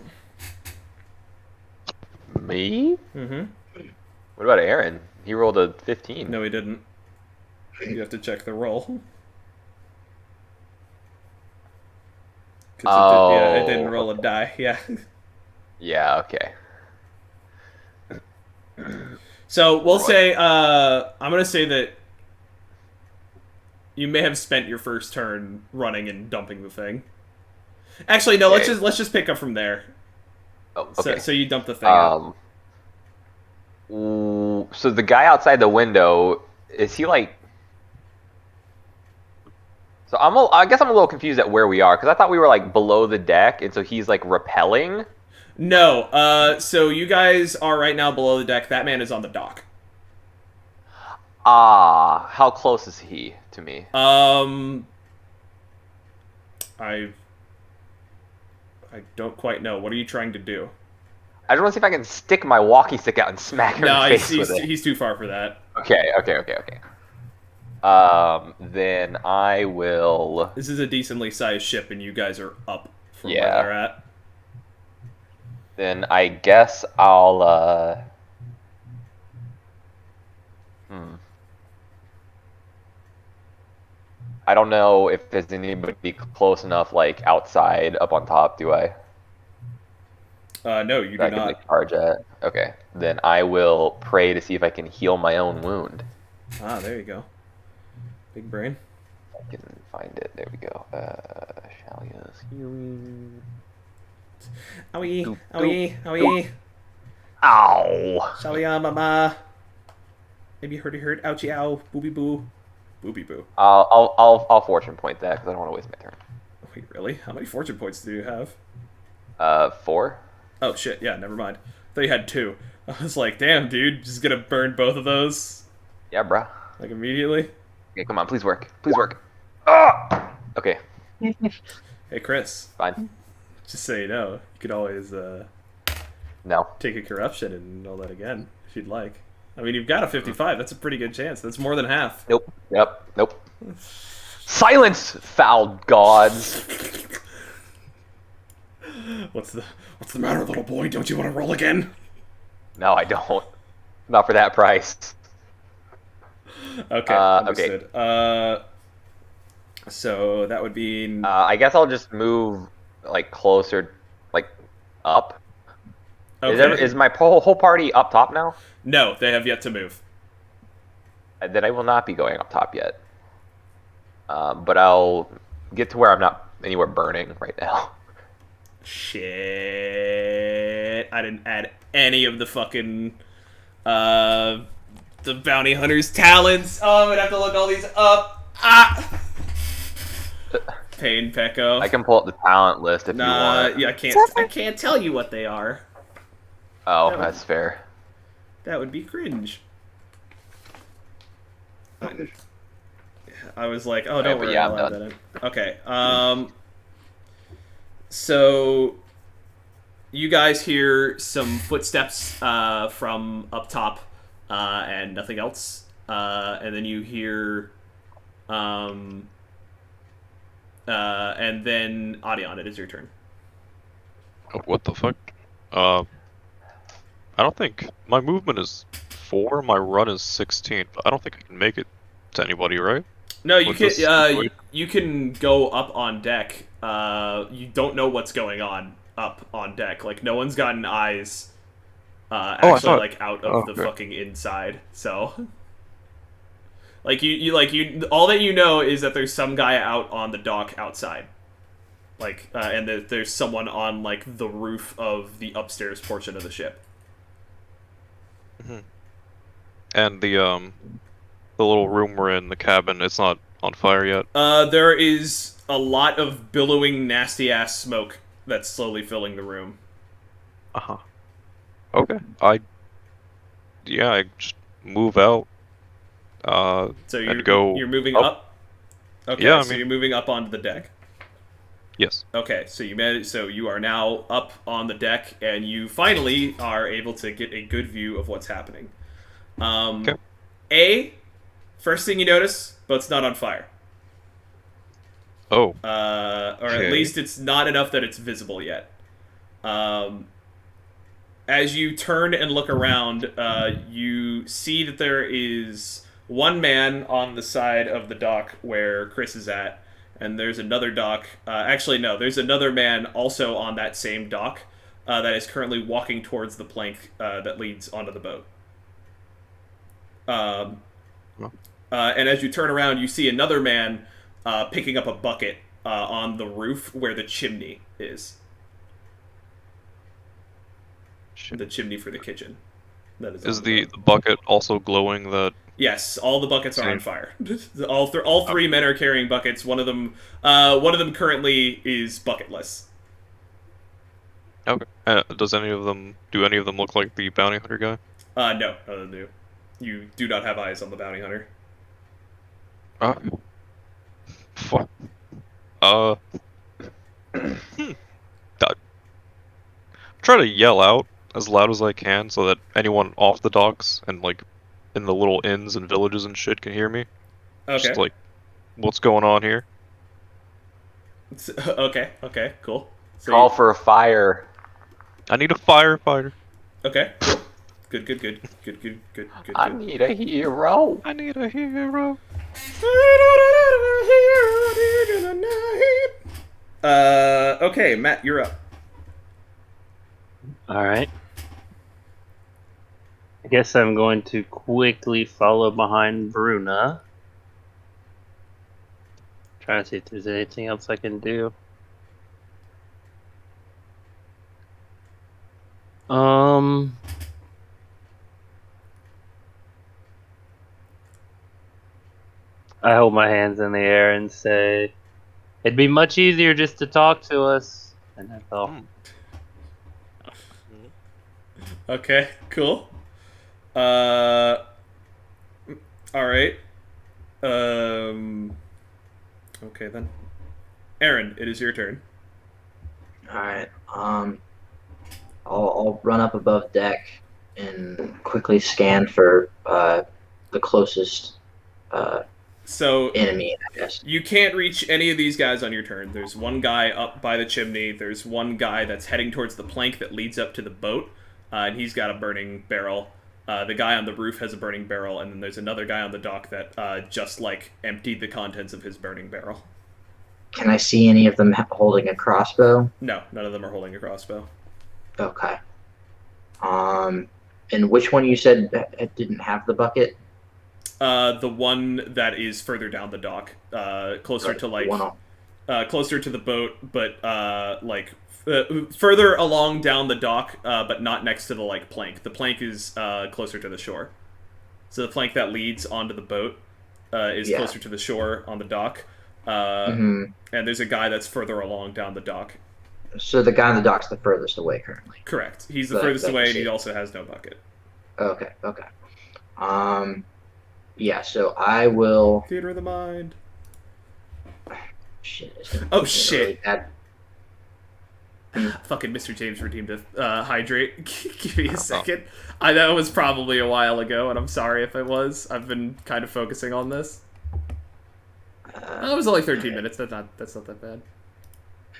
B: Me?
A: Mm-hmm.
B: What about Aaron? He rolled a 15.
A: No, he didn't. You have to check the roll.
B: Oh.
A: It didn't roll a die, yeah.
B: Yeah, okay.
A: So, we'll
B: Right.
A: say, I'm gonna say that you may have spent your first turn running and dumping the thing. Actually, no,
B: Okay.
A: let's just pick up from there.
B: Oh, okay.
A: So you dump the thing out.
B: So the guy outside the window, is he like... So I guess I'm a little confused at where we are, because I thought we were like below the deck, and so he's like rappelling.
A: No, so you guys are right now below the deck. That man is on the dock.
B: Ah, how close is he to me?
A: I don't quite know. What are you trying to do?
B: I just want to see if I can stick my walkie stick out and smack him
A: No,
B: in the face with it.
A: he's too far for that.
B: Okay. Then I will...
A: This is a decently sized ship, and you guys are up from where
B: Yeah.
A: they're at.
B: Then I guess I'll, I don't know if there's anybody close enough, like, outside, up on top, do I?
A: No, you do
B: That I can,
A: not.
B: like, charge at? Okay. Then I will pray to see if I can heal my own wound.
A: Ah, there you go. Big brain.
B: I can find it. There we go. Shalia's healing.
A: Owie, owie, owie.
B: Ow!
A: Shalia, mama. Maybe hurt. Ouchie, ow. Booby boo. Booby boo.
B: I'll fortune point that because I don't want to waste my turn.
A: Wait, really? How many fortune points do you have?
B: 4.
A: Oh shit, yeah, never mind. I thought you had 2. I was like, damn, dude, just gonna burn both of those?
B: Yeah, bruh.
A: Like, immediately?
B: Okay, come on, please work. Please work. Ah! Okay,
A: Hey, Chris,
B: fine.
A: just so you know, you could always,
B: No.
A: take a corruption and all that again, if you'd like. I mean, you've got a 55, that's a pretty good chance. That's more than half.
B: Nope. Yep. Nope. Silence, foul gods.
A: What's the matter, little boy? Don't you want to roll again?
B: No, I don't. Not for that price.
A: Okay, understood. So that would be...
B: I guess I'll just move, like, closer, like, up.
A: okay.
B: Is my whole party up top now?
A: No, they have yet to move.
B: Then I will not be going up top yet. But I'll get to where I'm not anywhere burning right now.
A: Shit. I didn't add any of the fucking, the bounty hunter's talents. Oh, I'm gonna have to look all these up. Ah! Pain, Pecco.
B: I can pull up the talent list if you want.
A: Yeah, I can't tell you what they are.
B: Oh, that's fair.
A: That would be cringe. I was like, oh, don't
B: but
A: worry,
B: yeah,
A: I'll
B: I'm
A: add
B: done.
A: that in. Okay, so you guys hear some footsteps from up top, and nothing else. And then you hear, and then Adion, it is your turn.
E: Oh, what the fuck? I don't think my movement is 4. My run is 16. But I don't think I can make it to anybody, right?
A: No, you
E: With
A: can.
E: this situation?
A: You can go up on deck. You don't know what's going on up on deck. Like no one's gotten eyes. Actually,
E: thought-
A: like out of the
E: okay.
A: fucking inside. So, like you, all that you know is that there's some guy out on the dock outside. Like, and that there's someone on like the roof of the upstairs portion of the ship.
E: And the the little room we're in, the cabin, it's not on fire yet?
A: There is a lot of billowing, nasty-ass smoke that's slowly filling the room.
E: Uh-huh. Okay. I just move out.
A: So
E: and go
A: you're moving
E: up.
A: up? Okay,
E: Yeah, I
A: so
E: mean-
A: you're moving up onto the deck.
E: Yes.
A: Okay, so you are now up on the deck, and you finally are able to get a good view of what's happening.
E: Okay.
A: First thing you notice, boat's not on fire.
E: Oh.
A: Or at
E: Okay.
A: least it's not enough that it's visible yet. As you turn and look around, you see that there is one man on the side of the dock where Chris is at, and there's another dock. Actually, no, there's another man also on that same dock that is currently walking towards the plank that leads onto the boat. And as you turn around, you see another man picking up a bucket on the roof where the chimney is.
E: Shit.
A: The chimney for the kitchen. That is
E: Is
A: on
E: the
A: boat.
E: bucket also glowing that...
A: Yes, all the buckets are on
E: Same.
A: fire. all three men are carrying buckets. One of them currently is bucketless.
E: Okay. Do any of them look like the bounty hunter guy?
A: No, none of them do. You do not have eyes on the bounty hunter.
E: Fuck. Try to yell out as loud as I can so that anyone off the docks and like in the little inns and villages and shit can hear me.
A: Okay.
E: Just like, what's going on here?
A: Okay, cool. So
B: Call for a fire.
E: I need a firefighter.
A: Okay, cool. Good.
B: I need a hero.
E: I need a hero.
A: Okay, Matt, you're up.
F: Alright. I guess I'm going to quickly follow behind Bruna. Trying to see if there's anything else I can do. I hold my hands in the air and say, "It'd be much easier just to talk to us." And that's all.
A: Okay, cool. All right. Okay then. Aaron, it is your turn.
D: All right. I'll run up above deck and quickly scan for the closest
A: So
D: enemy, I guess.
A: you can't reach any of these guys on your turn. There's one guy up by the chimney. There's one guy that's heading towards the plank that leads up to the boat, and he's got a burning barrel. The guy on the roof has a burning barrel, and then there's another guy on the dock that just like emptied the contents of his burning barrel.
D: Can I see any of them holding a crossbow?
A: No, none of them are holding a crossbow.
D: Okay. And which one you said didn't have the bucket?
A: The one that is further down the dock, closer to like,
D: One on-
A: closer to the boat, but further along down the dock, but not next to the like plank. The plank is closer to the shore. So the plank that leads onto the boat is
D: Yeah.
A: closer to the shore on the dock.
D: Mhm.
A: And there's a guy that's further along down the dock.
D: So the guy on the dock's the furthest away currently.
A: Correct. He's the
D: That-
A: furthest
D: that
A: away,
D: can
A: and he
D: see.
A: also has no bucket.
D: Okay. Yeah. So I will.
A: Theater of the mind.
D: Shit. it's gonna
A: Oh,
D: be
A: shit.
D: really bad.
A: Fucking Mr. James redeemed to hydrate. Give me a second. That was probably a while ago, and I'm sorry if it was. I've been kind of focusing on this. It was only 13 minutes. That's not that bad.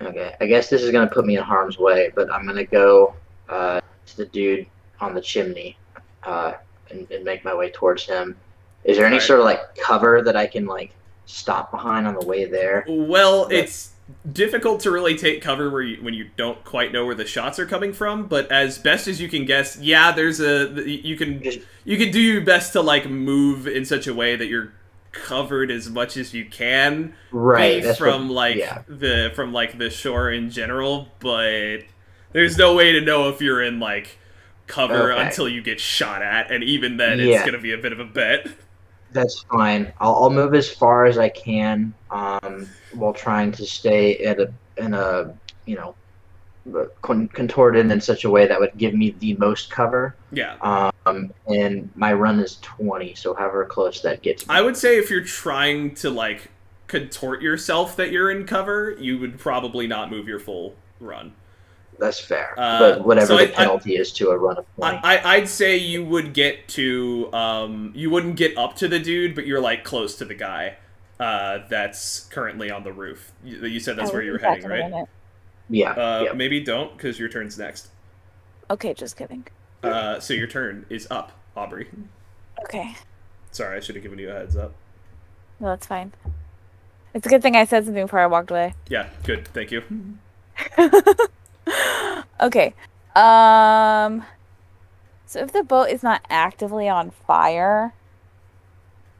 D: Okay. I guess this is gonna put me in harm's way, but I'm gonna go to the dude on the chimney and make my way towards him. Is there any
A: Alright.
D: sort of like cover that I can like stop behind on the way there?
A: Well,
D: Okay.
A: it's difficult to really take cover when you don't quite know where the shots are coming from. But as best as you can guess, yeah, there's you can do your best to like move in such a way that you're covered as much as you can.
D: Right.
A: Be
D: That's
A: from
D: what, yeah.
A: the shore in general, but there's no way to know if you're in like cover
D: Okay.
A: until you get shot at, and even then it's
D: Yeah.
A: gonna be a bit of a bet.
D: That's fine. I'll move as far as I can, while trying to stay in a you know contorted in such a way that would give me the most cover.
A: Yeah.
D: And my run is 20, so however close that gets me.
A: I would say if you're trying to like contort yourself that you're in cover, you would probably not move your full run.
D: That's fair. But whatever
A: so
D: the penalty is to a run of 20.
A: I'd say you would get to you wouldn't get up to the dude, but you're like close to the guy that's currently on the roof. You said that's where you were heading, right?
D: Yeah.
A: Maybe don't, because your turn's next.
C: Okay, just kidding.
A: So your turn is up, Aubrey.
C: Okay.
A: Sorry, I should have given you a heads up.
C: No, that's fine. It's a good thing I said something before I walked away.
A: Yeah, good. Thank you.
C: Okay. So if the boat is not actively on fire,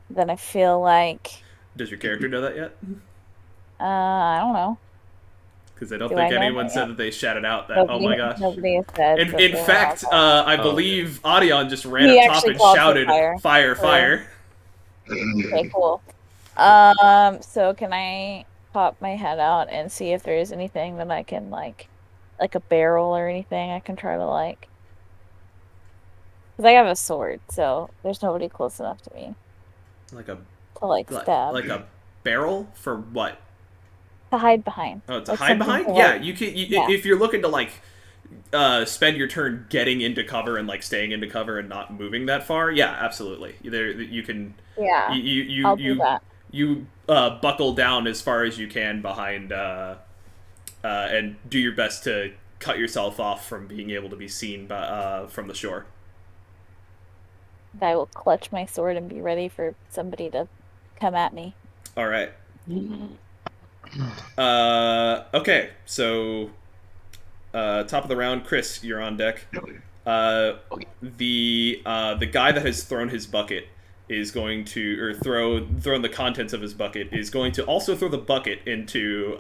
C: then I feel like
A: Does your character know that yet?
C: I don't know.
A: Because I don't
C: Do
A: think
C: I know
A: anyone
C: that
A: said
C: yet?
A: that they shouted out that. Oh my gosh.
C: Nobody has said.
A: In fact, I believe Audion just ran
C: He
A: up top
C: actually
A: and
C: called for
A: shouted,
C: fire.
A: "Fire, fire!"
C: Okay, cool. So can I pop my head out and see if there is anything that I can like a barrel or anything I can try to like? Because I have a sword, so there's nobody close enough to me
A: Like a
C: to stab.
A: like a barrel for what?
C: To hide behind.
A: Oh, to
C: Like
A: hide
C: something
A: behind?
C: to,
A: Yeah,
C: like-
A: you can.
C: yeah.
A: If you're looking to like spend your turn getting into cover and like staying into cover and not moving that far, yeah, absolutely. There, you can.
C: Yeah. I'll do that.
A: You buckle down as far as you can behind, and do your best to cut yourself off from being able to be seen by, from the shore.
C: I will clutch my sword and be ready for somebody to come at me.
A: All right. Okay, so top of the round, Chris, you're on deck. The guy that has thrown his bucket is going to, or thrown the contents of his bucket, is going to also throw the bucket into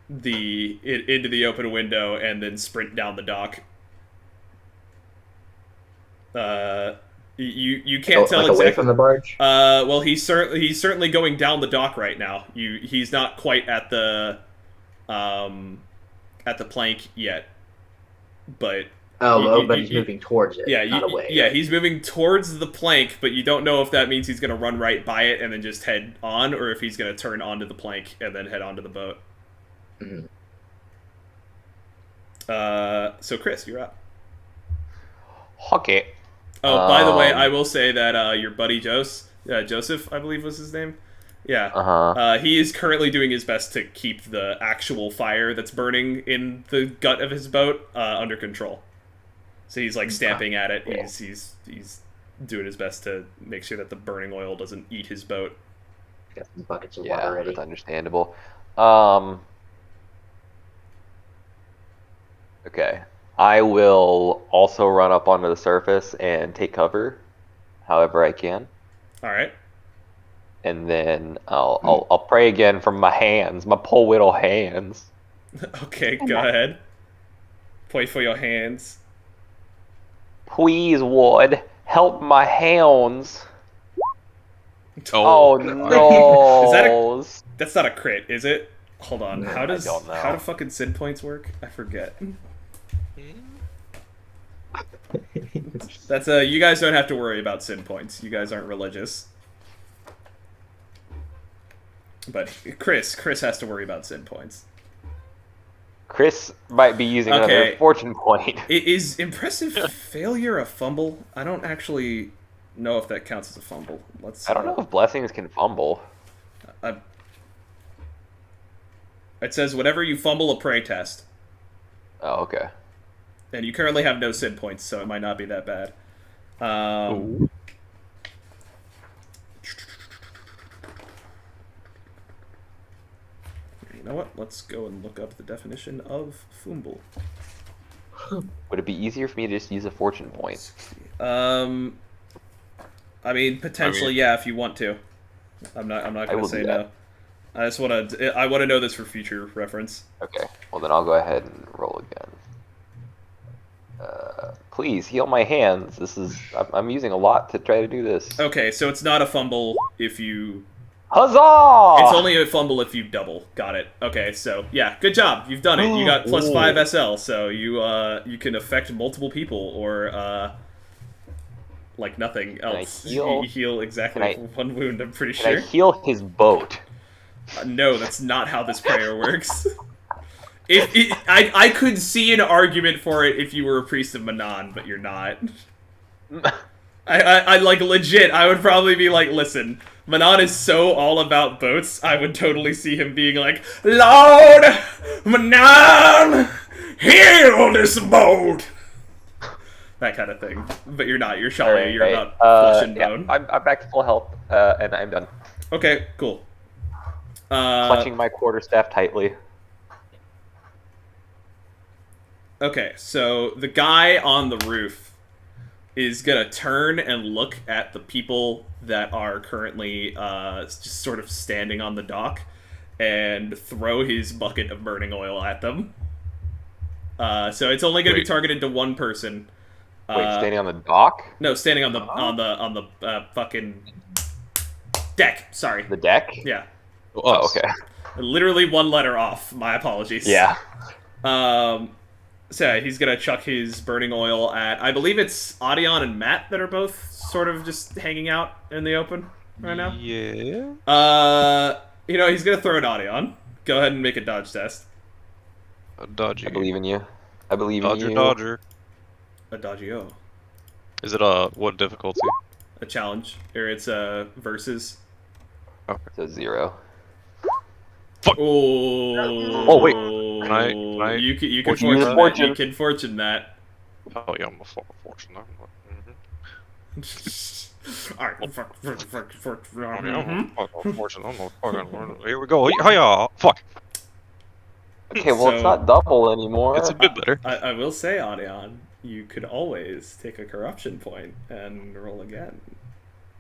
A: the open window and then sprint down the dock. You can't tell
D: like
A: exactly.
D: away from the barge.
A: Well, he's certainly going down the dock right now. He's not quite at the plank yet, but
D: but he's moving towards it.
A: Yeah,
D: not away.
A: Yeah, he's moving towards the plank, but you don't know if that means he's going to run right by it and then just head on, or if he's going to turn onto the plank and then head onto the boat.
D: Mm-hmm.
A: So Chris, you're up.
B: Okay.
A: Oh, by the way, I will say that your buddy Joseph, I believe was his name. Yeah. He is currently doing his best to keep the actual fire that's burning in the gut of his boat under control. So he's like stamping at it.
B: Yeah.
A: He's doing his best to make sure that the burning oil doesn't eat his boat.
D: Got some buckets of water ready.
B: That's understandable. Okay. I will also run up onto the surface and take cover, however I can,
A: All right.
B: and then I'll pray again from my hands, my poor little hands.
A: Okay, go ahead. Pray for your hands.
B: Please, Wood, help my hands.
E: Oh,
B: Oh no!
A: That's not a crit, is it? Hold on.
B: No,
A: How
B: I don't know.
A: how do fucking Sid points work? I forget. That's you guys don't have to worry about Sid points. You guys aren't religious. But Chris has to worry about Sid points.
B: Chris might be using another fortune point.
A: Is impressive failure a fumble? I don't actually know if that counts as a fumble.
B: I don't know if blessings can fumble.
A: It says whenever you fumble a pray test.
B: Oh, okay.
A: And you currently have no Sid points, so it might not be that bad. You know what? Let's go and look up the definition of fumble.
B: Would it be easier for me to just use a fortune point?
A: I mean, potentially, yeah, if you want to. I'm not going to say no. I want to know this for future reference.
B: Okay. Well, then I'll go ahead and roll again. please heal my hands. I'm using a lot to try to do this.
A: Okay, so it's not a fumble if you...
B: Huzzah!
A: It's only a fumble if you double. Got it. Okay, so yeah, good job. You've done it. You got +5 SL, so you can affect multiple people or like nothing else. You heal exactly 1 wound. I'm pretty sure.
B: Can I heal his boat?
A: No, that's not how this prayer works. I could see an argument for it if you were a priest of Manon, but you're not. I like legit. I would probably be like, listen, Manon is so all about boats. I would totally see him being like, Lord Manon, heal this boat. That kind of thing. But you're not. You're Shalia.
B: Right,
A: you're about flesh and bone.
B: I'm back to full health, and I'm done.
A: Okay, cool.
B: Clutching my quarterstaff tightly.
A: Okay, so the guy on the roof is gonna turn and look at the people that are currently just sort of standing on the dock and throw his bucket of burning oil at them. So it's only gonna be targeted to one person.
B: Wait, standing on the dock?
A: No, standing on the fucking deck. Sorry.
B: The deck?
A: Yeah.
B: Oh, okay.
A: Literally one letter off. My apologies.
B: Yeah.
A: So yeah, he's gonna chuck his burning oil at, I believe it's Audion and Matt that are both sort of just hanging out in the open right now.
E: Yeah.
A: You know, he's gonna throw at Audion. Go ahead and make a dodge test.
E: A dodgy.
B: I believe in you. I believe in you.
E: Dodger.
A: A dodgy-o.
E: Is it what difficulty?
A: A challenge. Or it's versus.
E: Okay.
B: It's a 0.
A: Fuck.
B: Oh wait.
E: Can I
A: You can
B: fortune
A: fortune that. You can fortune that.
E: Oh yeah, I'm a fucking fortune.
A: Alright, fuck.
E: Here we go. Hiya! Fuck.
B: Okay, well it's not double anymore.
E: It's a bit better.
A: I will say, Audion, you could always take a corruption point and roll again.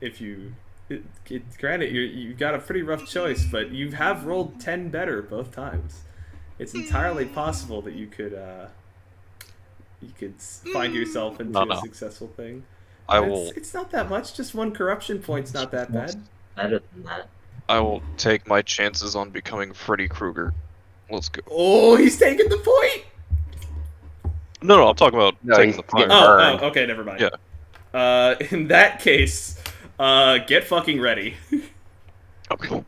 A: If you... granted, you got a pretty rough choice, but you have rolled 10 better both times. It's entirely possible that you could find yourself into a successful thing. It's not that much. Just 1 corruption point's not that bad.
D: Better than that.
E: I will take my chances on becoming Freddy Krueger. Let's go.
A: Oh, he's taking the point.
E: No, I'm talking about taking the point.
A: Oh, okay, never mind.
B: Yeah.
A: In that case, get fucking ready.
E: Okay.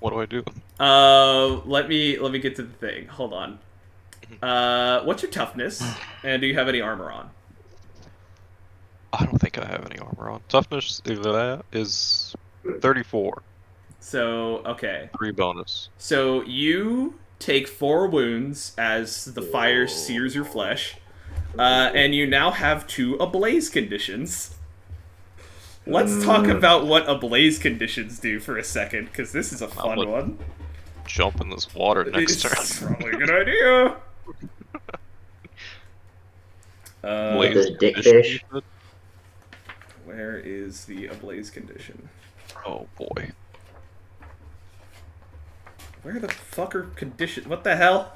E: What do I do?
A: Let me get to the thing. Hold on. What's your toughness? And do you have any armor on?
E: I don't think I have any armor on. Toughness is 34.
A: So, okay.
E: 3 bonus.
A: So you take 4 wounds as the fire sears your flesh, and you now have 2 ablaze conditions. Let's talk about what ablaze conditions do for a second, because this is a fun one.
E: Jump in this water next turn.
A: It's probably a good idea.
D: The dick fish.
A: Where is the ablaze condition?
E: Oh boy.
A: Where the fuck are condition? What the hell?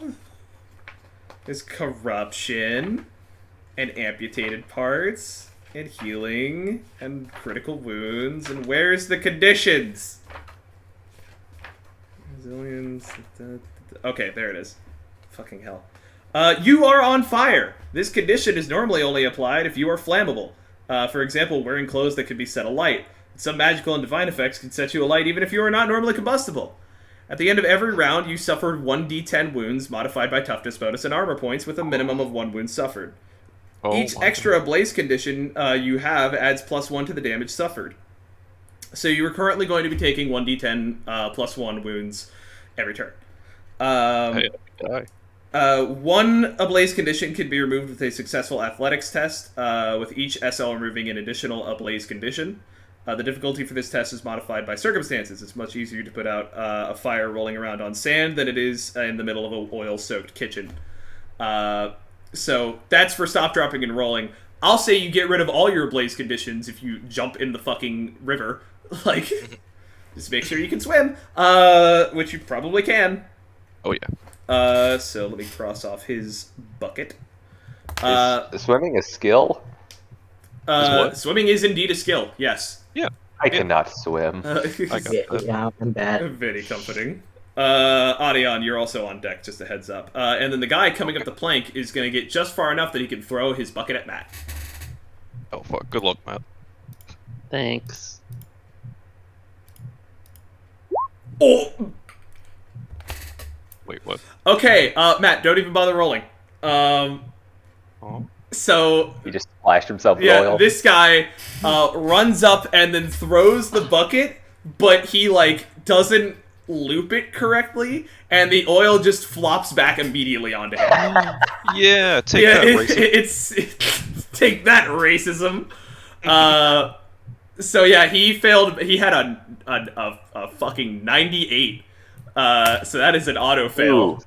A: There's corruption, and amputated parts, and healing, and critical wounds, and where's the conditions? Resilience. Okay, there it is. Fucking hell. You are on fire. This condition is normally only applied if you are flammable. For example, wearing clothes that can be set alight. Some magical and divine effects can set you alight even if you are not normally combustible. At the end of every round, you suffered 1d10 wounds, modified by toughness bonus and armor points, with a minimum of 1 wound suffered. Each extra ablaze condition you have adds +1 to the damage suffered. So you are currently going to be taking 1d10 +1 wounds every turn. One ablaze condition can be removed with a successful athletics test, with each SL removing an additional ablaze condition. The difficulty for this test is modified by circumstances. It's much easier to put out a fire rolling around on sand than it is in the middle of an oil-soaked kitchen. So that's for stop, dropping, and rolling. I'll say you get rid of all your ablaze conditions if you jump in the fucking river. Like, just make sure you can swim, which you probably can.
E: Oh yeah.
A: So let me cross off his bucket.
B: Is swimming a skill?
E: what?
A: Swimming is indeed a skill. Yes.
E: Yeah.
B: I cannot swim.
E: I got that.
D: Yeah, I'm bad.
A: Very comforting. Adion, you're also on deck, just a heads up. And then the guy coming up the plank is going to get just far enough that he can throw his bucket at Matt.
E: Oh fuck! Good luck, Matt.
F: Thanks.
A: Oh!
E: Wait, what?
A: Okay, Matt, don't even bother rolling.
E: Oh.
A: So,
B: He just splashed himself with
A: yeah,
B: oil.
A: this guy runs up and then throws the bucket, but he, like, doesn't loop it correctly, and the oil just flops back immediately onto him.
E: Yeah, take that, racism.
A: Take that, racism. So yeah, he failed. He had a fucking 98. So that is an auto fail.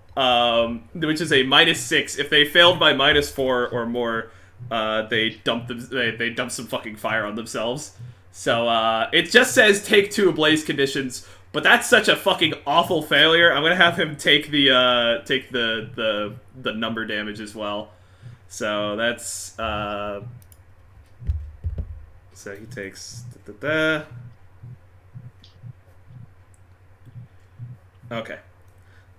A: Which is a -6. If they failed by -4 or more, they dump some fucking fire on themselves. So it just says take 2 ablaze conditions, but that's such a fucking awful failure. I'm gonna have him take the number damage as well. So that's so he takes Okay.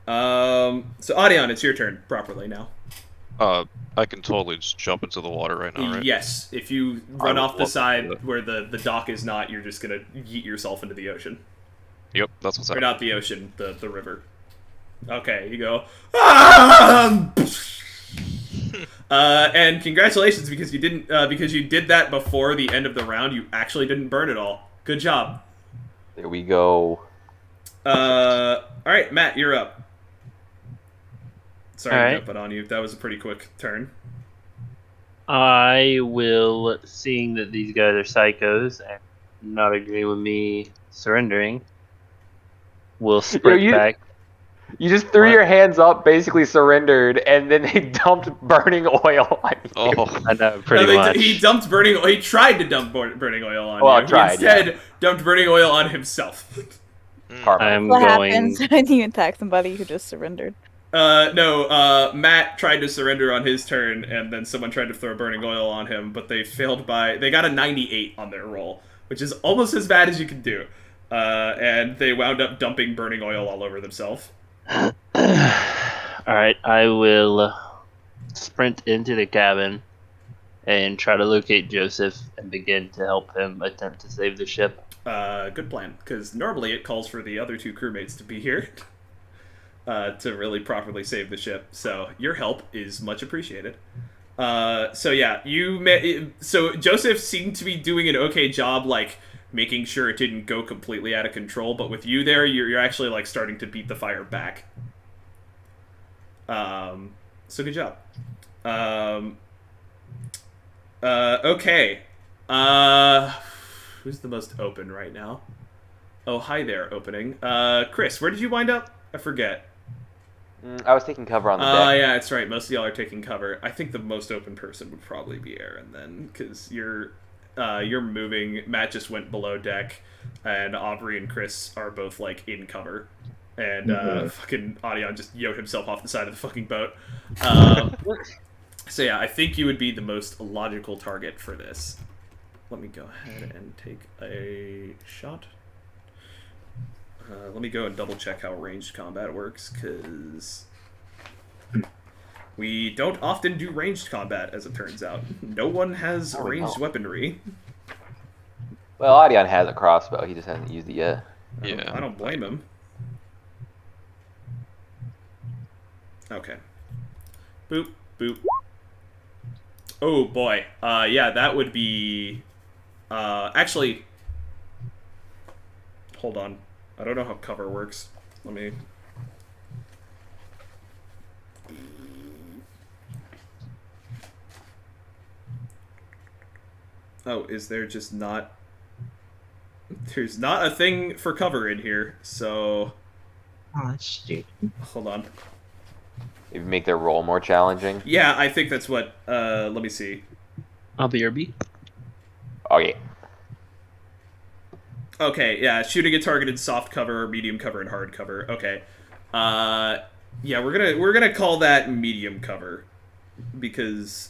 A: So Adion, it's your turn properly now.
E: I can totally just jump into the water right now, right?
A: Yes, if you run
E: I
A: off the
E: would love to do
A: side
E: that.
A: where the dock is not, you're just gonna yeet yourself into the ocean.
E: Yep, that's what's
A: Or
E: happening.
A: not the ocean, the river. Okay, you go. "Ah!" And congratulations, because you didn't because you did that before the end of the round. You actually didn't burn it all. Good job.
B: There we go.
A: All right, Matt, you're up. Sorry
F: All
A: to
F: right.
A: jump it on you. That was a pretty quick turn.
F: I will, seeing that these guys are psychos and not agree with me surrendering, will sprint
B: you-
F: back.
B: You just threw
F: What?
B: your hands up, basically surrendered, and then they dumped burning oil on you.
E: Oh,
F: I know, pretty
A: No,
F: much.
A: He dumped burning. He tried to dump burning oil on
B: Well,
A: you.
B: tried,
A: he instead
B: yeah.
A: dumped burning oil on himself.
B: Karma.
F: I'm
C: What
F: going.
C: happens when you attack somebody who just surrendered?
A: No, Matt tried to surrender on his turn, and then someone tried to throw burning oil on him, but they failed they got a 98 on their roll, which is almost as bad as you can do. And they wound up dumping burning oil all over themselves.
F: Alright, I will sprint into the cabin and try to locate Joseph and begin to help him attempt to save the ship.
A: Good plan, because normally it calls for the other 2 crewmates to be here to really properly save the ship. So your help is much appreciated. So yeah, so Joseph seemed to be doing an okay job, like making sure it didn't go completely out of control. But with you there, you're actually like starting to beat the fire back. So good job. Okay. Who's the most open right now? Oh, hi there, opening. Chris, where did you wind up? I forget.
B: I was taking cover on the deck.
A: Yeah, that's right. Most of y'all are taking cover. I think the most open person would probably be Aaron then, because you're moving. Matt just went below deck, and Aubrey and Chris are both like in cover, and fucking Adion just yoked himself off the side of the fucking boat. So yeah, I think you would be the most logical target for this. Let me go ahead and take a shot. Let me go and double check how ranged combat works, because we don't often do ranged combat, as it turns out. No one has ranged weaponry.
B: Well, Adion has a crossbow. He just hasn't used it yet.
E: yeah.
A: I don't blame him. Okay. Boop, boop. Oh boy. Yeah, that would be... actually... Hold on. I don't know how cover works. Let me... Oh, is there just not... There's not a thing for cover in here, so...
D: Oh, that's stupid.
A: Hold on.
B: Maybe make their role more challenging.
A: Yeah, I think that's what... let me see.
F: I'll be your B.
B: Oh, yeah.
A: Okay, yeah, shooting a target in soft cover, medium cover, and hard cover. Okay. Yeah, we're gonna call that medium cover. Because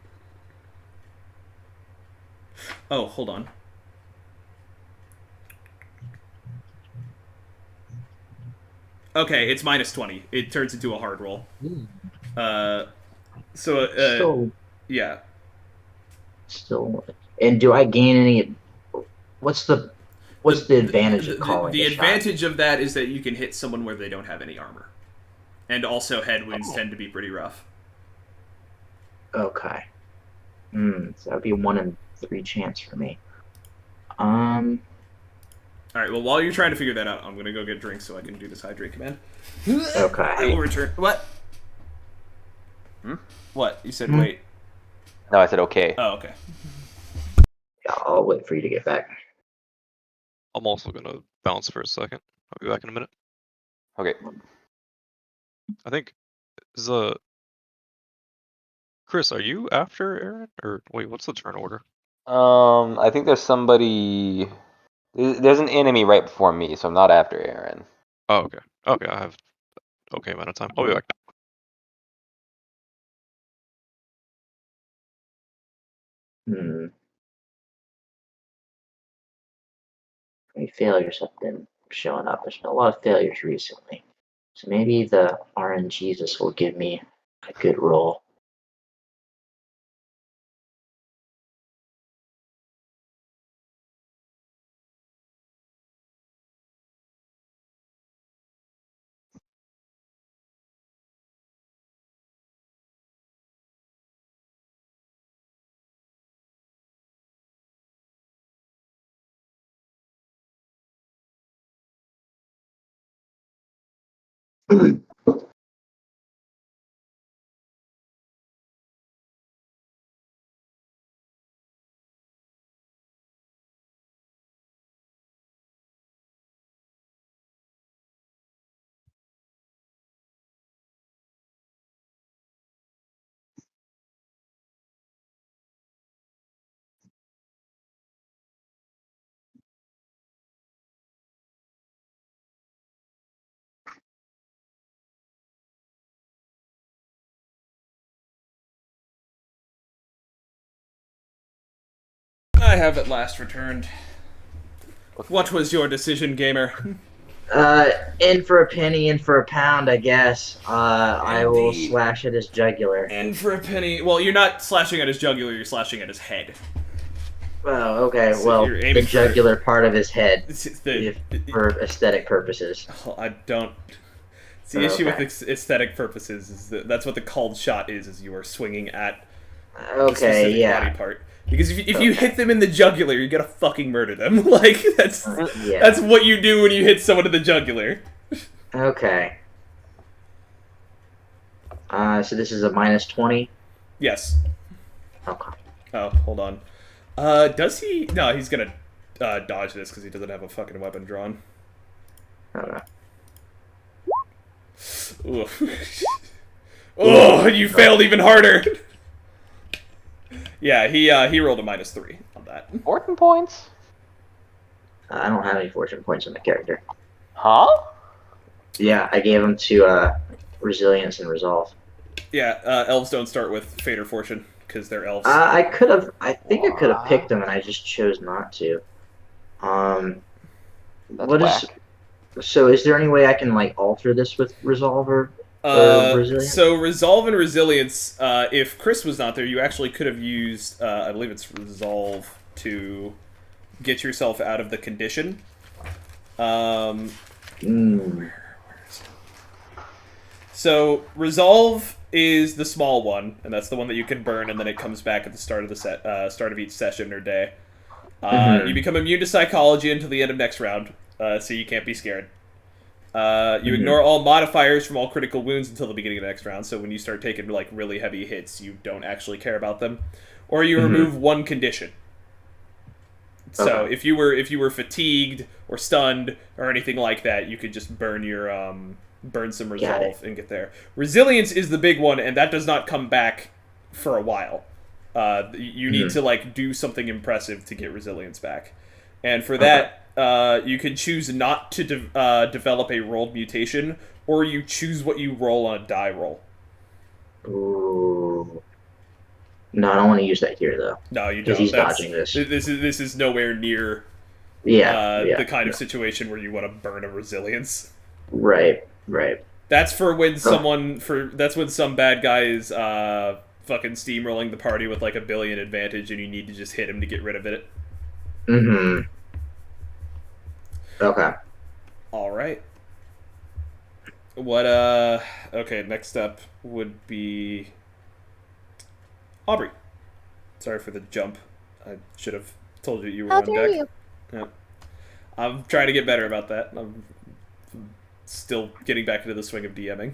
A: Oh, hold on. Okay, it's minus 20. It turns into a hard roll.
D: Still,
A: Yeah.
D: still. And do I gain any? What's the advantage of calling
A: the
D: a shot?
A: advantage of that is that you can hit someone where they don't have any armor. And also headwinds tend to be pretty rough.
D: Okay. So that'd be 1 in 3 chance for me.
A: Alright, well, while you're trying to figure that out, I'm gonna go get drinks so I can do this hydrate command.
D: Okay.
A: I will return. What? What? You said wait.
B: No, I said okay.
A: Oh, okay.
D: Yeah, I'll wait for you to get back.
E: I'm also gonna bounce for a second. I'll be back in a minute.
B: Okay.
E: I think is Chris, are you after Aaron? Or wait, what's the turn order?
B: I think there's somebody. There's an enemy right before me, so I'm not after Aaron.
E: Oh, okay. Okay, I have okay amount of time. I'll be back.
D: Any failures have been showing up. There's been a lot of failures recently. So maybe the RNGesus will give me a good roll.
A: I have at last returned. What was your decision, gamer?
D: In for a penny, in for a pound, I guess. I will
A: Indeed.
D: slash at his jugular.
A: And for a penny... Well, you're not slashing at his jugular, you're slashing at his head.
D: Oh, okay.
A: So
D: Well,
A: you're
D: the
A: aiming for-
D: jugular part of his head,
A: The-
D: for aesthetic purposes.
A: I don't... It's the issue
D: Okay.
A: with aesthetic purposes is that's what the called shot is you are swinging at the
D: Okay,
A: specific
D: yeah.
A: body part. Because if you hit them in the jugular, you're gonna fucking murder them. Like, that's what you do when you hit someone in the jugular.
D: Okay. So this is a minus 20?
A: Yes.
D: Okay.
A: Oh, hold on. Does he... No, he's gonna dodge this because he doesn't have a fucking weapon drawn.
D: Okay.
A: Oof. Oh, you failed even harder! Yeah, he rolled a minus 3 on that.
B: Fortune points?
D: I don't have any fortune points in my character.
B: Huh?
D: Yeah, I gave them to resilience and resolve.
A: Yeah, elves don't start with fate or fortune because they're elves.
D: I could have. I think I could have picked them, and I just chose not to.
B: That's
D: What
B: whack.
D: is? So, is there any way I can like alter this with resolve or resilience?
A: So resolve and resilience. If Chris was not there, you actually could have used. I believe it's resolve to get yourself out of the condition. So resolve is the small one, and that's the one that you can burn, and then it comes back at the start of the start of each session or day. You become immune to psychology until the end of next round, so you can't be scared. You ignore all modifiers from all critical wounds until the beginning of the next round, so when you start taking like really heavy hits, you don't actually care about them. Or you remove one condition. So if you were fatigued or stunned or anything like that, you could just burn your burn some resolve and get there. Resilience is the big one, and that does not come back for a while. You need to like do something impressive to get resilience back, and for that you can choose not to develop a rolled mutation, or you choose what you roll on a die roll.
D: Ooh. No, I don't want to use that here though,
A: No, you
D: because
A: don't.
D: he's dodging this.
A: This is nowhere near
D: Yeah,
A: the kind of
D: no.
A: situation where you want to burn a resilience.
D: Right.
A: That's for when that's when some bad guy is fucking steamrolling the party with like 1,000,000,000 advantage, and you need to just hit him to get rid of it.
D: Mm-hmm. Okay.
A: All right. What okay, next up would be Aubrey. Sorry for the jump. I should have told you you were
C: How
A: on
C: dare
A: deck.
C: you?
A: Yeah. I'm trying to get better about that. I'm still getting back into the swing of DMing.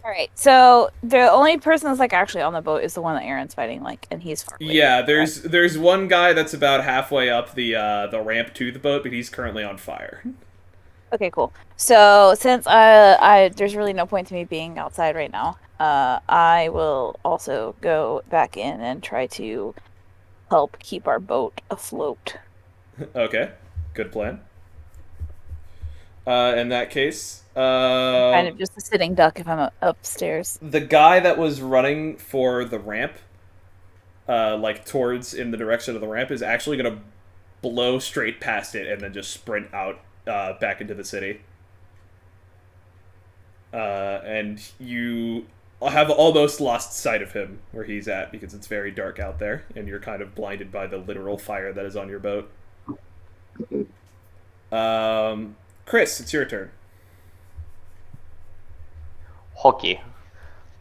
C: All right. So the only person that's like actually on the boat is the one that Aaron's fighting, like, and he's far away.
A: Yeah, there's one guy that's about halfway up the ramp to the boat, but he's currently on fire.
C: Okay, cool. So since I there's really no point to me being outside right now, I will also go back in and try to help keep our boat afloat.
A: Okay, good plan. In that case,
C: Kind of just a sitting duck if I'm upstairs.
A: the guy that was running for the ramp, like towards in the direction of the ramp, is actually gonna blow straight past it and then just sprint out back into the city. And you have almost lost sight of him where he's at because it's very dark out there, and you're kind of blinded by the literal fire that is on your boat. Chris, it's your turn.
B: Hockey.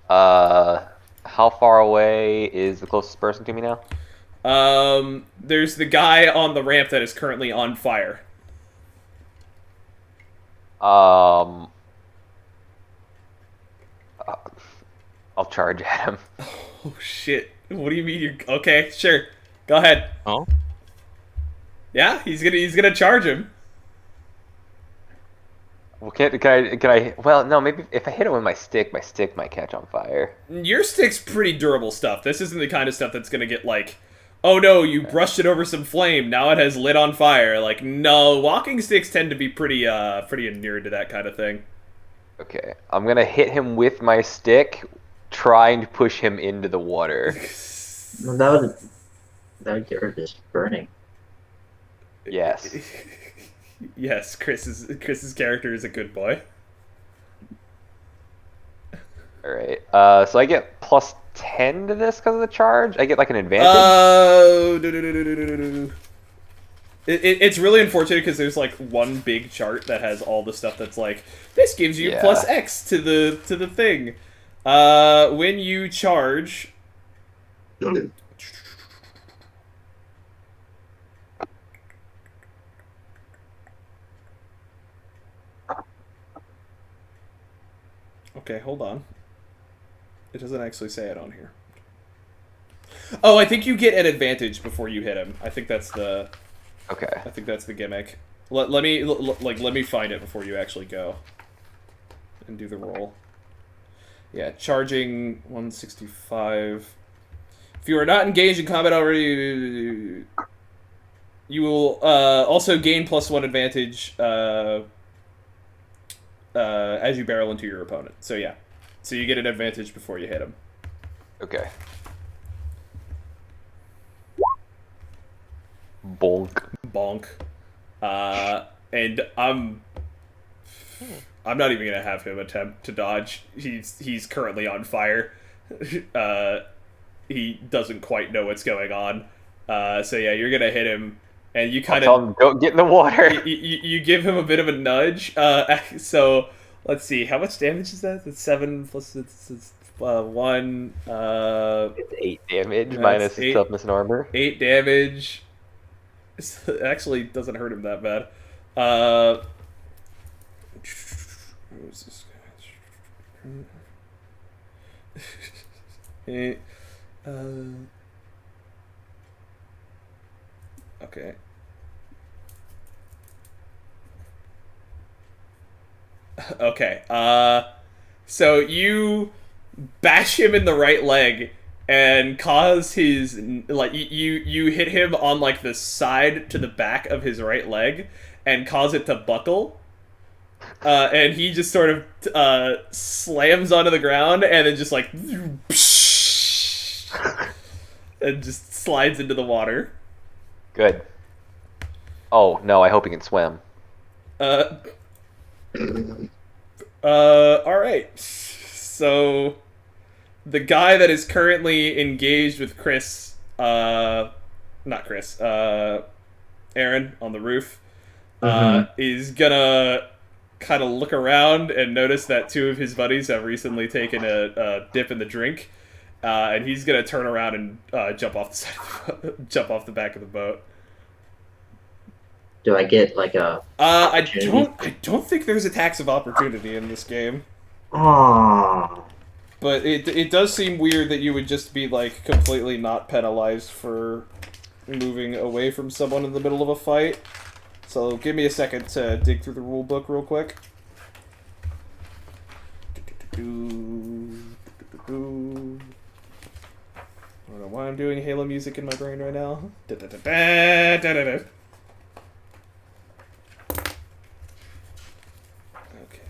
B: How far away is the closest person to me now?
A: There's the guy on the ramp that is currently on fire.
B: I'll charge at him.
A: Oh shit! What do you mean you're okay? Sure, go ahead.
E: Oh.
A: Yeah, he's gonna charge him.
B: Well, can I? Well, no. Maybe if I hit him with my stick might catch on fire.
A: Your stick's pretty durable stuff. This isn't the kind of stuff that's gonna get like, oh no, you brushed it over some flame, now it has lit on fire. Like, no, walking sticks tend to be pretty inured to that kind of thing.
B: Okay, I'm gonna hit him with my stick, trying to push him into the water.
D: Well, that would get rid of this burning.
B: Yes.
A: Yes, Chris's character is a good boy.
B: All right. So I get plus 10 to this because of the charge. I get like an advantage.
A: It's really unfortunate because there's like one big chart that has all the stuff that's like this gives you plus X to the thing. When you charge. Okay, hold on. It doesn't actually say it on here. Oh, I think you get an advantage before you hit him. I think that's the.
B: Okay.
A: I think that's the gimmick. Let me find it before you actually go. And do the roll. Yeah, charging 165. If you are not engaged in combat already, you will also gain +1 advantage as you barrel into your opponent. So yeah, so you get an advantage before you hit him.
B: Okay. Bonk.
A: Bonk. And I'm not even gonna have him attempt to dodge. He's currently on fire. He doesn't quite know what's going on. So yeah, you're gonna hit him, and you kind of
B: don't get in the water.
A: You give him a bit of a nudge. So let's see, how much damage is that? It's 7 plus it's 1.
B: It's 8 damage minus his toughness and armor.
A: 8 damage. It actually doesn't hurt him that bad. What was this guy? Okay. Okay. So you bash him in the right leg and cause his you hit him on like the side to the back of his right leg and cause it to buckle. And he just sort of slams onto the ground and then just like and just slides into the water.
B: Good. Oh no, I hope he can swim.
A: All right. So the guy that is currently engaged with Chris, not Chris, Aaron on the roof, is gonna kind of look around and notice that two of his buddies have recently taken a dip in the drink, and he's gonna turn around and jump off the side jump off the back of the boat.
D: Do I get like a?
A: I don't think there's attacks of opportunity in this game.
D: Oh.
A: But it does seem weird that you would just be like completely not penalized for moving away from someone in the middle of a fight. So give me a second to dig through the rule book real quick. I don't know why I'm doing Halo music in my brain right now. Okay,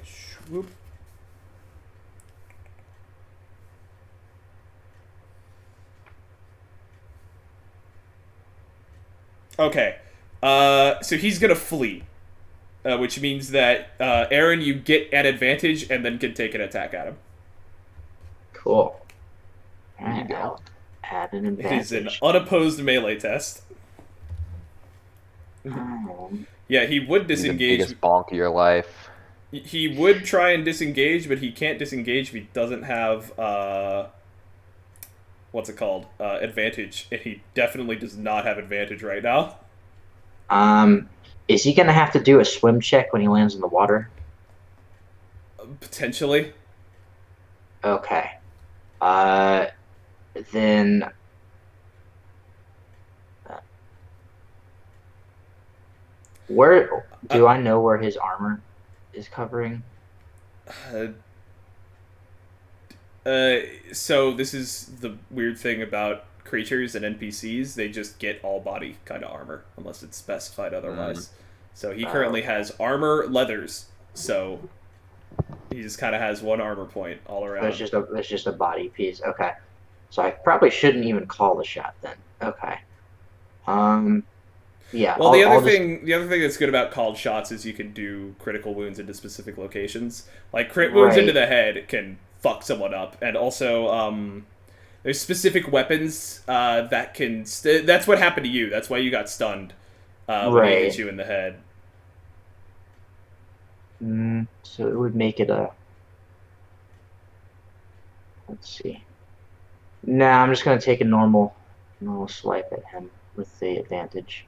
A: swoop. Okay, so he's gonna flee, which means that Aaron, you get an advantage and then can take an attack at him.
D: Cool.
B: There you go.
D: I'll add an
A: It is
D: advantage.
A: an unopposed melee test. Yeah, he would
B: Be the
A: disengage.
B: biggest bonk of your life.
A: He would try and disengage, but he can't disengage if he doesn't have what's it called? Advantage, and he definitely does not have advantage right now.
D: Is he gonna have to do a swim check when he lands in the water?
A: Potentially.
D: Okay. Then. Where do I know where his armor is covering?
A: So this is the weird thing about creatures and NPCs. They just get all body kind of armor unless it's specified otherwise. So he currently has armor leathers. So he just kind of has one armor point all around.
D: That's just a body piece. Okay. So I probably shouldn't even call the shot then. Okay. Yeah.
A: Well, the other thing that's good about called shots is you can do critical wounds into specific locations. Like crit wounds into the head can fuck someone up, and also there's specific weapons that can. That's what happened to you. That's why you got stunned when he hit you in the head.
D: So it would make it a. Let's see. Nah, I'm just gonna take a normal swipe at him with the advantage.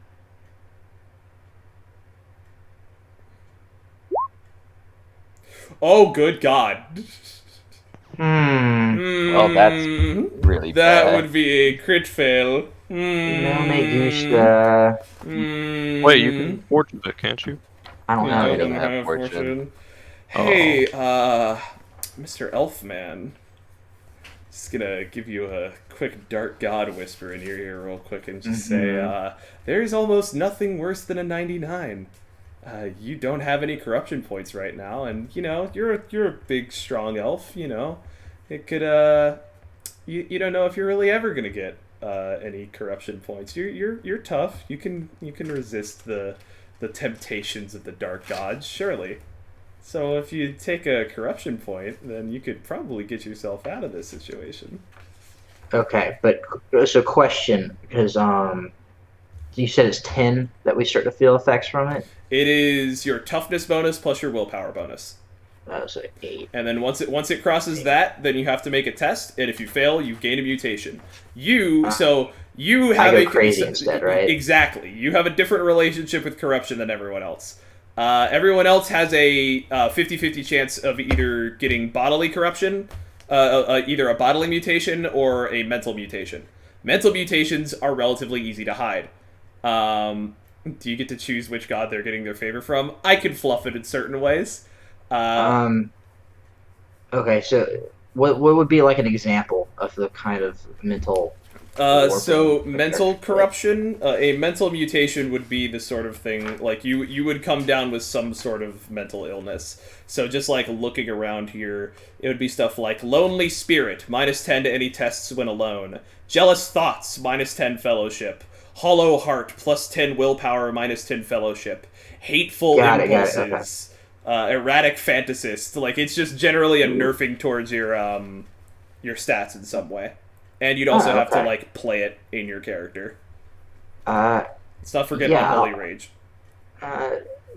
A: Oh, good God.
B: Well, that's really
A: that
B: bad.
A: would be a crit fail.
D: No me gusta.
E: Wait, you can fortune it, can't you?
D: I don't have
B: he
D: it.
B: doesn't have fortune.
A: Hey, Mr. Elfman. Just gonna give you a quick Dark God whisper in your ear real quick and just say, there's almost nothing worse than a 99. You don't have any corruption points right now, and you know you're a big strong elf. You know, it could you don't know if you're really ever gonna get any corruption points. You're tough. You can resist the temptations of the dark gods, surely. So if you take a corruption point, then you could probably get yourself out of this situation.
D: Okay, but so question, because you said it's 10 that we start to feel effects from it.
A: It is your toughness bonus plus your willpower bonus.
D: So 8.
A: And then once it crosses that, then you have to make a test, and if you fail, you gain a mutation. You have
D: I go crazy instead, right?
A: Exactly. You have a different relationship with corruption than everyone else. Everyone else has a 50-50 chance of either getting bodily corruption, either a bodily mutation or a mental mutation. Mental mutations are relatively easy to hide. Do you get to choose which god they're getting their favor from? I can fluff it in certain ways.
D: Okay, so what would be like an example of the kind of mental
A: So
D: warping
A: mental
D: the
A: corruption, a mental mutation would be the sort of thing, like, you would come down with some sort of mental illness. So just, like, looking around here, it would be stuff like lonely spirit, -10 to any tests when alone, jealous thoughts, -10 fellowship, hollow heart, +10 willpower, -10 fellowship, hateful
D: Got it,
A: impulses, erratic fantasist. Like, it's just generally a nerfing towards your stats in some way. And you'd also have to, like, play it in your character. Let's not forget Unholy Rage.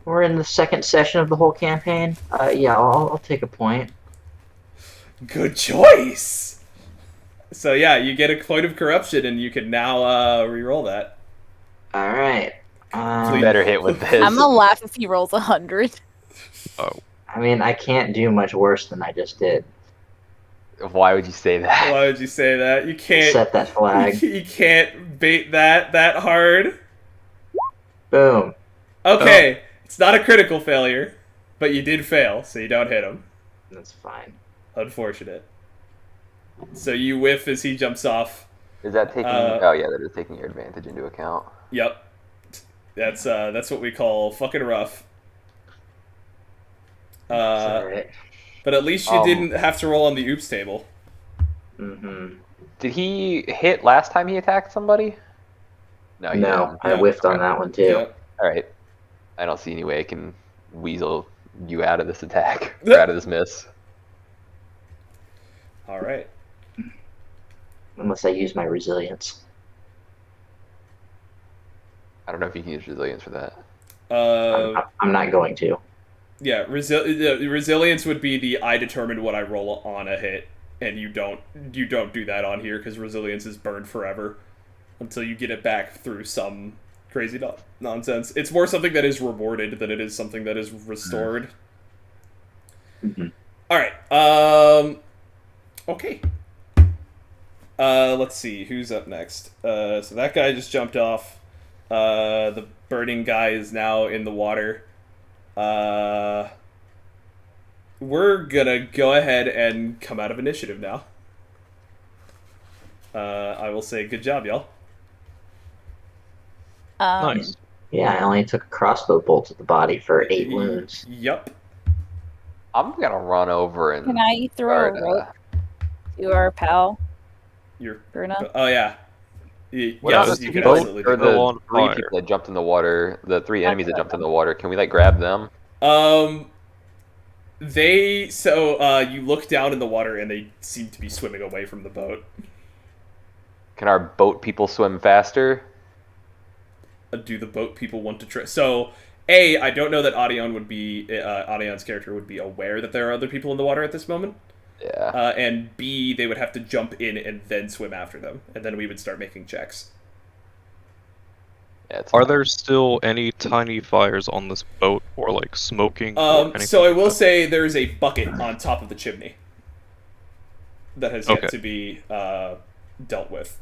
D: We're in the second session of the whole campaign. Yeah, I'll take a point.
A: Good choice! So yeah, you get a point of corruption, and you can now re-roll that.
D: Alright.
B: Better hit with this.
C: I'm gonna laugh if he rolls 100.
E: Oh.
D: I mean, I can't do much worse than I just did.
B: Why would you say that?
A: Why would you say that? You can't
D: Set that flag.
A: You can't bait that hard.
D: Boom.
A: Okay, it's not a critical failure, but you did fail, so you don't hit him.
D: That's fine.
A: Unfortunate. So you whiff as he jumps off.
B: Is that taking? Oh yeah, that is taking your advantage into account.
A: Yep. That's what we call fucking rough.
D: Alright.
A: But at least you didn't have to roll on the oops table.
D: Mm-hmm.
B: Did he hit last time he attacked somebody? No, he
D: No,
B: didn't.
D: I whiffed on that one too.
A: Yep.
B: All right. I don't see any way I can weasel you out of this attack or out of this miss.
A: All right.
D: Unless I use my resilience.
B: I don't know if you can use resilience for that.
D: I'm not going to.
A: Yeah, resilience would be the I determine what I roll on a hit, and you don't do that on here because resilience is burned forever until you get it back through some crazy nonsense. It's more something that is rewarded than it is something that is restored.
D: Mm-hmm.
A: All right. Okay. Let's see who's up next. So that guy just jumped off. The burning guy is now in the water. We're gonna go ahead and come out of initiative now. I will say good job, y'all.
E: Nice.
D: Yeah, I only took a crossbow bolt to the body for 8 wounds.
A: Yep.
B: I'm gonna run over and.
C: Can I throw a rope to our pal,
A: You're.
C: Bruna?
A: Oh yeah.
B: What
A: Yes,
B: about
A: you
B: the
A: can
B: people
A: absolutely
B: or
A: do
E: Go
B: the
E: on
B: three
E: fire.
B: people that jumped in the water? The 3 enemies that jumped in the water. Can we like grab them?
A: that. You look down in the water and they seem to be swimming away from the boat.
B: Can our boat people swim faster?
A: Do the boat people want to try? So, I don't know that Audion's character would be aware that there are other people in the water at this moment.
B: Yeah.
A: And B, they would have to jump in and then swim after them, and then we would start making checks.
B: Yeah, it's
E: Are
B: fine.
E: there still any tiny fires on this boat, or like smoking? or anything
A: So I
E: like
A: will
E: that?
A: say there is a bucket on top of the chimney that has yet
E: Okay.
A: to be dealt with.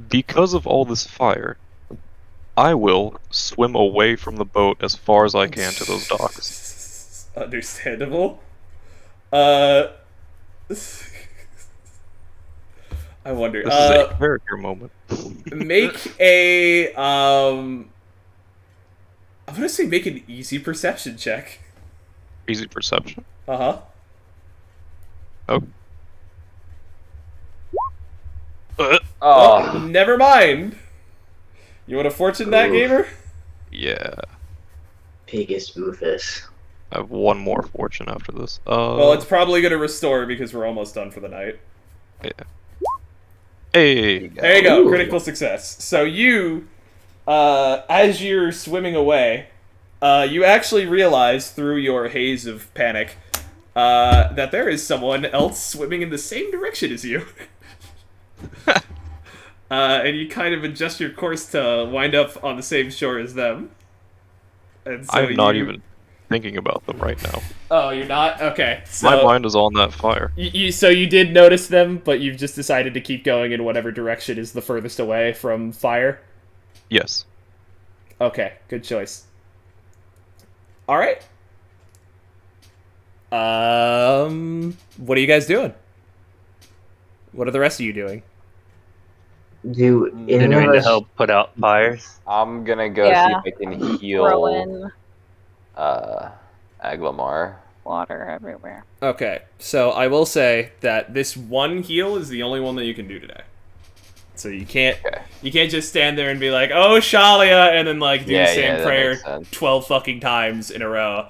E: Because of all this fire, I will swim away from the boat as far as I can to those docks.
A: Understandable. I wonder.
E: This is a character moment.
A: Make a I'm gonna say make an easy perception check.
E: Easy perception.
A: Uh-huh.
E: Oh.
B: Oh,
A: Never mind. You want to fortune that,
D: Oof.
A: gamer?
E: Yeah.
D: Pigus Boofus.
E: I have one more fortune after this.
A: Well, it's probably gonna restore because we're almost done for the night.
E: Yeah. Hey.
A: There you go,
D: Ooh.
A: critical success. So you, as you're swimming away, you actually realize through your haze of panic that there is someone else swimming in the same direction as you. And you kind of adjust your course to wind up on the same shore as them. And so
E: I'm not even thinking about them right now.
A: Oh, you're not? Okay. So
E: My mind is on that fire.
A: So you did notice them, but you've just decided to keep going in whatever direction is the furthest away from fire?
E: Yes.
A: Okay, good choice. All right. What are you guys doing? What are the rest of you doing?
D: Do any of
F: Continuing to
D: us?
F: help put out fires.
B: I'm gonna go see
C: Yeah.
B: if I can
C: Throw
B: heal
C: in
B: Aglamar.
C: water everywhere.
A: Okay, so I will say that this one heal is the only one that you can do today. So you can't just stand there and be like, "Oh, Shalia," and then like do the same
B: that
A: prayer
B: makes sense.
A: 12 fucking times in a row.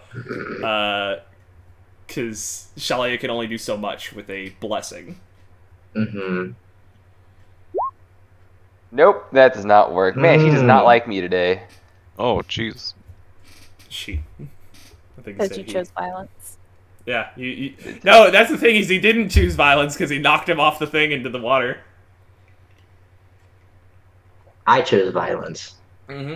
A: Because Shalia can only do so much with a blessing.
D: Mm-hmm.
B: Nope, that does not work. Man, she does not like me today.
E: Oh, jeez.
A: She. I think he
C: Because
A: said
C: you
A: he.
C: chose violence.
A: Yeah, no, that's the thing, is he didn't choose violence because he knocked him off the thing into the water.
D: I chose violence.
A: Mm-hmm.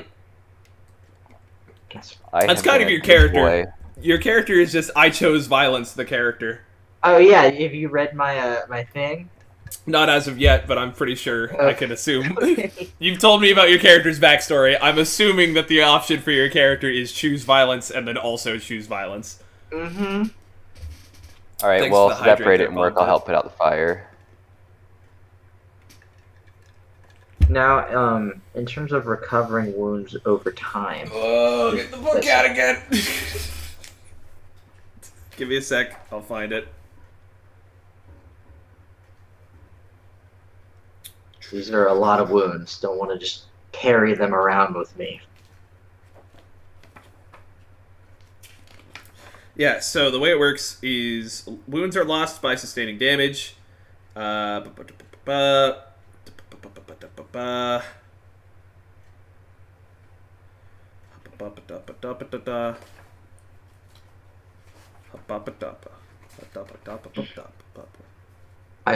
B: That's
A: kind of your character. Your character is just, I chose violence, the character.
D: Oh yeah, have you read my my thing?
A: Not as of yet, but I'm pretty sure I can assume. You've told me about your character's backstory. I'm assuming that the option for your character is choose violence and then also choose violence.
D: Mm-hmm.
B: Alright,
A: Thanks
B: well,
A: for the
B: so that
A: hydrate
B: parade
A: there,
B: didn't work.
A: Bob.
B: I'll help put out the fire.
D: Now, in terms of recovering wounds over time.
A: Oh, get the book out again! Give me a sec, I'll find it.
D: These are a lot of wounds. Don't want to just carry them around with me.
A: Yeah, so the way it works is wounds are lost by sustaining damage.
D: I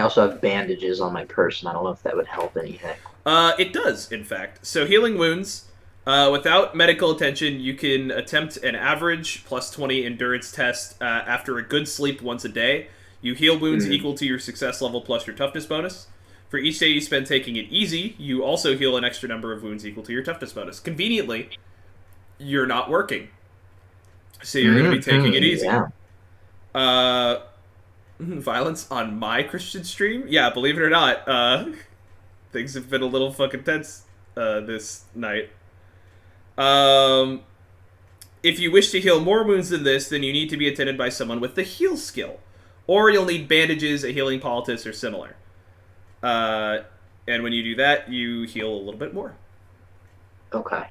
D: also have bandages on my person. I don't know if that would help anything.
A: It does, in fact. So healing wounds, without medical attention, you can attempt an average plus 20 endurance test after a good sleep once a day. You heal wounds equal to your success level plus your toughness bonus. For each day you spend taking it easy, you also heal an extra number of wounds equal to your toughness bonus. Conveniently, you're not working, so you're going to be taking it easy.
D: Yeah.
A: Violence on my Christian stream? Yeah, believe it or not, things have been a little fucking tense this night. If you wish to heal more wounds than this, then you need to be attended by someone with the heal skill. Or you'll need bandages, a healing poultice, or similar. And when you do that, you heal a little bit more.
D: Okay.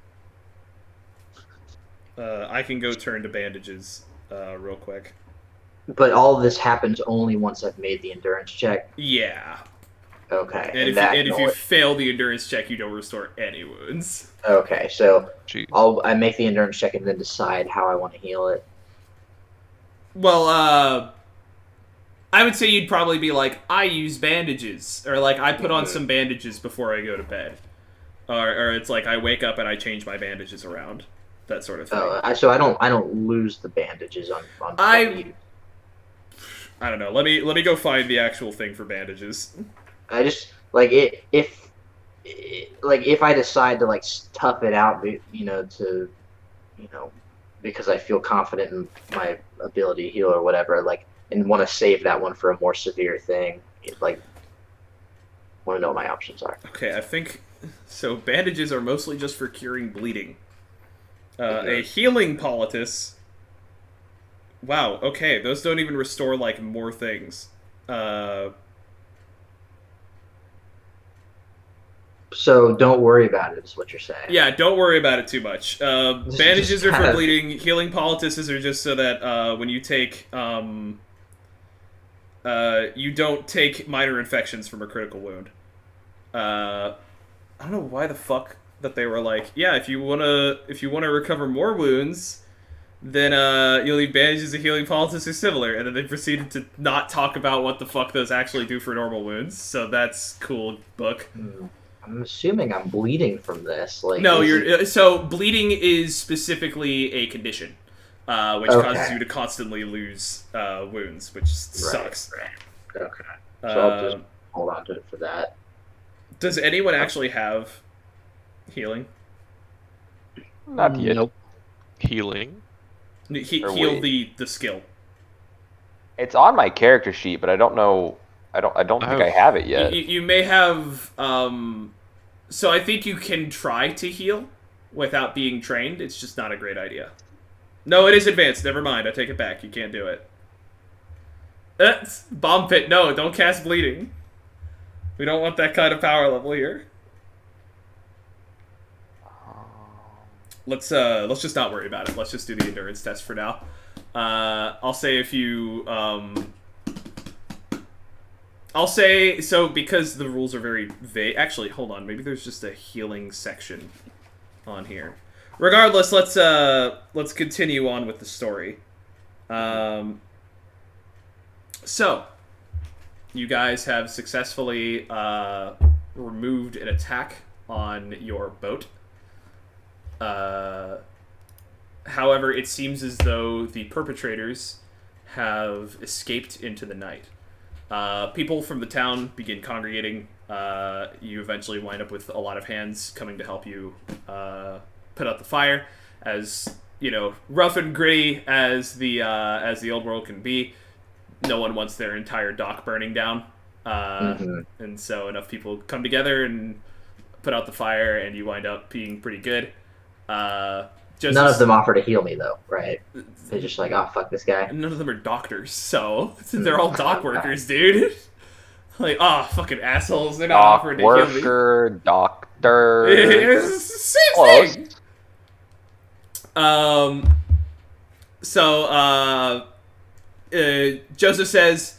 A: I can go turn to bandages real quick.
D: But all of this happens only once I've made the endurance check.
A: Yeah.
D: Okay.
A: And if you fail the endurance check, you don't restore any wounds.
D: Okay, so
E: Jeez.
D: I make the endurance check and then decide how I want to heal it.
A: Well, I would say you'd probably be like, I use bandages, or like I put on some bandages before I go to bed, or it's like I wake up and I change my bandages around, that sort of thing.
D: So I don't lose the bandages on
A: I don't know. Let me go find the actual thing for bandages.
D: I just like it if I decide to like tough it out, because I feel confident in my ability to heal or whatever, like, and want to save that one for a more severe thing, want to know what my options are.
A: Okay, I think so. Bandages are mostly just for curing bleeding. A healing poultice. Wow. Okay, those don't even restore like more things.
D: So don't worry about it, is what you're saying.
A: Yeah, don't worry about it too much. Bandages are for bleeding. Healing poultices are just so that when you take, you don't take minor infections from a critical wound. I don't know why the fuck that they were like, yeah, if you wanna recover more wounds, then you'll need bandages, a healing poultice, or similar. And then they proceeded to not talk about what the fuck those actually do for normal wounds. So that's cool, book.
D: I'm assuming I'm bleeding from this. Like,
A: no, so bleeding is specifically a condition, which causes you to constantly lose wounds, which sucks.
D: Right. Okay. So I'll just hold on to it for that.
A: Does anyone actually have healing?
B: Not yet.
F: Nope.
E: Healing?
A: Heal the skill.
B: It's on my character sheet, but I don't know. I don't think I have it yet.
A: You may have So I think you can try to heal without being trained. It's just not a great idea. No, it is advanced. Never mind. I take it back. You can't do it. Bomb pit. No, don't cast bleeding. We don't want that kind of power level here. Let's just not worry about it. Let's just do the endurance test for now. I'll say if you I'll say so because the rules are very vague. Actually, hold on. Maybe there's just a healing section on here. Regardless, let's continue on with the story. So, you guys have successfully removed an attack on your boat. However, it seems as though the perpetrators have escaped into the night. People from the town begin congregating. You eventually wind up with a lot of hands coming to help you put out the fire. As you know, rough and gritty as the old world can be, no one wants their entire dock burning down. And so enough people come together and put out the fire, and you wind up being pretty good.
D: None of them offer to heal me, though, right? They're just like, oh, fuck this guy.
A: None of them are doctors, so they're all dock workers, dude. Like, oh, fucking assholes. They're not offering to heal me.
B: Worker, doctor.
A: Same
B: Close.
A: thing. So, Joseph says,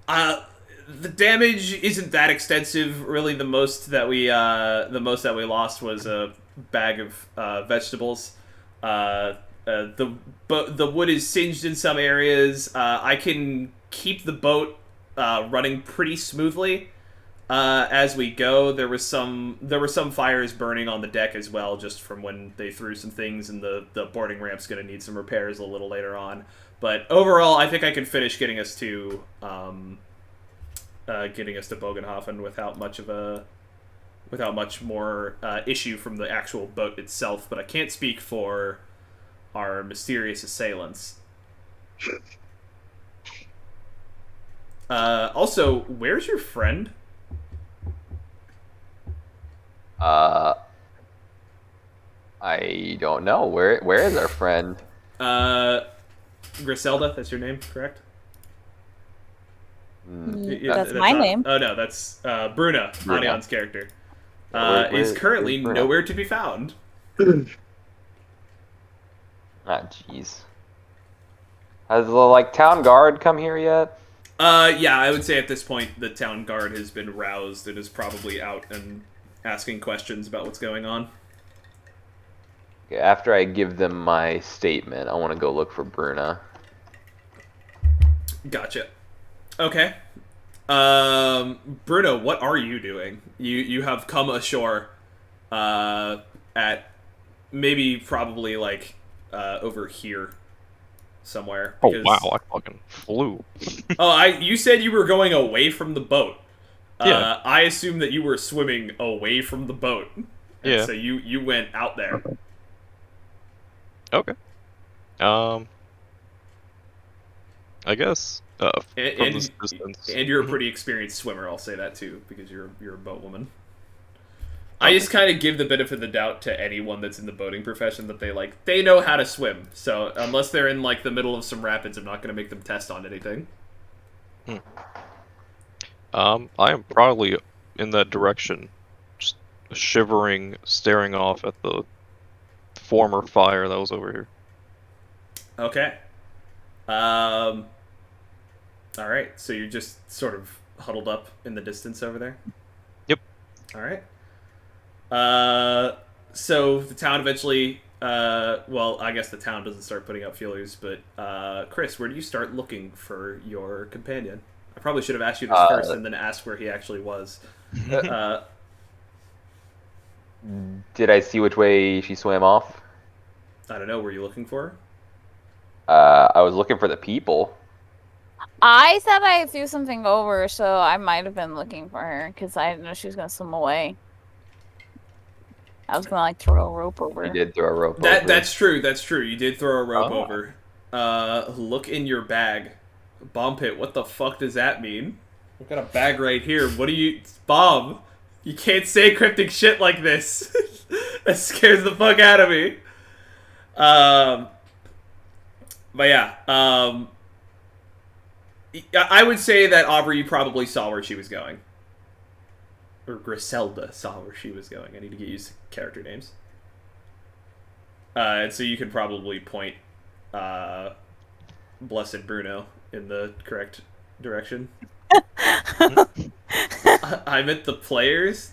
A: the damage isn't that extensive. Really, the most that we lost was a bag of vegetables. The wood is singed in some areas. I can keep the boat running pretty smoothly as we go. There were some fires burning on the deck as well, just from when they threw some things, and the boarding ramp's going to need some repairs a little later on. But overall, I think I can finish getting us to Bogenhofen without much more issue from the actual boat itself. But I can't speak for our mysterious assailants. Also, where's your friend?
B: I don't know. Where is our friend?
A: Griselda, that's your name, correct?
C: That's my name.
A: Oh no, that's Bruna, Anion's character. Is currently nowhere to be found.
B: Ah, jeez. Has the town guard come here yet?
A: Yeah, I would say at this point the town guard has been roused and is probably out and asking questions about what's going on.
B: Okay, after I give them my statement, I want to go look for Bruna.
A: Gotcha. Okay. Bruno, what are you doing? You have come ashore at maybe probably over here somewhere.
E: Oh wow, I fucking flew.
A: You said you were going away from the boat.
E: Yeah.
A: I assumed that you were swimming away from the boat.
E: Yeah.
A: So you went out there.
E: Okay. I guess from this distance.
A: And you're a pretty experienced swimmer, I'll say that too, because you're a boat woman. I just kind of give the benefit of the doubt to anyone that's in the boating profession that they know how to swim. So unless they're in the middle of some rapids, I'm not going to make them test on anything.
E: I am probably in that direction, just shivering, staring off at the former fire that was over here.
A: Okay. All right. So you're just sort of huddled up in the distance over there?
E: Yep.
A: All right. So the town eventually, well, I guess the town doesn't start putting out feelers, but, Chris, where do you start looking for your companion? I probably should have asked you this first and then asked where he actually was.
B: Did I see which way she swam off?
A: I don't know. Were you looking for her?
B: I was looking for the people.
C: I said I threw something over, so I might have been looking for her because I didn't know she was gonna swim away. I was gonna throw a rope over.
B: You did throw a rope over.
A: That's true. That's true. You did throw a rope over. Look in your bag. Bomb pit. What the fuck does that mean? I've got a bag right here. What do you... Bob! You can't say cryptic shit like this. That scares the fuck out of me. But yeah, I would say that Aubrey, you probably saw where she was going. Or Griselda saw where she was going. I need to get used to character names. And so you could probably point Blessed Bruno in the correct direction. I meant the players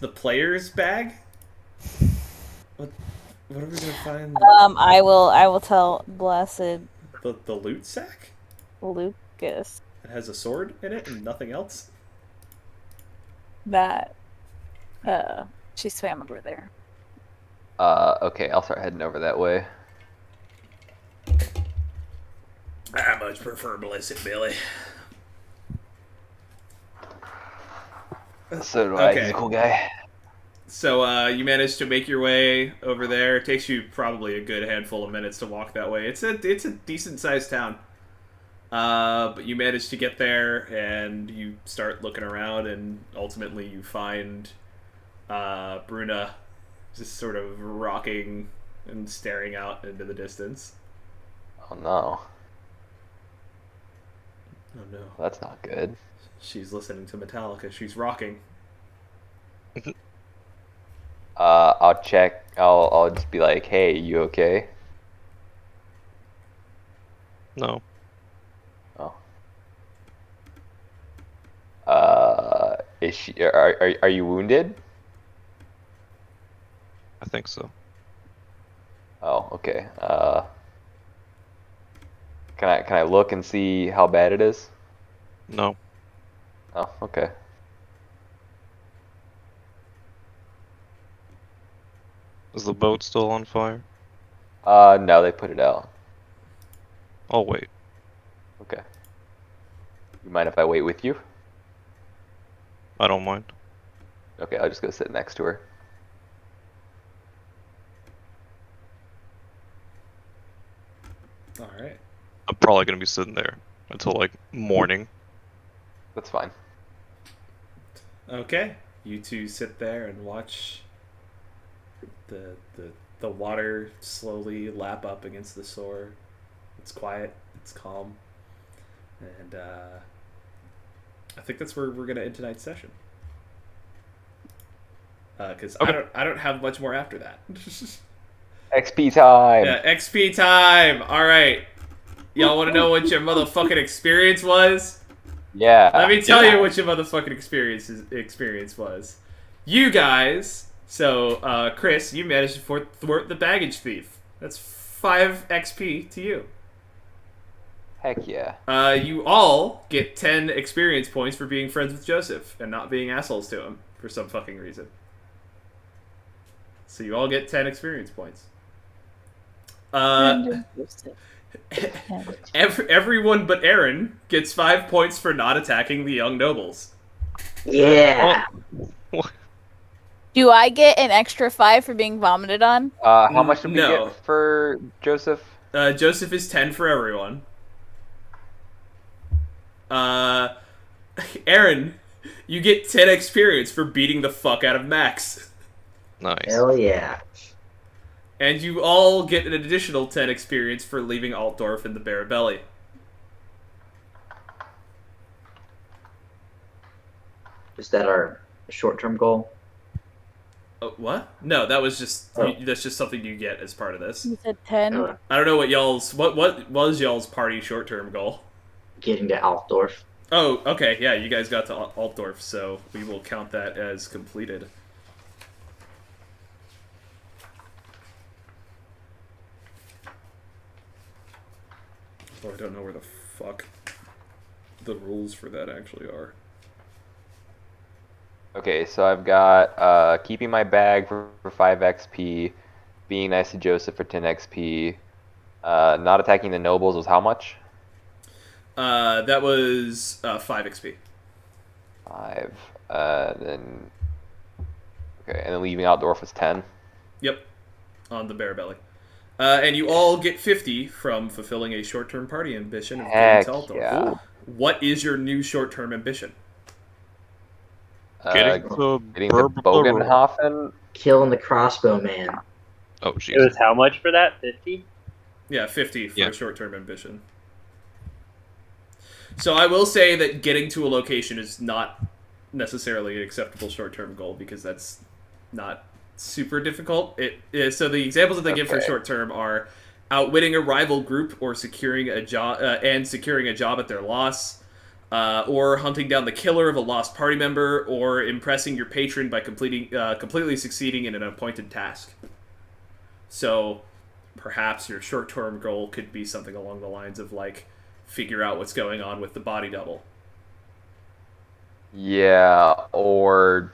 A: bag. What are we gonna find?
C: I will tell Blessed
A: The loot sack.
C: Lucas
A: It has a sword in it and nothing else.
C: that she swam over there.
B: Okay, I'll start heading over that way.
A: I much prefer Blessed Billy.
B: So do I.
A: Okay.
B: He's a cool guy.
A: So you managed to make your way over there. It takes you probably a good handful of minutes to walk that way. It's a decent sized town. But you manage to get there and you start looking around and ultimately you find Bruna just sort of rocking and staring out into the distance.
B: Oh no.
A: Oh no.
B: That's not good.
A: She's listening to Metallica. She's rocking.
B: I'll check. I'll just be like, hey, you okay?
E: No.
B: Oh. Is she? Are you wounded?
E: I think so.
B: Oh, okay. Can I look and see how bad it is?
E: No.
B: Oh, okay.
E: Is the boat still on fire?
B: No, they put it out.
E: I'll wait.
B: Okay. You mind if I wait with you?
E: I don't mind.
B: Okay, I'll just go sit next to her.
A: All right.
E: I'm probably gonna be sitting there until like morning.
B: That's fine.
A: Okay. You two sit there and watch the water slowly lap up against the shore. It's quiet. It's calm. And I think that's where we're gonna end tonight's session. Because
E: Okay.
A: I don't have much more after that.
B: XP time.
A: Yeah, XP time. All right. Y'all want to know what your motherfucking experience was?
B: Yeah.
A: Let me tell you what your motherfucking experience was. You guys. So, Chris, you managed to thwart the baggage thief. That's 5 XP to you.
B: Heck yeah.
A: You all get 10 experience points for being friends with Joseph and not being assholes to him for some fucking reason. So you all get 10 experience points. Everyone but Aaron gets 5 points for not attacking the young nobles.
D: Yeah.
C: Do I get an extra 5 for being vomited on?
B: How much did we
A: No.
B: get for Joseph?
A: Joseph is 10 for everyone. Aaron, you get 10 experience for beating the fuck out of Max.
E: Nice.
D: Hell yeah.
A: And you all get an additional 10 experience for leaving Altdorf in the bare belly.
D: Is that our short-term goal?
A: What? No, that was just
D: Oh.
A: that's just something you get as part of this.
C: You said 10?
A: I don't know what what was y'all's party short-term goal?
D: Getting to Altdorf.
A: Oh, okay, yeah, you guys got to Altdorf, so we will count that as completed. Oh, I don't know where the fuck the rules for that actually are.
B: Okay, so I've got keeping my bag for 5 XP, being nice to Joseph for 10 XP, not attacking the nobles was how much?
A: That was 5 XP.
B: 5. Then okay, and then leaving Altdorf was 10.
A: Yep, on the bare belly. And you all get 50 from fulfilling a short-term party ambition of getting
B: Heck
A: to Altdorf.
B: yeah.
A: What is your new short-term ambition?
E: Getting to
B: Getting to Bogenhofen.
D: Killing the crossbow man.
E: Oh,
F: It was
E: jeez.
F: how much for that? 50?
A: Yeah, 50 for
E: Yeah.
A: a short-term ambition. So I will say that getting to a location is not necessarily an acceptable short-term goal because that's not super difficult. So the examples that they give for short-term are outwitting a rival group or securing a job at their loss, or hunting down the killer of a lost party member, or impressing your patron by completely succeeding in an appointed task. So perhaps your short-term goal could be something along the lines of like figure out what's going on with the body double.
B: Yeah, or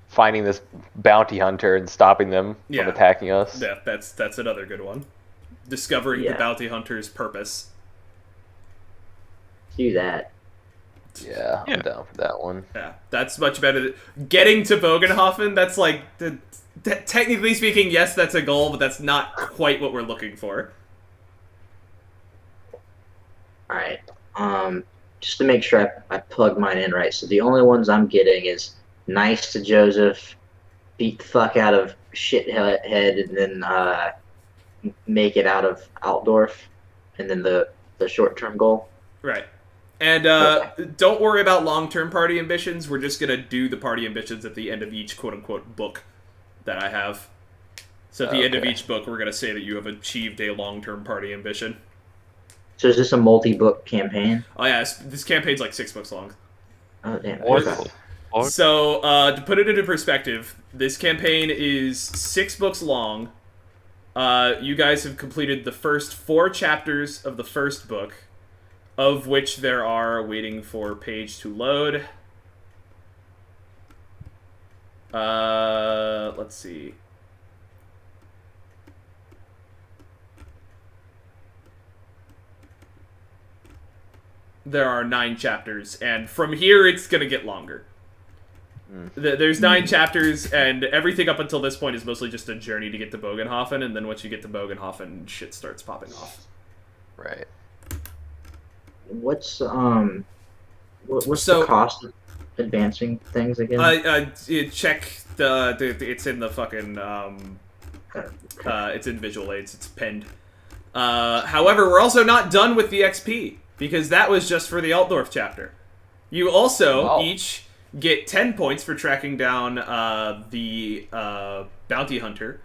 B: finding this bounty hunter and stopping them from attacking us.
A: Yeah, that's another good one. Discovering the bounty hunter's purpose.
D: Do that.
B: Yeah, I'm down for that one.
A: Yeah, that's much better. Getting to Bogenhofen, that's like, technically speaking, yes, that's a goal, but that's not quite what we're looking for.
D: Alright. Just to make sure I plug mine in right. So the only ones I'm getting is nice to Joseph, beat the fuck out of shithead, and then make it out of Altdorf, and then the short-term goal.
A: Right. And don't worry about long-term party ambitions. We're just going to do the party ambitions at the end of each quote-unquote book that I have. So at the end of each book, we're going to say that you have achieved a long-term party ambition.
D: So is this a multi-book campaign?
A: Oh yeah, this campaign's like 6 books long.
D: Oh, damn.
E: Wonderful.
A: So, to put it into perspective, this campaign is 6 books long. You guys have completed the first 4 chapters of the first book, of which there are, waiting for page to load. Let's see. There are 9 chapters, and from here it's gonna get longer. There's 9 chapters, and everything up until this point is mostly just a journey to get to Bogenhofen, and then once you get to Bogenhofen, shit starts popping off.
B: Right.
D: What's the cost of advancing things again?
A: Check it's in the fucking it's in visual aids. It's pinned. However, we're also not done with the XP because that was just for the Altdorf chapter. You also each get 10 points for tracking down the bounty hunter,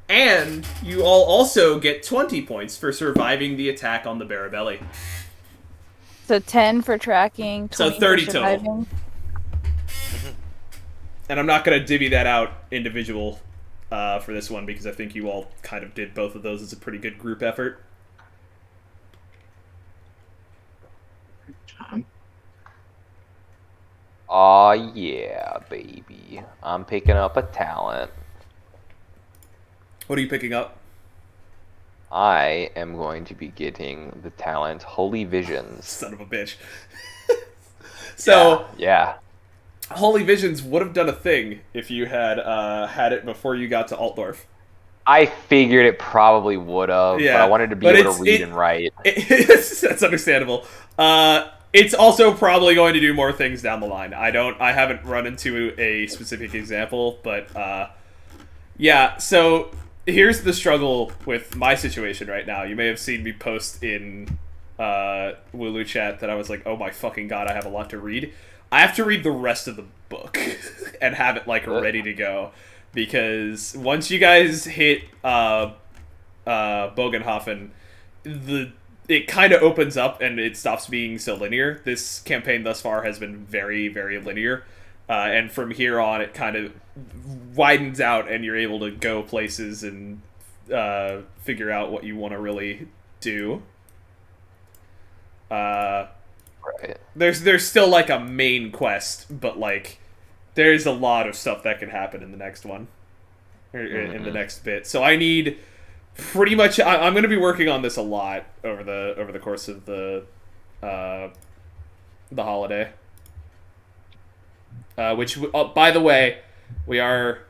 A: and you all also get 20 points for surviving the attack on the Barabelli.
C: So 10 for tracking, 20
A: So 30
C: for
A: total.
C: surviving.
A: And I'm not going to divvy that out individual for this one because I think you all kind of did both of those as a pretty good group effort.
B: Aw, yeah, baby. I'm picking up a talent.
A: What are you picking up?
B: I am going to be getting the talent Holy Visions.
A: Son of a bitch. So,
B: yeah.
A: Holy Visions would have done a thing if you had had it before you got to Altdorf.
B: I figured it probably would have, but I wanted to be able to read and write.
A: That's understandable. It's also probably going to do more things down the line. I haven't run into a specific example, but yeah, so here's the struggle with my situation right now. You may have seen me post in Wooloo chat that I was like, oh my fucking god, I have a lot to read. I have to read the rest of the book and have it like ready to go, because once you guys hit Bogenhofen, it kind of opens up and it stops being so linear. This campaign thus far has been very, very linear. And from here on, it kind of widens out and you're able to go places and figure out what you want to really do.
B: Right.
A: There's still like a main quest, but like there's a lot of stuff that can happen in the next one. Or in the next bit. So I need... Pretty much, I'm going to be working on this a lot over the course of the holiday. Which, by the way, we are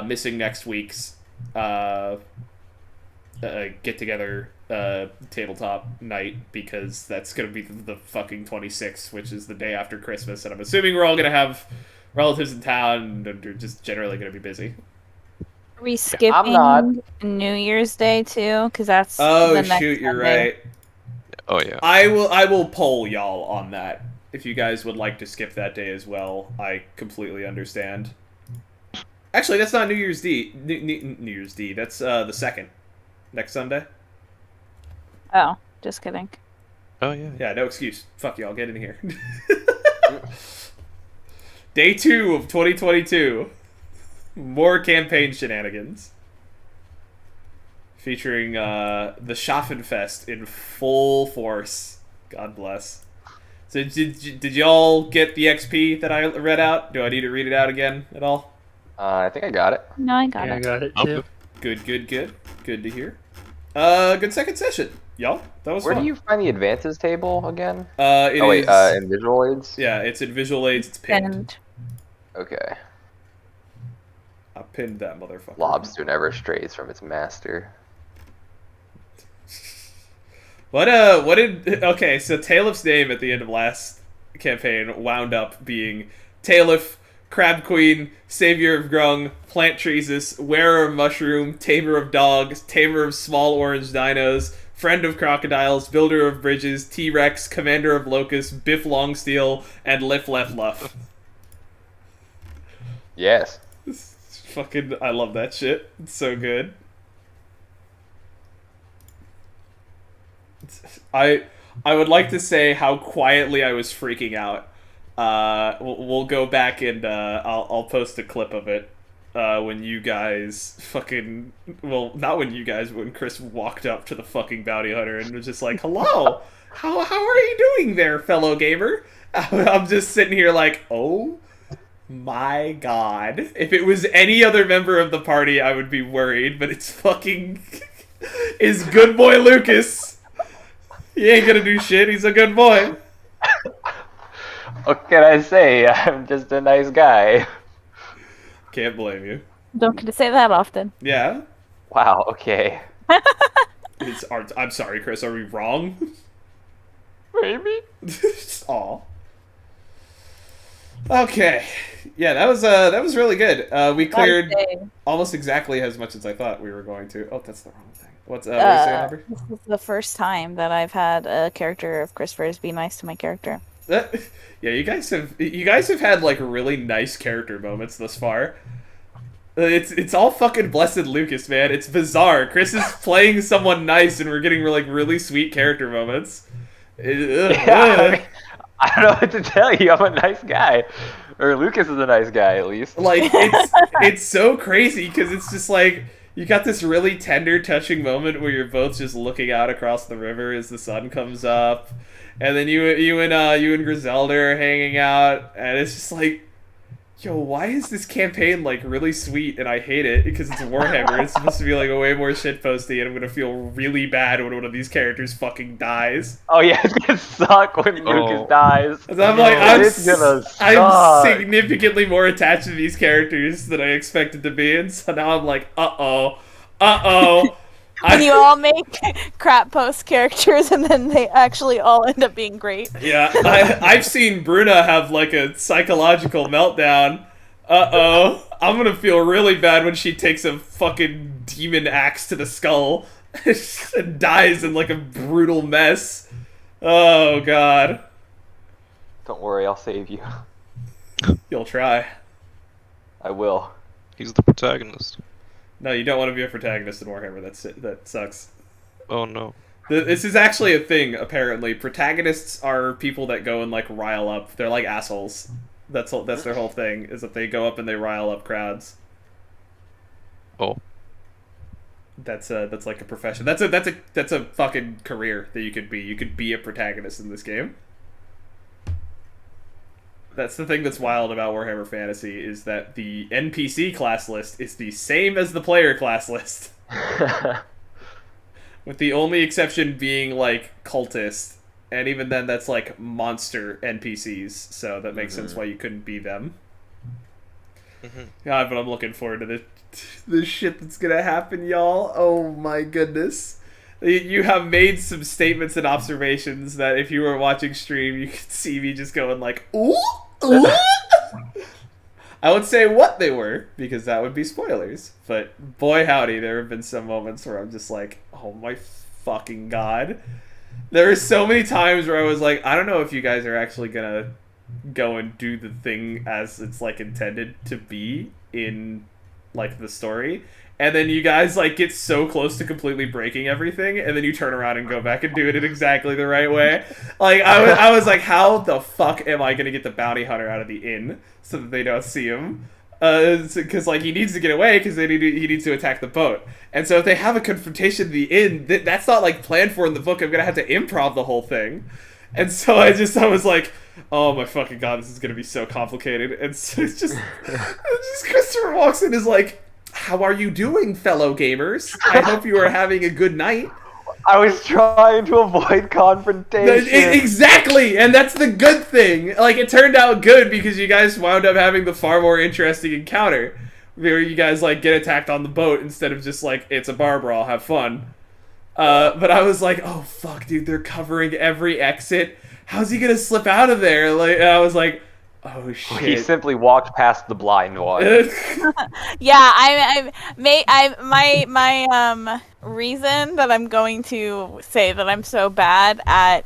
A: missing next week's get together tabletop night, because that's gonna be the fucking 26th, which is the day after Christmas, and I'm assuming we're all gonna have relatives in town and are just generally gonna be busy.
C: Are we
B: I'm not.
C: skipping New Year's Day too? Because that's
A: Oh
C: the next
A: shoot, you're
C: Sunday.
A: right.
E: Oh yeah.
A: I will poll y'all on that. If you guys would like to skip that day as well, I completely understand. Actually, that's not New Year's D. New Year's D. That's the 2nd. Next Sunday.
C: Oh, just kidding.
E: Oh yeah.
A: Yeah, no excuse. Fuck y'all, get in here. Day 2 of 2022. More campaign shenanigans. Featuring the Schaffenfest in full force. God bless. So did y'all get the XP that I read out? Do I need to read it out again at all?
B: I think I got it.
C: No, I got
F: Yeah, I
C: it.
F: got it
E: I'm
F: too.
E: good.
A: Good. Good to hear. Good second session, y'all. That was
B: Where
A: fun.
B: do you find the advances table again?
A: It
B: Oh wait,
A: is-
B: in visual aids.
A: yeah, it's in visual aids. It's pinned.
C: And
B: Okay.
A: I pinned that motherfucker.
B: Lobster never strays from its master.
A: What did okay, so Taelif's name at the end of last campaign wound up being Taelif, Crab Queen, Savior of Grung, Plant Treesus, Wearer of Mushroom, Tamer of Dogs, Tamer of Small Orange Dinos, Friend of Crocodiles, Builder of Bridges, T-Rex, Commander of Locusts, Biff Longsteel, and Liff Left Luff.
B: Yes.
A: Fucking, I love that shit. It's so good. I would like to say how quietly I was freaking out. We'll go back and I'll post a clip of it when you guys fucking, well, not when you guys, when Chris walked up to the fucking bounty hunter and was just like, hello, how are you doing there, fellow gamer? I'm just sitting here like, oh my god. If it was any other member of the party, I would be worried, but it's fucking is good boy Lucas. He ain't gonna do shit, he's a good boy.
B: What can I say? I'm just a nice guy.
A: Can't blame you.
C: don't get to say that often.
A: Yeah?
B: Wow, okay.
A: I'm sorry, Chris, are we wrong?
B: Maybe?
A: Aw. Okay. Yeah, that was really good. We cleared almost exactly as much as I thought we were going to. Oh, that's the wrong thing. What are you saying, Aubrey?
C: This is the first time that I've had a character of Christopher's be nice to my character.
A: Yeah, you guys have had like really nice character moments thus far. It's all fucking blessed Lucas, man. It's bizarre. Chris is playing someone nice, and we're getting like really sweet character moments.
B: Yeah, I don't know what to tell you. I'm a nice guy, or Lucas is a nice guy at least.
A: Like it's so crazy because it's just like you got this really tender, touching moment where you're both just looking out across the river as the sun comes up, and then you and Griselda are hanging out, and it's just like, yo, why is this campaign like really sweet and I hate it because it's Warhammer. It's supposed to be like a way more shitposty, and I'm gonna feel really bad when one of these characters fucking dies.
B: Oh yeah, it's gonna suck when Lucas dies.
A: And I'm like, I'm
B: it's gonna suck.
A: significantly more attached to these characters than I expected to be, and so now I'm like, uh-oh.
C: When you all make crap post characters and then they actually all end up being great.
A: Yeah, I've seen Bruna have like a psychological meltdown. Uh-oh. I'm gonna feel really bad when she takes a fucking demon axe to the skull and dies in like a brutal mess. Oh, God.
B: Don't worry, I'll save you.
A: You'll try.
B: I will.
E: He's the protagonist.
A: No, you don't want to be a protagonist in Warhammer. That sucks.
E: Oh no.
A: This is actually a thing, apparently. Protagonists are people that go and, like, rile up. They're like assholes. That's their whole thing, is that they go up and they rile up crowds.
E: Oh.
A: That's like a profession. That's a fucking career that you could be. You could be a protagonist in this game. That's the thing that's wild about Warhammer Fantasy, is that the NPC class list is the same as the player class list. With the only exception being, like, cultist. And even then, that's, like, monster NPCs. So that makes sense why you couldn't be them. God, but I'm looking forward to the shit that's gonna happen, y'all. Oh my goodness. You have made some statements and observations that if you were watching stream, you could see me just going like, ooh, ooh. I would say what they were, because that would be spoilers. But boy howdy, there have been some moments where I'm just like, oh my fucking god. There are so many times where I was like, I don't know if you guys are actually gonna go and do the thing as it's like intended to be in like the story. And then you guys like get so close to completely breaking everything, and then you turn around and go back and do it in exactly the right way. Like I was like, how the fuck am I gonna get the bounty hunter out of the inn so that they don't see him? Because like he needs to get away because he needs to attack the boat. And so if they have a confrontation at the inn, that's not like planned for in the book. I'm gonna have to improv the whole thing. And so I was like, oh my fucking god, this is gonna be so complicated. And so it's just Christopher walks in is like, how are you doing, fellow gamers? I hope you are having a good night.
B: I was trying to avoid confrontation.
A: Exactly, and that's the good thing. Like, it turned out good because you guys wound up having the far more interesting encounter, where you guys like get attacked on the boat instead of just like it's a bar brawl, have fun. But I was like, oh fuck, dude, they're covering every exit. How's he gonna slip out of there? Like, I was like, oh shit.
B: He simply walked past the blind one.
C: Yeah, my reason that I'm going to say that I'm so bad at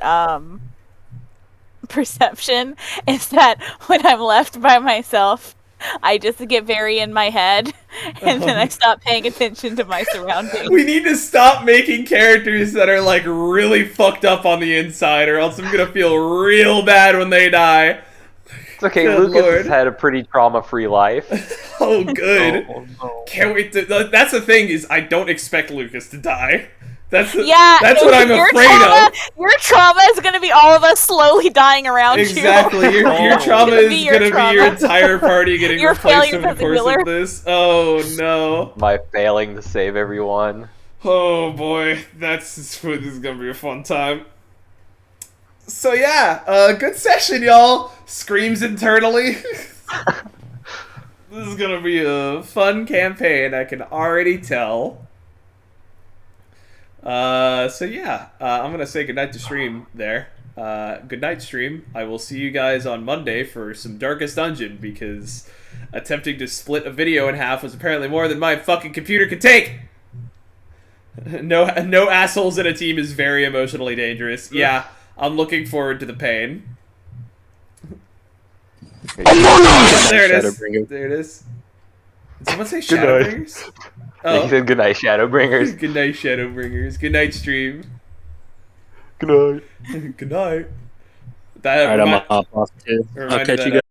C: perception is that when I'm left by myself, I just get very in my head, and then I stop paying attention to my surroundings.
A: We need to stop making characters that are like really fucked up on the inside, or else I'm gonna feel real bad when they die.
B: It's okay,
A: Good
B: Lucas
A: Lord.
B: has had a pretty trauma-free life.
A: Oh, good.
G: Oh, no.
A: Can't wait to. That's the thing is, I don't expect Lucas to die. That's what I'm afraid of.
C: Your trauma is going to be all of us slowly dying around
A: Exactly.
C: you.
A: Your trauma is
C: Your
A: going to be
C: trauma.
A: your entire party getting
C: Your
A: replaced
C: failures
A: over the
C: as a
A: course
C: healer.
A: of this. Oh no.
B: My failing to save everyone.
A: Oh boy, this is gonna be a fun time. So yeah, good session, y'all. Screams internally. This is gonna be a fun campaign, I can already tell. So yeah, I'm gonna say goodnight to stream there. Good night, stream. I will see you guys on Monday for some Darkest Dungeon, because attempting to split a video in half was apparently more than my fucking computer could take. No assholes in a team is very emotionally dangerous. Yeah, I'm looking forward to the pain. There it is. There it is. Did someone say Shadowbringers?
B: He said goodnight, Shadowbringers.
A: Good night, Shadowbringers. Good night, stream.
G: Good night.
A: Good night.
F: Alright, I'm off too. I'll catch you guys.